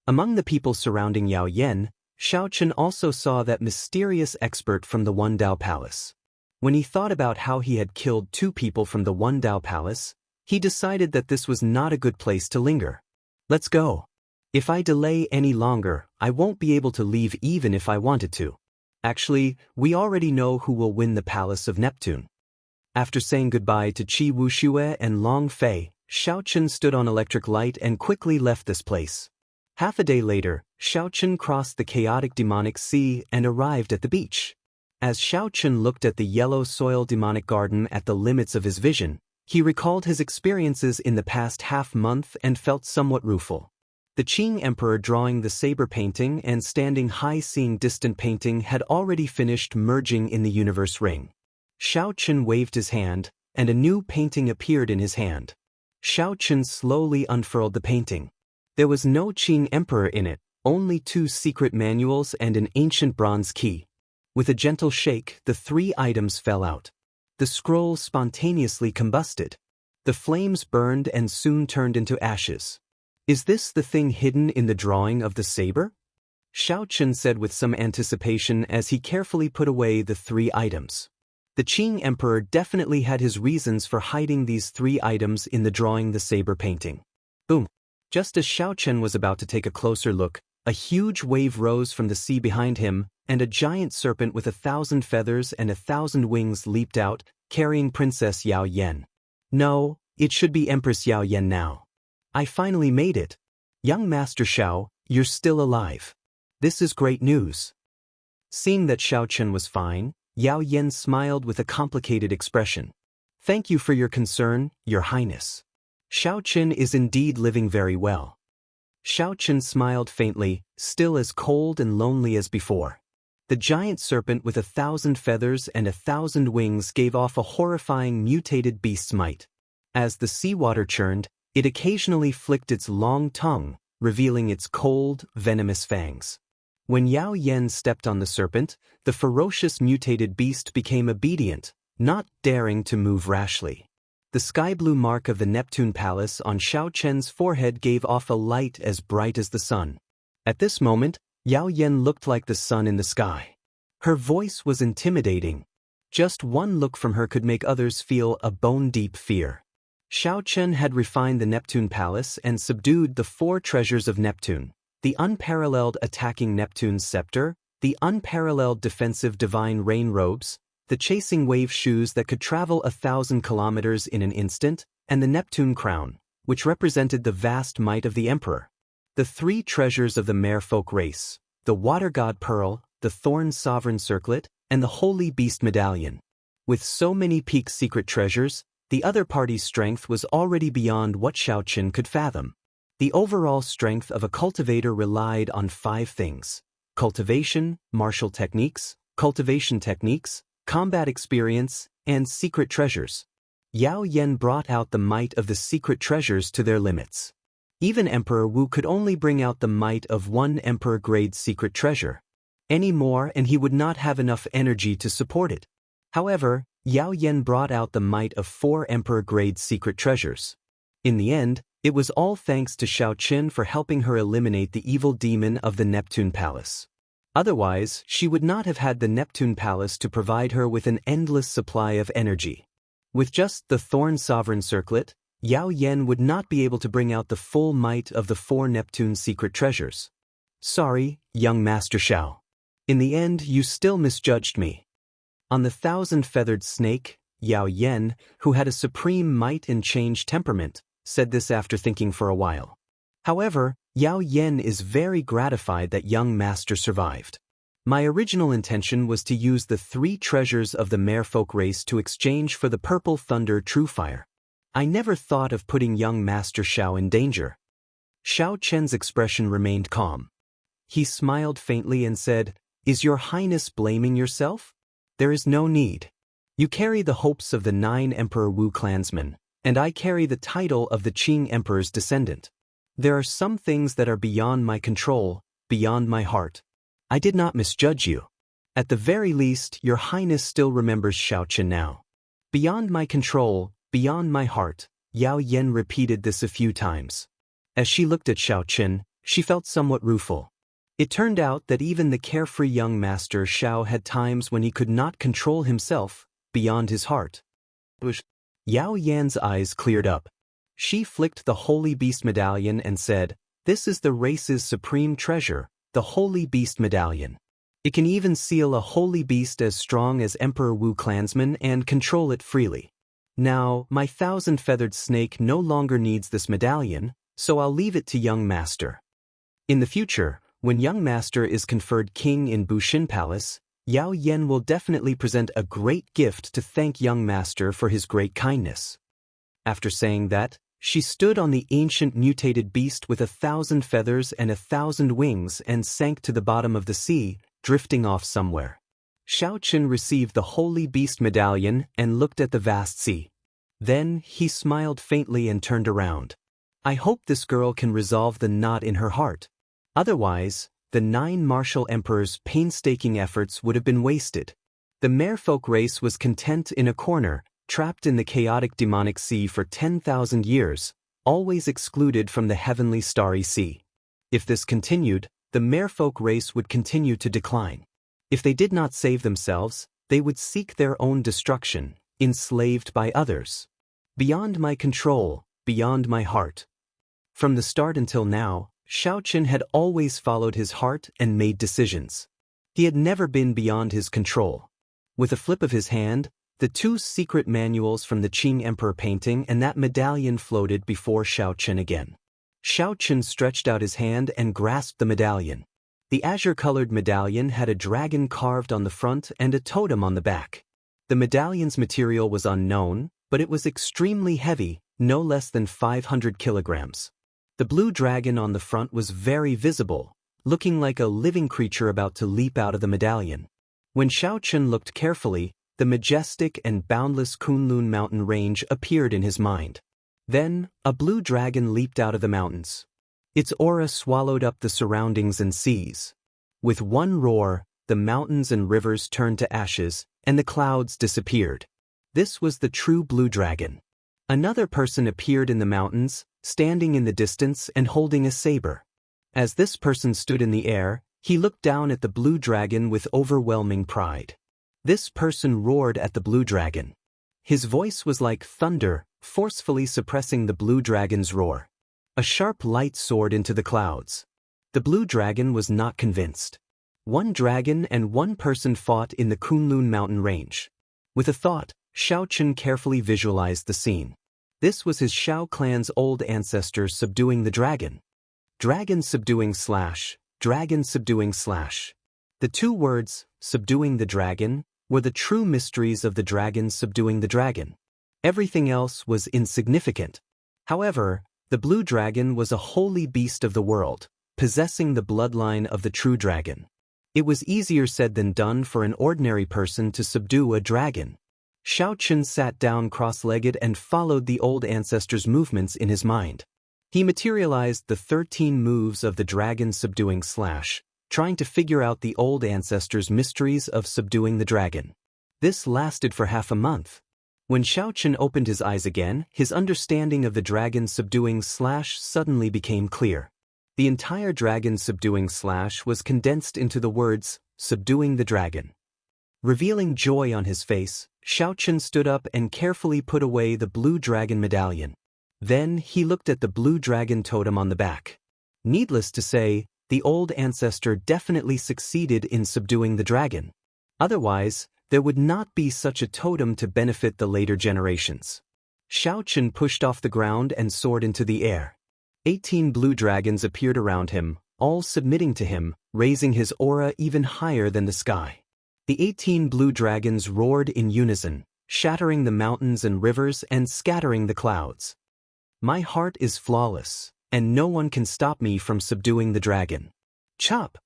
Among the people surrounding Yao Yen, Xiao Chen also saw that mysterious expert from the One Dao Palace. When he thought about how he had killed 2 people from the One Dao Palace, he decided that this was not a good place to linger. Let's go. If I delay any longer, I won't be able to leave even if I wanted to. Actually, we already know who will win the Palace of Neptune. After saying goodbye to Qi Wuxue and Long Fei, Xiao Chen stood on electric light and quickly left this place. Half a day later, Xiao Chen crossed the chaotic demonic sea and arrived at the beach. As Xiao Chen looked at the yellow soil demonic garden at the limits of his vision, he recalled his experiences in the past half-month and felt somewhat rueful. The Qing Emperor drawing the saber painting and standing high seeing distant painting had already finished merging in the universe ring. Xiao Chen waved his hand, and a new painting appeared in his hand. Xiao Chen slowly unfurled the painting. There was no Qing Emperor in it, only 2 secret manuals and an ancient bronze key. With a gentle shake, the 3 items fell out. The scroll spontaneously combusted. The flames burned and soon turned into ashes. Is this the thing hidden in the drawing of the saber? Xiao Chen said with some anticipation as he carefully put away the 3 items. The Qing Emperor definitely had his reasons for hiding these 3 items in the drawing the saber painting. Boom! Just as Xiao Chen was about to take a closer look, a huge wave rose from the sea behind him, and a giant serpent with 1,000 feathers and 1,000 wings leaped out, carrying Princess Yao Yen. No, it should be Empress Yao Yen now. I finally made it. Young Master Xiao, you're still alive. This is great news. Seeing that Xiao Chen was fine, Yao Yen smiled with a complicated expression. Thank you for your concern, Your Highness. Xiao Chen is indeed living very well. Xiao Chen smiled faintly, still as cold and lonely as before. The giant serpent with 1,000 feathers and 1,000 wings gave off a horrifying mutated beast's might. As the seawater churned, it occasionally flicked its long tongue, revealing its cold, venomous fangs. When Yao Yen stepped on the serpent, the ferocious mutated beast became obedient, not daring to move rashly. The sky-blue mark of the Neptune Palace on Xiao Chen's forehead gave off a light as bright as the sun. At this moment, Yao Yen looked like the sun in the sky. Her voice was intimidating. Just one look from her could make others feel a bone-deep fear. Xiao Chen had refined the Neptune Palace and subdued the 4 treasures of Neptune: the unparalleled attacking Neptune's scepter, the unparalleled defensive divine rain robes, the chasing wave shoes that could travel 1,000 kilometers in an instant, and the Neptune crown, which represented the vast might of the emperor. The 3 treasures of the merfolk race: the water god pearl, the thorn sovereign circlet, and the holy beast medallion. With so many peak secret treasures, the other party's strength was already beyond what Xiao Chen could fathom. The overall strength of a cultivator relied on 5 things: cultivation, martial techniques, cultivation techniques, combat experience, and secret treasures. Yao Yen brought out the might of the secret treasures to their limits. Even Emperor Wu could only bring out the might of 1 emperor-grade secret treasure. Any more and he would not have enough energy to support it. However, Yao Yen brought out the might of 4 emperor-grade secret treasures. In the end, it was all thanks to Xiao Chen for helping her eliminate the evil demon of the Neptune Palace. Otherwise, she would not have had the Neptune Palace to provide her with an endless supply of energy. With just the Thorn Sovereign Circlet, Yao Yen would not be able to bring out the full might of the 4 Neptune secret treasures. Sorry, young Master Xiao. In the end, you still misjudged me. On the 1,000-feathered snake, Yao Yen, who had a supreme might and change temperament, said this after thinking for a while. However, Yao Yen is very gratified that young master survived. My original intention was to use the 3 treasures of the merfolk race to exchange for the purple thunder true fire. I never thought of putting young Master Xiao in danger. Xiao Chen's expression remained calm. He smiled faintly and said, "Is your highness blaming yourself? There is no need. You carry the hopes of the 9 Emperor Wu clansmen, and I carry the title of the Qing Emperor's descendant. There are some things that are beyond my control, beyond my heart. I did not misjudge you. At the very least, your highness still remembers Xiao Chen now. Beyond my control, beyond my heart." Yao Yen repeated this a few times. As she looked at Xiao Chen, She felt somewhat rueful. It turned out that even the carefree young master Xiao had times when he could not control himself, beyond his heart. Yao Yan's eyes cleared up. She flicked the Holy Beast Medallion and said, "This is the race's supreme treasure, the Holy Beast Medallion. It can even seal a holy beast as strong as Emperor Wu clansman and control it freely. Now, my 1,000-feathered snake no longer needs this medallion, so I'll leave it to young master." In the future, when young master is conferred king in Bushin Palace, Yao Yan will definitely present a great gift to thank young master for his great kindness. After saying that, she stood on the ancient mutated beast with 1,000 feathers and 1,000 wings and sank to the bottom of the sea, drifting off somewhere. Xiaoqun received the Holy Beast Medallion and looked at the vast sea. Then he smiled faintly and turned around. "I hope this girl can resolve the knot in her heart. Otherwise, the 9 martial emperors' painstaking efforts would have been wasted." The merfolk race was content in a corner, trapped in the chaotic demonic sea for 10,000 years, always excluded from the heavenly starry sea. If this continued, the merfolk race would continue to decline. If they did not save themselves, they would seek their own destruction, enslaved by others. Beyond my control, beyond my heart. From the start until now, Xiaoqun had always followed his heart and made decisions. He had never been beyond his control. With a flip of his hand, the 2 secret manuals from the Qing Emperor painting and that medallion floated before Xiaoqun again. Xiaoqun stretched out his hand and grasped the medallion. The azure-colored medallion had a dragon carved on the front and a totem on the back. The medallion's material was unknown, but it was extremely heavy, no less than 500 kilograms. The blue dragon on the front was very visible, looking like a living creature about to leap out of the medallion. When Xiaoqun looked carefully, the majestic and boundless Kunlun mountain range appeared in his mind. Then, a blue dragon leaped out of the mountains. Its aura swallowed up the surroundings and seas. With one roar, the mountains and rivers turned to ashes, and the clouds disappeared. This was the true blue dragon. Another person appeared in the mountains, standing in the distance and holding a saber. As this person stood in the air, he looked down at the blue dragon with overwhelming pride. This person roared at the blue dragon. His voice was like thunder, forcefully suppressing the blue dragon's roar. A sharp light soared into the clouds. The blue dragon was not convinced. One dragon and one person fought in the Kunlun mountain range. With a thought, Xiaoqun carefully visualized the scene. This was his Xiao clan's old ancestors subduing the dragon. Dragon subduing / dragon subduing /. The 2 words, subduing the dragon, were the true mysteries of the dragon subduing the dragon. Everything else was insignificant. However, the blue dragon was a holy beast of the world, possessing the bloodline of the true dragon. It was easier said than done for an ordinary person to subdue a dragon. Xiaoqun sat down cross-legged and followed the old ancestor's movements in his mind. He materialized the 13 moves of the dragon subduing /, trying to figure out the old ancestor's mysteries of subduing the dragon. This lasted for half a month. When Xiaoqun opened his eyes again, his understanding of the dragon subduing / suddenly became clear. The entire dragon subduing / was condensed into the words, subduing the dragon. Revealing joy on his face, Xiaoqun stood up and carefully put away the blue dragon medallion. Then he looked at the blue dragon totem on the back. Needless to say, the old ancestor definitely succeeded in subduing the dragon. Otherwise, there would not be such a totem to benefit the later generations. Xiaoqun pushed off the ground and soared into the air. 18 blue dragons appeared around him, all submitting to him, raising his aura even higher than the sky. The 18 blue dragons roared in unison, shattering the mountains and rivers and scattering the clouds. My heart is flawless, and no one can stop me from subduing the dragon. Chop!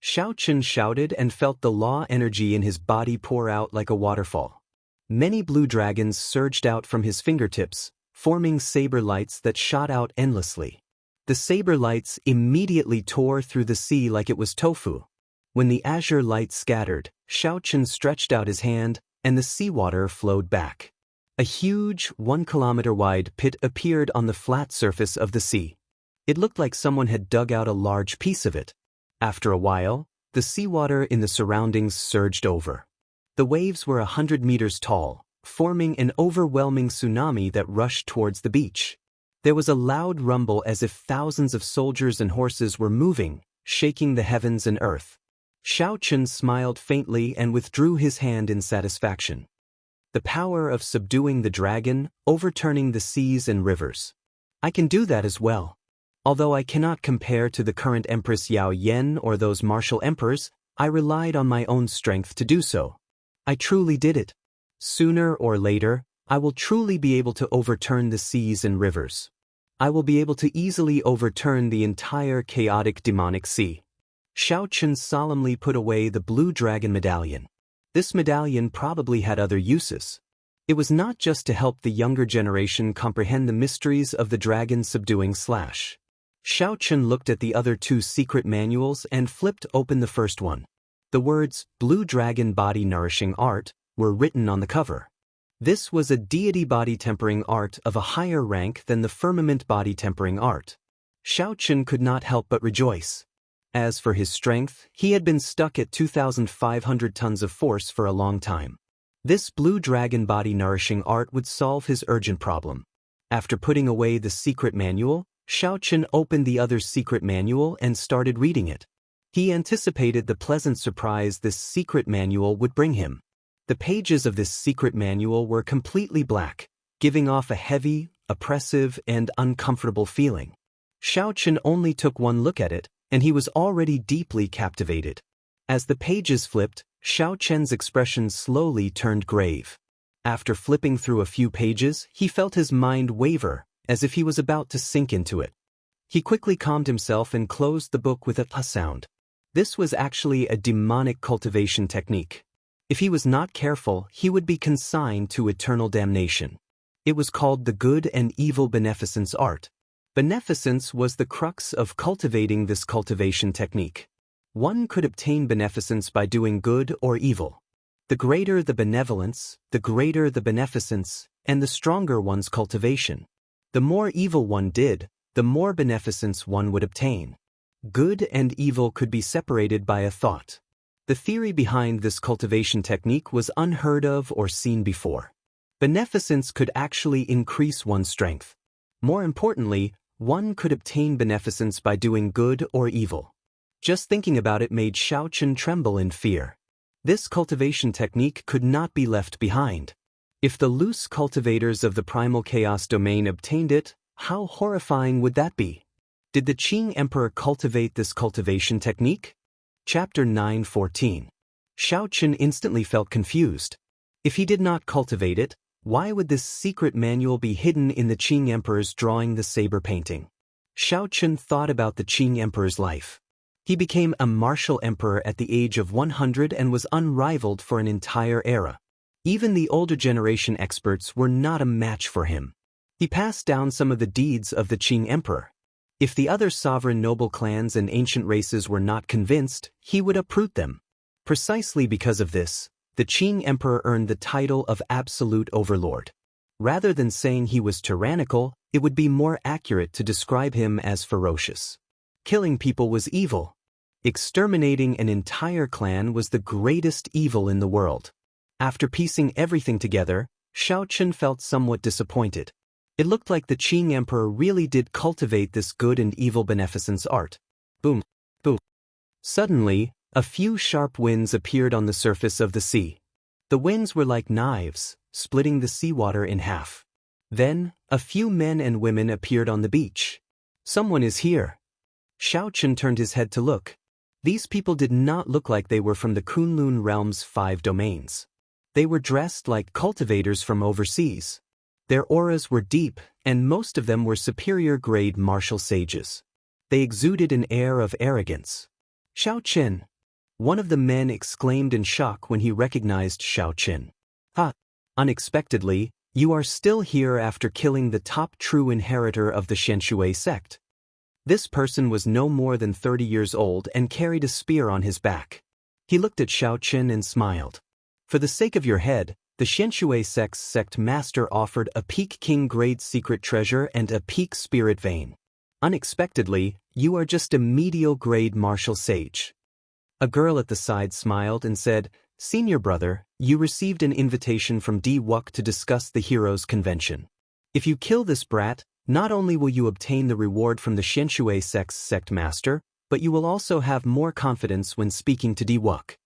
Xiaoqun shouted and felt the law energy in his body pour out like a waterfall. Many blue dragons surged out from his fingertips, forming saber lights that shot out endlessly. The saber lights immediately tore through the sea like it was tofu. When the azure light scattered, Xiaoqun stretched out his hand, and the seawater flowed back. A huge, 1-kilometer-wide pit appeared on the flat surface of the sea. It looked like someone had dug out a large piece of it. After a while, the seawater in the surroundings surged over. The waves were 100 meters tall, forming an overwhelming tsunami that rushed towards the beach. There was a loud rumble as if thousands of soldiers and horses were moving, shaking the heavens and earth. Xiao Chen smiled faintly and withdrew his hand in satisfaction. The power of subduing the dragon, overturning the seas and rivers. I can do that as well. Although I cannot compare to the current Empress Yao Yan or those martial emperors, I relied on my own strength to do so. I truly did it. Sooner or later, I will truly be able to overturn the seas and rivers. I will be able to easily overturn the entire chaotic demonic sea. Xiao Chen solemnly put away the blue dragon medallion. This medallion probably had other uses. It was not just to help the younger generation comprehend the mysteries of the dragon subduing slash. Xiao Chen looked at the other two secret manuals and flipped open the first one. The words, Blue Dragon Body Nourishing Art, were written on the cover. This was a deity body tempering art of a higher rank than the firmament body tempering art. Xiao Chen could not help but rejoice. As for his strength, he had been stuck at 2,500 tons of force for a long time. This blue dragon body nourishing art would solve his urgent problem. After putting away the secret manual, Xiao Chen opened the other secret manual and started reading it. He anticipated the pleasant surprise this secret manual would bring him. The pages of this secret manual were completely black, giving off a heavy, oppressive, and uncomfortable feeling. Xiao Chen only took one look at it, and he was already deeply captivated. As the pages flipped, Xiao Chen's expression slowly turned grave. After flipping through a few pages, he felt his mind waver, as if he was about to sink into it. He quickly calmed himself and closed the book with a sound. This was actually a demonic cultivation technique. If he was not careful, he would be consigned to eternal damnation. It was called the Good and Evil Beneficence Art. Beneficence was the crux of cultivating this cultivation technique. One could obtain beneficence by doing good or evil. The greater the benevolence, the greater the beneficence, and the stronger one's cultivation. The more evil one did, the more beneficence one would obtain. Good and evil could be separated by a thought. The theory behind this cultivation technique was unheard of or seen before. Beneficence could actually increase one's strength. More importantly, one could obtain beneficence by doing good or evil. Just thinking about it made Xiao Chen tremble in fear. This cultivation technique could not be left behind. If the loose cultivators of the primal chaos domain obtained it, how horrifying would that be? Did the Qing Emperor cultivate this cultivation technique? Chapter 9:14. Xiao Chen instantly felt confused. If he did not cultivate it, why would this secret manual be hidden in the Qing Emperor's drawing the saber painting? Xiao Chen thought about the Qing Emperor's life. He became a martial emperor at the age of 100 and was unrivaled for an entire era. Even the older generation experts were not a match for him. He passed down some of the deeds of the Qing Emperor. If the other sovereign noble clans and ancient races were not convinced, he would uproot them. Precisely because of this, the Qing Emperor earned the title of absolute overlord. Rather than saying he was tyrannical, it would be more accurate to describe him as ferocious. Killing people was evil. Exterminating an entire clan was the greatest evil in the world. After piecing everything together, Xiao Chen felt somewhat disappointed. It looked like the Qing Emperor really did cultivate this good and evil beneficence art. Boom, boom. Suddenly, a few sharp winds appeared on the surface of the sea. The winds were like knives, splitting the seawater in half. Then, a few men and women appeared on the beach. Someone is here. Xiao Chen turned his head to look. These people did not look like they were from the Kunlun realm's 5 domains. They were dressed like cultivators from overseas. Their auras were deep, and most of them were superior-grade martial sages. They exuded an air of arrogance. Xiao Chen. One of the men exclaimed in shock when he recognized Xiao Chen. "Ha! Unexpectedly, you are still here after killing the top true inheritor of the Shenxue sect." This person was no more than 30 years old and carried a spear on his back. He looked at Xiao Chen and smiled. "For the sake of your head, the Shenxue sect's sect master offered a Peak King grade secret treasure and a Peak spirit vein. Unexpectedly, you are just a medial-grade martial sage. A girl at the side smiled and said, Senior brother, you received an invitation from D-Wuk to discuss the heroes' convention. If you kill this brat, not only will you obtain the reward from the Xianshui sect master, but you will also have more confidence when speaking to D-Wuk.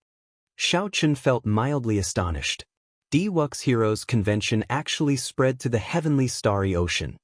Xiao Chen felt mildly astonished. D-Wuk's heroes' convention actually spread to the heavenly starry ocean.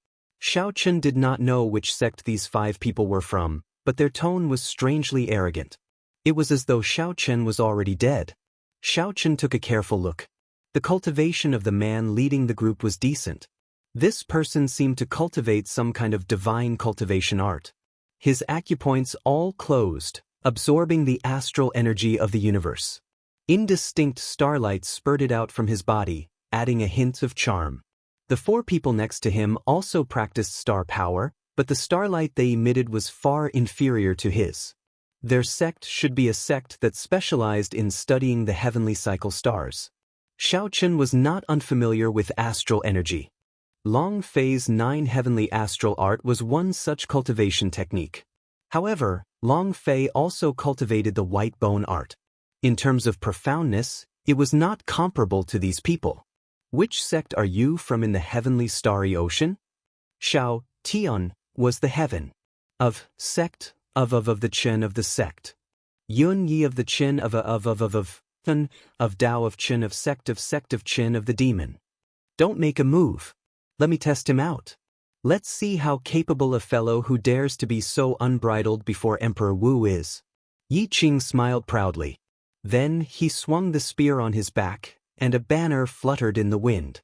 Xiao Chen did not know which sect these 5 people were from, but their tone was strangely arrogant. It was as though Xiao Chen was already dead. Xiao Chen took a careful look. The cultivation of the man leading the group was decent. This person seemed to cultivate some kind of divine cultivation art. His acupoints all closed, absorbing the astral energy of the universe. Indistinct starlight spurted out from his body, adding a hint of charm. The 4 people next to him also practiced star power, but the starlight they emitted was far inferior to his. Their sect should be a sect that specialized in studying the heavenly cycle stars. Xiao Chen was not unfamiliar with astral energy. Long Fei's 9 heavenly astral art was one such cultivation technique. However, Long Fei also cultivated the white bone art. In terms of profoundness, it was not comparable to these people. Which sect are you from in the heavenly starry ocean? Xiao Tian was the heaven. Of sect of the Chen of the sect. Yun Yi of the Chen of Thun of Dao of Chen of sect of Chen of the demon. Don't make a move. Let me test him out. Let's see how capable a fellow who dares to be so unbridled before Emperor Wu is. Yi Qing smiled proudly. Then he swung the spear on his back, and a banner fluttered in the wind.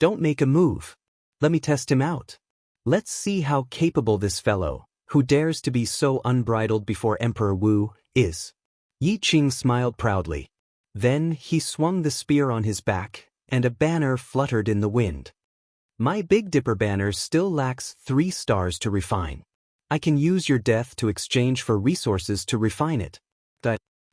Don't make a move. Let me test him out. Let's see how capable this fellow, who dares to be so unbridled before Emperor Wu, is. Yi Qing smiled proudly. Then he swung the spear on his back, and a banner fluttered in the wind. My Big Dipper banner still lacks 3 stars to refine. I can use your death to exchange for resources to refine it.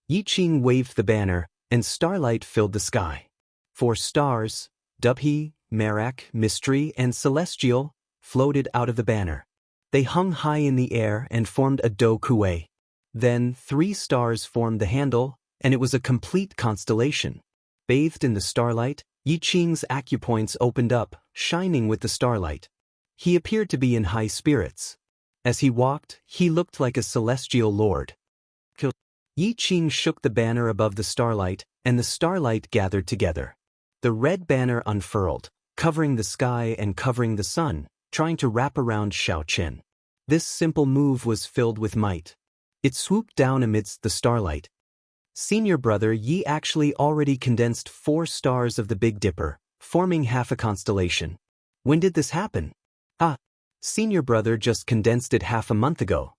Yi Qing waved the banner, and starlight filled the sky. 4 stars, Dubhe, Merak, Mystery, and Celestial, floated out of the banner. They hung high in the air and formed a Do Kuei. Then 3 stars formed the handle, and it was a complete constellation. Bathed in the starlight, Yi Qing's acupoints opened up, shining with the starlight. He appeared to be in high spirits. As he walked, he looked like a celestial lord. Yi Qing shook the banner above the starlight, and the starlight gathered together. The red banner unfurled, covering the sky and covering the sun, trying to wrap around Xiao Chen. This simple move was filled with might. It swooped down amidst the starlight. Senior brother Yi actually already condensed 4 stars of the Big Dipper, forming half a constellation. When did this happen? Senior brother just condensed it half a month ago.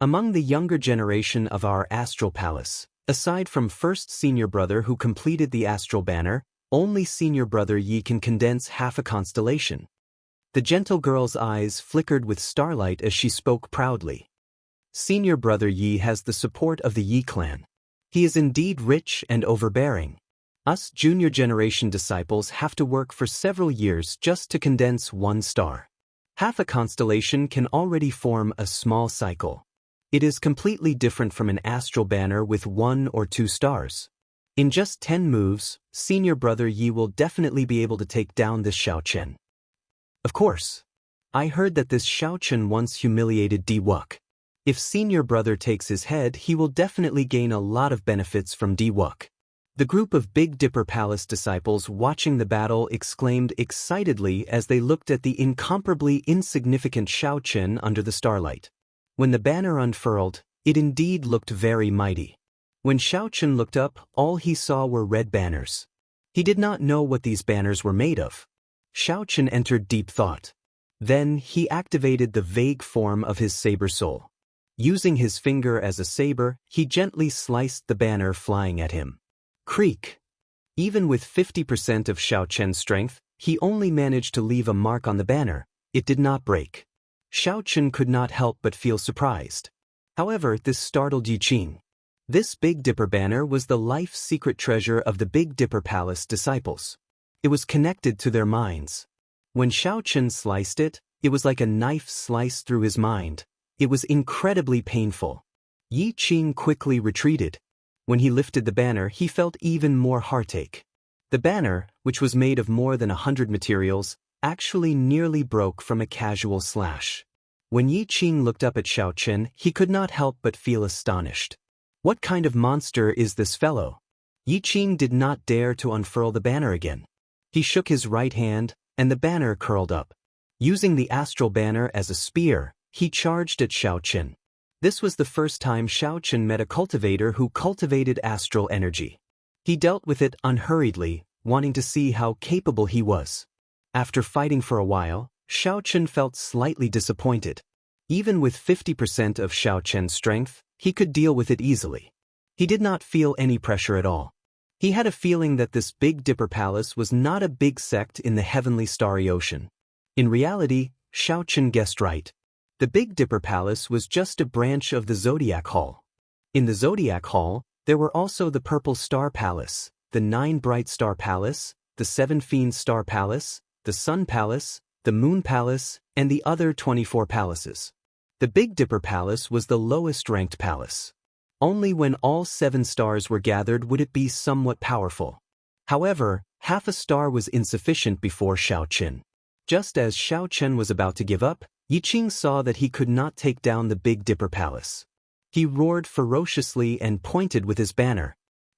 Among the younger generation of our astral palace, aside from first senior brother who completed the astral banner, only senior brother Yi can condense half a constellation. The gentle girl's eyes flickered with starlight as she spoke proudly. Senior brother Yi has the support of the Yi clan. He is indeed rich and overbearing. Us junior generation disciples have to work for several years just to condense 1 star. Half a constellation can already form a small cycle. It is completely different from an astral banner with 1 or 2 stars. In just 10 moves, senior brother Yi will definitely be able to take down this Xiao Chen. Of course. I heard that this Xiao Chen once humiliated D-Wuk. If senior brother takes his head, he will definitely gain a lot of benefits from D-Wuk. The group of Big Dipper Palace disciples watching the battle exclaimed excitedly as they looked at the incomparably insignificant Xiao Chen under the starlight. When the banner unfurled, it indeed looked very mighty. When Xiao Chen looked up, all he saw were red banners. He did not know what these banners were made of. Xiao Chen entered deep thought. Then he activated the vague form of his saber soul. Using his finger as a saber, he gently sliced the banner flying at him. Creak! Even with 50% of Xiao Chen's strength, he only managed to leave a mark on the banner. It did not break. Xiao Chen could not help but feel surprised. However, this startled Yi Qing. This Big Dipper banner was the life secret treasure of the Big Dipper Palace disciples. It was connected to their minds. When Xiao Chen sliced it, it was like a knife sliced through his mind, It was incredibly painful. Yi Qing quickly retreated. When he lifted the banner, he felt even more heartache. The banner, which was made of more than 100 materials, actually nearly broke from a casual slash. When Yi Qing looked up at Xiao Chen, he could not help but feel astonished. What kind of monster is this fellow? Yi Qing did not dare to unfurl the banner again. He shook his right hand, and the banner curled up. Using the astral banner as a spear, he charged at Xiao Chen. This was the first time Xiao Chen met a cultivator who cultivated astral energy. He dealt with it unhurriedly, wanting to see how capable he was. After fighting for a while, Xiao Chen felt slightly disappointed. Even with 50% of Xiao Chen's strength, he could deal with it easily. He did not feel any pressure at all. He had a feeling that this Big Dipper Palace was not a big sect in the heavenly starry ocean. In reality, Xiao Chen guessed right. The Big Dipper Palace was just a branch of the Zodiac Hall. In the Zodiac Hall, there were also the Purple Star Palace, the 9 Bright Star Palace, the 7 Fiend Star Palace, the Sun Palace, the Moon Palace, and the other 24 palaces. The Big Dipper Palace was the lowest-ranked palace. Only when all 7 stars were gathered would it be somewhat powerful. However, half a star was insufficient before Xiao Chen. Just as Xiao Chen was about to give up, Yi Qing saw that he could not take down the Big Dipper Palace. He roared ferociously and pointed with his banner.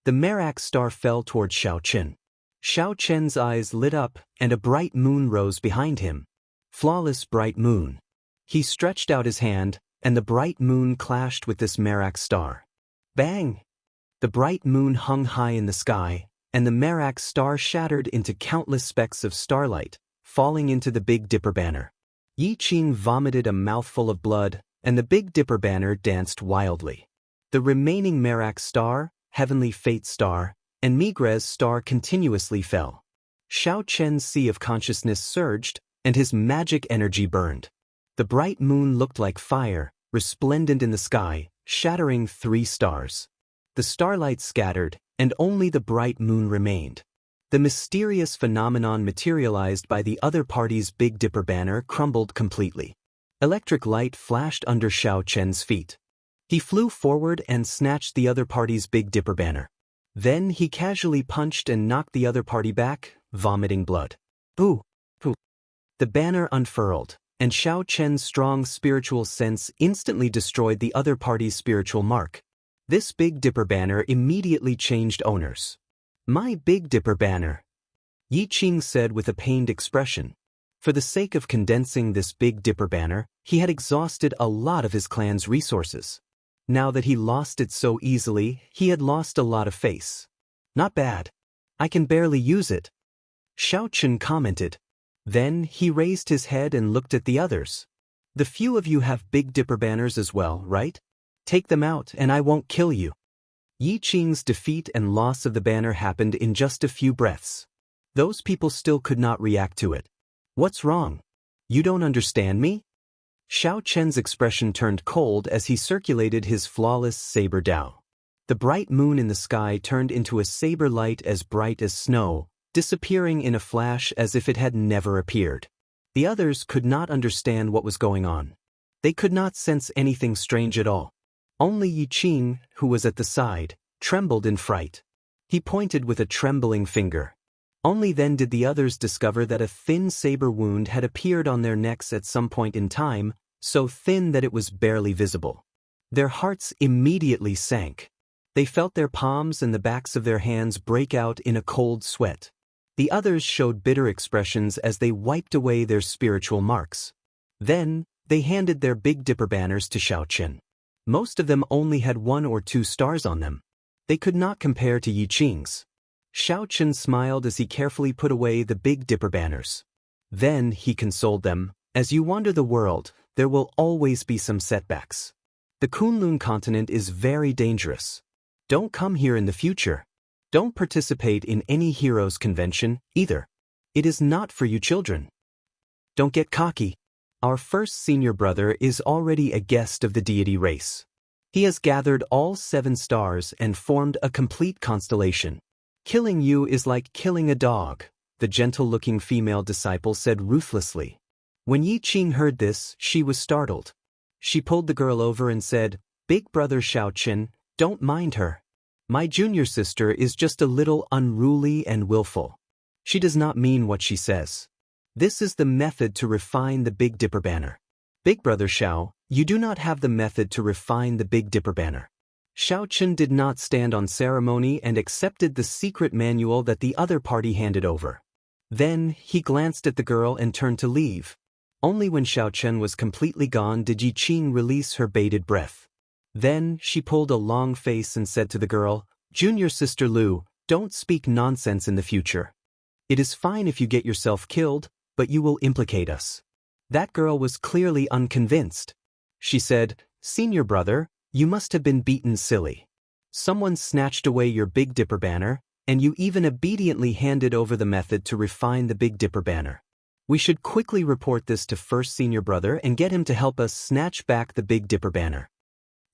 The Merak star fell toward Xiao Chen. Xiao Chen's eyes lit up, and a bright moon rose behind him. Flawless bright moon. He stretched out his hand, and the bright moon clashed with this Merak star. Bang! The bright moon hung high in the sky, and the Merak star shattered into countless specks of starlight, falling into the Big Dipper banner. Yi Qing vomited a mouthful of blood, and the Big Dipper banner danced wildly. The remaining Merak star, Heavenly Fate star, and Migres star continuously fell. Xiao Chen's sea of consciousness surged, and his magic energy burned. The bright moon looked like fire, resplendent in the sky, shattering 3 stars. The starlight scattered, and only the bright moon remained. The mysterious phenomenon materialized by the other party's Big Dipper banner crumbled completely. Electric light flashed under Xiao Chen's feet. He flew forward and snatched the other party's Big Dipper banner. Then he casually punched and knocked the other party back, vomiting blood. Boo! Boo! The banner unfurled, and Xiao Chen's strong spiritual sense instantly destroyed the other party's spiritual mark. This Big Dipper banner immediately changed owners. My Big Dipper banner, Yi Qing said with a pained expression. For the sake of condensing this Big Dipper banner, he had exhausted a lot of his clan's resources. Now that he lost it so easily, he had lost a lot of face. Not bad. I can barely use it, Xiao Chen commented. Then he raised his head and looked at the others. The few of you have Big Dipper banners as well, right? Take them out and I won't kill you. Yi Qing's defeat and loss of the banner happened in just a few breaths. Those people still could not react to it. What's wrong? You don't understand me? Xiao Chen's expression turned cold as he circulated his flawless saber Dao. The bright moon in the sky turned into a saber light as bright as snow, disappearing in a flash as if it had never appeared. The others could not understand what was going on. They could not sense anything strange at all. Only Yi Qing, who was at the side, trembled in fright. He pointed with a trembling finger. Only then did the others discover that a thin saber wound had appeared on their necks at some point in time, so thin that it was barely visible. Their hearts immediately sank. They felt their palms and the backs of their hands break out in a cold sweat. The others showed bitter expressions as they wiped away their spiritual marks. Then, they handed their Big Dipper banners to Xiao Chen. Most of them only had 1 or 2 stars on them. They could not compare to Yi Qing's. Xiao Chen smiled as he carefully put away the Big Dipper banners. Then he consoled them, as you wander the world, there will always be some setbacks. The Kunlun continent is very dangerous. Don't come here in the future. Don't participate in any heroes convention, either. It is not for you children. Don't get cocky. Our first senior brother is already a guest of the deity race. He has gathered all 7 stars and formed a complete constellation. Killing you is like killing a dog, the gentle-looking female disciple said ruthlessly. When Yi Qing heard this, she was startled. She pulled the girl over and said, "Big brother Xiaoqin, don't mind her. My junior sister is just a little unruly and willful. She does not mean what she says. This is the method to refine the Big Dipper banner. Big brother Xiao, you do not have the method to refine the Big Dipper banner." Xiaoqin did not stand on ceremony and accepted the secret manual that the other party handed over. Then, he glanced at the girl and turned to leave. Only when Xiaoqin was completely gone did Yi Qing release her bated breath. Then, she pulled a long face and said to the girl, "Junior sister Lu, don't speak nonsense in the future. It is fine if you get yourself killed, but you will implicate us." That girl was clearly unconvinced. She said, "Senior brother, you must have been beaten silly. Someone snatched away your Big Dipper banner, and you even obediently handed over the method to refine the Big Dipper banner. We should quickly report this to first senior brother and get him to help us snatch back the Big Dipper banner."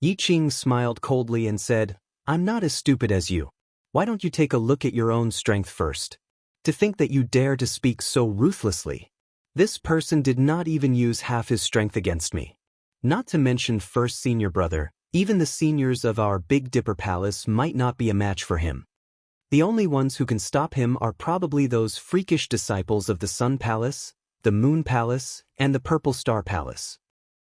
Yi Qing smiled coldly and said, "I'm not as stupid as you. Why don't you take a look at your own strength first? To think that you dare to speak so ruthlessly. This person did not even use half his strength against me. Not to mention first senior brother, even the seniors of our Big Dipper Palace might not be a match for him. The only ones who can stop him are probably those freakish disciples of the Sun Palace, the Moon Palace, and the Purple Star Palace."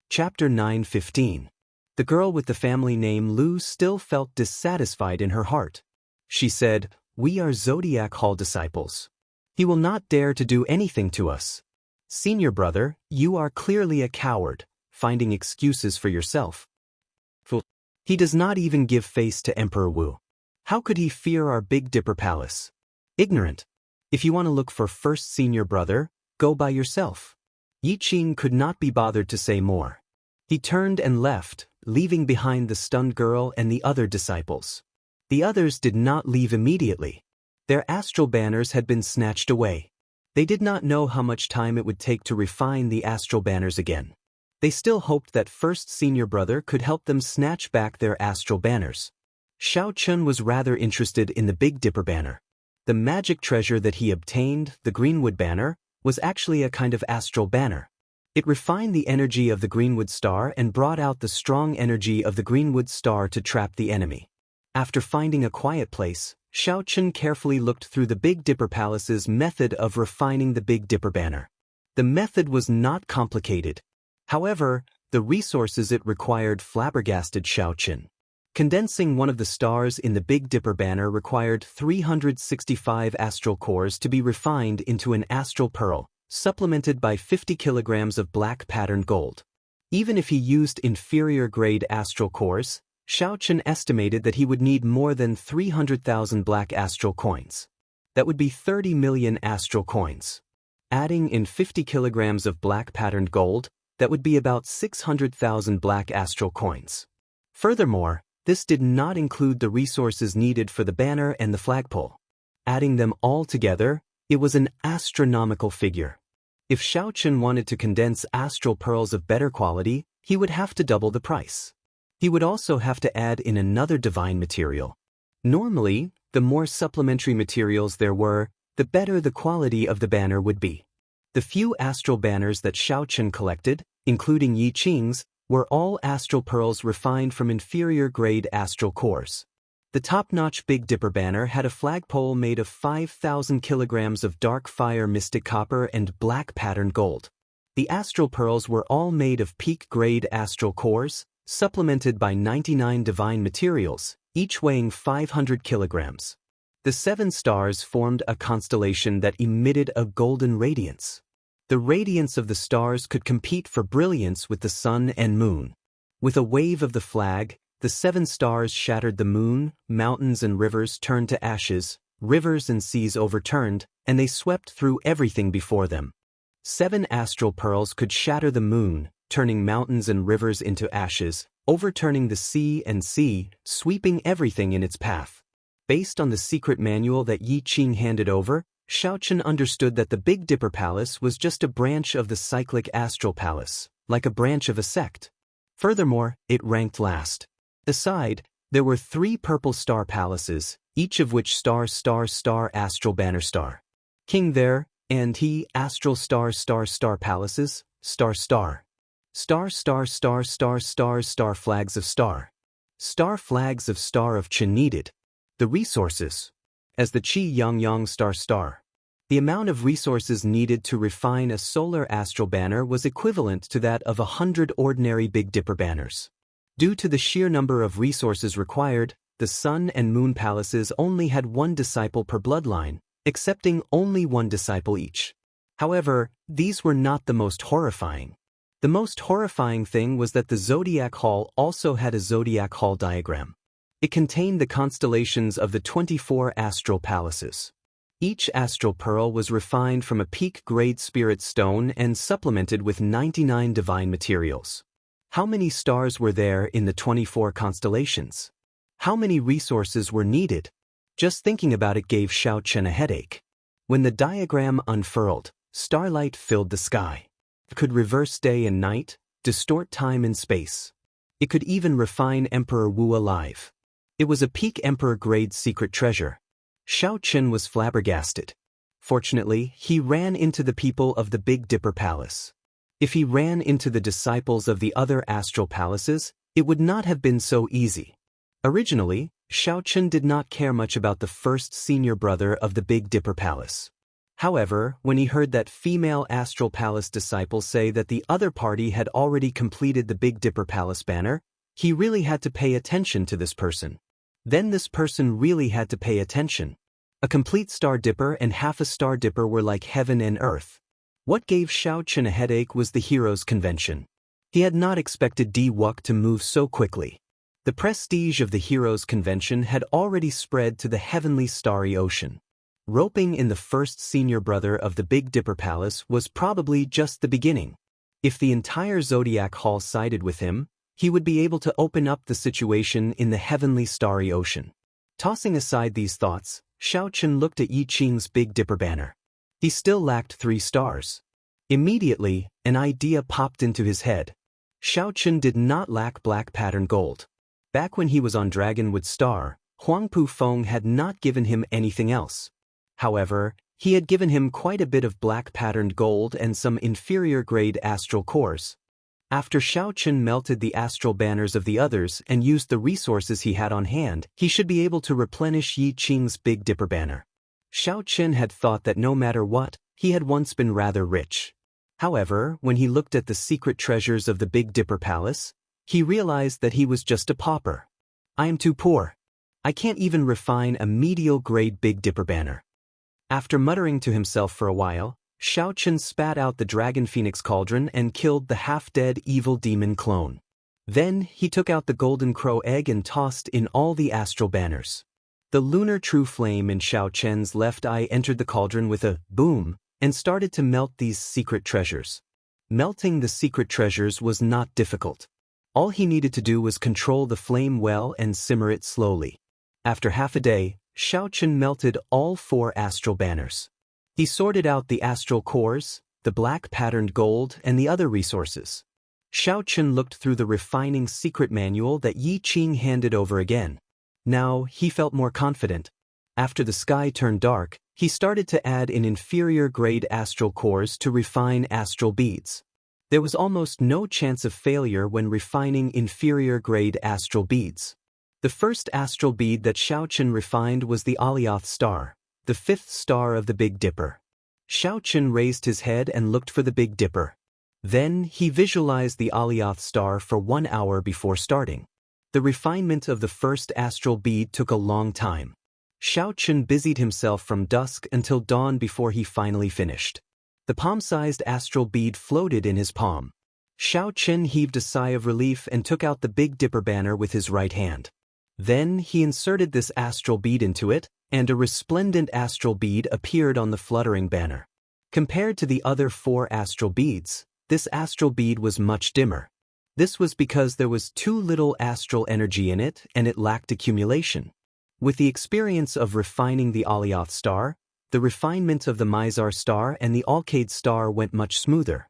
Chapter 9:15. The girl with the family name Lu still felt dissatisfied in her heart. She said, "We are Zodiac Hall disciples. He will not dare to do anything to us. Senior brother, you are clearly a coward, finding excuses for yourself. Fool. He does not even give face to Emperor Wu. How could he fear our Big Dipper Palace? Ignorant. If you want to look for first senior brother, go by yourself." Yi Qing could not be bothered to say more. He turned and left, leaving behind the stunned girl and the other disciples. The others did not leave immediately. Their astral banners had been snatched away. They did not know how much time it would take to refine the astral banners again. They still hoped that first senior brother could help them snatch back their astral banners. Xiaoqin was rather interested in the Big Dipper banner. The magic treasure that he obtained, the Greenwood banner, was actually a kind of astral banner. It refined the energy of the Greenwood star and brought out the strong energy of the Greenwood star to trap the enemy. After finding a quiet place, Xiaoqin carefully looked through the Big Dipper Palace's method of refining the Big Dipper banner. The method was not complicated. However, the resources it required flabbergasted Xiaoqin. Condensing one of the stars in the Big Dipper banner required 365 astral cores to be refined into an astral pearl, supplemented by 50 kilograms of black patterned gold. Even if he used inferior-grade astral cores, Xiaoqin estimated that he would need more than 300,000 black astral coins. That would be 30 million astral coins. Adding in 50 kilograms of black patterned gold, that would be about 600,000 black astral coins. Furthermore, this did not include the resources needed for the banner and the flagpole. Adding them all together, it was an astronomical figure. If Xiaoqin wanted to condense astral pearls of better quality, he would have to double the price. He would also have to add in another divine material. Normally, the more supplementary materials there were, the better the quality of the banner would be. The few astral banners that Xiaoqin collected, including Yi Qing's, were all astral pearls refined from inferior-grade astral cores. The top-notch Big Dipper banner had a flagpole made of 5,000 kilograms of dark fire mystic copper and black patterned gold. The astral pearls were all made of peak-grade astral cores, supplemented by 99 divine materials, each weighing 500 kilograms. The 7 stars formed a constellation that emitted a golden radiance. The radiance of the stars could compete for brilliance with the sun and moon. With a wave of the flag, the 7 stars shattered the moon, mountains and rivers turned to ashes, rivers and seas overturned, and they swept through everything before them. 7 astral pearls could shatter the moon, turning mountains and rivers into ashes, overturning the sea, sweeping everything in its path. Based on the secret manual that Yi Qing handed over, Xiaoqin understood that the Big Dipper Palace was just a branch of the cyclic astral palace, like a branch of a sect. Furthermore, it ranked last. Aside, there were 3 purple star palaces, each of which star astral banner star. King there, and he astral star palaces, star. Star star star star stars star flags of star. Star flags of star of Chen needed. The resources. As the Qi Yang Yang star star. The amount of resources needed to refine a solar astral banner was equivalent to that of 100 ordinary Big Dipper banners. Due to the sheer number of resources required, the Sun and Moon palaces only had one disciple per bloodline, accepting only one disciple each. However, these were not the most horrifying. The most horrifying thing was that the Zodiac Hall also had a Zodiac Hall diagram. It contained the constellations of the 24 astral palaces. Each astral pearl was refined from a peak-grade spirit stone and supplemented with 99 divine materials. How many stars were there in the 24 constellations? How many resources were needed? Just thinking about it gave Xiao Chen a headache. When the diagram unfurled, starlight filled the sky. It could reverse day and night, distort time and space. It could even refine Emperor Wu alive. It was a peak emperor-grade secret treasure. Xiao Chen was flabbergasted. Fortunately, he ran into the people of the Big Dipper Palace. If he ran into the disciples of the other astral palaces, it would not have been so easy. Originally, Xiao Chen did not care much about the first senior brother of the Big Dipper Palace. However, when he heard that female astral palace disciples say that the other party had already completed the Big Dipper Palace banner, he really had to pay attention to this person. Then this person really had to pay attention. A complete Star Dipper and half a Star Dipper were like heaven and earth. What gave Xiao Chen a headache was the Heroes Convention. He had not expected Di Wuk to move so quickly. The prestige of the Heroes Convention had already spread to the heavenly starry ocean. Roping in the first senior brother of the Big Dipper Palace was probably just the beginning. If the entire Zodiac Hall sided with him, he would be able to open up the situation in the heavenly starry ocean. Tossing aside these thoughts, Xiao Chen looked at Yi Qing's Big Dipper banner. He still lacked 3 stars. Immediately, an idea popped into his head. Xiao Chen did not lack black pattern gold. Back when he was on Dragonwood Star, Huangpu Feng had not given him anything else. However, he had given him quite a bit of black patterned gold and some inferior grade astral cores. After Xiao Chen melted the astral banners of the others and used the resources he had on hand, he should be able to replenish Yi Qing's Big Dipper banner. Xiao Chen had thought that no matter what, he had once been rather rich. However, when he looked at the secret treasures of the Big Dipper Palace, he realized that he was just a pauper. I am too poor. I can't even refine a medial grade Big Dipper banner. After muttering to himself for a while, Xiao Chen spat out the Dragon Phoenix Cauldron and killed the half-dead evil demon clone. Then, he took out the Golden Crow egg and tossed in all the astral banners. The lunar true flame in Xiao Chen's left eye entered the cauldron with a boom and started to melt these secret treasures. Melting the secret treasures was not difficult. All he needed to do was control the flame well and simmer it slowly. After half a day, Xiao Chen melted all 4 astral banners. He sorted out the astral cores, the black patterned gold, and the other resources. Xiao Chen looked through the refining secret manual that Yi Qing handed over again. Now, he felt more confident. After the sky turned dark, he started to add in inferior grade astral cores to refine astral beads. There was almost no chance of failure when refining inferior grade astral beads. The first astral bead that Xiao Chen refined was the Alioth star, the 5th star of the Big Dipper. Xiao Chen raised his head and looked for the Big Dipper. Then, he visualized the Alioth star for 1 hour before starting. The refinement of the first astral bead took a long time. Xiao Chen busied himself from dusk until dawn before he finally finished. The palm-sized astral bead floated in his palm. Xiao Chen heaved a sigh of relief and took out the Big Dipper banner with his right hand. Then, he inserted this astral bead into it, and a resplendent astral bead appeared on the fluttering banner. Compared to the other 4 astral beads, this astral bead was much dimmer. This was because there was too little astral energy in it and it lacked accumulation. With the experience of refining the Alioth star, the refinement of the Mizar star and the Alcade star went much smoother.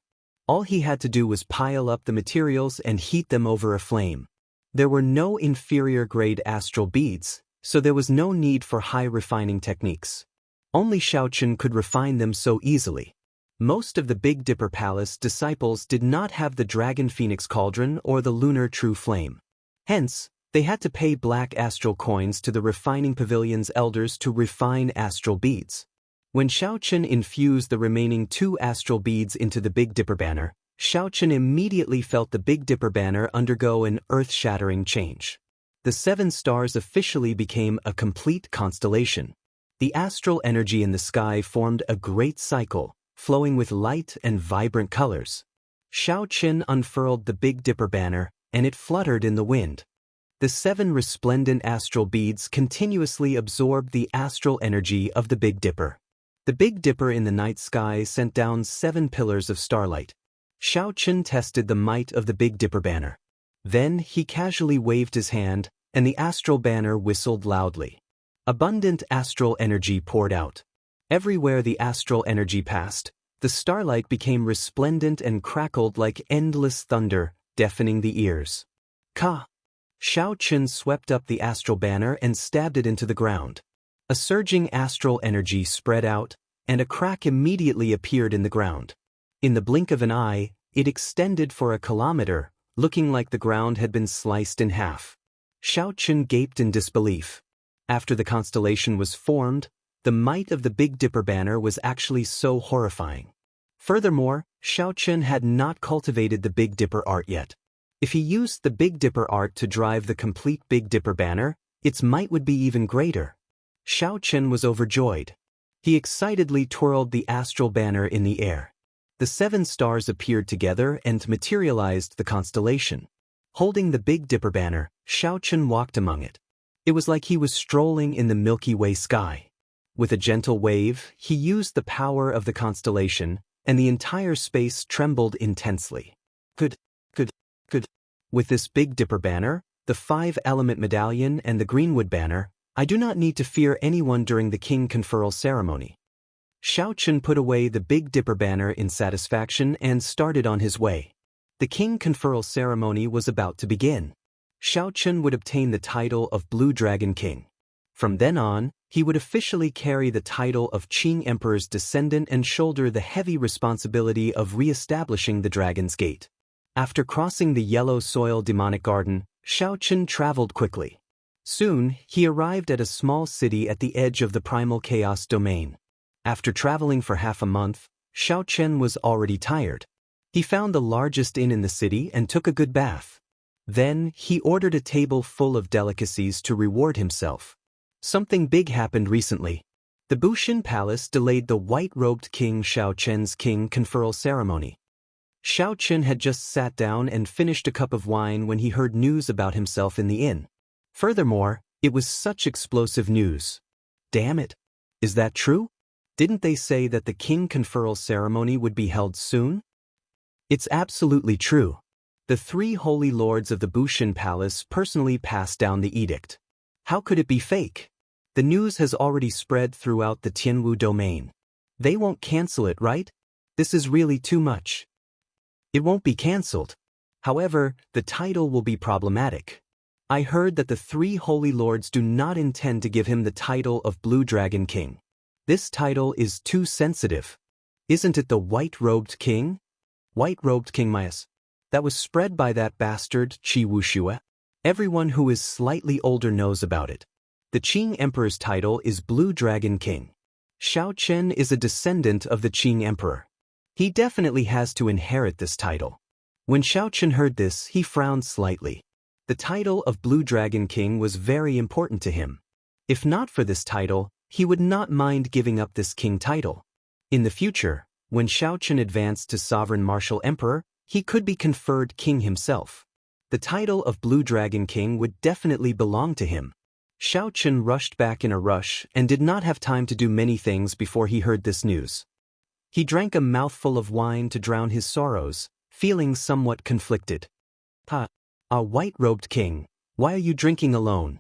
All he had to do was pile up the materials and heat them over a flame. There were no inferior grade astral beads, so there was no need for high refining techniques. Only Xiao Chen could refine them so easily. Most of the Big Dipper Palace disciples did not have the Dragon Phoenix Cauldron or the Lunar True Flame. Hence, they had to pay black astral coins to the Refining Pavilion's elders to refine astral beads. When Xiaochen infused the remaining 2 astral beads into the Big Dipper banner, Xiaochen immediately felt the Big Dipper banner undergo an earth-shattering change. The 7 stars officially became a complete constellation. The astral energy in the sky formed a great cycle, flowing with light and vibrant colors. Xiaochen unfurled the Big Dipper banner, and it fluttered in the wind. The 7 resplendent astral beads continuously absorbed the astral energy of the Big Dipper. The Big Dipper in the night sky sent down 7 pillars of starlight. Xiaochen tested the might of the Big Dipper banner. Then he casually waved his hand, and the astral banner whistled loudly. Abundant astral energy poured out. Everywhere the astral energy passed, the starlight became resplendent and crackled like endless thunder, deafening the ears. Ka! Xiaochen swept up the astral banner and stabbed it into the ground. A surging astral energy spread out, and a crack immediately appeared in the ground. In the blink of an eye, it extended for a kilometer, looking like the ground had been sliced in half. Xiaochen gaped in disbelief. After the constellation was formed, the might of the Big Dipper banner was actually so horrifying. Furthermore, Xiaochen had not cultivated the Big Dipper art yet. If he used the Big Dipper art to drive the complete Big Dipper banner, its might would be even greater. Xiaochen was overjoyed. He excitedly twirled the astral banner in the air. The 7 stars appeared together and materialized the constellation. Holding the Big Dipper banner, Xiaochen walked among it. It was like he was strolling in the Milky Way sky. With a gentle wave, he used the power of the constellation, and the entire space trembled intensely. Good. With this Big Dipper banner, the 5-element medallion and the Greenwood banner, I do not need to fear anyone during the king conferral ceremony. Xiaochen put away the Big Dipper banner in satisfaction and started on his way. The king conferral ceremony was about to begin. Xiaochen would obtain the title of Blue Dragon King. From then on, he would officially carry the title of Qing Emperor's descendant and shoulder the heavy responsibility of re-establishing the Dragon's Gate. After crossing the yellow soil demonic garden, Xiaochen traveled quickly. Soon, he arrived at a small city at the edge of the primal chaos domain. After traveling for half a month, Xiaochen was already tired. He found the largest inn in the city and took a good bath. Then, he ordered a table full of delicacies to reward himself. Something big happened recently. The Bushin Palace delayed the white-robed King Xiaochen's king conferral ceremony. Xiaochen had just sat down and finished a cup of wine when he heard news about himself in the inn. Furthermore, it was such explosive news. Damn it! Is that true? Didn't they say that the king conferral ceremony would be held soon? It's absolutely true. The 3 holy lords of the Bushin Palace personally passed down the edict. How could it be fake? The news has already spread throughout the Tianwu domain. They won't cancel it, right? This is really too much. It won't be cancelled. However, the title will be problematic. I heard that the 3 holy lords do not intend to give him the title of Blue Dragon King. This title is too sensitive. Isn't it the white-robed king? White-robed King Mias. That was spread by that bastard Qi Wuxue. Everyone who is slightly older knows about it. The Qing Emperor's title is Blue Dragon King. Xiaochen is a descendant of the Qing Emperor. He definitely has to inherit this title. When Xiaochen heard this, he frowned slightly. The title of Blue Dragon King was very important to him. If not for this title, he would not mind giving up this king title. In the future, when Xiaochen advanced to Sovereign Martial Emperor, he could be conferred king himself. The title of Blue Dragon King would definitely belong to him. Xiaochen rushed back in a rush and did not have time to do many things before he heard this news. He drank a mouthful of wine to drown his sorrows, feeling somewhat conflicted. A white-robed king, why are you drinking alone?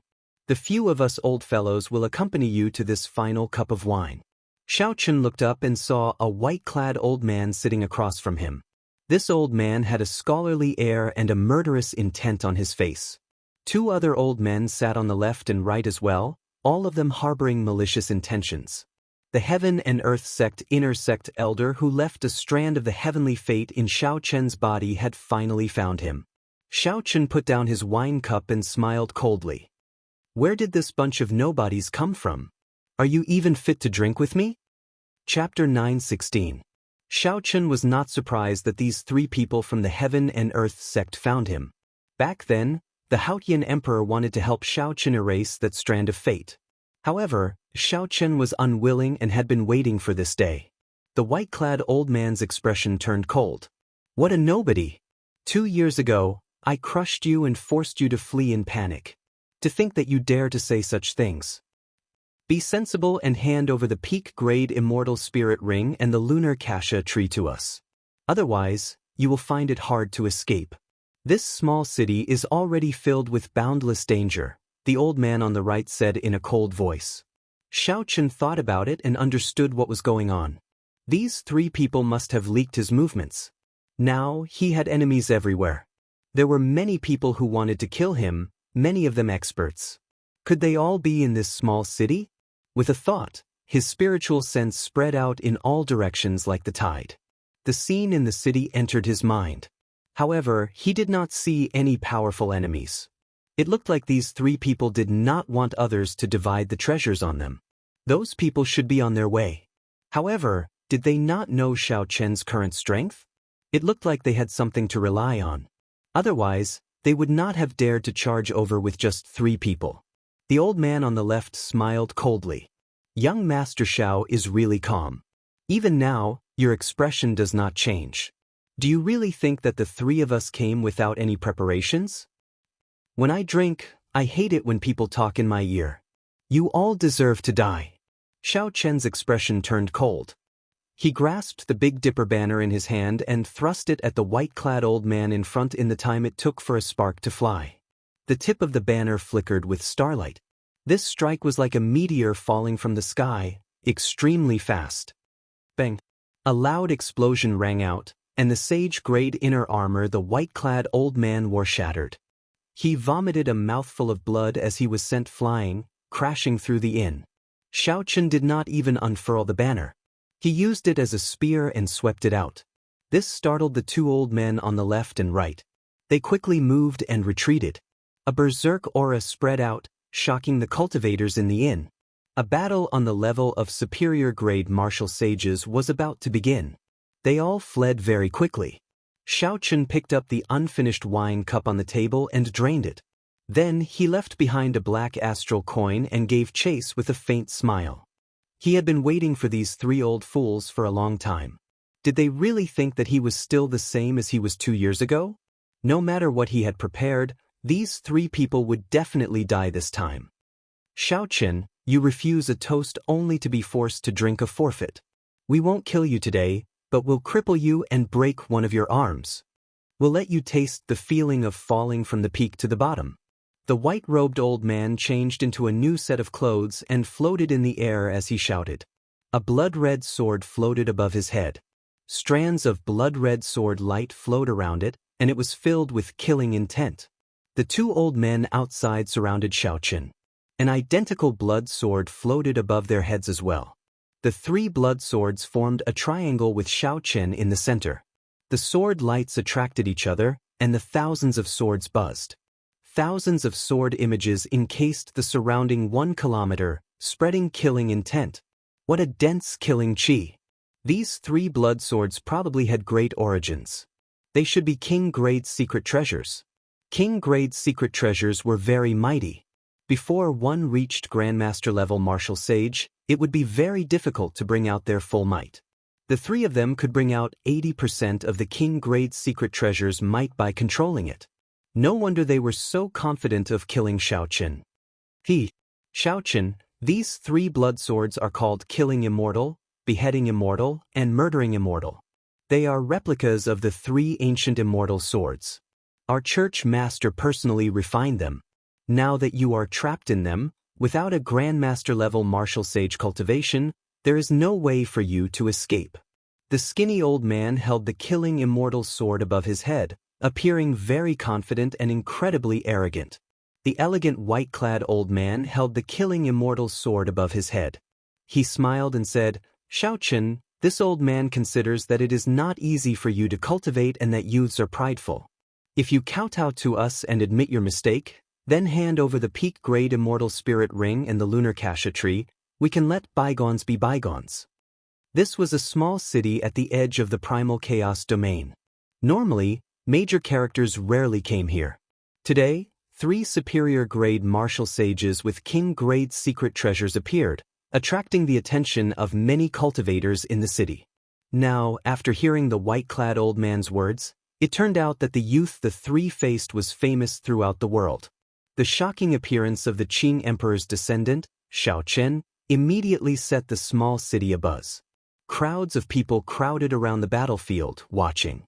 The few of us old fellows will accompany you to this final cup of wine. Xiaochen looked up and saw a white-clad old man sitting across from him. This old man had a scholarly air and a murderous intent on his face. 2 other old men sat on the left and right as well, all of them harboring malicious intentions. The Heaven and Earth Sect Inner Sect elder who left a strand of the heavenly fate in Xiao Chen's body had finally found him. Xiao Chen put down his wine cup and smiled coldly. Where did this bunch of nobodies come from? Are you even fit to drink with me? Chapter 9:16. Xiao Chen was not surprised that these three people from the Heaven and Earth Sect found him. Back then, the Haotian Emperor wanted to help Xiao Chen erase that strand of fate. However, Xiao Chen was unwilling and had been waiting for this day. The white-clad old man's expression turned cold. What a nobody! 2 years ago, I crushed you and forced you to flee in panic. To think that you dare to say such things. Be sensible and hand over the peak-grade immortal spirit ring and the lunar cassia tree to us. Otherwise, you will find it hard to escape. This small city is already filled with boundless danger, the old man on the right said in a cold voice. Xiao Chen thought about it and understood what was going on. These three people must have leaked his movements. Now, he had enemies everywhere. There were many people who wanted to kill him, many of them experts. Could they all be in this small city? With a thought, his spiritual sense spread out in all directions like the tide. The scene in the city entered his mind. However, he did not see any powerful enemies. It looked like these three people did not want others to divide the treasures on them. Those people should be on their way. However, did they not know Xiao Chen's current strength? It looked like they had something to rely on. Otherwise, they would not have dared to charge over with just 3 people. The old man on the left smiled coldly. Young Master Xiao is really calm. Even now, your expression does not change. Do you really think that the 3 of us came without any preparations? When I drink, I hate it when people talk in my ear. You all deserve to die. Xiao Chen's expression turned cold. He grasped the Big Dipper banner in his hand and thrust it at the white-clad old man in front in the time it took for a spark to fly. The tip of the banner flickered with starlight. This strike was like a meteor falling from the sky, extremely fast. Bang! A loud explosion rang out, and the sage-grade inner armor the white-clad old man wore shattered. He vomited a mouthful of blood as he was sent flying, crashing through the inn. Xiao Chen did not even unfurl the banner. He used it as a spear and swept it out. This startled the 2 old men on the left and right. They quickly moved and retreated. A berserk aura spread out, shocking the cultivators in the inn. A battle on the level of superior-grade martial sages was about to begin. They all fled very quickly. Xiao Chen picked up the unfinished wine cup on the table and drained it. Then he left behind a black astral coin and gave chase with a faint smile. He had been waiting for these 3 old fools for a long time. Did they really think that he was still the same as he was 2 years ago? No matter what he had prepared, these 3 people would definitely die this time. Xiao Chen, you refuse a toast only to be forced to drink a forfeit. We won't kill you today, but we'll cripple you and break one of your arms. We'll let you taste the feeling of falling from the peak to the bottom. The white-robed old man changed into a new set of clothes and floated in the air as he shouted. A blood-red sword floated above his head. Strands of blood-red sword light flowed around it, and it was filled with killing intent. The 2 old men outside surrounded Xiao Chen. An identical blood sword floated above their heads as well. The 3 blood swords formed a triangle with Xiao Chen in the center. The sword lights attracted each other, and the thousands of swords buzzed. Thousands of sword images encased the surrounding 1 kilometer, spreading killing intent. What a dense killing chi! These 3 blood swords probably had great origins. They should be king-grade secret treasures. King-grade secret treasures were very mighty. Before one reached Grandmaster-level martial sage, it would be very difficult to bring out their full might. The 3 of them could bring out 80% of the king-grade secret treasure's might by controlling it. No wonder they were so confident of killing Xiao Chen. Xiao Chen, these 3 blood swords are called Killing Immortal, Beheading Immortal, and Murdering Immortal. They are replicas of the 3 ancient immortal swords. Our church master personally refined them. Now that you are trapped in them, without a Grandmaster-level martial sage cultivation, there is no way for you to escape. The skinny old man held the Killing Immortal sword above his head, appearing very confident and incredibly arrogant. The elegant white-clad old man held the Killing Immortal sword above his head. he smiled and said, "Shao Chen, this old man considers that it is not easy for you to cultivate and that youths are prideful. If you kowtow to us and admit your mistake, then hand over the peak-grade immortal spirit ring and the lunar cassia tree, we can let bygones be bygones." This was a small city at the edge of the primal chaos domain. Normally, major characters rarely came here. Today, 3 superior-grade martial sages with king-grade secret treasures appeared, attracting the attention of many cultivators in the city. Now, after hearing the white-clad old man's words, it turned out that the youth the 3 faced was famous throughout the world. The shocking appearance of the Qing Emperor's descendant, Shao Chen, immediately set the small city abuzz. Crowds of people crowded around the battlefield, watching.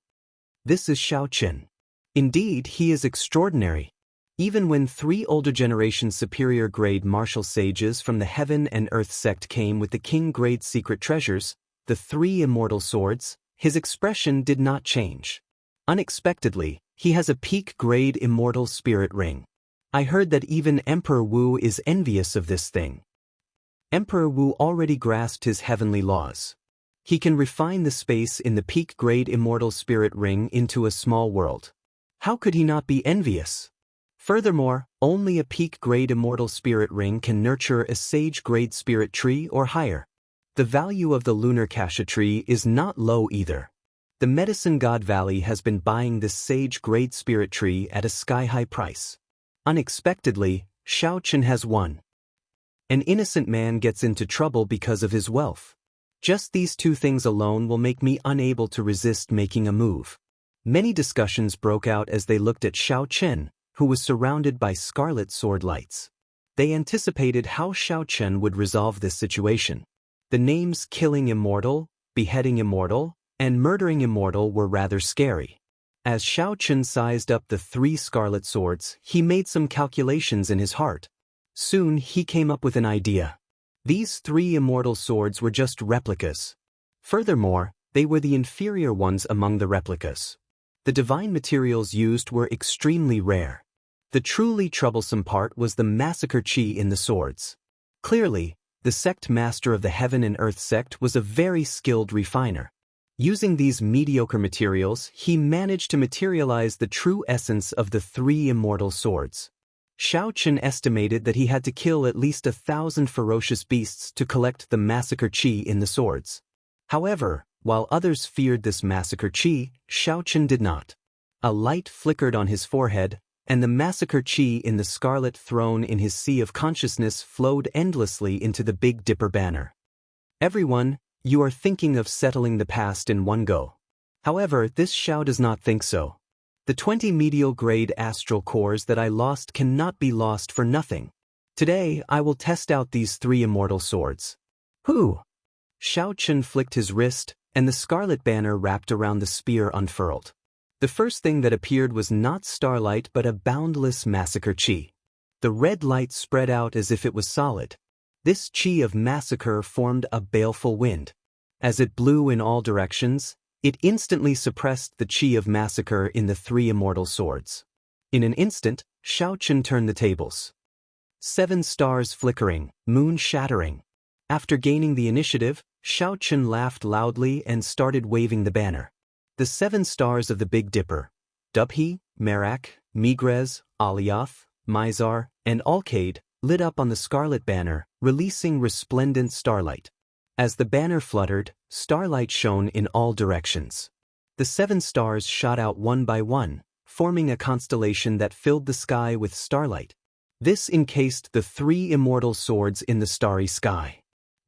This is Shao Chen. Indeed, he is extraordinary. Even when 3 older generation superior-grade martial sages from the Heaven and Earth sect came with the king-grade secret treasures, the 3 immortal swords, his expression did not change. Unexpectedly, he has a peak-grade immortal spirit ring. I heard that even Emperor Wu is envious of this thing. Emperor Wu already grasped his heavenly laws. He can refine the space in the peak-grade immortal spirit ring into a small world. How could he not be envious? Furthermore, only a peak-grade immortal spirit ring can nurture a sage-grade spirit tree or higher. The value of the lunar cassia tree is not low either. The Medicine God Valley has been buying this sage-grade spirit tree at a sky-high price. Unexpectedly, Shao Chen has won. An innocent man gets into trouble because of his wealth. Just these 2 things alone will make me unable to resist making a move. Many discussions broke out as they looked at Shao Chen, who was surrounded by scarlet sword lights. They anticipated how Shao Chen would resolve this situation. The names Killing Immortal, Beheading Immortal, and Murdering Immortal were rather scary. As Shao Chen sized up the 3 scarlet swords, he made some calculations in his heart. Soon he came up with an idea. These 3 immortal swords were just replicas. Furthermore, they were the inferior ones among the replicas. The divine materials used were extremely rare. The truly troublesome part was the massacre chi in the swords. Clearly, the sect master of the Heaven and Earth sect was a very skilled refiner. Using these mediocre materials, he managed to materialize the true essence of the 3 immortal swords. Shao Chen estimated that he had to kill at least 1,000 ferocious beasts to collect the massacre chi in the swords. However, while others feared this massacre chi, Shao Chen did not. A light flickered on his forehead, and the massacre chi in the scarlet throne in his sea of consciousness flowed endlessly into the Big Dipper banner. Everyone, you are thinking of settling the past in one go. However, this Shao does not think so. The 20 medial grade astral cores that I lost cannot be lost for nothing. Today, I will test out these 3 immortal swords. Who? Shao Chen flicked his wrist, and the scarlet banner wrapped around the spear unfurled. The first thing that appeared was not starlight but a boundless massacre chi. The red light spread out as if it was solid. This chi of massacre formed a baleful wind. As it blew in all directions, it instantly suppressed the chi of massacre in the 3 immortal swords. In an instant, Shao Chen turned the tables. 7 stars flickering, moon shattering. After gaining the initiative, Shao Chen laughed loudly and started waving the banner. The 7 stars of the Big Dipper, Dubhe, Merak, Megrez, Alioth, Mizar, and Alcade, lit up on the scarlet banner, releasing resplendent starlight. As the banner fluttered, starlight shone in all directions. The 7 stars shot out one by one, forming a constellation that filled the sky with starlight. This encased the 3 immortal swords in the starry sky.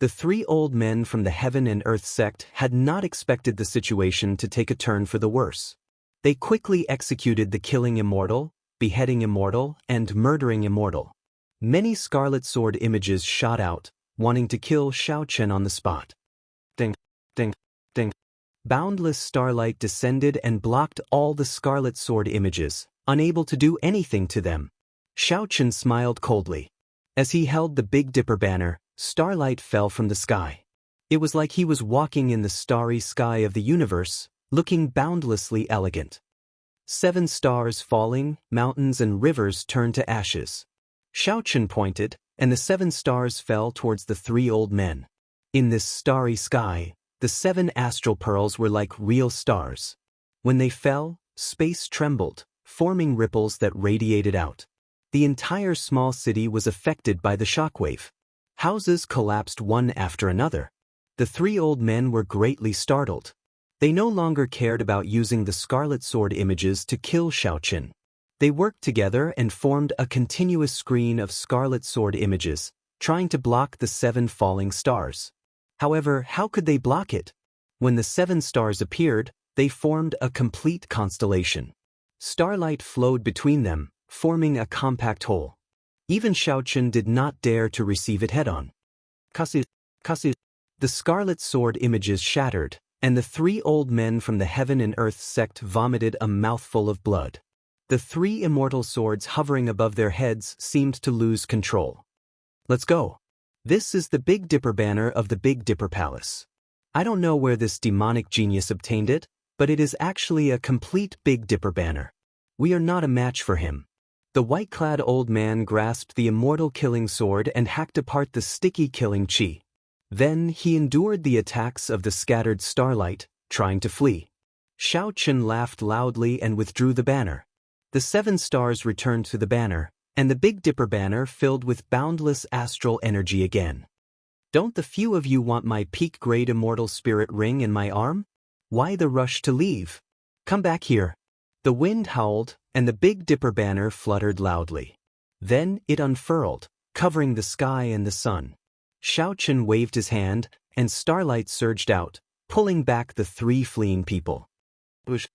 The 3 old men from the Heaven and Earth sect had not expected the situation to take a turn for the worse. They quickly executed the Killing Immortal, Beheading Immortal, and Murdering Immortal. Many scarlet sword images shot out, wanting to kill Shao Chen on the spot. Ding, ding, ding. Boundless starlight descended and blocked all the scarlet sword images, unable to do anything to them. Shao Chen smiled coldly. As he held the Big Dipper banner, starlight fell from the sky. It was like he was walking in the starry sky of the universe, looking boundlessly elegant. 7 stars falling, mountains and rivers turned to ashes. Shao Chen pointed, and the 7 stars fell towards the 3 old men. In this starry sky, the 7 astral pearls were like real stars. When they fell, space trembled, forming ripples that radiated out. The entire small city was affected by the shockwave. Houses collapsed one after another. The 3 old men were greatly startled. They no longer cared about using the Scarlet Sword images to kill Xiaochen. They worked together and formed a continuous screen of Scarlet Sword images, trying to block the 7 falling stars. However, how could they block it? When the 7 stars appeared, they formed a complete constellation. Starlight flowed between them, forming a compact whole. Even Xiaochen did not dare to receive it head-on. Kasu. The Scarlet Sword images shattered, and the 3 old men from the Heaven and Earth sect vomited a mouthful of blood. The 3 immortal swords hovering above their heads seemed to lose control. Let's go. This is the Big Dipper banner of the Big Dipper Palace. I don't know where this demonic genius obtained it, but it is actually a complete Big Dipper banner. We are not a match for him. The white-clad old man grasped the immortal killing sword and hacked apart the sticky killing chi. Then he endured the attacks of the scattered starlight, trying to flee. Xiaochen laughed loudly and withdrew the banner. The 7 stars returned to the banner, and the Big Dipper banner filled with boundless astral energy again. Don't the few of you want my peak-grade immortal spirit ring in my arm? Why the rush to leave? Come back here. The wind howled, and the Big Dipper banner fluttered loudly. Then it unfurled, covering the sky and the sun. Xiaochen waved his hand, and starlight surged out, pulling back the 3 fleeing people. Bush.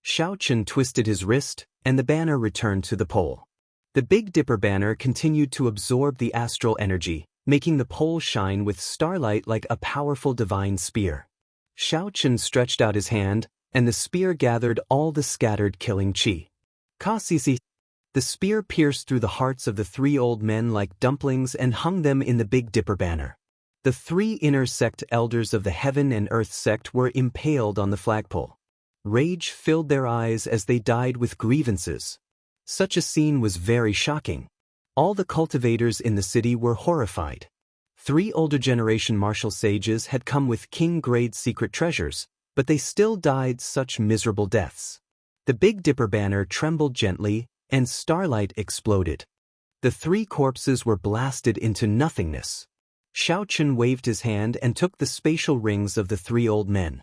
Xiaochen twisted his wrist, and the banner returned to the pole. The Big Dipper banner continued to absorb the astral energy, making the pole shine with starlight like a powerful divine spear. Xiaochen stretched out his hand, and the spear gathered all the scattered killing chi. Ka-si-si. The spear pierced through the hearts of the 3 old men like dumplings and hung them in the Big Dipper banner. The 3 inner sect elders of the Heaven and Earth sect were impaled on the flagpole. Rage filled their eyes as they died with grievances. Such a scene was very shocking. All the cultivators in the city were horrified. 3 older generation martial sages had come with king-grade secret treasures, but they still died such miserable deaths. The Big Dipper banner trembled gently, and starlight exploded. The 3 corpses were blasted into nothingness. Xiaochen waved his hand and took the spatial rings of the 3 old men.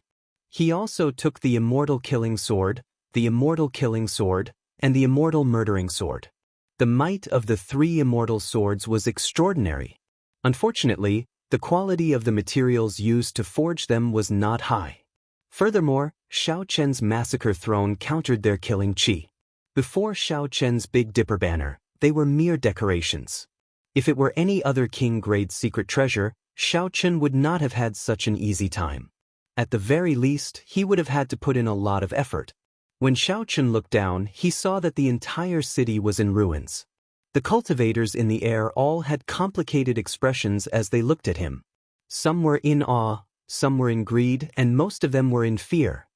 He also took the immortal killing sword, the immortal killing sword, and the immortal murdering sword. The might of the 3 immortal swords was extraordinary. Unfortunately, the quality of the materials used to forge them was not high. Furthermore, Xiaochen's massacre throne countered their killing chi. Before Xiaochen's Big Dipper banner, they were mere decorations. If it were any other king-grade secret treasure, Xiaochen would not have had such an easy time. At the very least, he would have had to put in a lot of effort. When Xiaochen looked down, he saw that the entire city was in ruins. The cultivators in the air all had complicated expressions as they looked at him. Some were in awe, some were in greed, and most of them were in fear.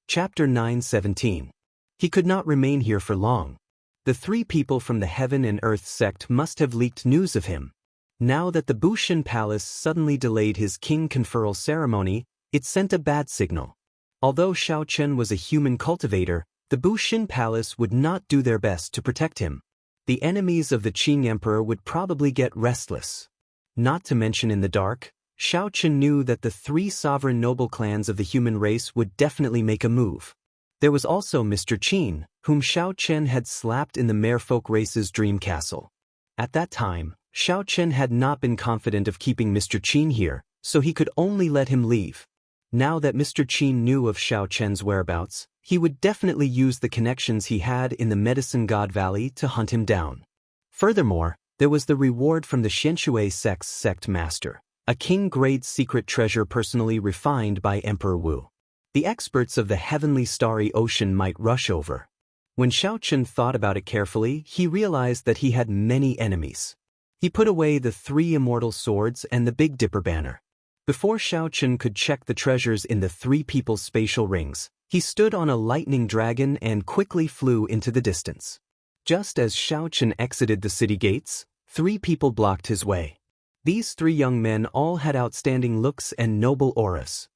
Chapter 9:17. He could not remain here for long. The 3 people from the Heaven and Earth sect must have leaked news of him. Now that the Bushin Palace suddenly delayed his king conferral ceremony, it sent a bad signal. Although Xiaochen was a human cultivator, the Bushin Palace would not do their best to protect him. The enemies of the Qing Emperor would probably get restless. Not to mention in the dark, Xiaochen knew that the 3 sovereign noble clans of the human race would definitely make a move. There was also Mr. Qin, whom Xiaochen had slapped in the merfolk race's dream castle. At that time, Xiaochen had not been confident of keeping Mr. Qin here, so he could only let him leave. Now that Mr. Qin knew of Xiaochen's whereabouts, he would definitely use the connections he had in the Medicine God Valley to hunt him down. Furthermore, there was the reward from the Xianshui sect's sect master, a king-grade secret treasure personally refined by Emperor Wu. The experts of the heavenly starry ocean might rush over. When Xiaochen thought about it carefully, he realized that he had many enemies. He put away the 3 immortal swords and the Big Dipper banner. Before Xiaochen could check the treasures in the 3 people's spatial rings, he stood on a lightning dragon and quickly flew into the distance. Just as Xiaochen exited the city gates, 3 people blocked his way. These three young men all had outstanding looks and noble auras.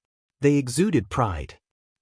They exuded pride.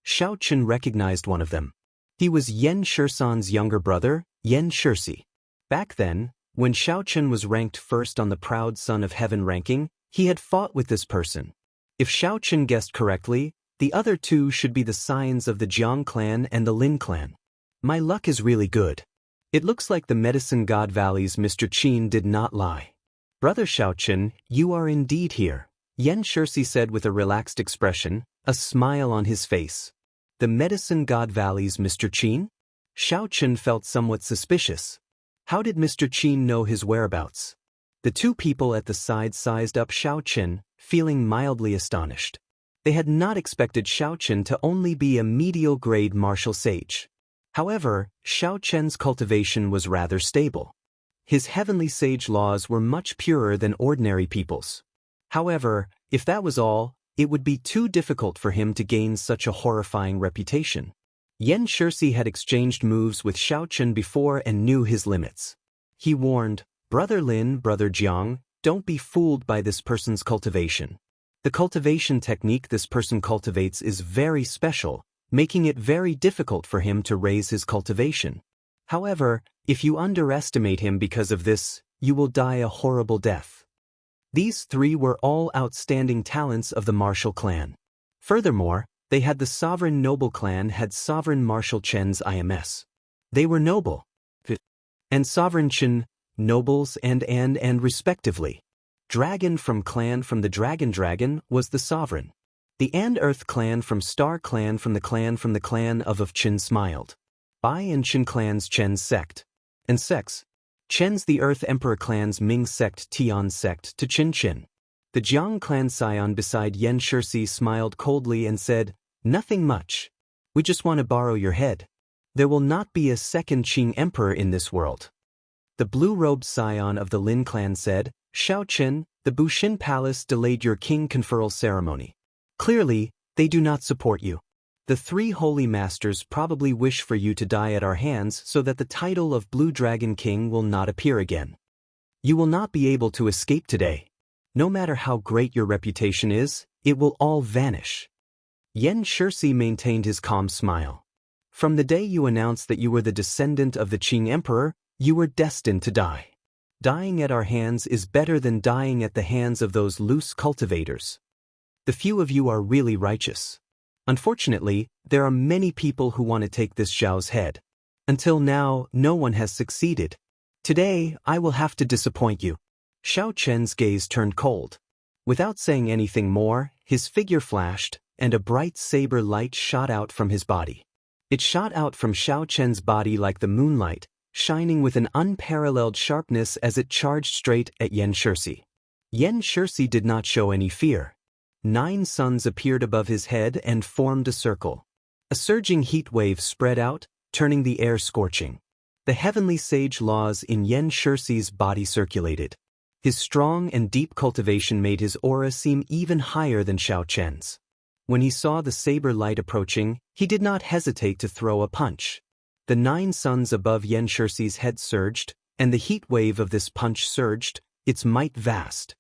Xiao Chen recognized one of them. He was Yan Shisan's younger brother, Yan Shisi. Back then, when Xiao Chen was ranked first on the Proud Son of Heaven ranking, he had fought with this person. If Xiao Chen guessed correctly, the other two should be the scions of the Jiang clan and the Lin clan. My luck is really good. It looks like the Medicine God Valley's Mr. Qin did not lie. Brother Xiao Chen, you are indeed here, Yan Shisi said with a relaxed expression, a smile on his face. The Medicine God Valley's Mr. Qin? Xiao Chen felt somewhat suspicious. How did Mr. Qin know his whereabouts? The two people at the side sized up Xiao Chen, feeling mildly astonished. They had not expected Xiao Chen to only be a medial-grade martial sage. However, Xiao Chen's cultivation was rather stable. His heavenly sage laws were much purer than ordinary people's. However, if that was all, it would be too difficult for him to gain such a horrifying reputation. Yan Shisi had exchanged moves with Xiao Chen before and knew his limits. He warned, Brother Lin, Brother Jiang, don't be fooled by this person's cultivation. The cultivation technique this person cultivates is very special, making it very difficult for him to raise his cultivation. However, if you underestimate him because of this, you will die a horrible death. These three were all outstanding talents of the martial clan. Furthermore, they had the sovereign noble clan had sovereign martial Chen's IMS. They were noble. And sovereign Chen, nobles and respectively. Dragon from the Dragon was the sovereign. The and Earth clan from the clan of Chen smiled. Bai and Chen clans Chen's sect. And sects. Chen's the Earth Emperor clan's Ming sect Tian sect to Chin. The Jiang clan scion beside Yan Shisi smiled coldly and said, Nothing much. We just want to borrow your head. There will not be a second Qing emperor in this world. The blue-robed scion of the Lin clan said, Xiao Chen, the Bushin Palace delayed your king conferral ceremony. Clearly, they do not support you. The three holy masters probably wish for you to die at our hands so that the title of Blue Dragon King will not appear again. You will not be able to escape today. No matter how great your reputation is, it will all vanish. Yan Shisi maintained his calm smile. From the day you announced that you were the descendant of the Qing Emperor, you were destined to die. Dying at our hands is better than dying at the hands of those loose cultivators. The few of you are really righteous. Unfortunately, there are many people who want to take this Xiao's head. Until now, no one has succeeded. Today, I will have to disappoint you. Xiao Chen's gaze turned cold. Without saying anything more, his figure flashed, and a bright saber light shot out from his body. It shot out from Xiao Chen's body like the moonlight, shining with an unparalleled sharpness as it charged straight at Yan Shisi. Yan Shisi did not show any fear. 9 suns appeared above his head and formed a circle. A surging heat wave spread out, turning the air scorching. The heavenly sage laws in Yan Shisi's body circulated. His strong and deep cultivation made his aura seem even higher than Xiao Chen's. When he saw the saber light approaching, he did not hesitate to throw a punch. The 9 suns above Yan Shisi's head surged, and the heat wave of this punch surged, its might vast.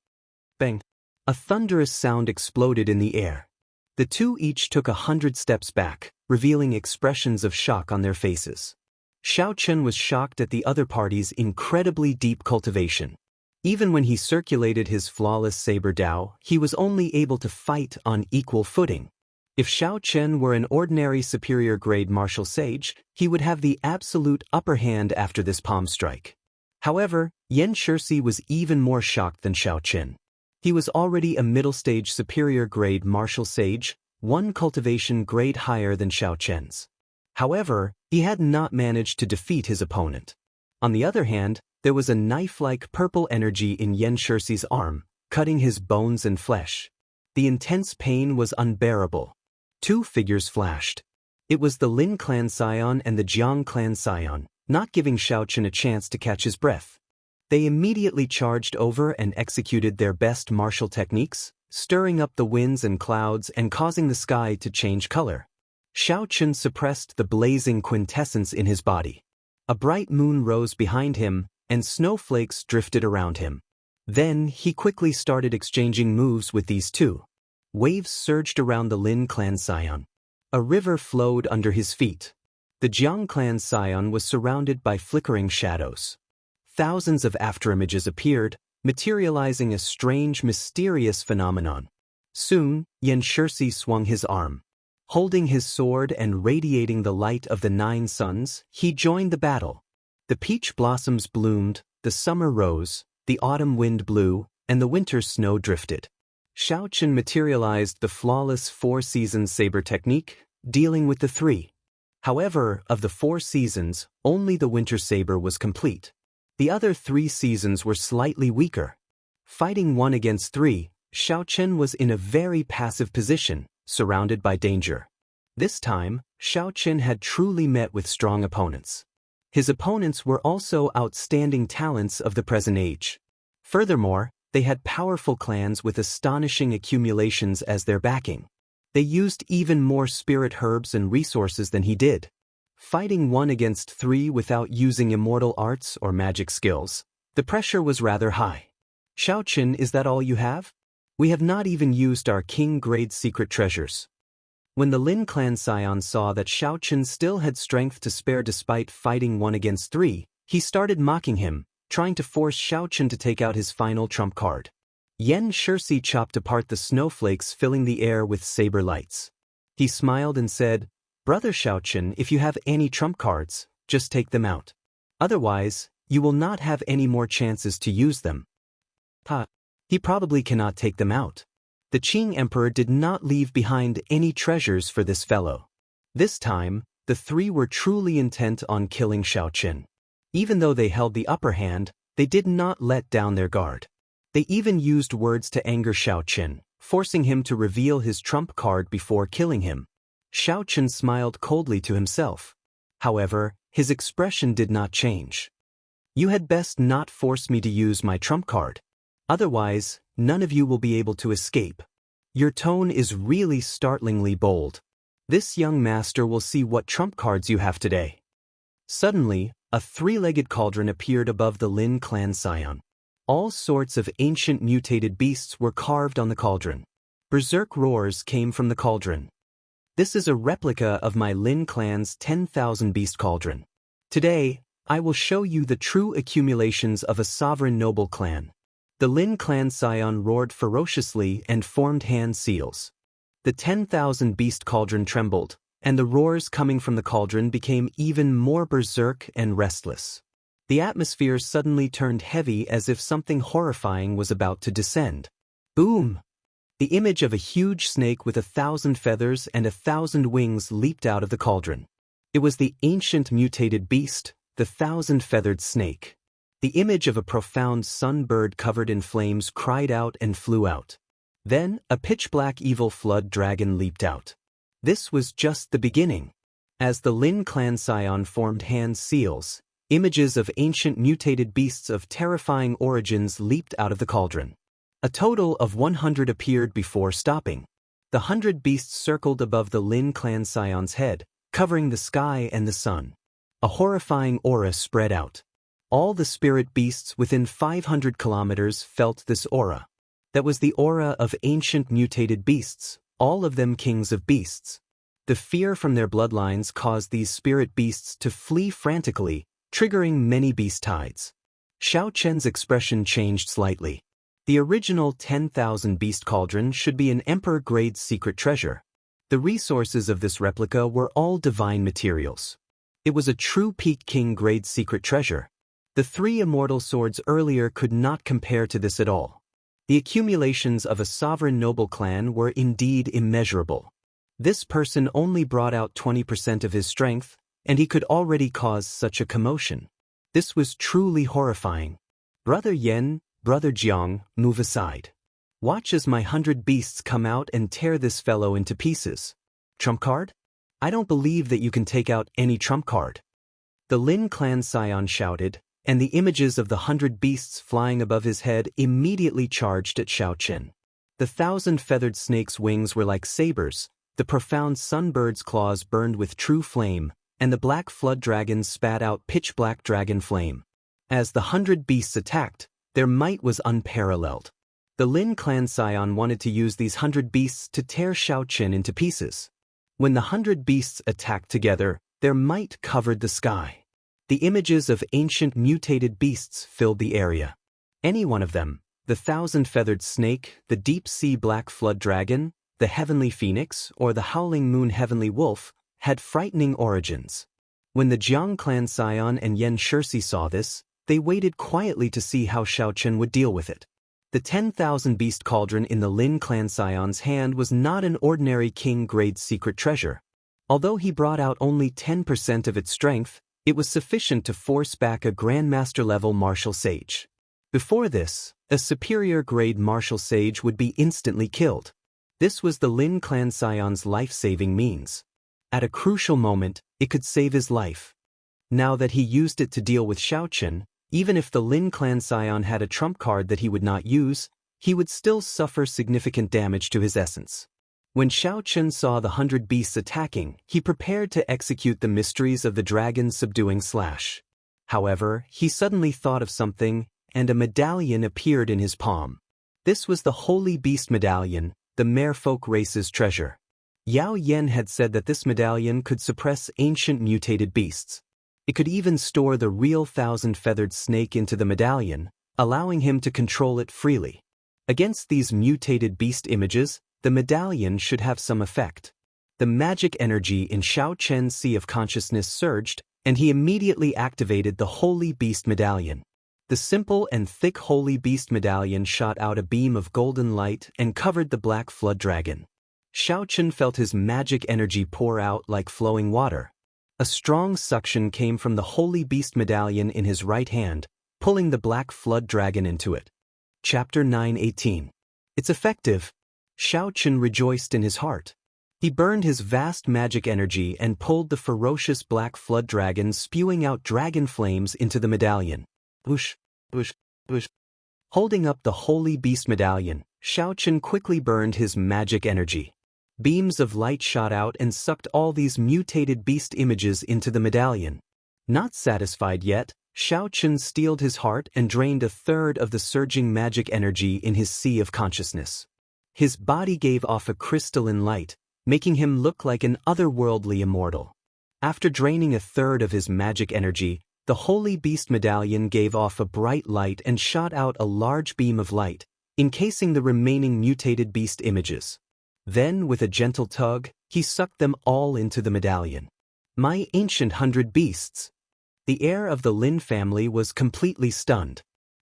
Bang! A thunderous sound exploded in the air. The two each took 100 steps back, revealing expressions of shock on their faces. Xiao Chen was shocked at the other party's incredibly deep cultivation. Even when he circulated his flawless saber Dao, he was only able to fight on equal footing. If Xiao Chen were an ordinary superior-grade martial sage, he would have the absolute upper hand after this palm strike. However, Yan Shisi was even more shocked than Xiao Chen. He was already a middle-stage superior-grade martial sage, 1 cultivation grade higher than Xiao Chen's. However, he had not managed to defeat his opponent. On the other hand, there was a knife-like purple energy in Yan Shisi's arm, cutting his bones and flesh. The intense pain was unbearable. 2 figures flashed. It was the Lin clan scion and the Jiang clan scion, not giving Xiao Chen a chance to catch his breath. They immediately charged over and executed their best martial techniques, stirring up the winds and clouds and causing the sky to change color. Xiao Chen suppressed the blazing quintessence in his body. A bright moon rose behind him, and snowflakes drifted around him. Then he quickly started exchanging moves with these two. Waves surged around the Lin clan scion. A river flowed under his feet. The Jiang clan scion was surrounded by flickering shadows. Thousands of afterimages appeared, materializing a strange, mysterious phenomenon. Soon, Yan Shirsi swung his arm. Holding his sword and radiating the light of the 9 suns, he joined the battle. The peach blossoms bloomed, the summer rose, the autumn wind blew, and the winter snow drifted. Shao Chen materialized the flawless 4 seasons saber technique, dealing with the 3. However, of the 4 seasons, only the winter saber was complete. The other 3 seasons were slightly weaker. Fighting 1 against 3, Shao Chen was in a very passive position, surrounded by danger. This time, Shao Chen had truly met with strong opponents. His opponents were also outstanding talents of the present age. Furthermore, they had powerful clans with astonishing accumulations as their backing. They used even more spirit herbs and resources than he did. Fighting 1 against 3 without using immortal arts or magic skills, the pressure was rather high. Shao Chen, is that all you have? We have not even used our king-grade secret treasures. When the Lin clan scion saw that Shao Chen still had strength to spare despite fighting 1 against 3, he started mocking him, trying to force Shao Chen to take out his final trump card. Yan Shirsi chopped apart the snowflakes filling the air with saber lights. He smiled and said, "Brother Shao Chen, if you have any trump cards, just take them out. Otherwise, you will not have any more chances to use them." He probably cannot take them out. The Qing emperor did not leave behind any treasures for this fellow. This time, the 3 were truly intent on killing Shao Chen. Even though they held the upper hand, they did not let down their guard. They even used words to anger Shao Chen, forcing him to reveal his trump card before killing him. Shao Chen smiled coldly to himself. However, his expression did not change. "You had best not force me to use my trump card. Otherwise, none of you will be able to escape. Your tone is really startlingly bold. This young master will see what trump cards you have today." Suddenly, a 3-legged cauldron appeared above the Lin clan scion. All sorts of ancient mutated beasts were carved on the cauldron. Berserk roars came from the cauldron. "This is a replica of my Lin clan's 10,000 beast cauldron. Today, I will show you the true accumulations of a sovereign noble clan." The Lin clan scion roared ferociously and formed hand seals. The 10,000 beast cauldron trembled, and the roars coming from the cauldron became even more berserk and restless. The atmosphere suddenly turned heavy as if something horrifying was about to descend. Boom! The image of a huge snake with 1,000 feathers and 1,000 wings leaped out of the cauldron. It was the ancient mutated beast, the 1,000-feathered snake. The image of a profound sun-bird covered in flames cried out and flew out. Then, a pitch-black evil flood dragon leaped out. This was just the beginning. As the Lin clan scion formed hand seals, images of ancient mutated beasts of terrifying origins leaped out of the cauldron. A total of 100 appeared before stopping. The 100 beasts circled above the Lin clan scion's head, covering the sky and the sun. A horrifying aura spread out. All the spirit beasts within 500 kilometers felt this aura. That was the aura of ancient mutated beasts, all of them kings of beasts. The fear from their bloodlines caused these spirit beasts to flee frantically, triggering many beast tides. Shao Chen's expression changed slightly. The original 10,000 beast cauldron should be an emperor-grade secret treasure. The resources of this replica were all divine materials. It was a true peak king-grade secret treasure. The 3 immortal swords earlier could not compare to this at all. The accumulations of a sovereign noble clan were indeed immeasurable. This person only brought out 20% of his strength, and he could already cause such a commotion. This was truly horrifying. "Brother Yen, Brother Jiang, move aside. Watch as my 100 beasts come out and tear this fellow into pieces." "Trump card? I don't believe that you can take out any trump card." The Lin clan scion shouted, and the images of the 100 beasts flying above his head immediately charged at Shao Chen. The 1,000-feathered snake's wings were like sabers, the profound sunbird's claws burned with true flame, and the black flood dragon spat out pitch-black dragon flame. As the 100 beasts attacked, Their might was unparalleled. The Lin clan scion wanted to use these 100 beasts to tear Shao Qin into pieces. When the 100 beasts attacked together, their might covered the sky. The images of ancient mutated beasts filled the area. Any one of them, the 1,000-feathered snake, the deep-sea black flood dragon, the heavenly phoenix, or the howling moon heavenly wolf, had frightening origins. When the Jiang clan scion and Yan Shirsi saw this, they waited quietly to see how Shao Qin would deal with it. The 10,000 beast cauldron in the Lin clan scion's hand was not an ordinary king-grade secret treasure. Although he brought out only 10% of its strength, it was sufficient to force back a grandmaster-level martial sage. Before this, a superior-grade martial sage would be instantly killed. This was the Lin clan scion's life-saving means. At a crucial moment, it could save his life. Now that he used it to deal with Shao Qin, even if the Lin clan scion had a trump card that he would not use, he would still suffer significant damage to his essence. When Shao Qin saw the 100 beasts attacking, he prepared to execute the mysteries of the dragon's subduing slash. However, he suddenly thought of something, and a medallion appeared in his palm. This was the Holy Beast Medallion, the merfolk race's treasure. Yao Yen had said that this medallion could suppress ancient mutated beasts. It could even store the real 1,000-feathered snake into the medallion, allowing him to control it freely. Against these mutated beast images, the medallion should have some effect. The magic energy in Shao Qian's Sea of Consciousness surged, and he immediately activated the Holy Beast Medallion. The simple and thick Holy Beast Medallion shot out a beam of golden light and covered the black flood dragon. Shao Qin felt his magic energy pour out like flowing water. A strong suction came from the Holy Beast Medallion in his right hand, pulling the black flood dragon into it. Chapter 9:18. It's effective. Shao Qin rejoiced in his heart. He burned his vast magic energy and pulled the ferocious black flood dragon, spewing out dragon flames into the medallion. Whoosh, whoosh, whoosh. Holding up the Holy Beast Medallion, Shao Qin quickly burned his magic energy. Beams of light shot out and sucked all these mutated beast images into the medallion. Not satisfied yet, Shao Qin steeled his heart and drained a third of the surging magic energy in his Sea of Consciousness. His body gave off a crystalline light, making him look like an otherworldly immortal. After draining a third of his magic energy, the Holy Beast Medallion gave off a bright light and shot out a large beam of light, encasing the remaining mutated beast images. Then, with a gentle tug, he sucked them all into the medallion. My ancient 100 beasts! The heir of the Lin family was completely stunned.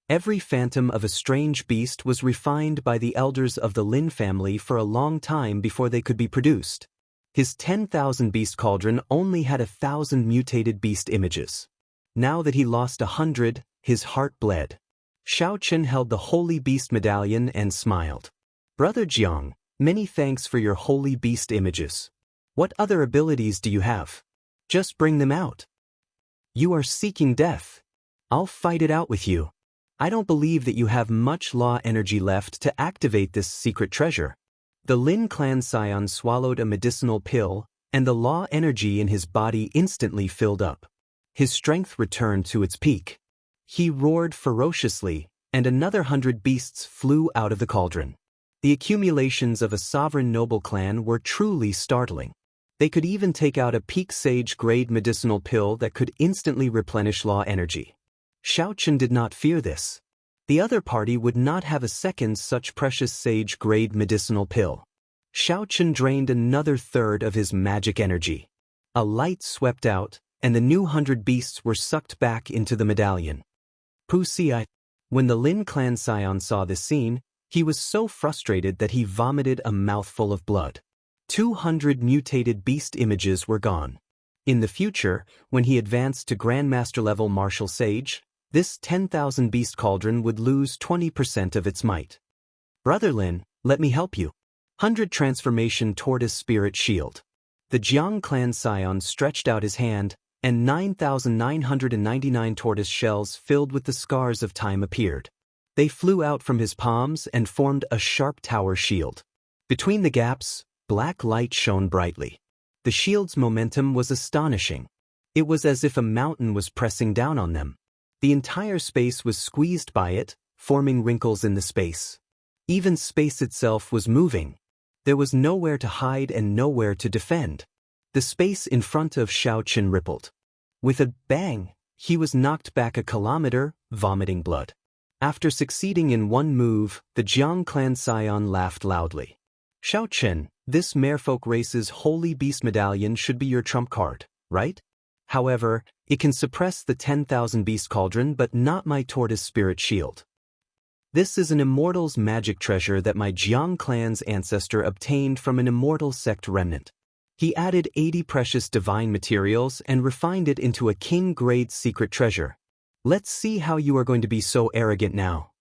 Every phantom of a strange beast was refined by the elders of the Lin family for a long time before they could be produced. His 10,000 beast cauldron only had 1,000 mutated beast images. Now that he lost 100, his heart bled. Shao Qin held the Holy Beast Medallion and smiled. Brother Jiang, many thanks for your holy beast images. What other abilities do you have? Just bring them out. You are seeking death. I'll fight it out with you. I don't believe that you have much law energy left to activate this secret treasure. The Lin clan scion swallowed a medicinal pill, and the law energy in his body instantly filled up. His strength returned to its peak. He roared ferociously, and another 100 beasts flew out of the cauldron. The accumulations of a sovereign noble clan were truly startling. They could even take out a peak sage-grade medicinal pill that could instantly replenish law energy. Shao Qin did not fear this. The other party would not have a second such precious sage-grade medicinal pill. Shao Qin drained another third of his magic energy. A light swept out, and the new 100 beasts were sucked back into the medallion. Pusi. When the Lin clan scion saw this scene, he was so frustrated that he vomited a mouthful of blood. 200 mutated beast images were gone. In the future, when he advanced to Grandmaster-level Martial Sage, this 10,000 beast cauldron would lose 20% of its might. Brother Lin, let me help you. 100 Transformation Tortoise Spirit Shield. The Jiang clan scion stretched out his hand, and 9,999 tortoise shells filled with the scars of time appeared. They flew out from his palms and formed a sharp tower shield. Between the gaps, black light shone brightly. The shield's momentum was astonishing. It was as if a mountain was pressing down on them. The entire space was squeezed by it, forming wrinkles in the space. Even space itself was moving. There was nowhere to hide and nowhere to defend. The space in front of Shao Chen rippled. With a bang, he was knocked back a kilometer, vomiting blood. After succeeding in one move, the Jiang clan scion laughed loudly. Shao Chen, this Merfolk race's Holy Beast Medallion should be your trump card, right? However, it can suppress the 10,000 Beast Cauldron but not my Tortoise Spirit Shield. This is an Immortal's magic treasure that my Jiang clan's ancestor obtained from an Immortal sect remnant. He added 80 precious divine materials and refined it into a king-grade secret treasure. Let's see how you are going to be so arrogant now.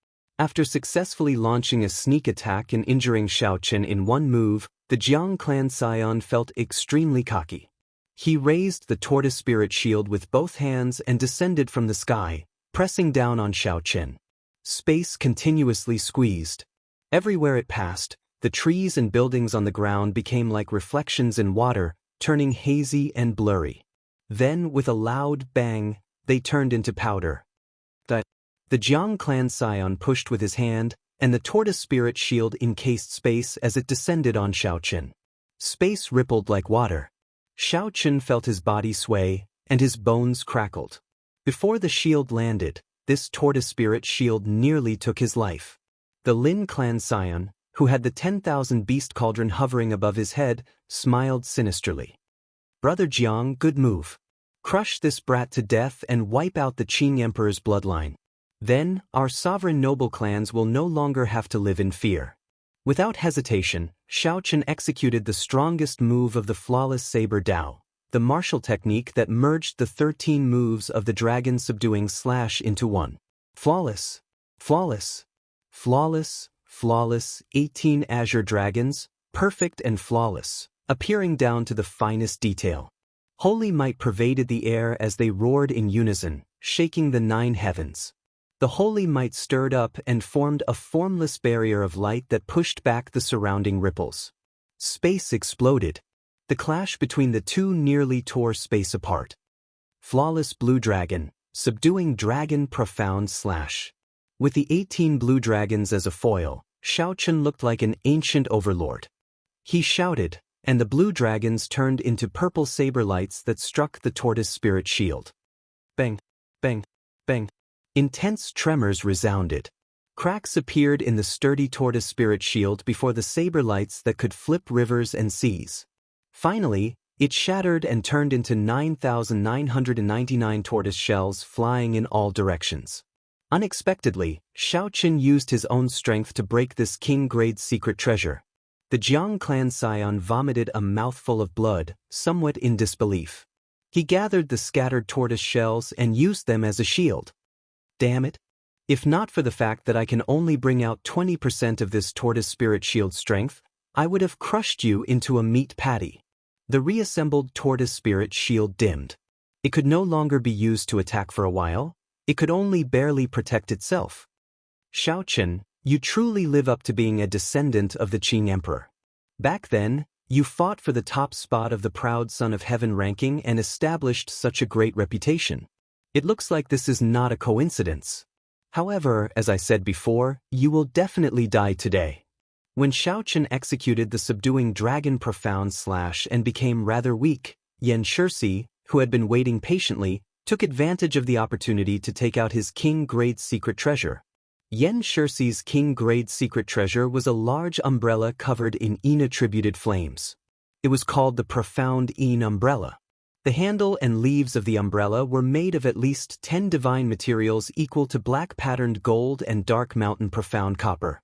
After successfully launching a sneak attack and injuring Shao Chen in one move, the Jiang clan scion felt extremely cocky. He raised the Tortoise Spirit Shield with both hands and descended from the sky, pressing down on Shao Chen. Space continuously squeezed. Everywhere it passed, the trees and buildings on the ground became like reflections in water, turning hazy and blurry. Then, with a loud bang, they turned into powder. The Jiang clan scion pushed with his hand, and the Tortoise Spirit Shield encased space as it descended on Shao Chen. Space rippled like water. Shao Chen felt his body sway, and his bones crackled. Before the shield landed, this Tortoise Spirit Shield nearly took his life. The Lin clan scion, who had the 10,000 Beast Cauldron hovering above his head, smiled sinisterly. Brother Jiang, good move. Crush this brat to death and wipe out the Qing Emperor's bloodline. Then, our sovereign noble clans will no longer have to live in fear. Without hesitation, Shao Chen executed the strongest move of the flawless saber Dao, the martial technique that merged the 13 moves of the dragon subduing slash into one. Flawless, flawless, flawless, flawless, 18 azure dragons, perfect and flawless, appearing down to the finest detail. Holy might pervaded the air as they roared in unison, shaking the 9 heavens. The holy might stirred up and formed a formless barrier of light that pushed back the surrounding ripples. Space exploded. The clash between the two nearly tore space apart. Flawless blue dragon, subduing dragon profound slash. With the 18 blue dragons as a foil, Shao Chen looked like an ancient overlord. He shouted, and the blue dragons turned into purple saber lights that struck the Tortoise Spirit Shield. Bang, bang, bang. Intense tremors resounded. Cracks appeared in the sturdy Tortoise Spirit Shield before the saber lights that could flip rivers and seas. Finally, it shattered and turned into 9,999 tortoise shells flying in all directions. Unexpectedly, Shao Chen used his own strength to break this king-grade secret treasure. The Jiang clan scion vomited a mouthful of blood, somewhat in disbelief. He gathered the scattered tortoise shells and used them as a shield. Damn it! If not for the fact that I can only bring out 20% of this Tortoise Spirit Shield strength, I would have crushed you into a meat patty. The reassembled Tortoise Spirit Shield dimmed. It could no longer be used to attack for a while. It could only barely protect itself. Shao Chen, you truly live up to being a descendant of the Qing Emperor. Back then, you fought for the top spot of the proud Son of Heaven ranking and established such a great reputation. It looks like this is not a coincidence. However, as I said before, you will definitely die today. When Shao Chen executed the subduing dragon profound slash and became rather weak, Yan Shirsi, who had been waiting patiently, took advantage of the opportunity to take out his king-grade secret treasure. Yan Shirsi's king-grade secret treasure was a large umbrella covered in Yin-attributed flames. It was called the Profound Yin Umbrella. The handle and leaves of the umbrella were made of at least 10 divine materials equal to black patterned gold and dark mountain profound copper.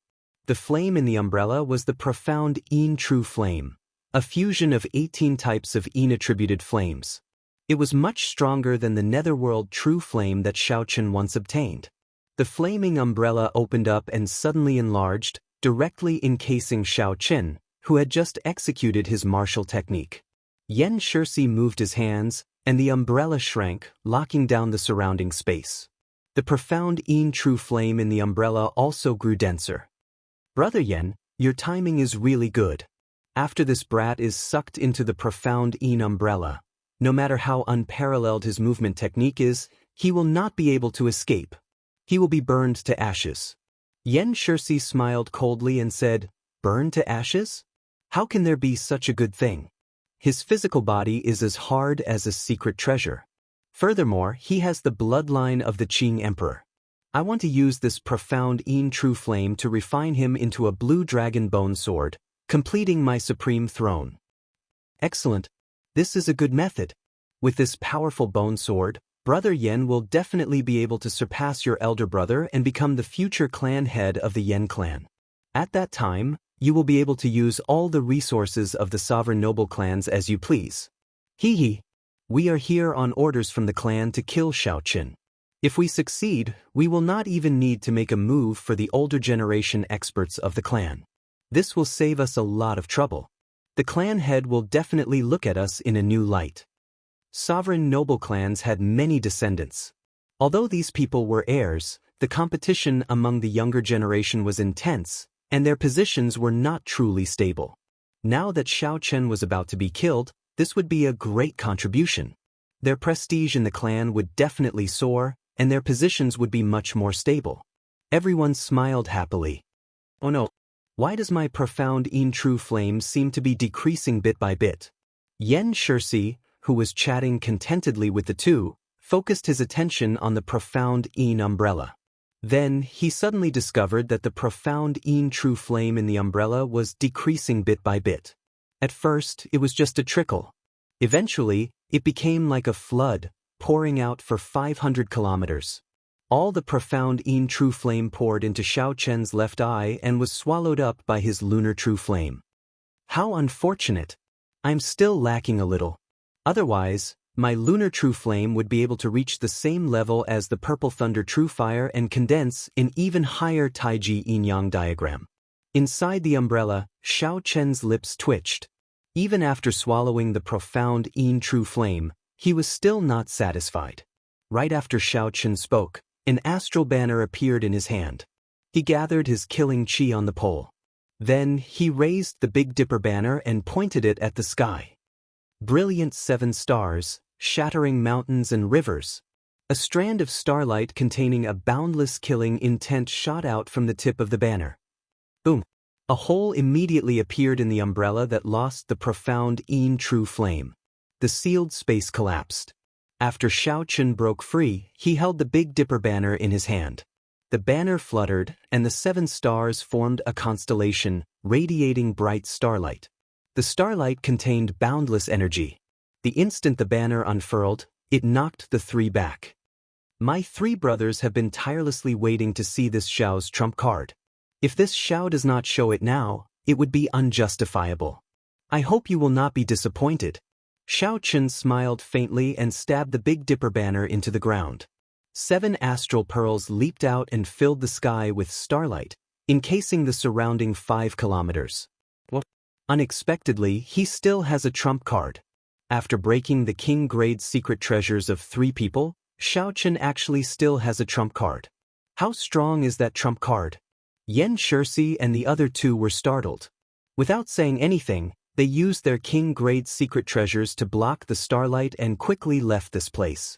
The flame in the umbrella was the Profound Yin True Flame, a fusion of 18 types of Yin-attributed flames. It was much stronger than the netherworld true flame that Shao Chen once obtained. The flaming umbrella opened up and suddenly enlarged, directly encasing Shao Chen, who had just executed his martial technique. Yan Shirsi moved his hands, and the umbrella shrank, locking down the surrounding space. The Profound Yin True Flame in the umbrella also grew denser. Brother Yan, your timing is really good. After this brat is sucked into the Profound Yin Umbrella, no matter how unparalleled his movement technique is, he will not be able to escape. He will be burned to ashes. Yen Shirsi smiled coldly and said, "Burn to ashes? How can there be such a good thing? His physical body is as hard as a secret treasure. Furthermore, he has the bloodline of the Qing Emperor. I want to use this profound Yin True Flame to refine him into a blue dragon bone sword, completing my supreme throne." Excellent. This is a good method. With this powerful bone sword, Brother Yen will definitely be able to surpass your elder brother and become the future clan head of the Yen clan. At that time, you will be able to use all the resources of the sovereign noble clans as you please. Hee hee. We are here on orders from the clan to kill Xiaoqin. If we succeed, we will not even need to make a move for the older generation experts of the clan. This will save us a lot of trouble. The clan head will definitely look at us in a new light. Sovereign noble clans had many descendants. Although these people were heirs, the competition among the younger generation was intense, and their positions were not truly stable. Now that Xiaoqin was about to be killed, this would be a great contribution. Their prestige in the clan would definitely soar, and their positions would be much more stable. Everyone smiled happily. Oh no, why does my profound Yin True Flame seem to be decreasing bit by bit? Yen Shirsi, who was chatting contentedly with the two, focused his attention on the profound Yin umbrella. Then, he suddenly discovered that the profound Yin True Flame in the umbrella was decreasing bit by bit. At first, it was just a trickle. Eventually, it became like a flood, pouring out for 500 kilometers. All the profound Yin True Flame poured into Xiaoqin's left eye and was swallowed up by his lunar True Flame. How unfortunate! I'm still lacking a little. Otherwise, my lunar True Flame would be able to reach the same level as the Purple Thunder True Fire and condense in even higher Taiji Yin-Yang diagram. Inside the umbrella, Xiaoqin's lips twitched. Even after swallowing the profound Yin True Flame, he was still not satisfied. Right after Xiaoqin spoke, an astral banner appeared in his hand. He gathered his killing chi on the pole. Then, he raised the Big Dipper banner and pointed it at the sky. Brilliant 7 stars, shattering mountains and rivers. A strand of starlight containing a boundless killing intent shot out from the tip of the banner. Boom! A hole immediately appeared in the umbrella that lost the profound Yin True Flame. The sealed space collapsed. After Xiaoqin broke free, he held the Big Dipper banner in his hand. The banner fluttered, and the 7 stars formed a constellation, radiating bright starlight. The starlight contained boundless energy. The instant the banner unfurled, it knocked the 3 back. My 3 brothers have been tirelessly waiting to see this Xiao's trump card. If this Xiao does not show it now, it would be unjustifiable. I hope you will not be disappointed. Xiaoqin smiled faintly and stabbed the Big Dipper banner into the ground. 7 astral pearls leaped out and filled the sky with starlight, encasing the surrounding 5 kilometers. Unexpectedly, he still has a trump card. After breaking the king-grade secret treasures of 3 people, Xiaoqin actually still has a trump card. How strong is that trump card? Yen Shirsi and the other 2 were startled. Without saying anything, they used their king-grade secret treasures to block the starlight and quickly left this place.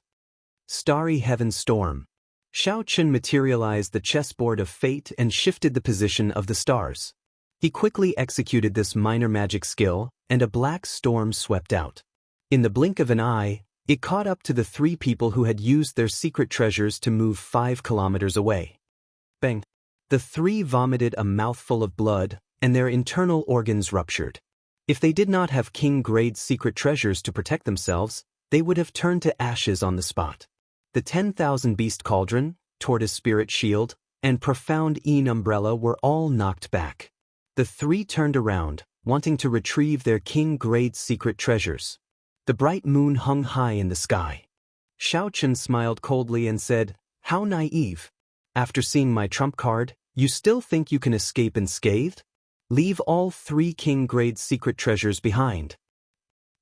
Starry Heaven Storm. Xiaoqin materialized the chessboard of fate and shifted the position of the stars. He quickly executed this minor magic skill, and a black storm swept out. In the blink of an eye, it caught up to the 3 people who had used their secret treasures to move 5 kilometers away. Bang! The 3 vomited a mouthful of blood, and their internal organs ruptured. If they did not have king-grade secret treasures to protect themselves, they would have turned to ashes on the spot. The 10,000 Beast Cauldron, Tortoise Spirit Shield, and Profound Yin Umbrella were all knocked back. The 3 turned around, wanting to retrieve their king-grade secret treasures. The bright moon hung high in the sky. Xiaoqin smiled coldly and said, "How naive. After seeing my trump card, you still think you can escape unscathed? Leave all 3 king-grade secret treasures behind."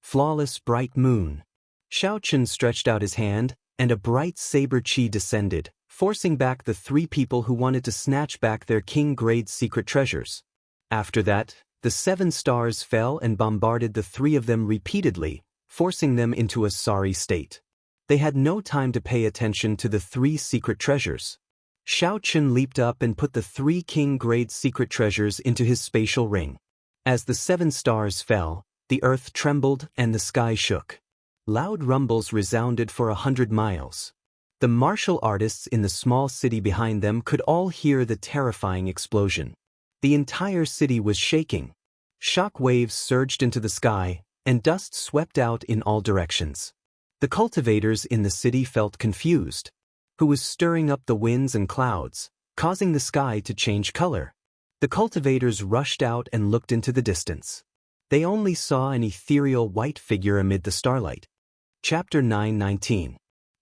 Flawless bright moon. Xiaoqin stretched out his hand, and a bright saber chi descended, forcing back the 3 people who wanted to snatch back their king-grade secret treasures. After that, the 7 stars fell and bombarded the 3 of them repeatedly, forcing them into a sorry state. They had no time to pay attention to the 3 secret treasures. Xiao Chen leaped up and put the 3 king-grade secret treasures into his spatial ring. As the 7 stars fell, the earth trembled and the sky shook. Loud rumbles resounded for 100 miles. The martial artists in the small city behind them could all hear the terrifying explosion. The entire city was shaking. Shock waves surged into the sky, and dust swept out in all directions. The cultivators in the city felt confused. Who was stirring up the winds and clouds, causing the sky to change color? The cultivators rushed out and looked into the distance. They only saw an ethereal white figure amid the starlight. Chapter 9:19.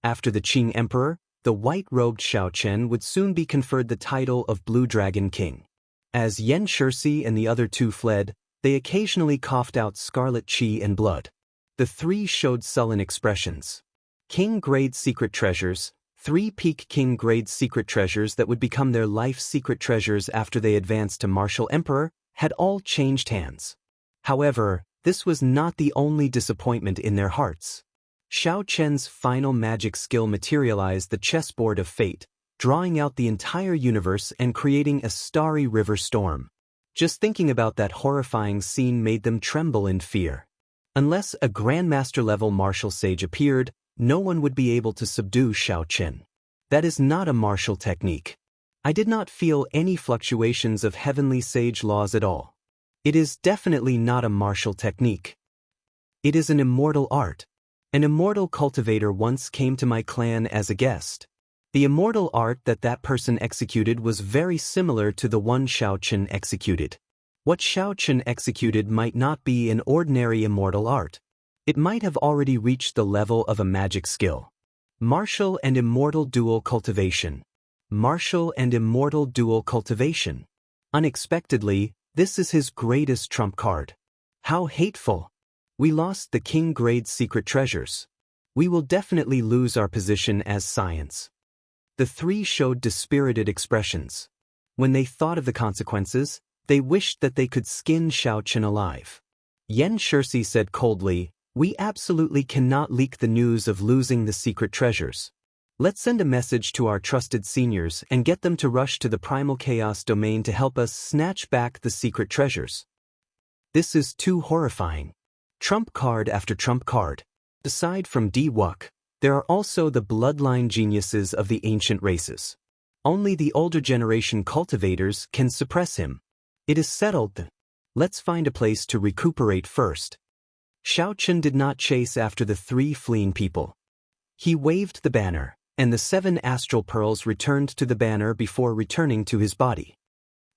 After the Qing Emperor, the white-robed Xiao Chen would soon be conferred the title of Blue Dragon King. As Yan Shirsi and the other 2 fled, they occasionally coughed out scarlet qi and blood. The 3 showed sullen expressions. King-grade secret treasures, 3 peak king-grade secret treasures that would become their life secret treasures after they advanced to Martial Emperor, had all changed hands. However, this was not the only disappointment in their hearts. Xiao Chen's final magic skill materialized the chessboard of fate, drawing out the entire universe and creating a starry river storm. Just thinking about that horrifying scene made them tremble in fear. Unless a Grandmaster-level martial sage appeared, no one would be able to subdue Xiao Chen. That is not a martial technique. I did not feel any fluctuations of heavenly sage laws at all. It is definitely not a martial technique. It is an immortal art. An immortal cultivator once came to my clan as a guest. The immortal art that person executed was very similar to the one Xiao Chen executed. What Xiao Chen executed might not be an ordinary immortal art. It might have already reached the level of a magic skill. Martial and immortal dual cultivation. Martial and immortal dual cultivation. Unexpectedly, this is his greatest trump card. How hateful. We lost the king-grade secret treasures. We will definitely lose our position as science. The 3 showed dispirited expressions. When they thought of the consequences, they wished that they could skin Xiao Chen alive. Yan Shirsi said coldly, "We absolutely cannot leak the news of losing the secret treasures. Let's send a message to our trusted seniors and get them to rush to the primal chaos domain to help us snatch back the secret treasures." This is too horrifying. Trump card after trump card. Aside from Di Wuk, there are also the bloodline geniuses of the ancient races. Only the older generation cultivators can suppress him. It is settled. Let's find a place to recuperate first. Xiao Chen did not chase after the 3 fleeing people. He waved the banner, and the 7 astral pearls returned to the banner before returning to his body.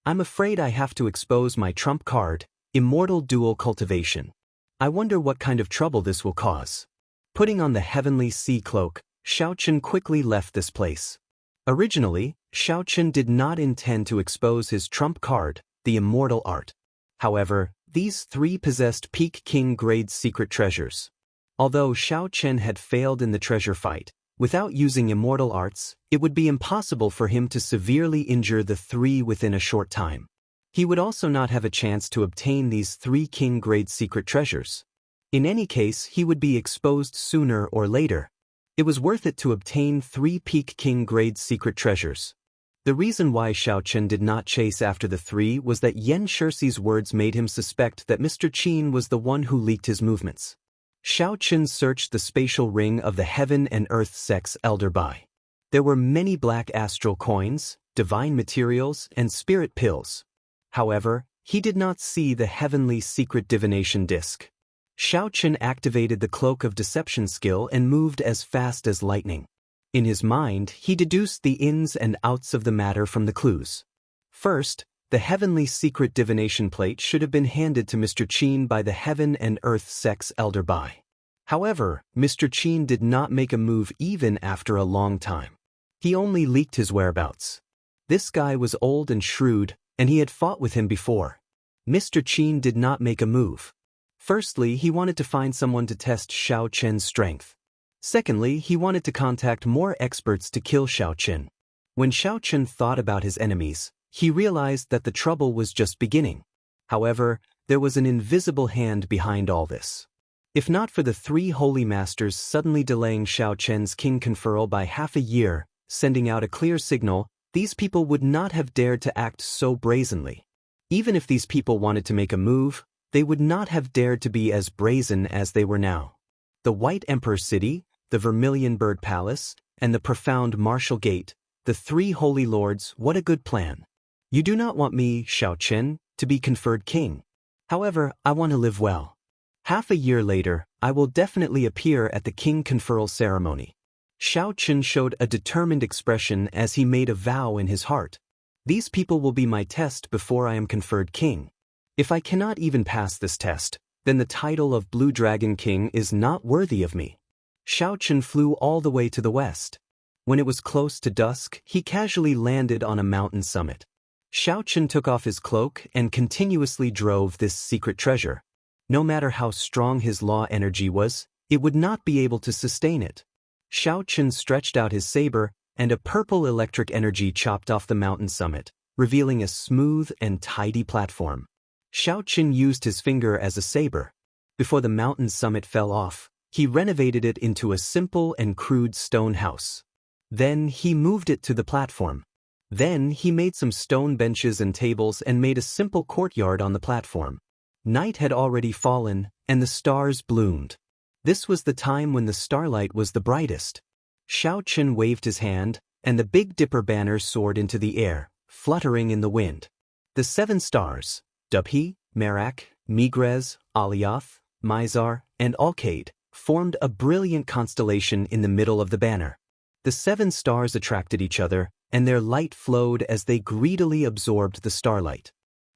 I'm afraid I have to expose my trump card, Immortal Dual Cultivation. I wonder what kind of trouble this will cause. Putting on the heavenly sea cloak, Xiao Chen quickly left this place. Originally, Xiao Chen did not intend to expose his trump card, the immortal art. However, these 3 possessed peak king-grade secret treasures. Although Xiao Chen had failed in the treasure fight, without using immortal arts, it would be impossible for him to severely injure the 3 within a short time. He would also not have a chance to obtain these 3 king-grade secret treasures. In any case, he would be exposed sooner or later. It was worth it to obtain 3 peak king-grade secret treasures. The reason why Xiao Chen did not chase after the 3 was that Yan Shirsi's words made him suspect that Mr. Qin was the one who leaked his movements. Xiao Chen searched the spatial ring of the heaven and earth sex elder Bai. There were many black astral coins, divine materials, and spirit pills. However, he did not see the heavenly secret divination disc. Xiao Chen activated the cloak of deception skill and moved as fast as lightning. In his mind, he deduced the ins and outs of the matter from the clues. First, the heavenly secret divination plate should have been handed to Mr. Qin by the heaven and earth sex elder Bai. However, Mr. Qin did not make a move even after a long time. He only leaked his whereabouts. This guy was old and shrewd, and he had fought with him before. Mr. Qin did not make a move. Firstly, he wanted to find someone to test Xiao Chen's strength. Secondly, he wanted to contact more experts to kill Xiao Chen. When Xiao Chen thought about his enemies, he realized that the trouble was just beginning. However, there was an invisible hand behind all this. If not for the 3 holy masters suddenly delaying Xiao Chen's king conferral by half a year, sending out a clear signal, these people would not have dared to act so brazenly. Even if these people wanted to make a move, they would not have dared to be as brazen as they were now. The White Emperor City, the Vermilion Bird Palace, and the profound Martial Gate, the three holy lords, what a good plan. You do not want me, Xiao Chen, to be conferred king. However, I want to live well. Half a year later, I will definitely appear at the king conferral ceremony. Xiao Chen showed a determined expression as he made a vow in his heart. These people will be my test before I am conferred king. If I cannot even pass this test, then the title of Blue Dragon King is not worthy of me. Xiao Chen flew all the way to the west. When it was close to dusk, he casually landed on a mountain summit. Xiao Chen took off his cloak and continuously drove this secret treasure. No matter how strong his law energy was, it would not be able to sustain it. Xiao Chen stretched out his saber, and a purple electric energy chopped off the mountain summit, revealing a smooth and tidy platform. Xiao Chen used his finger as a saber. Before the mountain summit fell off, he renovated it into a simple and crude stone house. Then he moved it to the platform. Then he made some stone benches and tables and made a simple courtyard on the platform. Night had already fallen, and the stars bloomed. This was the time when the starlight was the brightest. Xiao Chen waved his hand, and the Big Dipper banner soared into the air, fluttering in the wind. The 7 stars, Dubhe, Merak, Megrez, Alioth, Mizar, and Alkaid, formed a brilliant constellation in the middle of the banner. The 7 stars attracted each other, and their light flowed as they greedily absorbed the starlight.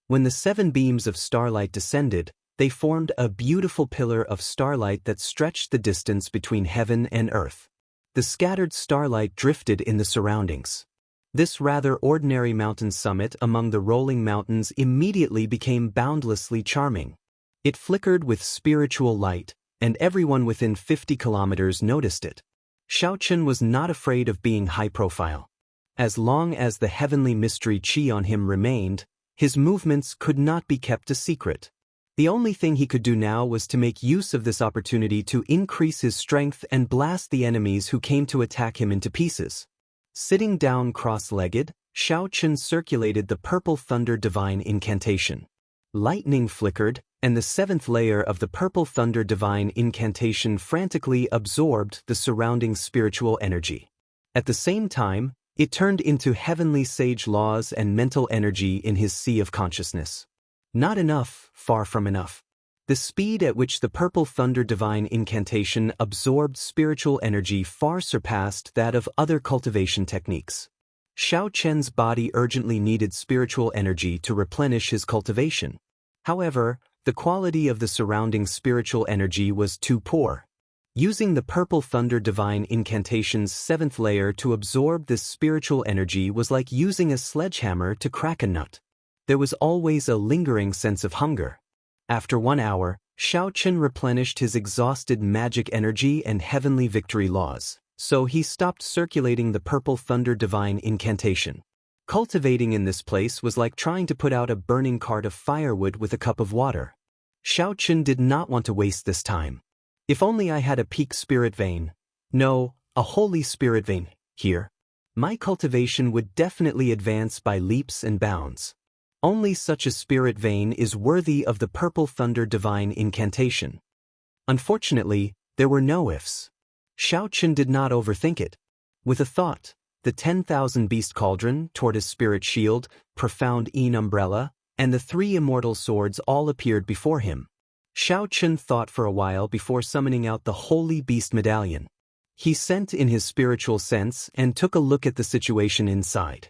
When the 7 beams of starlight descended, they formed a beautiful pillar of starlight that stretched the distance between heaven and earth. The scattered starlight drifted in the surroundings. This rather ordinary mountain summit among the rolling mountains immediately became boundlessly charming. It flickered with spiritual light, and everyone within 50 kilometers noticed it. Xiao Chen was not afraid of being high-profile. As long as the heavenly mystery chi on him remained, his movements could not be kept a secret. The only thing he could do now was to make use of this opportunity to increase his strength and blast the enemies who came to attack him into pieces. Sitting down cross-legged, Xiao Chen circulated the Purple Thunder Divine Incantation. Lightning flickered, and the 7th layer of the Purple Thunder Divine Incantation frantically absorbed the surrounding spiritual energy. At the same time, it turned into heavenly sage laws and mental energy in his sea of consciousness. Not enough, far from enough. The speed at which the Purple Thunder Divine Incantation absorbed spiritual energy far surpassed that of other cultivation techniques. Xiao Chen's body urgently needed spiritual energy to replenish his cultivation. However, the quality of the surrounding spiritual energy was too poor. Using the Purple Thunder Divine Incantation's 7th layer to absorb this spiritual energy was like using a sledgehammer to crack a nut. There was always a lingering sense of hunger. After 1 hour, Xiao Chen replenished his exhausted magic energy and heavenly victory laws, so he stopped circulating the Purple Thunder Divine Incantation. Cultivating in this place was like trying to put out a burning cart of firewood with a cup of water. Xiao Chen did not want to waste this time. If only I had a peak spirit vein. No, a holy spirit vein, here. My cultivation would definitely advance by leaps and bounds. Only such a spirit vein is worthy of the Purple Thunder Divine Incantation. Unfortunately, there were no ifs. Xiao Chen did not overthink it. With a thought, the 10,000 Beast Cauldron, Tortoise Spirit Shield, Profound Een Umbrella, and the 3 Immortal Swords all appeared before him. Xiao Chen thought for a while before summoning out the Holy Beast Medallion. He sent in his spiritual sense and took a look at the situation inside.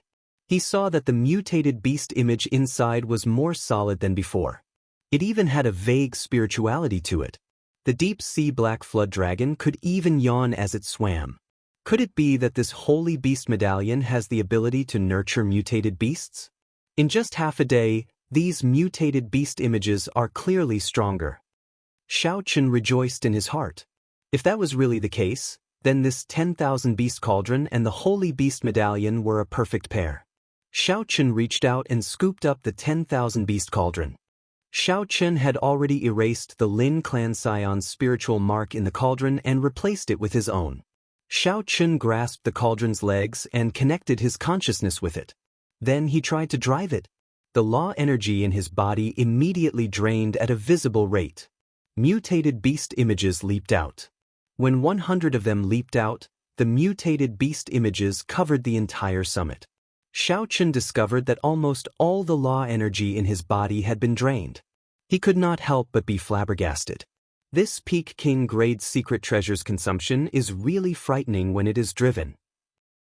He saw that the mutated beast image inside was more solid than before. It even had a vague spirituality to it. The deep-sea black flood dragon could even yawn as it swam. Could it be that this Holy Beast Medallion has the ability to nurture mutated beasts? In just half a day, these mutated beast images are clearly stronger. Xiao Chen rejoiced in his heart. If that was really the case, then this 10,000 Beast Cauldron and the Holy Beast Medallion were a perfect pair. Xiao Chen reached out and scooped up the 10,000 Beast Cauldron. Xiao Chen had already erased the Lin clan scion's spiritual mark in the cauldron and replaced it with his own. Xiao Chun grasped the cauldron's legs and connected his consciousness with it. Then he tried to drive it. The law energy in his body immediately drained at a visible rate. Mutated beast images leaped out. When 100 of them leaped out, the mutated beast images covered the entire summit. Xiao Chun discovered that almost all the law energy in his body had been drained. He could not help but be flabbergasted. This Peak King grade secret treasures consumption is really frightening when it is driven.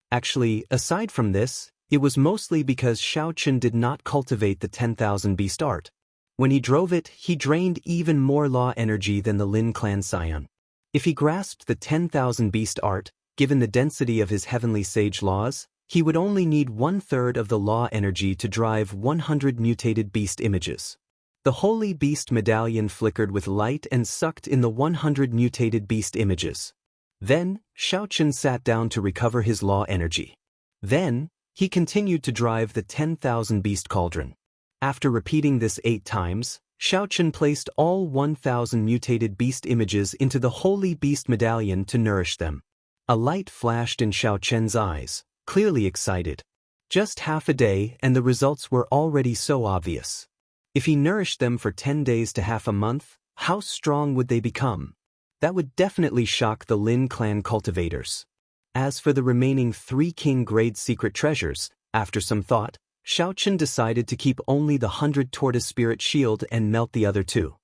Actually, aside from this, it was mostly because Xiao Chun did not cultivate the 10,000 beast art. When he drove it, he drained even more law energy than the Lin clan scion. If he grasped the 10,000 beast art, given the density of his heavenly sage laws, he would only need 1/3 of the law energy to drive 100 mutated beast images. The holy beast medallion flickered with light and sucked in the 100 mutated beast images. Then, Xiao Chun sat down to recover his law energy. Then, he continued to drive the 10,000 beast cauldron. After repeating this 8 times, Xiao Chun placed all 1,000 mutated beast images into the holy beast medallion to nourish them. A light flashed in Xiao Chun's eyes, clearly excited. Just half a day and the results were already so obvious. If he nourished them for 10 days to half a month, how strong would they become? That would definitely shock the Lin clan cultivators. As for the remaining 3 king grade secret treasures, after some thought, Xiao Chun decided to keep only the 100 tortoise spirit shield and melt the other 2.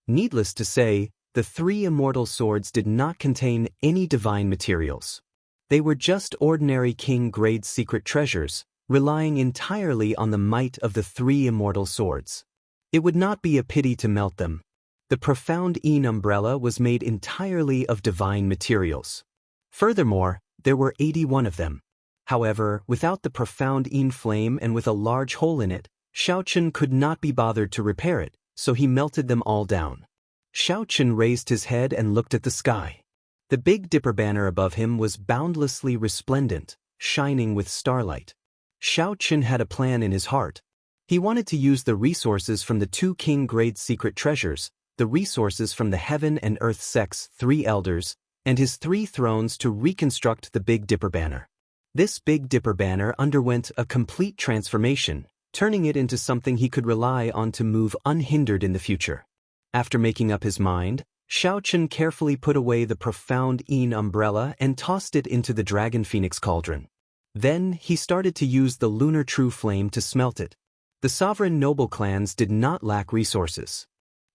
Needless to say, the 3 immortal swords did not contain any divine materials. They were just ordinary king grade secret treasures, relying entirely on the might of the 3 immortal swords. It would not be a pity to melt them. The profound Een umbrella was made entirely of divine materials. Furthermore, there were 81 of them. However, without the profound Een flame and with a large hole in it, Xiao Chun could not be bothered to repair it, so he melted them all down. Xiao Chun raised his head and looked at the sky. The Big Dipper banner above him was boundlessly resplendent, shining with starlight. Xiao Chun had a plan in his heart. He wanted to use the resources from the 2 king grade secret treasures, the resources from the Heaven and Earth Sect's 3 elders, and his 3 thrones to reconstruct the Big Dipper banner. This Big Dipper banner underwent a complete transformation, turning it into something he could rely on to move unhindered in the future. After making up his mind, Xiao Chun carefully put away the profound Een umbrella and tossed it into the Dragon Phoenix cauldron. Then he started to use the lunar true flame to smelt it. The sovereign noble clans did not lack resources.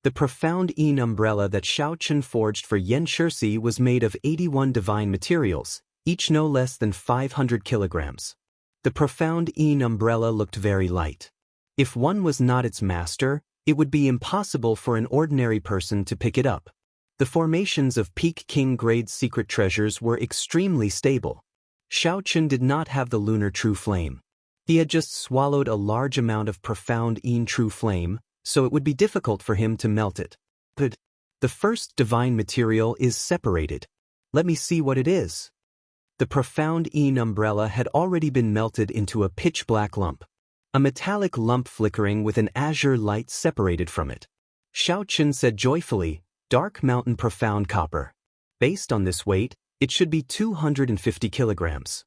The profound Een umbrella that Xiao Chun forged for Yen Shirsi was made of 81 divine materials, each no less than 500 kilograms. The profound Een umbrella looked very light. If one was not its master, it would be impossible for an ordinary person to pick it up. The formations of Peak King grade secret treasures were extremely stable. Xiao Chun did not have the lunar true flame. He had just swallowed a large amount of profound Een true flame, so it would be difficult for him to melt it. But the first divine material is separated. Let me see what it is. The profound Een umbrella had already been melted into a pitch-black lump. A metallic lump flickering with an azure light separated from it. Xiao Chun said joyfully, "Dark Mountain Profound Copper." Based on this weight, it should be 250 kilograms.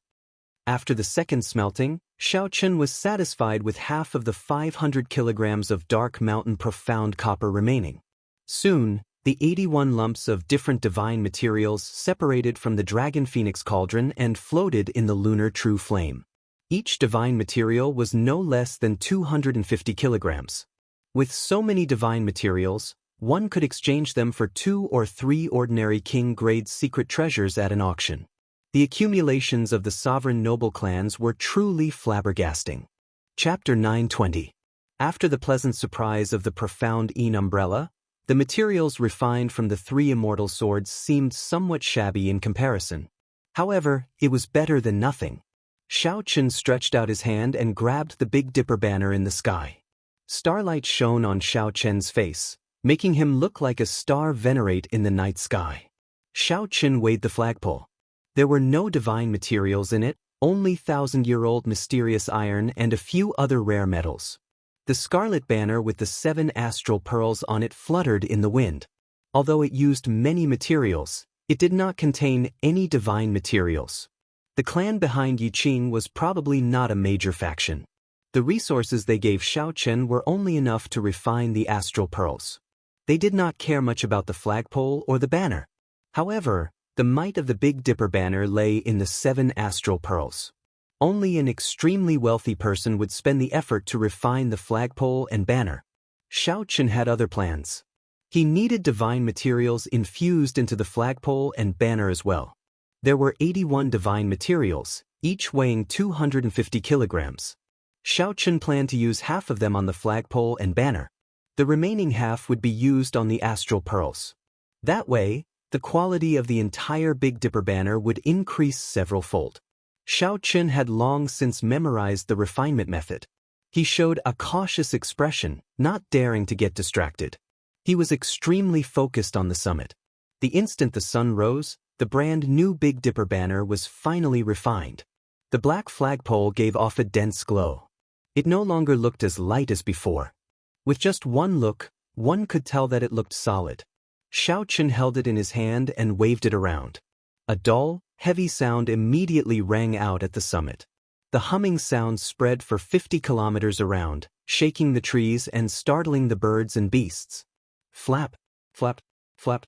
After the second smelting, Xiao Chun was satisfied with half of the 500 kilograms of Dark Mountain Profound Copper remaining. Soon, the 81 lumps of different divine materials separated from the Dragon Phoenix cauldron and floated in the lunar true flame. Each divine material was no less than 250 kilograms. With so many divine materials, one could exchange them for 2 or 3 ordinary king-grade secret treasures at an auction. The accumulations of the sovereign noble clans were truly flabbergasting. Chapter 920. After the pleasant surprise of the profound Een umbrella, the materials refined from the 3 immortal swords seemed somewhat shabby in comparison. However, it was better than nothing. Xiao Chun stretched out his hand and grabbed the Big Dipper banner in the sky. Starlight shone on Xiao Chun's face, making him look like a star venerate in the night sky. Xiao Chun weighed the flagpole. There were no divine materials in it, only 1,000-year-old mysterious iron and a few other rare metals. The scarlet banner with the 7 astral pearls on it fluttered in the wind. Although it used many materials, It did not contain any divine materials. The clan behind Yiqing was probably not a major faction. The resources they gave Xiao Chen were only enough to refine the astral pearls. They did not care much about the flagpole or the banner. However, the might of the Big Dipper banner lay in the 7 astral pearls. Only an extremely wealthy person would spend the effort to refine the flagpole and banner. Xiao Chen had other plans. He needed divine materials infused into the flagpole and banner as well. There were 81 divine materials, each weighing 250 kilograms. Xiao Chen planned to use half of them on the flagpole and banner. The remaining half would be used on the astral pearls. That way, the quality of the entire Big Dipper banner would increase several-fold. Xiao Chen had long since memorized the refinement method. He showed a cautious expression, not daring to get distracted. He was extremely focused on the summit. The instant the sun rose, the brand new Big Dipper banner was finally refined. The black flagpole gave off a dense glow. It no longer looked as light as before. With just one look, one could tell that it looked solid. Xiao Chen held it in his hand and waved it around. A dull, heavy sound immediately rang out at the summit. The humming sound spread for 50 kilometers around, shaking the trees and startling the birds and beasts. Flap, flap, flap.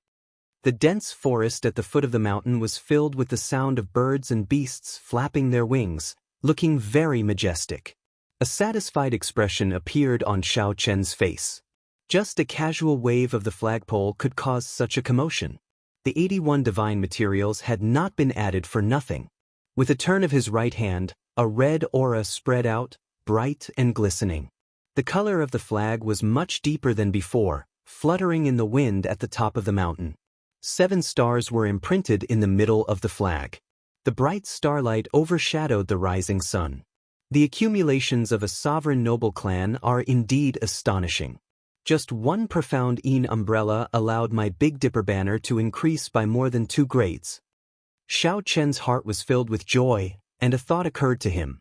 The dense forest at the foot of the mountain was filled with the sound of birds and beasts flapping their wings, looking very majestic. A satisfied expression appeared on Xiao Chen's face. Just a casual wave of the flagpole could cause such a commotion. The 81 divine materials had not been added for nothing. With a turn of his right hand, a red aura spread out, bright and glistening. The color of the flag was much deeper than before, fluttering in the wind at the top of the mountain. 7 stars were imprinted in the middle of the flag. The bright starlight overshadowed the rising sun. The accumulations of a sovereign noble clan are indeed astonishing. Just one profound Een umbrella allowed my Big Dipper banner to increase by more than 2 grades. Xiao Chen's heart was filled with joy, and a thought occurred to him.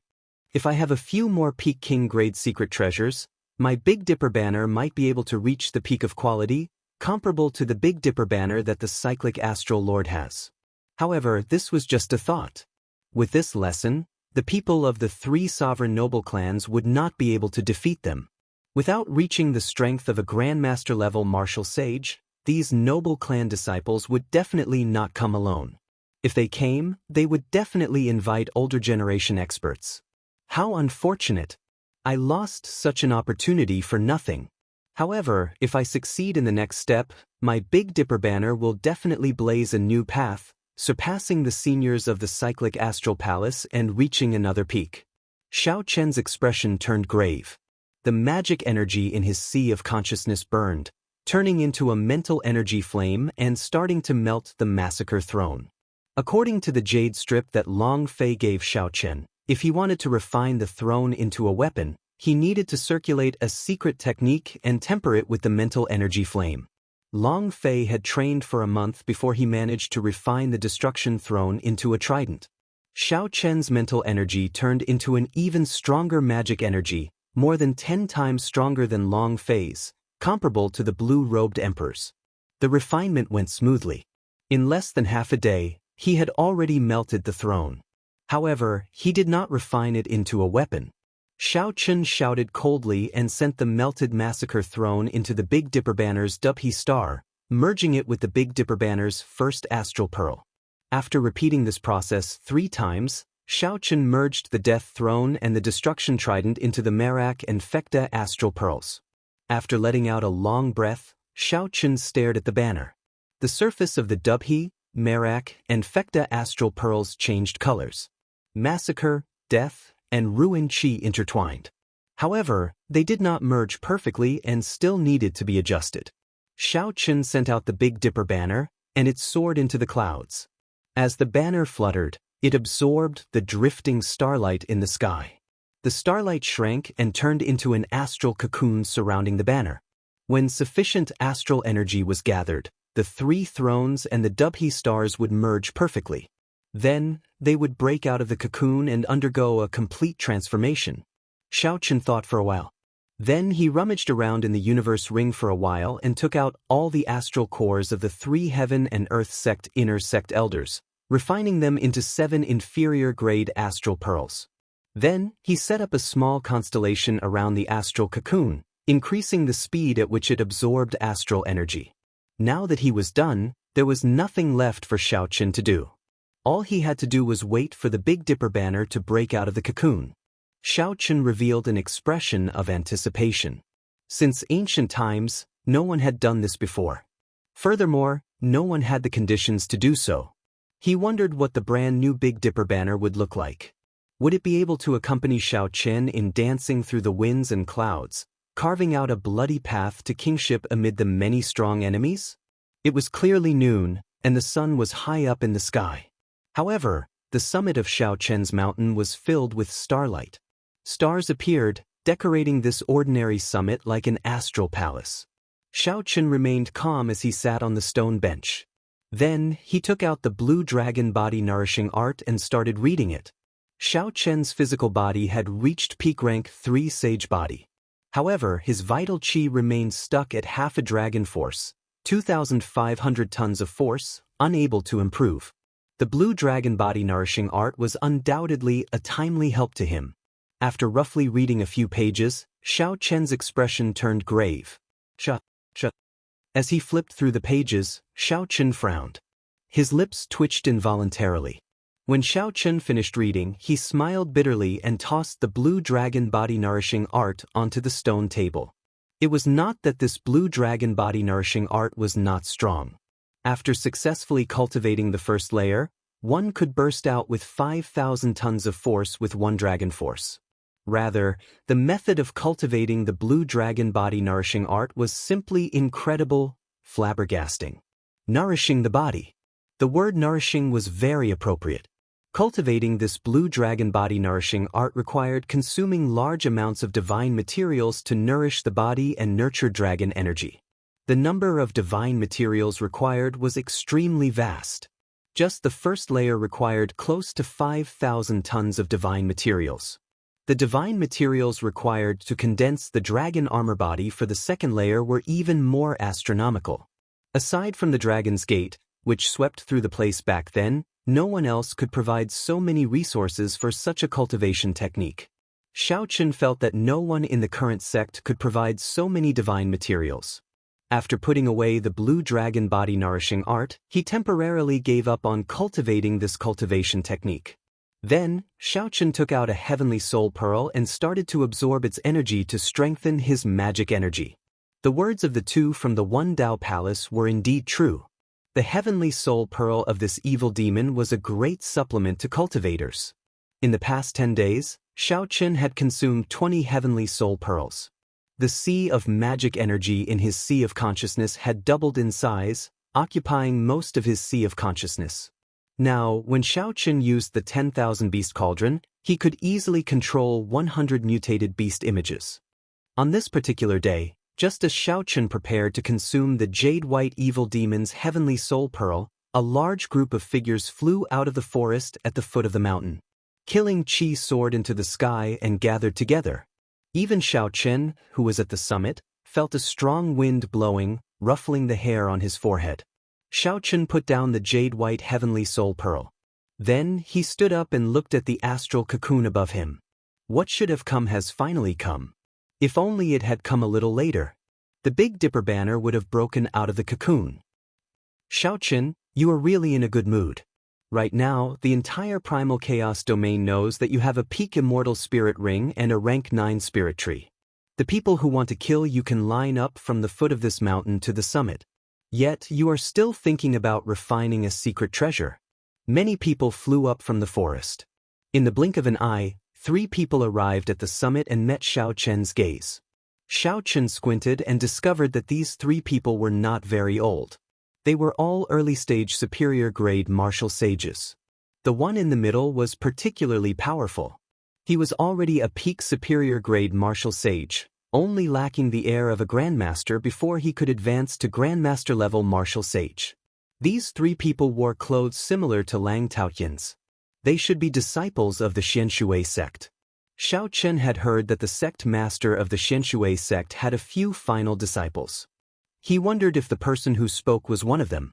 If I have a few more Peak King grade secret treasures, my Big Dipper banner might be able to reach the peak of quality, comparable to the Big Dipper banner that the Cyclic Astral Lord has. However, this was just a thought. With this lesson, the people of the 3 sovereign noble clans would not be able to defeat them. Without reaching the strength of a Grandmaster-level martial sage, these noble clan disciples would definitely not come alone. If they came, they would definitely invite older generation experts. How unfortunate! I lost such an opportunity for nothing. However, if I succeed in the next step, my Big Dipper banner will definitely blaze a new path, surpassing the seniors of the Cyclic Astral Palace and reaching another peak. Xiao Chen's expression turned grave. The magic energy in his sea of consciousness burned, turning into a mental energy flame and starting to melt the massacre throne. According to the jade strip that Long Fei gave Xiao Chen, if he wanted to refine the throne into a weapon, he needed to circulate a secret technique and temper it with the mental energy flame. Long Fei had trained for a month before he managed to refine the destruction throne into a trident. Xiao Chen's mental energy turned into an even stronger magic energy, more than 10 times stronger than Long Fei's, comparable to the blue-robed emperors. The refinement went smoothly. In less than half a day, he had already melted the throne. However, he did not refine it into a weapon. Xiao Chen shouted coldly and sent the melted massacre throne into the Big Dipper banner's Dubhe star, merging it with the Big Dipper banner's first astral pearl. After repeating this process 3 times, Xiao Chen merged the Death Throne and the Destruction Trident into the Merak and Fekta astral pearls. After letting out a long breath, Xiao Chen stared at the banner. The surface of the Dubhe, Merak, and Fekta astral pearls changed colors. Massacre, death, and ruin chi intertwined. However, they did not merge perfectly and still needed to be adjusted. Xiao Chen sent out the Big Dipper banner, and it soared into the clouds. As the banner fluttered, it absorbed the drifting starlight in the sky. The starlight shrank and turned into an astral cocoon surrounding the banner. When sufficient astral energy was gathered, the 3 thrones and the Dubhe stars would merge perfectly. Then, they would break out of the cocoon and undergo a complete transformation. Xiao Chen thought for a while. Then he rummaged around in the universe ring for a while and took out all the astral cores of the 3 heaven and earth sect inner sect elders, refining them into 7 inferior-grade astral pearls. Then, he set up a small constellation around the astral cocoon, increasing the speed at which it absorbed astral energy. Now that he was done, there was nothing left for Xiaoqin to do. All he had to do was wait for the Big Dipper banner to break out of the cocoon. Xiaoqin revealed an expression of anticipation. Since ancient times, no one had done this before. Furthermore, no one had the conditions to do so. He wondered what the brand new Big Dipper banner would look like. Would it be able to accompany Xiaoqin in dancing through the winds and clouds, carving out a bloody path to kingship amid the many strong enemies? It was clearly noon, and the sun was high up in the sky. However, the summit of Xiaoqin's mountain was filled with starlight. Stars appeared, decorating this ordinary summit like an astral palace. Xiaoqin remained calm as he sat on the stone bench. Then, he took out the blue dragon body nourishing art and started reading it. Xiaoqin's physical body had reached peak rank 3 sage body. However, his vital qi remained stuck at half a dragon force, 2,500 tons of force, unable to improve. The blue dragon body nourishing art was undoubtedly a timely help to him. After roughly reading a few pages, Xiaoqin's expression turned grave. As he flipped through the pages, Xiaoqin frowned. His lips twitched involuntarily. When Xiaoqin finished reading, he smiled bitterly and tossed the blue dragon body nourishing art onto the stone table. It was not that this blue dragon body nourishing art was not strong. After successfully cultivating the first layer, one could burst out with 5,000 tons of force with 1 dragon force. Rather, the method of cultivating the blue dragon body nourishing art was simply incredible, flabbergasting. Nourishing the body. The word nourishing was very appropriate. Cultivating this blue dragon body nourishing art required consuming large amounts of divine materials to nourish the body and nurture dragon energy. The number of divine materials required was extremely vast. Just the first layer required close to 5,000 tons of divine materials. The divine materials required to condense the dragon armor body for the second layer were even more astronomical. Aside from the Dragon's Gate, which swept through the place back then, no one else could provide so many resources for such a cultivation technique. Xiaoqin felt that no one in the current sect could provide so many divine materials. After putting away the blue dragon body nourishing art, he temporarily gave up on cultivating this cultivation technique. Then, Xiaoqin took out a heavenly soul pearl and started to absorb its energy to strengthen his magic energy. The words of the two from the One Dao Palace were indeed true. The heavenly soul pearl of this evil demon was a great supplement to cultivators. In the past 10 days, Xiaoqin had consumed 20 heavenly soul pearls. The sea of magic energy in his sea of consciousness had doubled in size, occupying most of his sea of consciousness. Now, when Xiaoqin used the 10,000 beast cauldron, he could easily control 100 mutated beast images. On this particular day, just as Xiaoqin prepared to consume the jade-white evil demon's heavenly soul pearl, a large group of figures flew out of the forest at the foot of the mountain. Killing Qi soared into the sky and gathered together. Even Xiaoqin, who was at the summit, felt a strong wind blowing, ruffling the hair on his forehead. Xiaoqin put down the jade-white heavenly soul pearl. Then he stood up and looked at the astral cocoon above him. What should have come has finally come. If only it had come a little later. The Big Dipper banner would have broken out of the cocoon. Xiaoqin, you are really in a good mood. Right now, the entire Primal Chaos domain knows that you have a peak immortal spirit ring and a rank 9 spirit tree. The people who want to kill you can line up from the foot of this mountain to the summit. Yet, you are still thinking about refining a secret treasure. Many people flew up from the forest. In the blink of an eye, 3 people arrived at the summit and met Xiaoqin's gaze. Xiaoqin squinted and discovered that these 3 people were not very old. They were all early-stage superior-grade martial sages. The one in the middle was particularly powerful. He was already a peak superior-grade martial sage, only lacking the air of a grandmaster before he could advance to grandmaster-level martial sage. These 3 people wore clothes similar to Lang Taoyin's. They should be disciples of the Xianshui sect. Xiao Chen had heard that the sect master of the Xianshui sect had a few final disciples. He wondered if the person who spoke was one of them.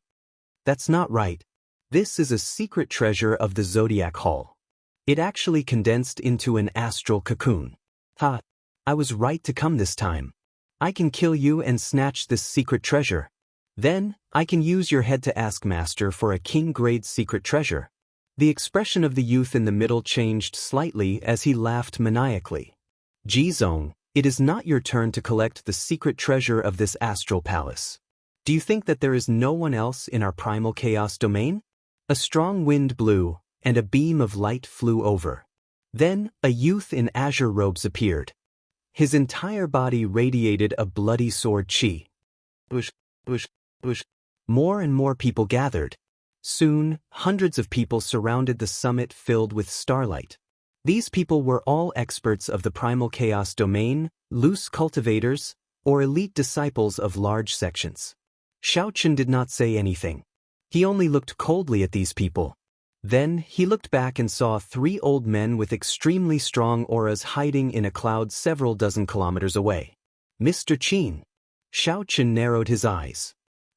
That's not right. This is a secret treasure of the Zodiac Hall. It actually condensed into an astral cocoon. Ha! I was right to come this time. I can kill you and snatch this secret treasure. Then, I can use your head to ask Master for a king-grade secret treasure. The expression of the youth in the middle changed slightly as he laughed maniacally. Jizong, it is not your turn to collect the secret treasure of this astral palace. Do you think that there is no one else in our primal chaos domain? A strong wind blew, and a beam of light flew over. Then, a youth in azure robes appeared. His entire body radiated a bloody sword chi. Bush. More and more people gathered. Soon, hundreds of people surrounded the summit filled with starlight. These people were all experts of the primal chaos domain, loose cultivators, or elite disciples of large sections. Xiao Chen did not say anything. He only looked coldly at these people. Then, he looked back and saw 3 old men with extremely strong auras hiding in a cloud several dozen kilometers away. Mr. Qin. Xiao Chen narrowed his eyes.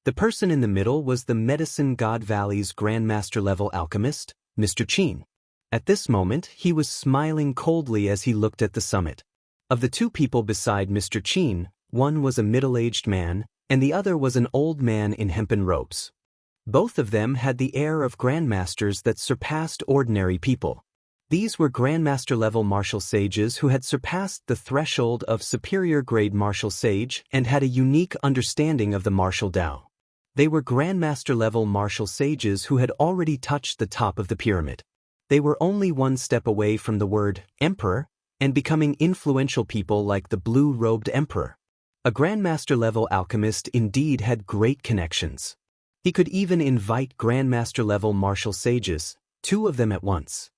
The person in the middle was the Medicine God Valley's Grandmaster-level alchemist, Mr. Qin. At this moment, he was smiling coldly as he looked at the summit. Of the 2 people beside Mr. Qin, one was a middle-aged man, and the other was an old man in hempen robes. Both of them had the air of grandmasters that surpassed ordinary people. These were grandmaster-level martial sages who had surpassed the threshold of superior-grade martial sage and had a unique understanding of the martial Tao. They were grandmaster-level martial sages who had already touched the top of the pyramid. They were only one step away from the word emperor and becoming influential people like the blue-robed emperor. A grandmaster-level alchemist indeed had great connections. He could even invite grandmaster-level martial sages, 2 of them at once.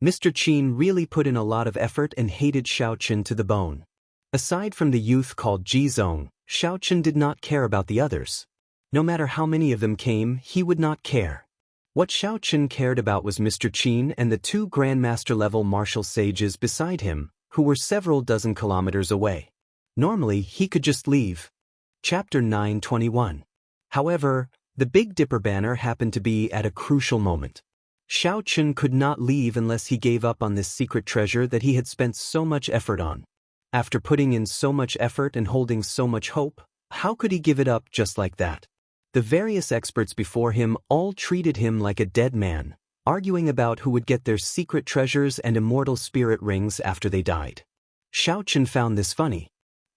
Mr. Qin really put in a lot of effort and hated Xiao Chen to the bone. Aside from the youth called Jizong, Xiao Chen did not care about the others. No matter how many of them came, he would not care. What Xiao Chen cared about was Mr. Qin and the 2 grandmaster-level martial sages beside him, who were several dozen kilometers away. Normally, he could just leave. Chapter 921. However, the Big Dipper banner happened to be at a crucial moment. Xiao Chen could not leave unless he gave up on this secret treasure that he had spent so much effort on. After putting in so much effort and holding so much hope, how could he give it up just like that? The various experts before him all treated him like a dead man, arguing about who would get their secret treasures and immortal spirit rings after they died. Xiao Chen found this funny.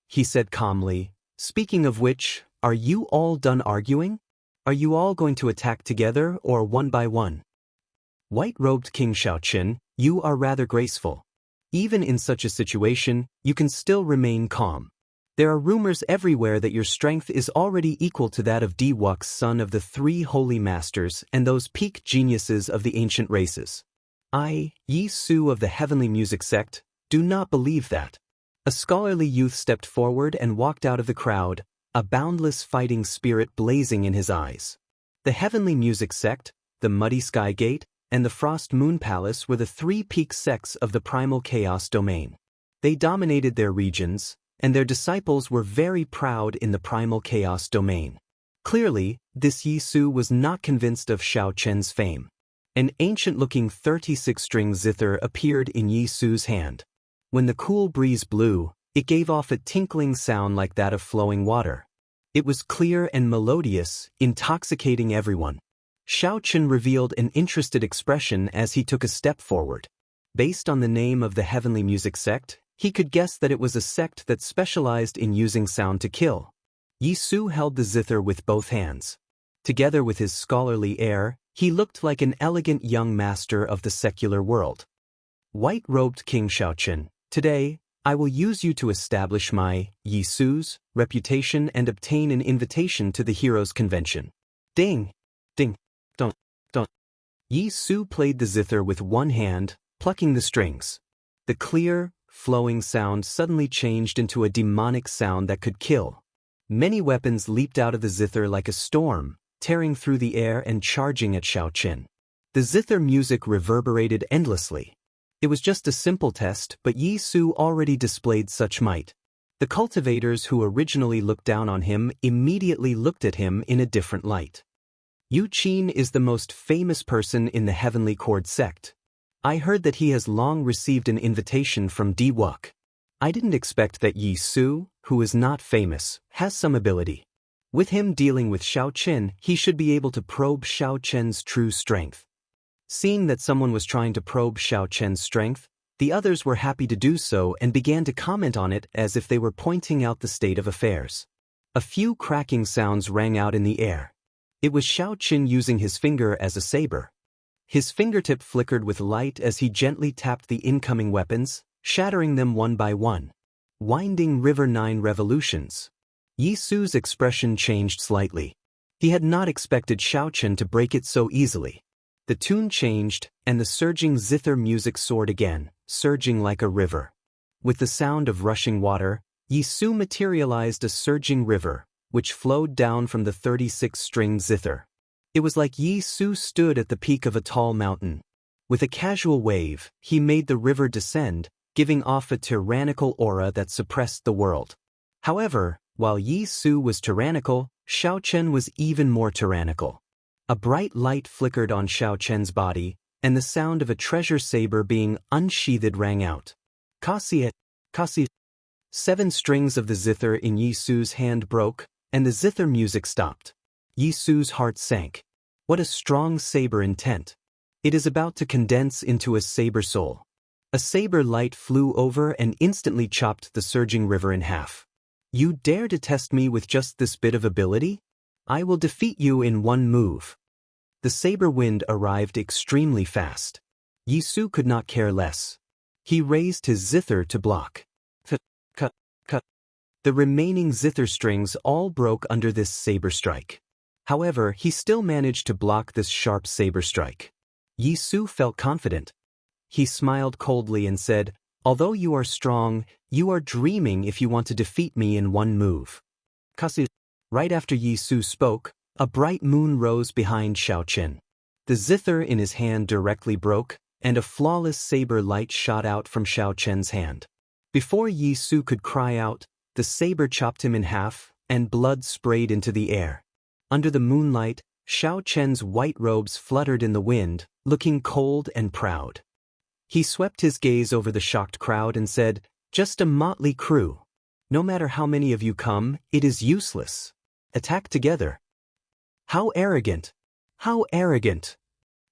He said calmly, "Speaking of which, are you all done arguing? Are you all going to attack together or one by one?" White-robed King Xiao Chen, you are rather graceful. Even in such a situation, you can still remain calm. There are rumors everywhere that your strength is already equal to that of Diwux, son of the 3 holy masters and those peak geniuses of the ancient races. I, Yi Su of the Heavenly Music Sect, do not believe that. A scholarly youth stepped forward and walked out of the crowd, a boundless fighting spirit blazing in his eyes. The Heavenly Music Sect, the Muddy Sky Gate, and the Frost Moon Palace were the 3 peak sects of the primal chaos domain. They dominated their regions, and their disciples were very proud in the primal chaos domain. Clearly, this Yi Su was not convinced of Xiao Chen's fame. An ancient-looking 36-string zither appeared in Yi Su's hand. When the cool breeze blew, it gave off a tinkling sound like that of flowing water. It was clear and melodious, intoxicating everyone. Xiao Chen revealed an interested expression as he took a step forward. Based on the name of the Heavenly Music Sect, he could guess that it was a sect that specialized in using sound to kill. Yi Su held the zither with both hands. Together with his scholarly air, he looked like an elegant young master of the secular world. White-robed King Xiao Chen, today, I will use you to establish my, Yi Su's, reputation and obtain an invitation to the Heroes' Convention. Ding! Ding! Don't! Yi Su played the zither with one hand, plucking the strings. The clear, flowing sound suddenly changed into a demonic sound that could kill. Many weapons leaped out of the zither like a storm, tearing through the air and charging at Xiao Chen. The zither music reverberated endlessly. It was just a simple test, but Yi Su already displayed such might. The cultivators who originally looked down on him immediately looked at him in a different light. Yu Qin is the most famous person in the Heavenly Cord sect. I heard that he has long received an invitation from Di Wuk. I didn't expect that Yi Su, who is not famous, has some ability. With him dealing with Xiao Chen, he should be able to probe Xiao Chen's true strength. Seeing that someone was trying to probe Xiao Chen's strength, the others were happy to do so and began to comment on it as if they were pointing out the state of affairs. A few cracking sounds rang out in the air. It was Xiao Chen using his finger as a saber. His fingertip flickered with light as he gently tapped the incoming weapons, shattering them one by one. Winding River 9 revolutions. Yi Su's expression changed slightly. He had not expected Xiao Chen to break it so easily. The tune changed, and the surging zither music soared again, surging like a river. With the sound of rushing water, Yi Su materialized a surging river, which flowed down from the 36-string zither. It was like Yi Su stood at the peak of a tall mountain. With a casual wave, he made the river descend, giving off a tyrannical aura that suppressed the world. However, while Yi Su was tyrannical, Xiao Chen was even more tyrannical. A bright light flickered on Xiao Chen's body, and the sound of a treasure saber being unsheathed rang out. Kasi. 7 strings of the zither in Yi Su's hand broke, and the zither music stopped. Yi Su's heart sank. What a strong saber intent. It is about to condense into a saber soul. A saber light flew over and instantly chopped the surging river in half. You dare to test me with just this bit of ability? I will defeat you in one move. The saber wind arrived extremely fast. Yi Su could not care less. He raised his zither to block. Cut. The remaining zither strings all broke under this saber strike. However, he still managed to block this sharp saber strike. Yi Su felt confident. He smiled coldly and said, "Although you are strong, you are dreaming if you want to defeat me in one move." Kasi. Right after Yi Su spoke, a bright moon rose behind Xiao Chen. The zither in his hand directly broke, and a flawless saber light shot out from Xiao Chen's hand. Before Yi Su could cry out, the saber chopped him in half, and blood sprayed into the air. Under the moonlight, Xiao Chen's white robes fluttered in the wind, looking cold and proud. He swept his gaze over the shocked crowd and said, "Just a motley crew. No matter how many of you come, it is useless. Attack together." How arrogant! How arrogant!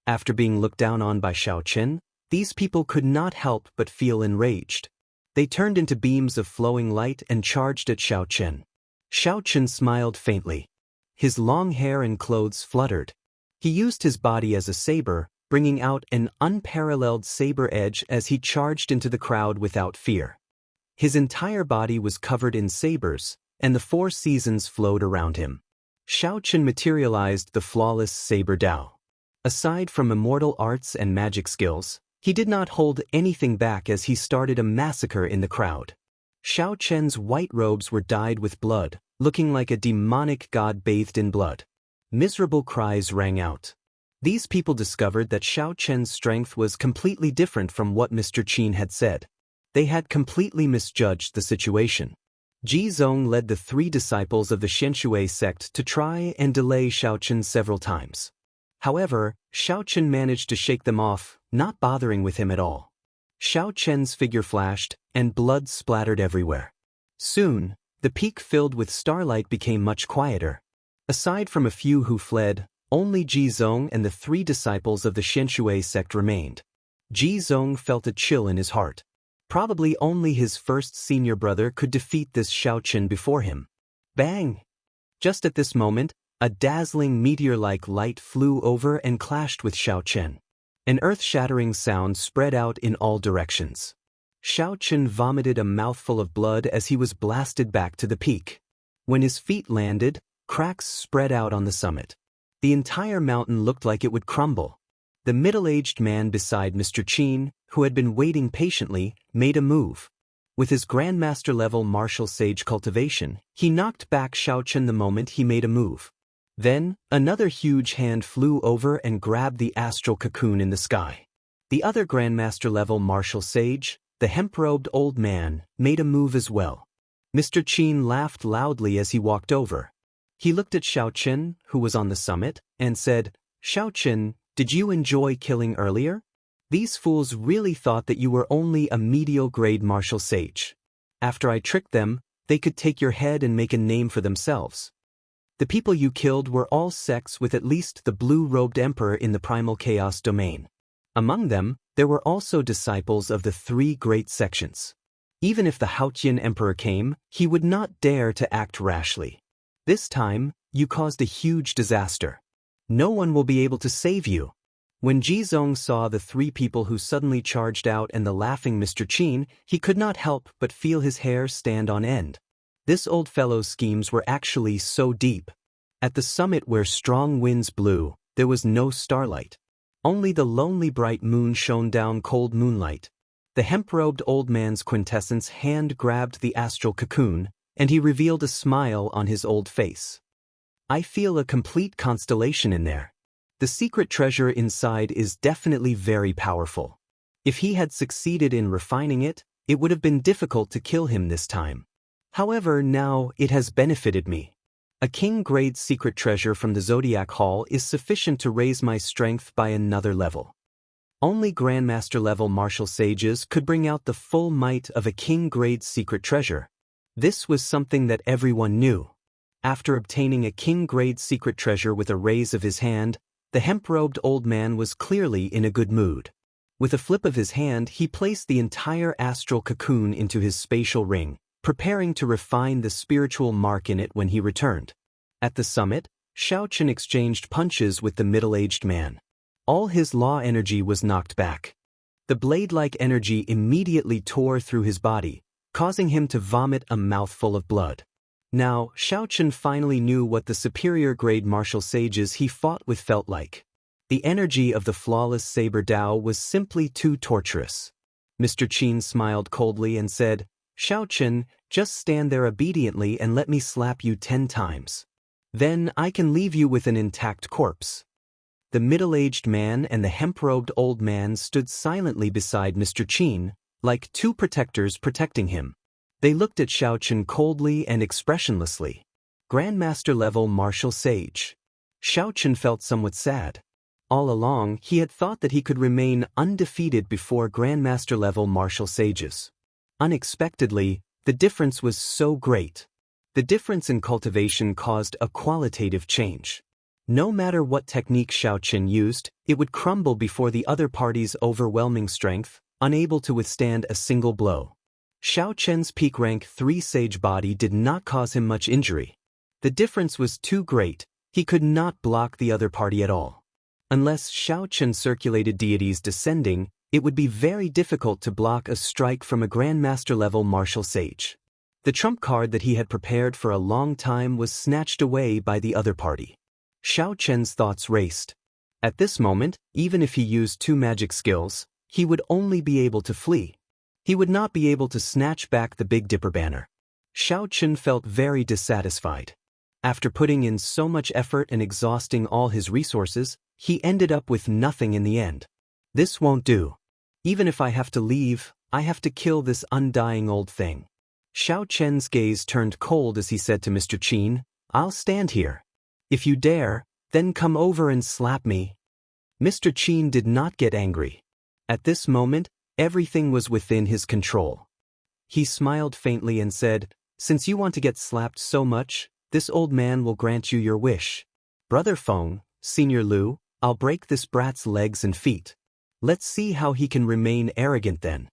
After being looked down on by Xiao Chen, these people could not help but feel enraged. They turned into beams of flowing light and charged at Xiao Chen. Xiao Chen smiled faintly. His long hair and clothes fluttered. He used his body as a saber, bringing out an unparalleled saber edge as he charged into the crowd without fear. His entire body was covered in sabers, and the 4 seasons flowed around him. Xiao Chen materialized the flawless saber Dao. Aside from immortal arts and magic skills, he did not hold anything back as he started a massacre in the crowd. Xiao Chen's white robes were dyed with blood, looking like a demonic god bathed in blood. Miserable cries rang out. These people discovered that Xiao Chen's strength was completely different from what Mr. Qin had said. They had completely misjudged the situation. Ji Zong led the 3 disciples of the Xianshui sect to try and delay Xiao Chen several times. However, Xiao Chen managed to shake them off, not bothering with him at all. Xiao Chen's figure flashed, and blood splattered everywhere. Soon, the peak filled with starlight became much quieter. Aside from a few who fled, only Ji Zong and the 3 disciples of the Xianshui sect remained. Ji Zong felt a chill in his heart. Probably only his first senior brother could defeat this Xiao Chen before him. Bang! Just at this moment, a dazzling meteor-like light flew over and clashed with Xiao Chen. An earth-shattering sound spread out in all directions. Xiao Chen vomited a mouthful of blood as he was blasted back to the peak. When his feet landed, cracks spread out on the summit. The entire mountain looked like it would crumble. The middle-aged man beside Mr. Qin, who had been waiting patiently, made a move. With his Grandmaster-level martial sage cultivation, he knocked back Xiao Chen the moment he made a move. Then, another huge hand flew over and grabbed the astral cocoon in the sky. The other Grandmaster-level martial sage, the hemp-robed old man, made a move as well. Mr. Qin laughed loudly as he walked over. He looked at Xiao Qin, who was on the summit, and said, "Xiao Qin, did you enjoy killing earlier? These fools really thought that you were only a medial-grade martial sage. After I tricked them, they could take your head and make a name for themselves. The people you killed were all sects with at least the blue-robed emperor in the primal chaos domain. Among them, there were also disciples of the three great sections. Even if the Haotian emperor came, he would not dare to act rashly. This time, you caused a huge disaster. No one will be able to save you." When Jizong saw the three people who suddenly charged out and the laughing Mr. Qin, he could not help but feel his hair stand on end. This old fellow's schemes were actually so deep. At the summit where strong winds blew, there was no starlight. Only the lonely bright moon shone down cold moonlight. The hemp-robed old man's quintessence hand grabbed the astral cocoon, and he revealed a smile on his old face. "I feel a complete constellation in there. The secret treasure inside is definitely very powerful. If he had succeeded in refining it, it would have been difficult to kill him this time. However, now it has benefited me. A king-grade secret treasure from the Zodiac Hall is sufficient to raise my strength by another level. Only Grandmaster-level martial sages could bring out the full might of a king-grade secret treasure. This was something that everyone knew. After obtaining a king-grade secret treasure with a raise of his hand, the hemp-robed old man was clearly in a good mood. With a flip of his hand, he placed the entire astral cocoon into his spatial ring, preparing to refine the spiritual mark in it when he returned. At the summit, Xiao Qin exchanged punches with the middle-aged man. All his law energy was knocked back. The blade-like energy immediately tore through his body, causing him to vomit a mouthful of blood. Now, Xiao Qin finally knew what the superior-grade martial sages he fought with felt like. The energy of the flawless saber Dao was simply too torturous. Mr. Qin smiled coldly and said, "Xiao Qin, just stand there obediently and let me slap you 10 times. Then I can leave you with an intact corpse." The middle-aged man and the hemp-robed old man stood silently beside Mr. Qin, like two protectors protecting him. They looked at Xiao Qin coldly and expressionlessly. Grandmaster-level martial sage. Xiao Qin felt somewhat sad. All along, he had thought that he could remain undefeated before Grandmaster-level martial sages. Unexpectedly, the difference was so great. The difference in cultivation caused a qualitative change. No matter what technique Xiao Qin used, it would crumble before the other party's overwhelming strength, unable to withstand a single blow. Xiao Qin's peak rank 3 sage body did not cause him much injury. The difference was too great, he could not block the other party at all. Unless Xiao Qin circulated deities descending, it would be very difficult to block a strike from a Grandmaster-level martial sage. The trump card that he had prepared for a long time was snatched away by the other party. Xiao Qin's thoughts raced. At this moment, even if he used 2 magic skills, he would only be able to flee. He would not be able to snatch back the Big Dipper banner. Xiao Qin felt very dissatisfied. After putting in so much effort and exhausting all his resources, he ended up with nothing in the end. This won't do. Even if I have to leave, I have to kill this undying old thing. Xiao Qin's gaze turned cold as he said to Mr. Qin, "I'll stand here. If you dare, then come over and slap me." Mr. Qin did not get angry. At this moment, everything was within his control. He smiled faintly and said, "Since you want to get slapped so much, this old man will grant you your wish. Brother Feng, Senior Lu, I'll break this brat's legs and feet. Let's see how he can remain arrogant then."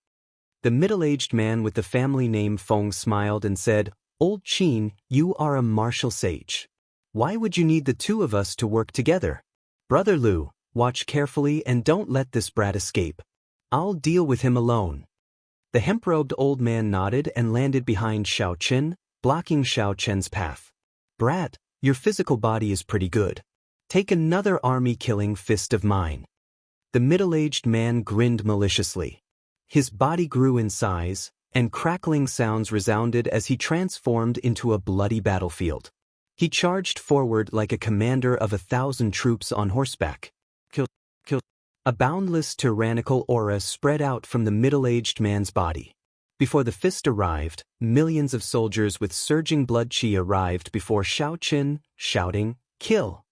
The middle-aged man with the family name Feng smiled and said, "Old Qin, you are a martial sage. Why would you need the 2 of us to work together? Brother Lu, watch carefully and don't let this brat escape. I'll deal with him alone." The hemp-robed old man nodded and landed behind Xiao Qin, blocking Xiao Qin's path. "Brat, your physical body is pretty good. Take another army-killing fist of mine." The middle-aged man grinned maliciously. His body grew in size, and crackling sounds resounded as he transformed into a bloody battlefield. He charged forward like a commander of 1,000 troops on horseback. Kill. A boundless tyrannical aura spread out from the middle-aged man's body. Before the fist arrived, millions of soldiers with surging blood chi arrived before Shao Qin, shouting, "Kill!"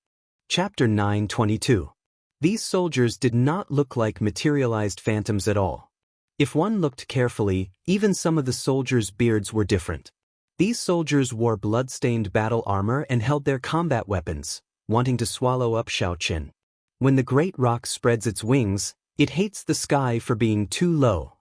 Chapter 922. These soldiers did not look like materialized phantoms at all. If one looked carefully, even some of the soldiers' beards were different. These soldiers wore blood-stained battle armor and held their combat weapons, wanting to swallow up Shao Qin. When the great rock spreads its wings, it hates the sky for being too low.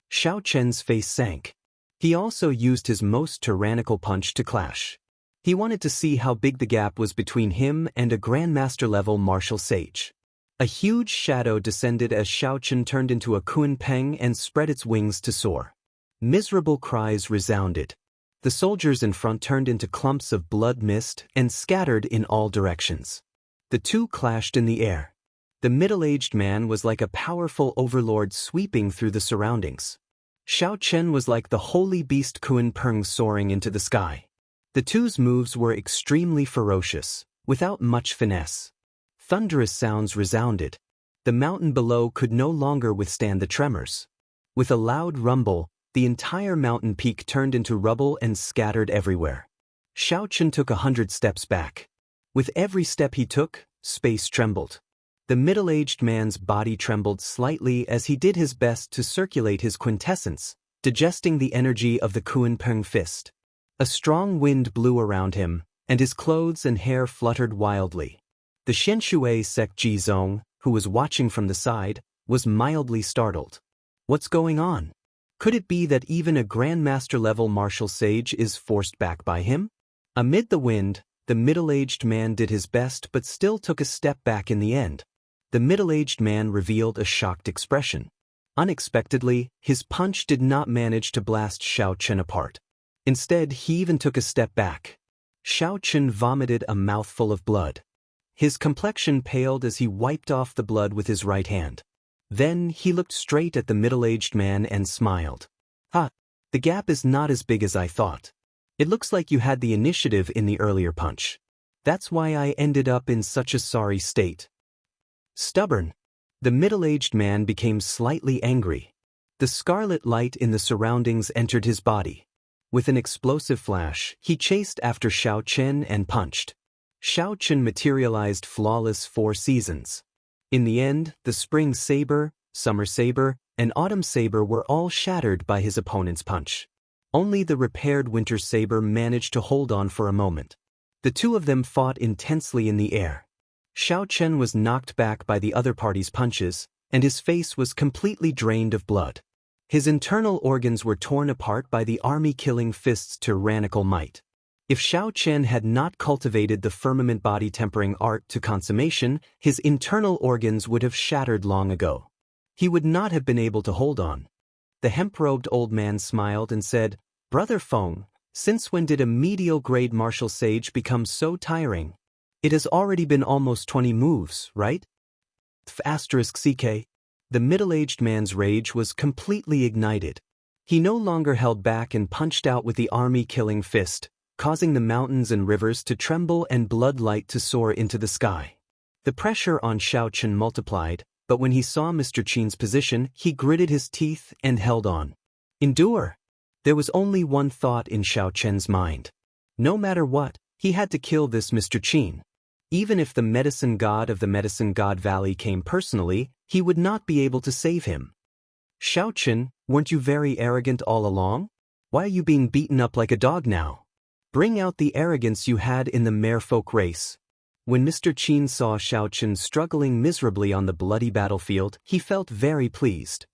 Shao Qin's face sank. He also used his most tyrannical punch to clash. He wanted to see how big the gap was between him and a Grandmaster-level martial sage. A huge shadow descended as Shao Qin turned into a kunpeng and spread its wings to soar. Miserable cries resounded. The soldiers in front turned into clumps of blood mist and scattered in all directions. The two clashed in the air. The middle-aged man was like a powerful overlord sweeping through the surroundings. Shao Qin was like the holy beast kunpeng soaring into the sky. The two's moves were extremely ferocious, without much finesse. Thunderous sounds resounded. The mountain below could no longer withstand the tremors. With a loud rumble, the entire mountain peak turned into rubble and scattered everywhere. Shao Qin took 100 steps back. With every step he took, space trembled. The middle-aged man's body trembled slightly as he did his best to circulate his quintessence, digesting the energy of the kunpeng fist. A strong wind blew around him, and his clothes and hair fluttered wildly. The Xianshui sect Jizong, who was watching from the side, was mildly startled. What's going on? Could it be that even a Grandmaster-level martial sage is forced back by him? Amid the wind, the middle-aged man did his best but still took a step back in the end. The middle-aged man revealed a shocked expression. Unexpectedly, his punch did not manage to blast Shao Qin apart. Instead, he even took a step back. Shao Qin vomited a mouthful of blood. His complexion paled as he wiped off the blood with his right hand. Then he looked straight at the middle-aged man and smiled. "Ha, the gap is not as big as I thought. It looks like you had the initiative in the earlier punch. That's why I ended up in such a sorry state." Stubborn. The middle-aged man became slightly angry. The scarlet light in the surroundings entered his body. With an explosive flash, he chased after Shao Qin and punched. Shao Qin materialized flawless 4 seasons. In the end, the spring saber, summer saber, and autumn saber were all shattered by his opponent's punch. Only the repaired winter saber managed to hold on for a moment. The two of them fought intensely in the air. Shao Qin was knocked back by the other party's punches, and his face was completely drained of blood. His internal organs were torn apart by the army-killing fist's tyrannical might. If Shao Qin had not cultivated the firmament body-tempering art to consummation, his internal organs would have shattered long ago. He would not have been able to hold on. The hemp-robed old man smiled and said, "Brother Feng, since when did a medial-grade martial sage become so tiring? It has already been almost 20 moves, right?" *CK. The middle-aged man's rage was completely ignited. He no longer held back and punched out with the army-killing fist, causing the mountains and rivers to tremble and blood light to soar into the sky. The pressure on Shao Qin multiplied, but when he saw Mr. Qin's position, he gritted his teeth and held on. Endure! There was only one thought in Shao Qin's mind. No matter what, he had to kill this Mr. Qin. Even if the medicine god of the Medicine God Valley came personally, he would not be able to save him. "Shao Qin, weren't you very arrogant all along? Why are you being beaten up like a dog now? Bring out the arrogance you had in the merfolk race." When Mr. Qin saw Shao Qin struggling miserably on the bloody battlefield, he felt very pleased.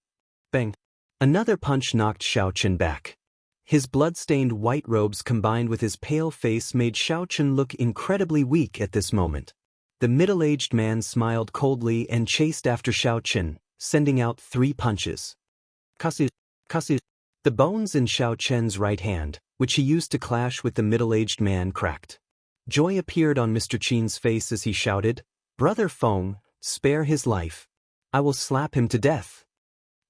Bang! Another punch knocked Shao Qin back. His blood-stained white robes combined with his pale face made Shao Qin look incredibly weak at this moment. The middle-aged man smiled coldly and chased after Shao Qin, sending out 3 punches. Kasu. The bones in Shao Qin's right hand, which he used to clash with the middle-aged man, cracked. Joy appeared on Mr. Qin's face as he shouted, "Brother Feng, spare his life. I will slap him to death."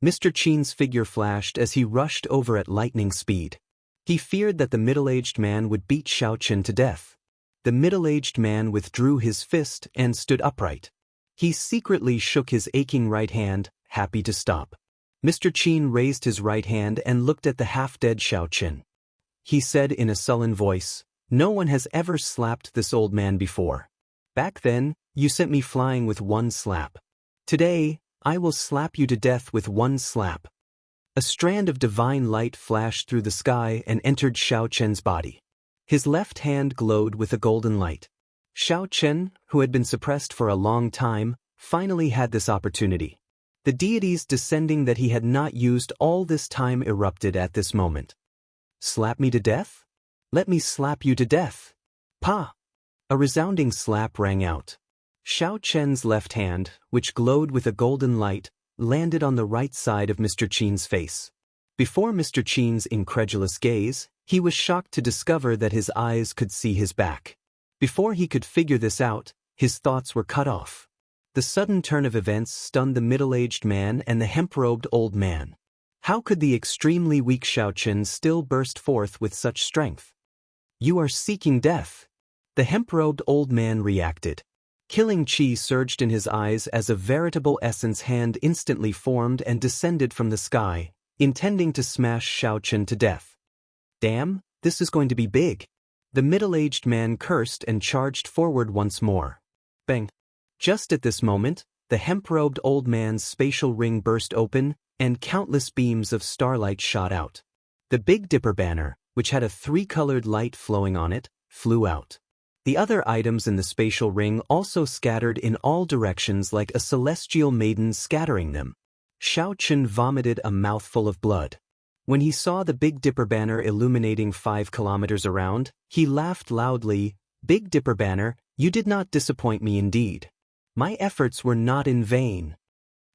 Mr. Qin's figure flashed as he rushed over at lightning speed. He feared that the middle-aged man would beat Shao Qin to death. The middle-aged man withdrew his fist and stood upright. He secretly shook his aching right hand, happy to stop. Mr. Qin raised his right hand and looked at the half-dead Xiaoqun. He said in a sullen voice, "No one has ever slapped this old man before. Back then, you sent me flying with one slap. Today, I will slap you to death with one slap." A strand of divine light flashed through the sky and entered Xiaoqun's body. His left hand glowed with a golden light. Xiaoqun, who had been suppressed for a long time, finally had this opportunity. The deities descending that he had not used all this time erupted at this moment. "Slap me to death? Let me slap you to death." Pa! A resounding slap rang out. Xiaoqun's left hand, which glowed with a golden light, landed on the right side of Mr. Qin's face. Before Mr. Qin's incredulous gaze, he was shocked to discover that his eyes could see his back. Before he could figure this out, his thoughts were cut off. The sudden turn of events stunned the middle-aged man and the hemp-robed old man. How could the extremely weak Xiaoqun still burst forth with such strength? "You are seeking death." The hemp-robed old man reacted. Killing chi surged in his eyes as a veritable essence hand instantly formed and descended from the sky, intending to smash Xiaoqun to death. "Damn, this is going to be big." The middle-aged man cursed and charged forward once more. Bang! Just at this moment, the hemp-robed old man's spatial ring burst open, and countless beams of starlight shot out. The Big Dipper banner, which had a three-colored light flowing on it, flew out. The other items in the spatial ring also scattered in all directions like a celestial maiden scattering them. Xiaoqun vomited a mouthful of blood. When he saw the Big Dipper banner illuminating 5 kilometers around, he laughed loudly. "Big Dipper banner, you did not disappoint me indeed. My efforts were not in vain."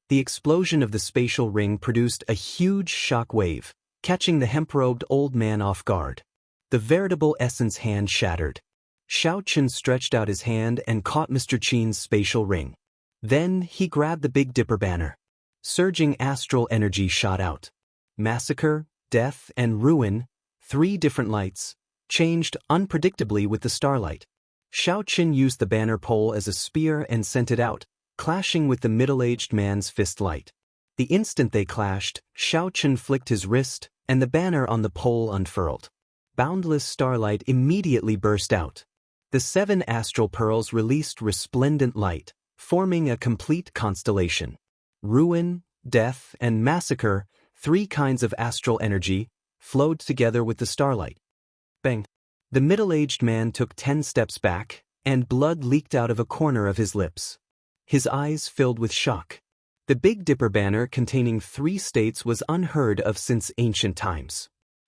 The explosion of the spatial ring produced a huge shock wave, catching the hemp-robed old man off guard. The veritable essence hand shattered. Xiaoqun stretched out his hand and caught Mr. Qin's spatial ring. Then he grabbed the Big Dipper banner. Surging astral energy shot out. Massacre, death, and ruin, 3 different lights, changed unpredictably with the starlight. Xiaoqun used the banner pole as a spear and sent it out, clashing with the middle-aged man's fist light. The instant they clashed, Xiaoqun flicked his wrist, and the banner on the pole unfurled. Boundless starlight immediately burst out. The 7 astral pearls released resplendent light, forming a complete constellation. Ruin, death, and massacre, 3 kinds of astral energy, flowed together with the starlight. Bang! The middle-aged man took 10 steps back, and blood leaked out of a corner of his lips. His eyes filled with shock. The Big Dipper banner containing 3 states was unheard of since ancient times.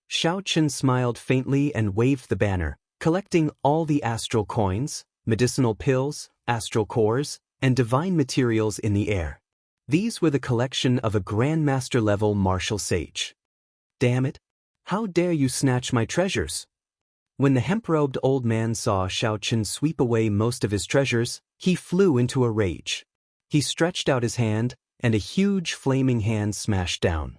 Xiaoqun smiled faintly and waved the banner, collecting all the astral coins, medicinal pills, astral cores, and divine materials in the air. These were the collection of a Grandmaster-level martial sage. "Damn it! How dare you snatch my treasures?" When the hemp-robed old man saw Xiaoqun sweep away most of his treasures, he flew into a rage. He stretched out his hand, and a huge flaming hand smashed down.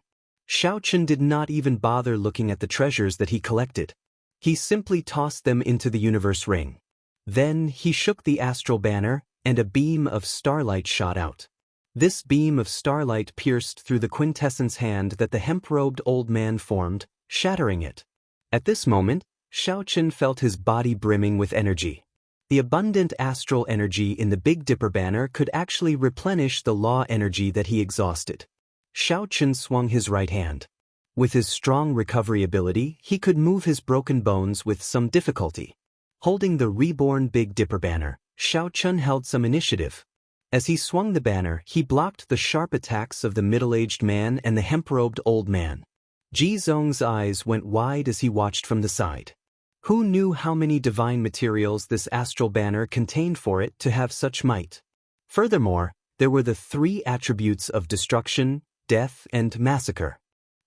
Xiaoqun did not even bother looking at the treasures that he collected. He simply tossed them into the universe ring. Then he shook the astral banner, and a beam of starlight shot out. This beam of starlight pierced through the quintessence hand that the hemp-robed old man formed, shattering it. At this moment, Xiaoqun felt his body brimming with energy. The abundant astral energy in the Big Dipper banner could actually replenish the law energy that he exhausted. Xiaoqun swung his right hand. With his strong recovery ability, he could move his broken bones with some difficulty. Holding the reborn Big Dipper banner, Xiaoqun held some initiative. As he swung the banner, he blocked the sharp attacks of the middle-aged man and the hemp-robed old man. Ji Zong's eyes went wide as he watched from the side. Who knew how many divine materials this astral banner contained for it to have such might? Furthermore, there were the 3 attributes of destruction, death, and massacre.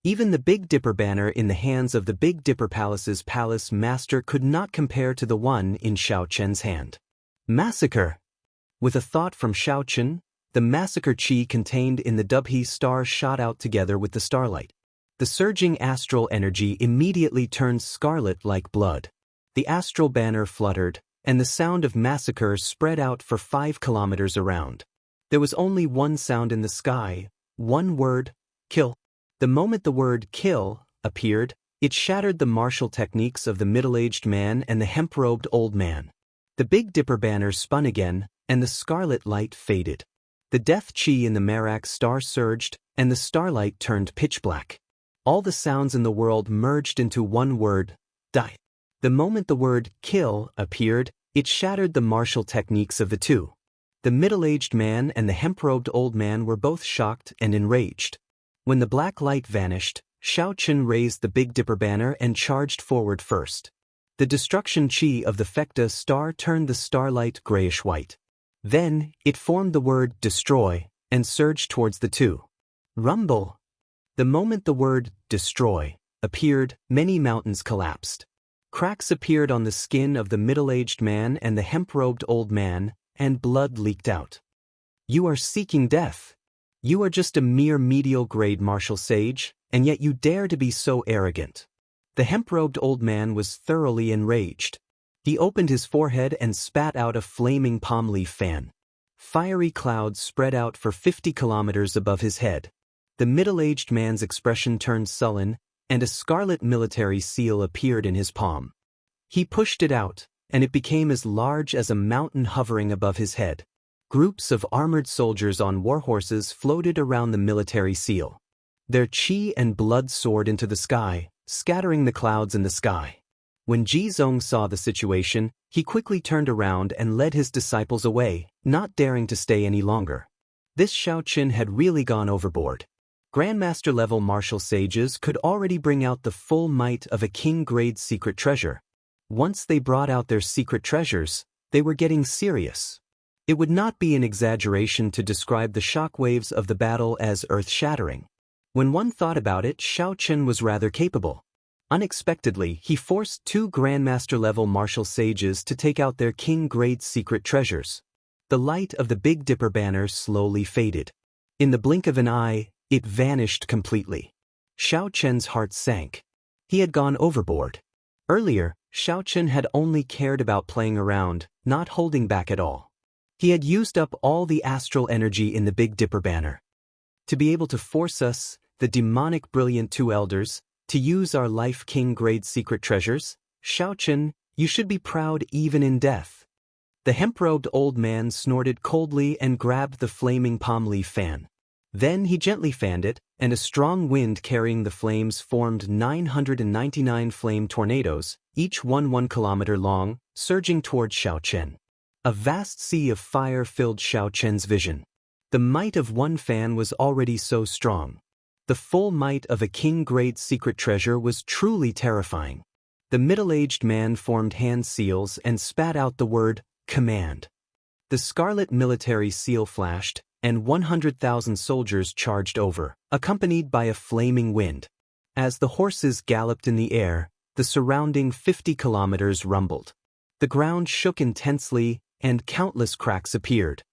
Even the Big Dipper banner in the hands of the Big Dipper Palace's palace master could not compare to the one in Xiaoqun's hand. Massacre! With a thought from Xiaoqun, the massacre chi contained in the Dubhe star shot out together with the starlight. The surging astral energy immediately turned scarlet like blood. The astral banner fluttered, and the sound of massacre spread out for 5 kilometers around. There was only one sound in the sky, one word, kill. The moment the word kill appeared, it shattered the martial techniques of the middle-aged man and the hemp-robed old man. The Big Dipper banner spun again, and the scarlet light faded. The death chi in the Merak star surged, and the starlight turned pitch black. All the sounds in the world merged into one word, die. The moment the word kill appeared, it shattered the martial techniques of the two. The middle-aged man and the hemp-robed old man were both shocked and enraged. When the black light vanished, Shao Chen raised the Big Dipper banner and charged forward first. The destruction chi of the Fecta star turned the starlight grayish-white. Then, it formed the word destroy and surged towards the two. Rumble! The moment the word destroy appeared, many mountains collapsed. Cracks appeared on the skin of the middle-aged man and the hemp-robed old man, and blood leaked out. You are seeking death. You are just a mere medial-grade martial sage, and yet you dare to be so arrogant. The hemp-robed old man was thoroughly enraged. He opened his forehead and spat out a flaming palm leaf fan. Fiery clouds spread out for 50 kilometers above his head. The middle-aged man's expression turned sullen, and a scarlet military seal appeared in his palm. He pushed it out, and it became as large as a mountain hovering above his head. Groups of armored soldiers on war horses floated around the military seal. Their chi and blood soared into the sky, scattering the clouds in the sky. When Jizong saw the situation, he quickly turned around and led his disciples away, not daring to stay any longer. This Shao Chen had really gone overboard. Grandmaster-level martial sages could already bring out the full might of a king-grade secret treasure. Once they brought out their secret treasures, they were getting serious. It would not be an exaggeration to describe the shockwaves of the battle as earth-shattering. When one thought about it, Shao Chen was rather capable. Unexpectedly, he forced two Grandmaster-level martial sages to take out their king-grade secret treasures. The light of the Big Dipper banner slowly faded. In the blink of an eye, it vanished completely. Shao Chen's heart sank. He had gone overboard. Earlier, Shao Chen had only cared about playing around, not holding back at all. He had used up all the astral energy in the Big Dipper banner. To be able to force us, the demonic brilliant two elders, to use our life king-grade secret treasures, Shao Chen, you should be proud even in death. The hemp-robed old man snorted coldly and grabbed the flaming palm leaf fan. Then he gently fanned it, and a strong wind carrying the flames formed 999 flame tornadoes, each 1 kilometer long, surging toward Shao Chen. A vast sea of fire filled Shao Chen's vision. The might of one fan was already so strong. The full might of a king-grade secret treasure was truly terrifying. The middle-aged man formed hand seals and spat out the word, command. The scarlet military seal flashed, and 100,000 soldiers charged over, accompanied by a flaming wind. As the horses galloped in the air, the surrounding 50 kilometers rumbled. The ground shook intensely, and countless cracks appeared.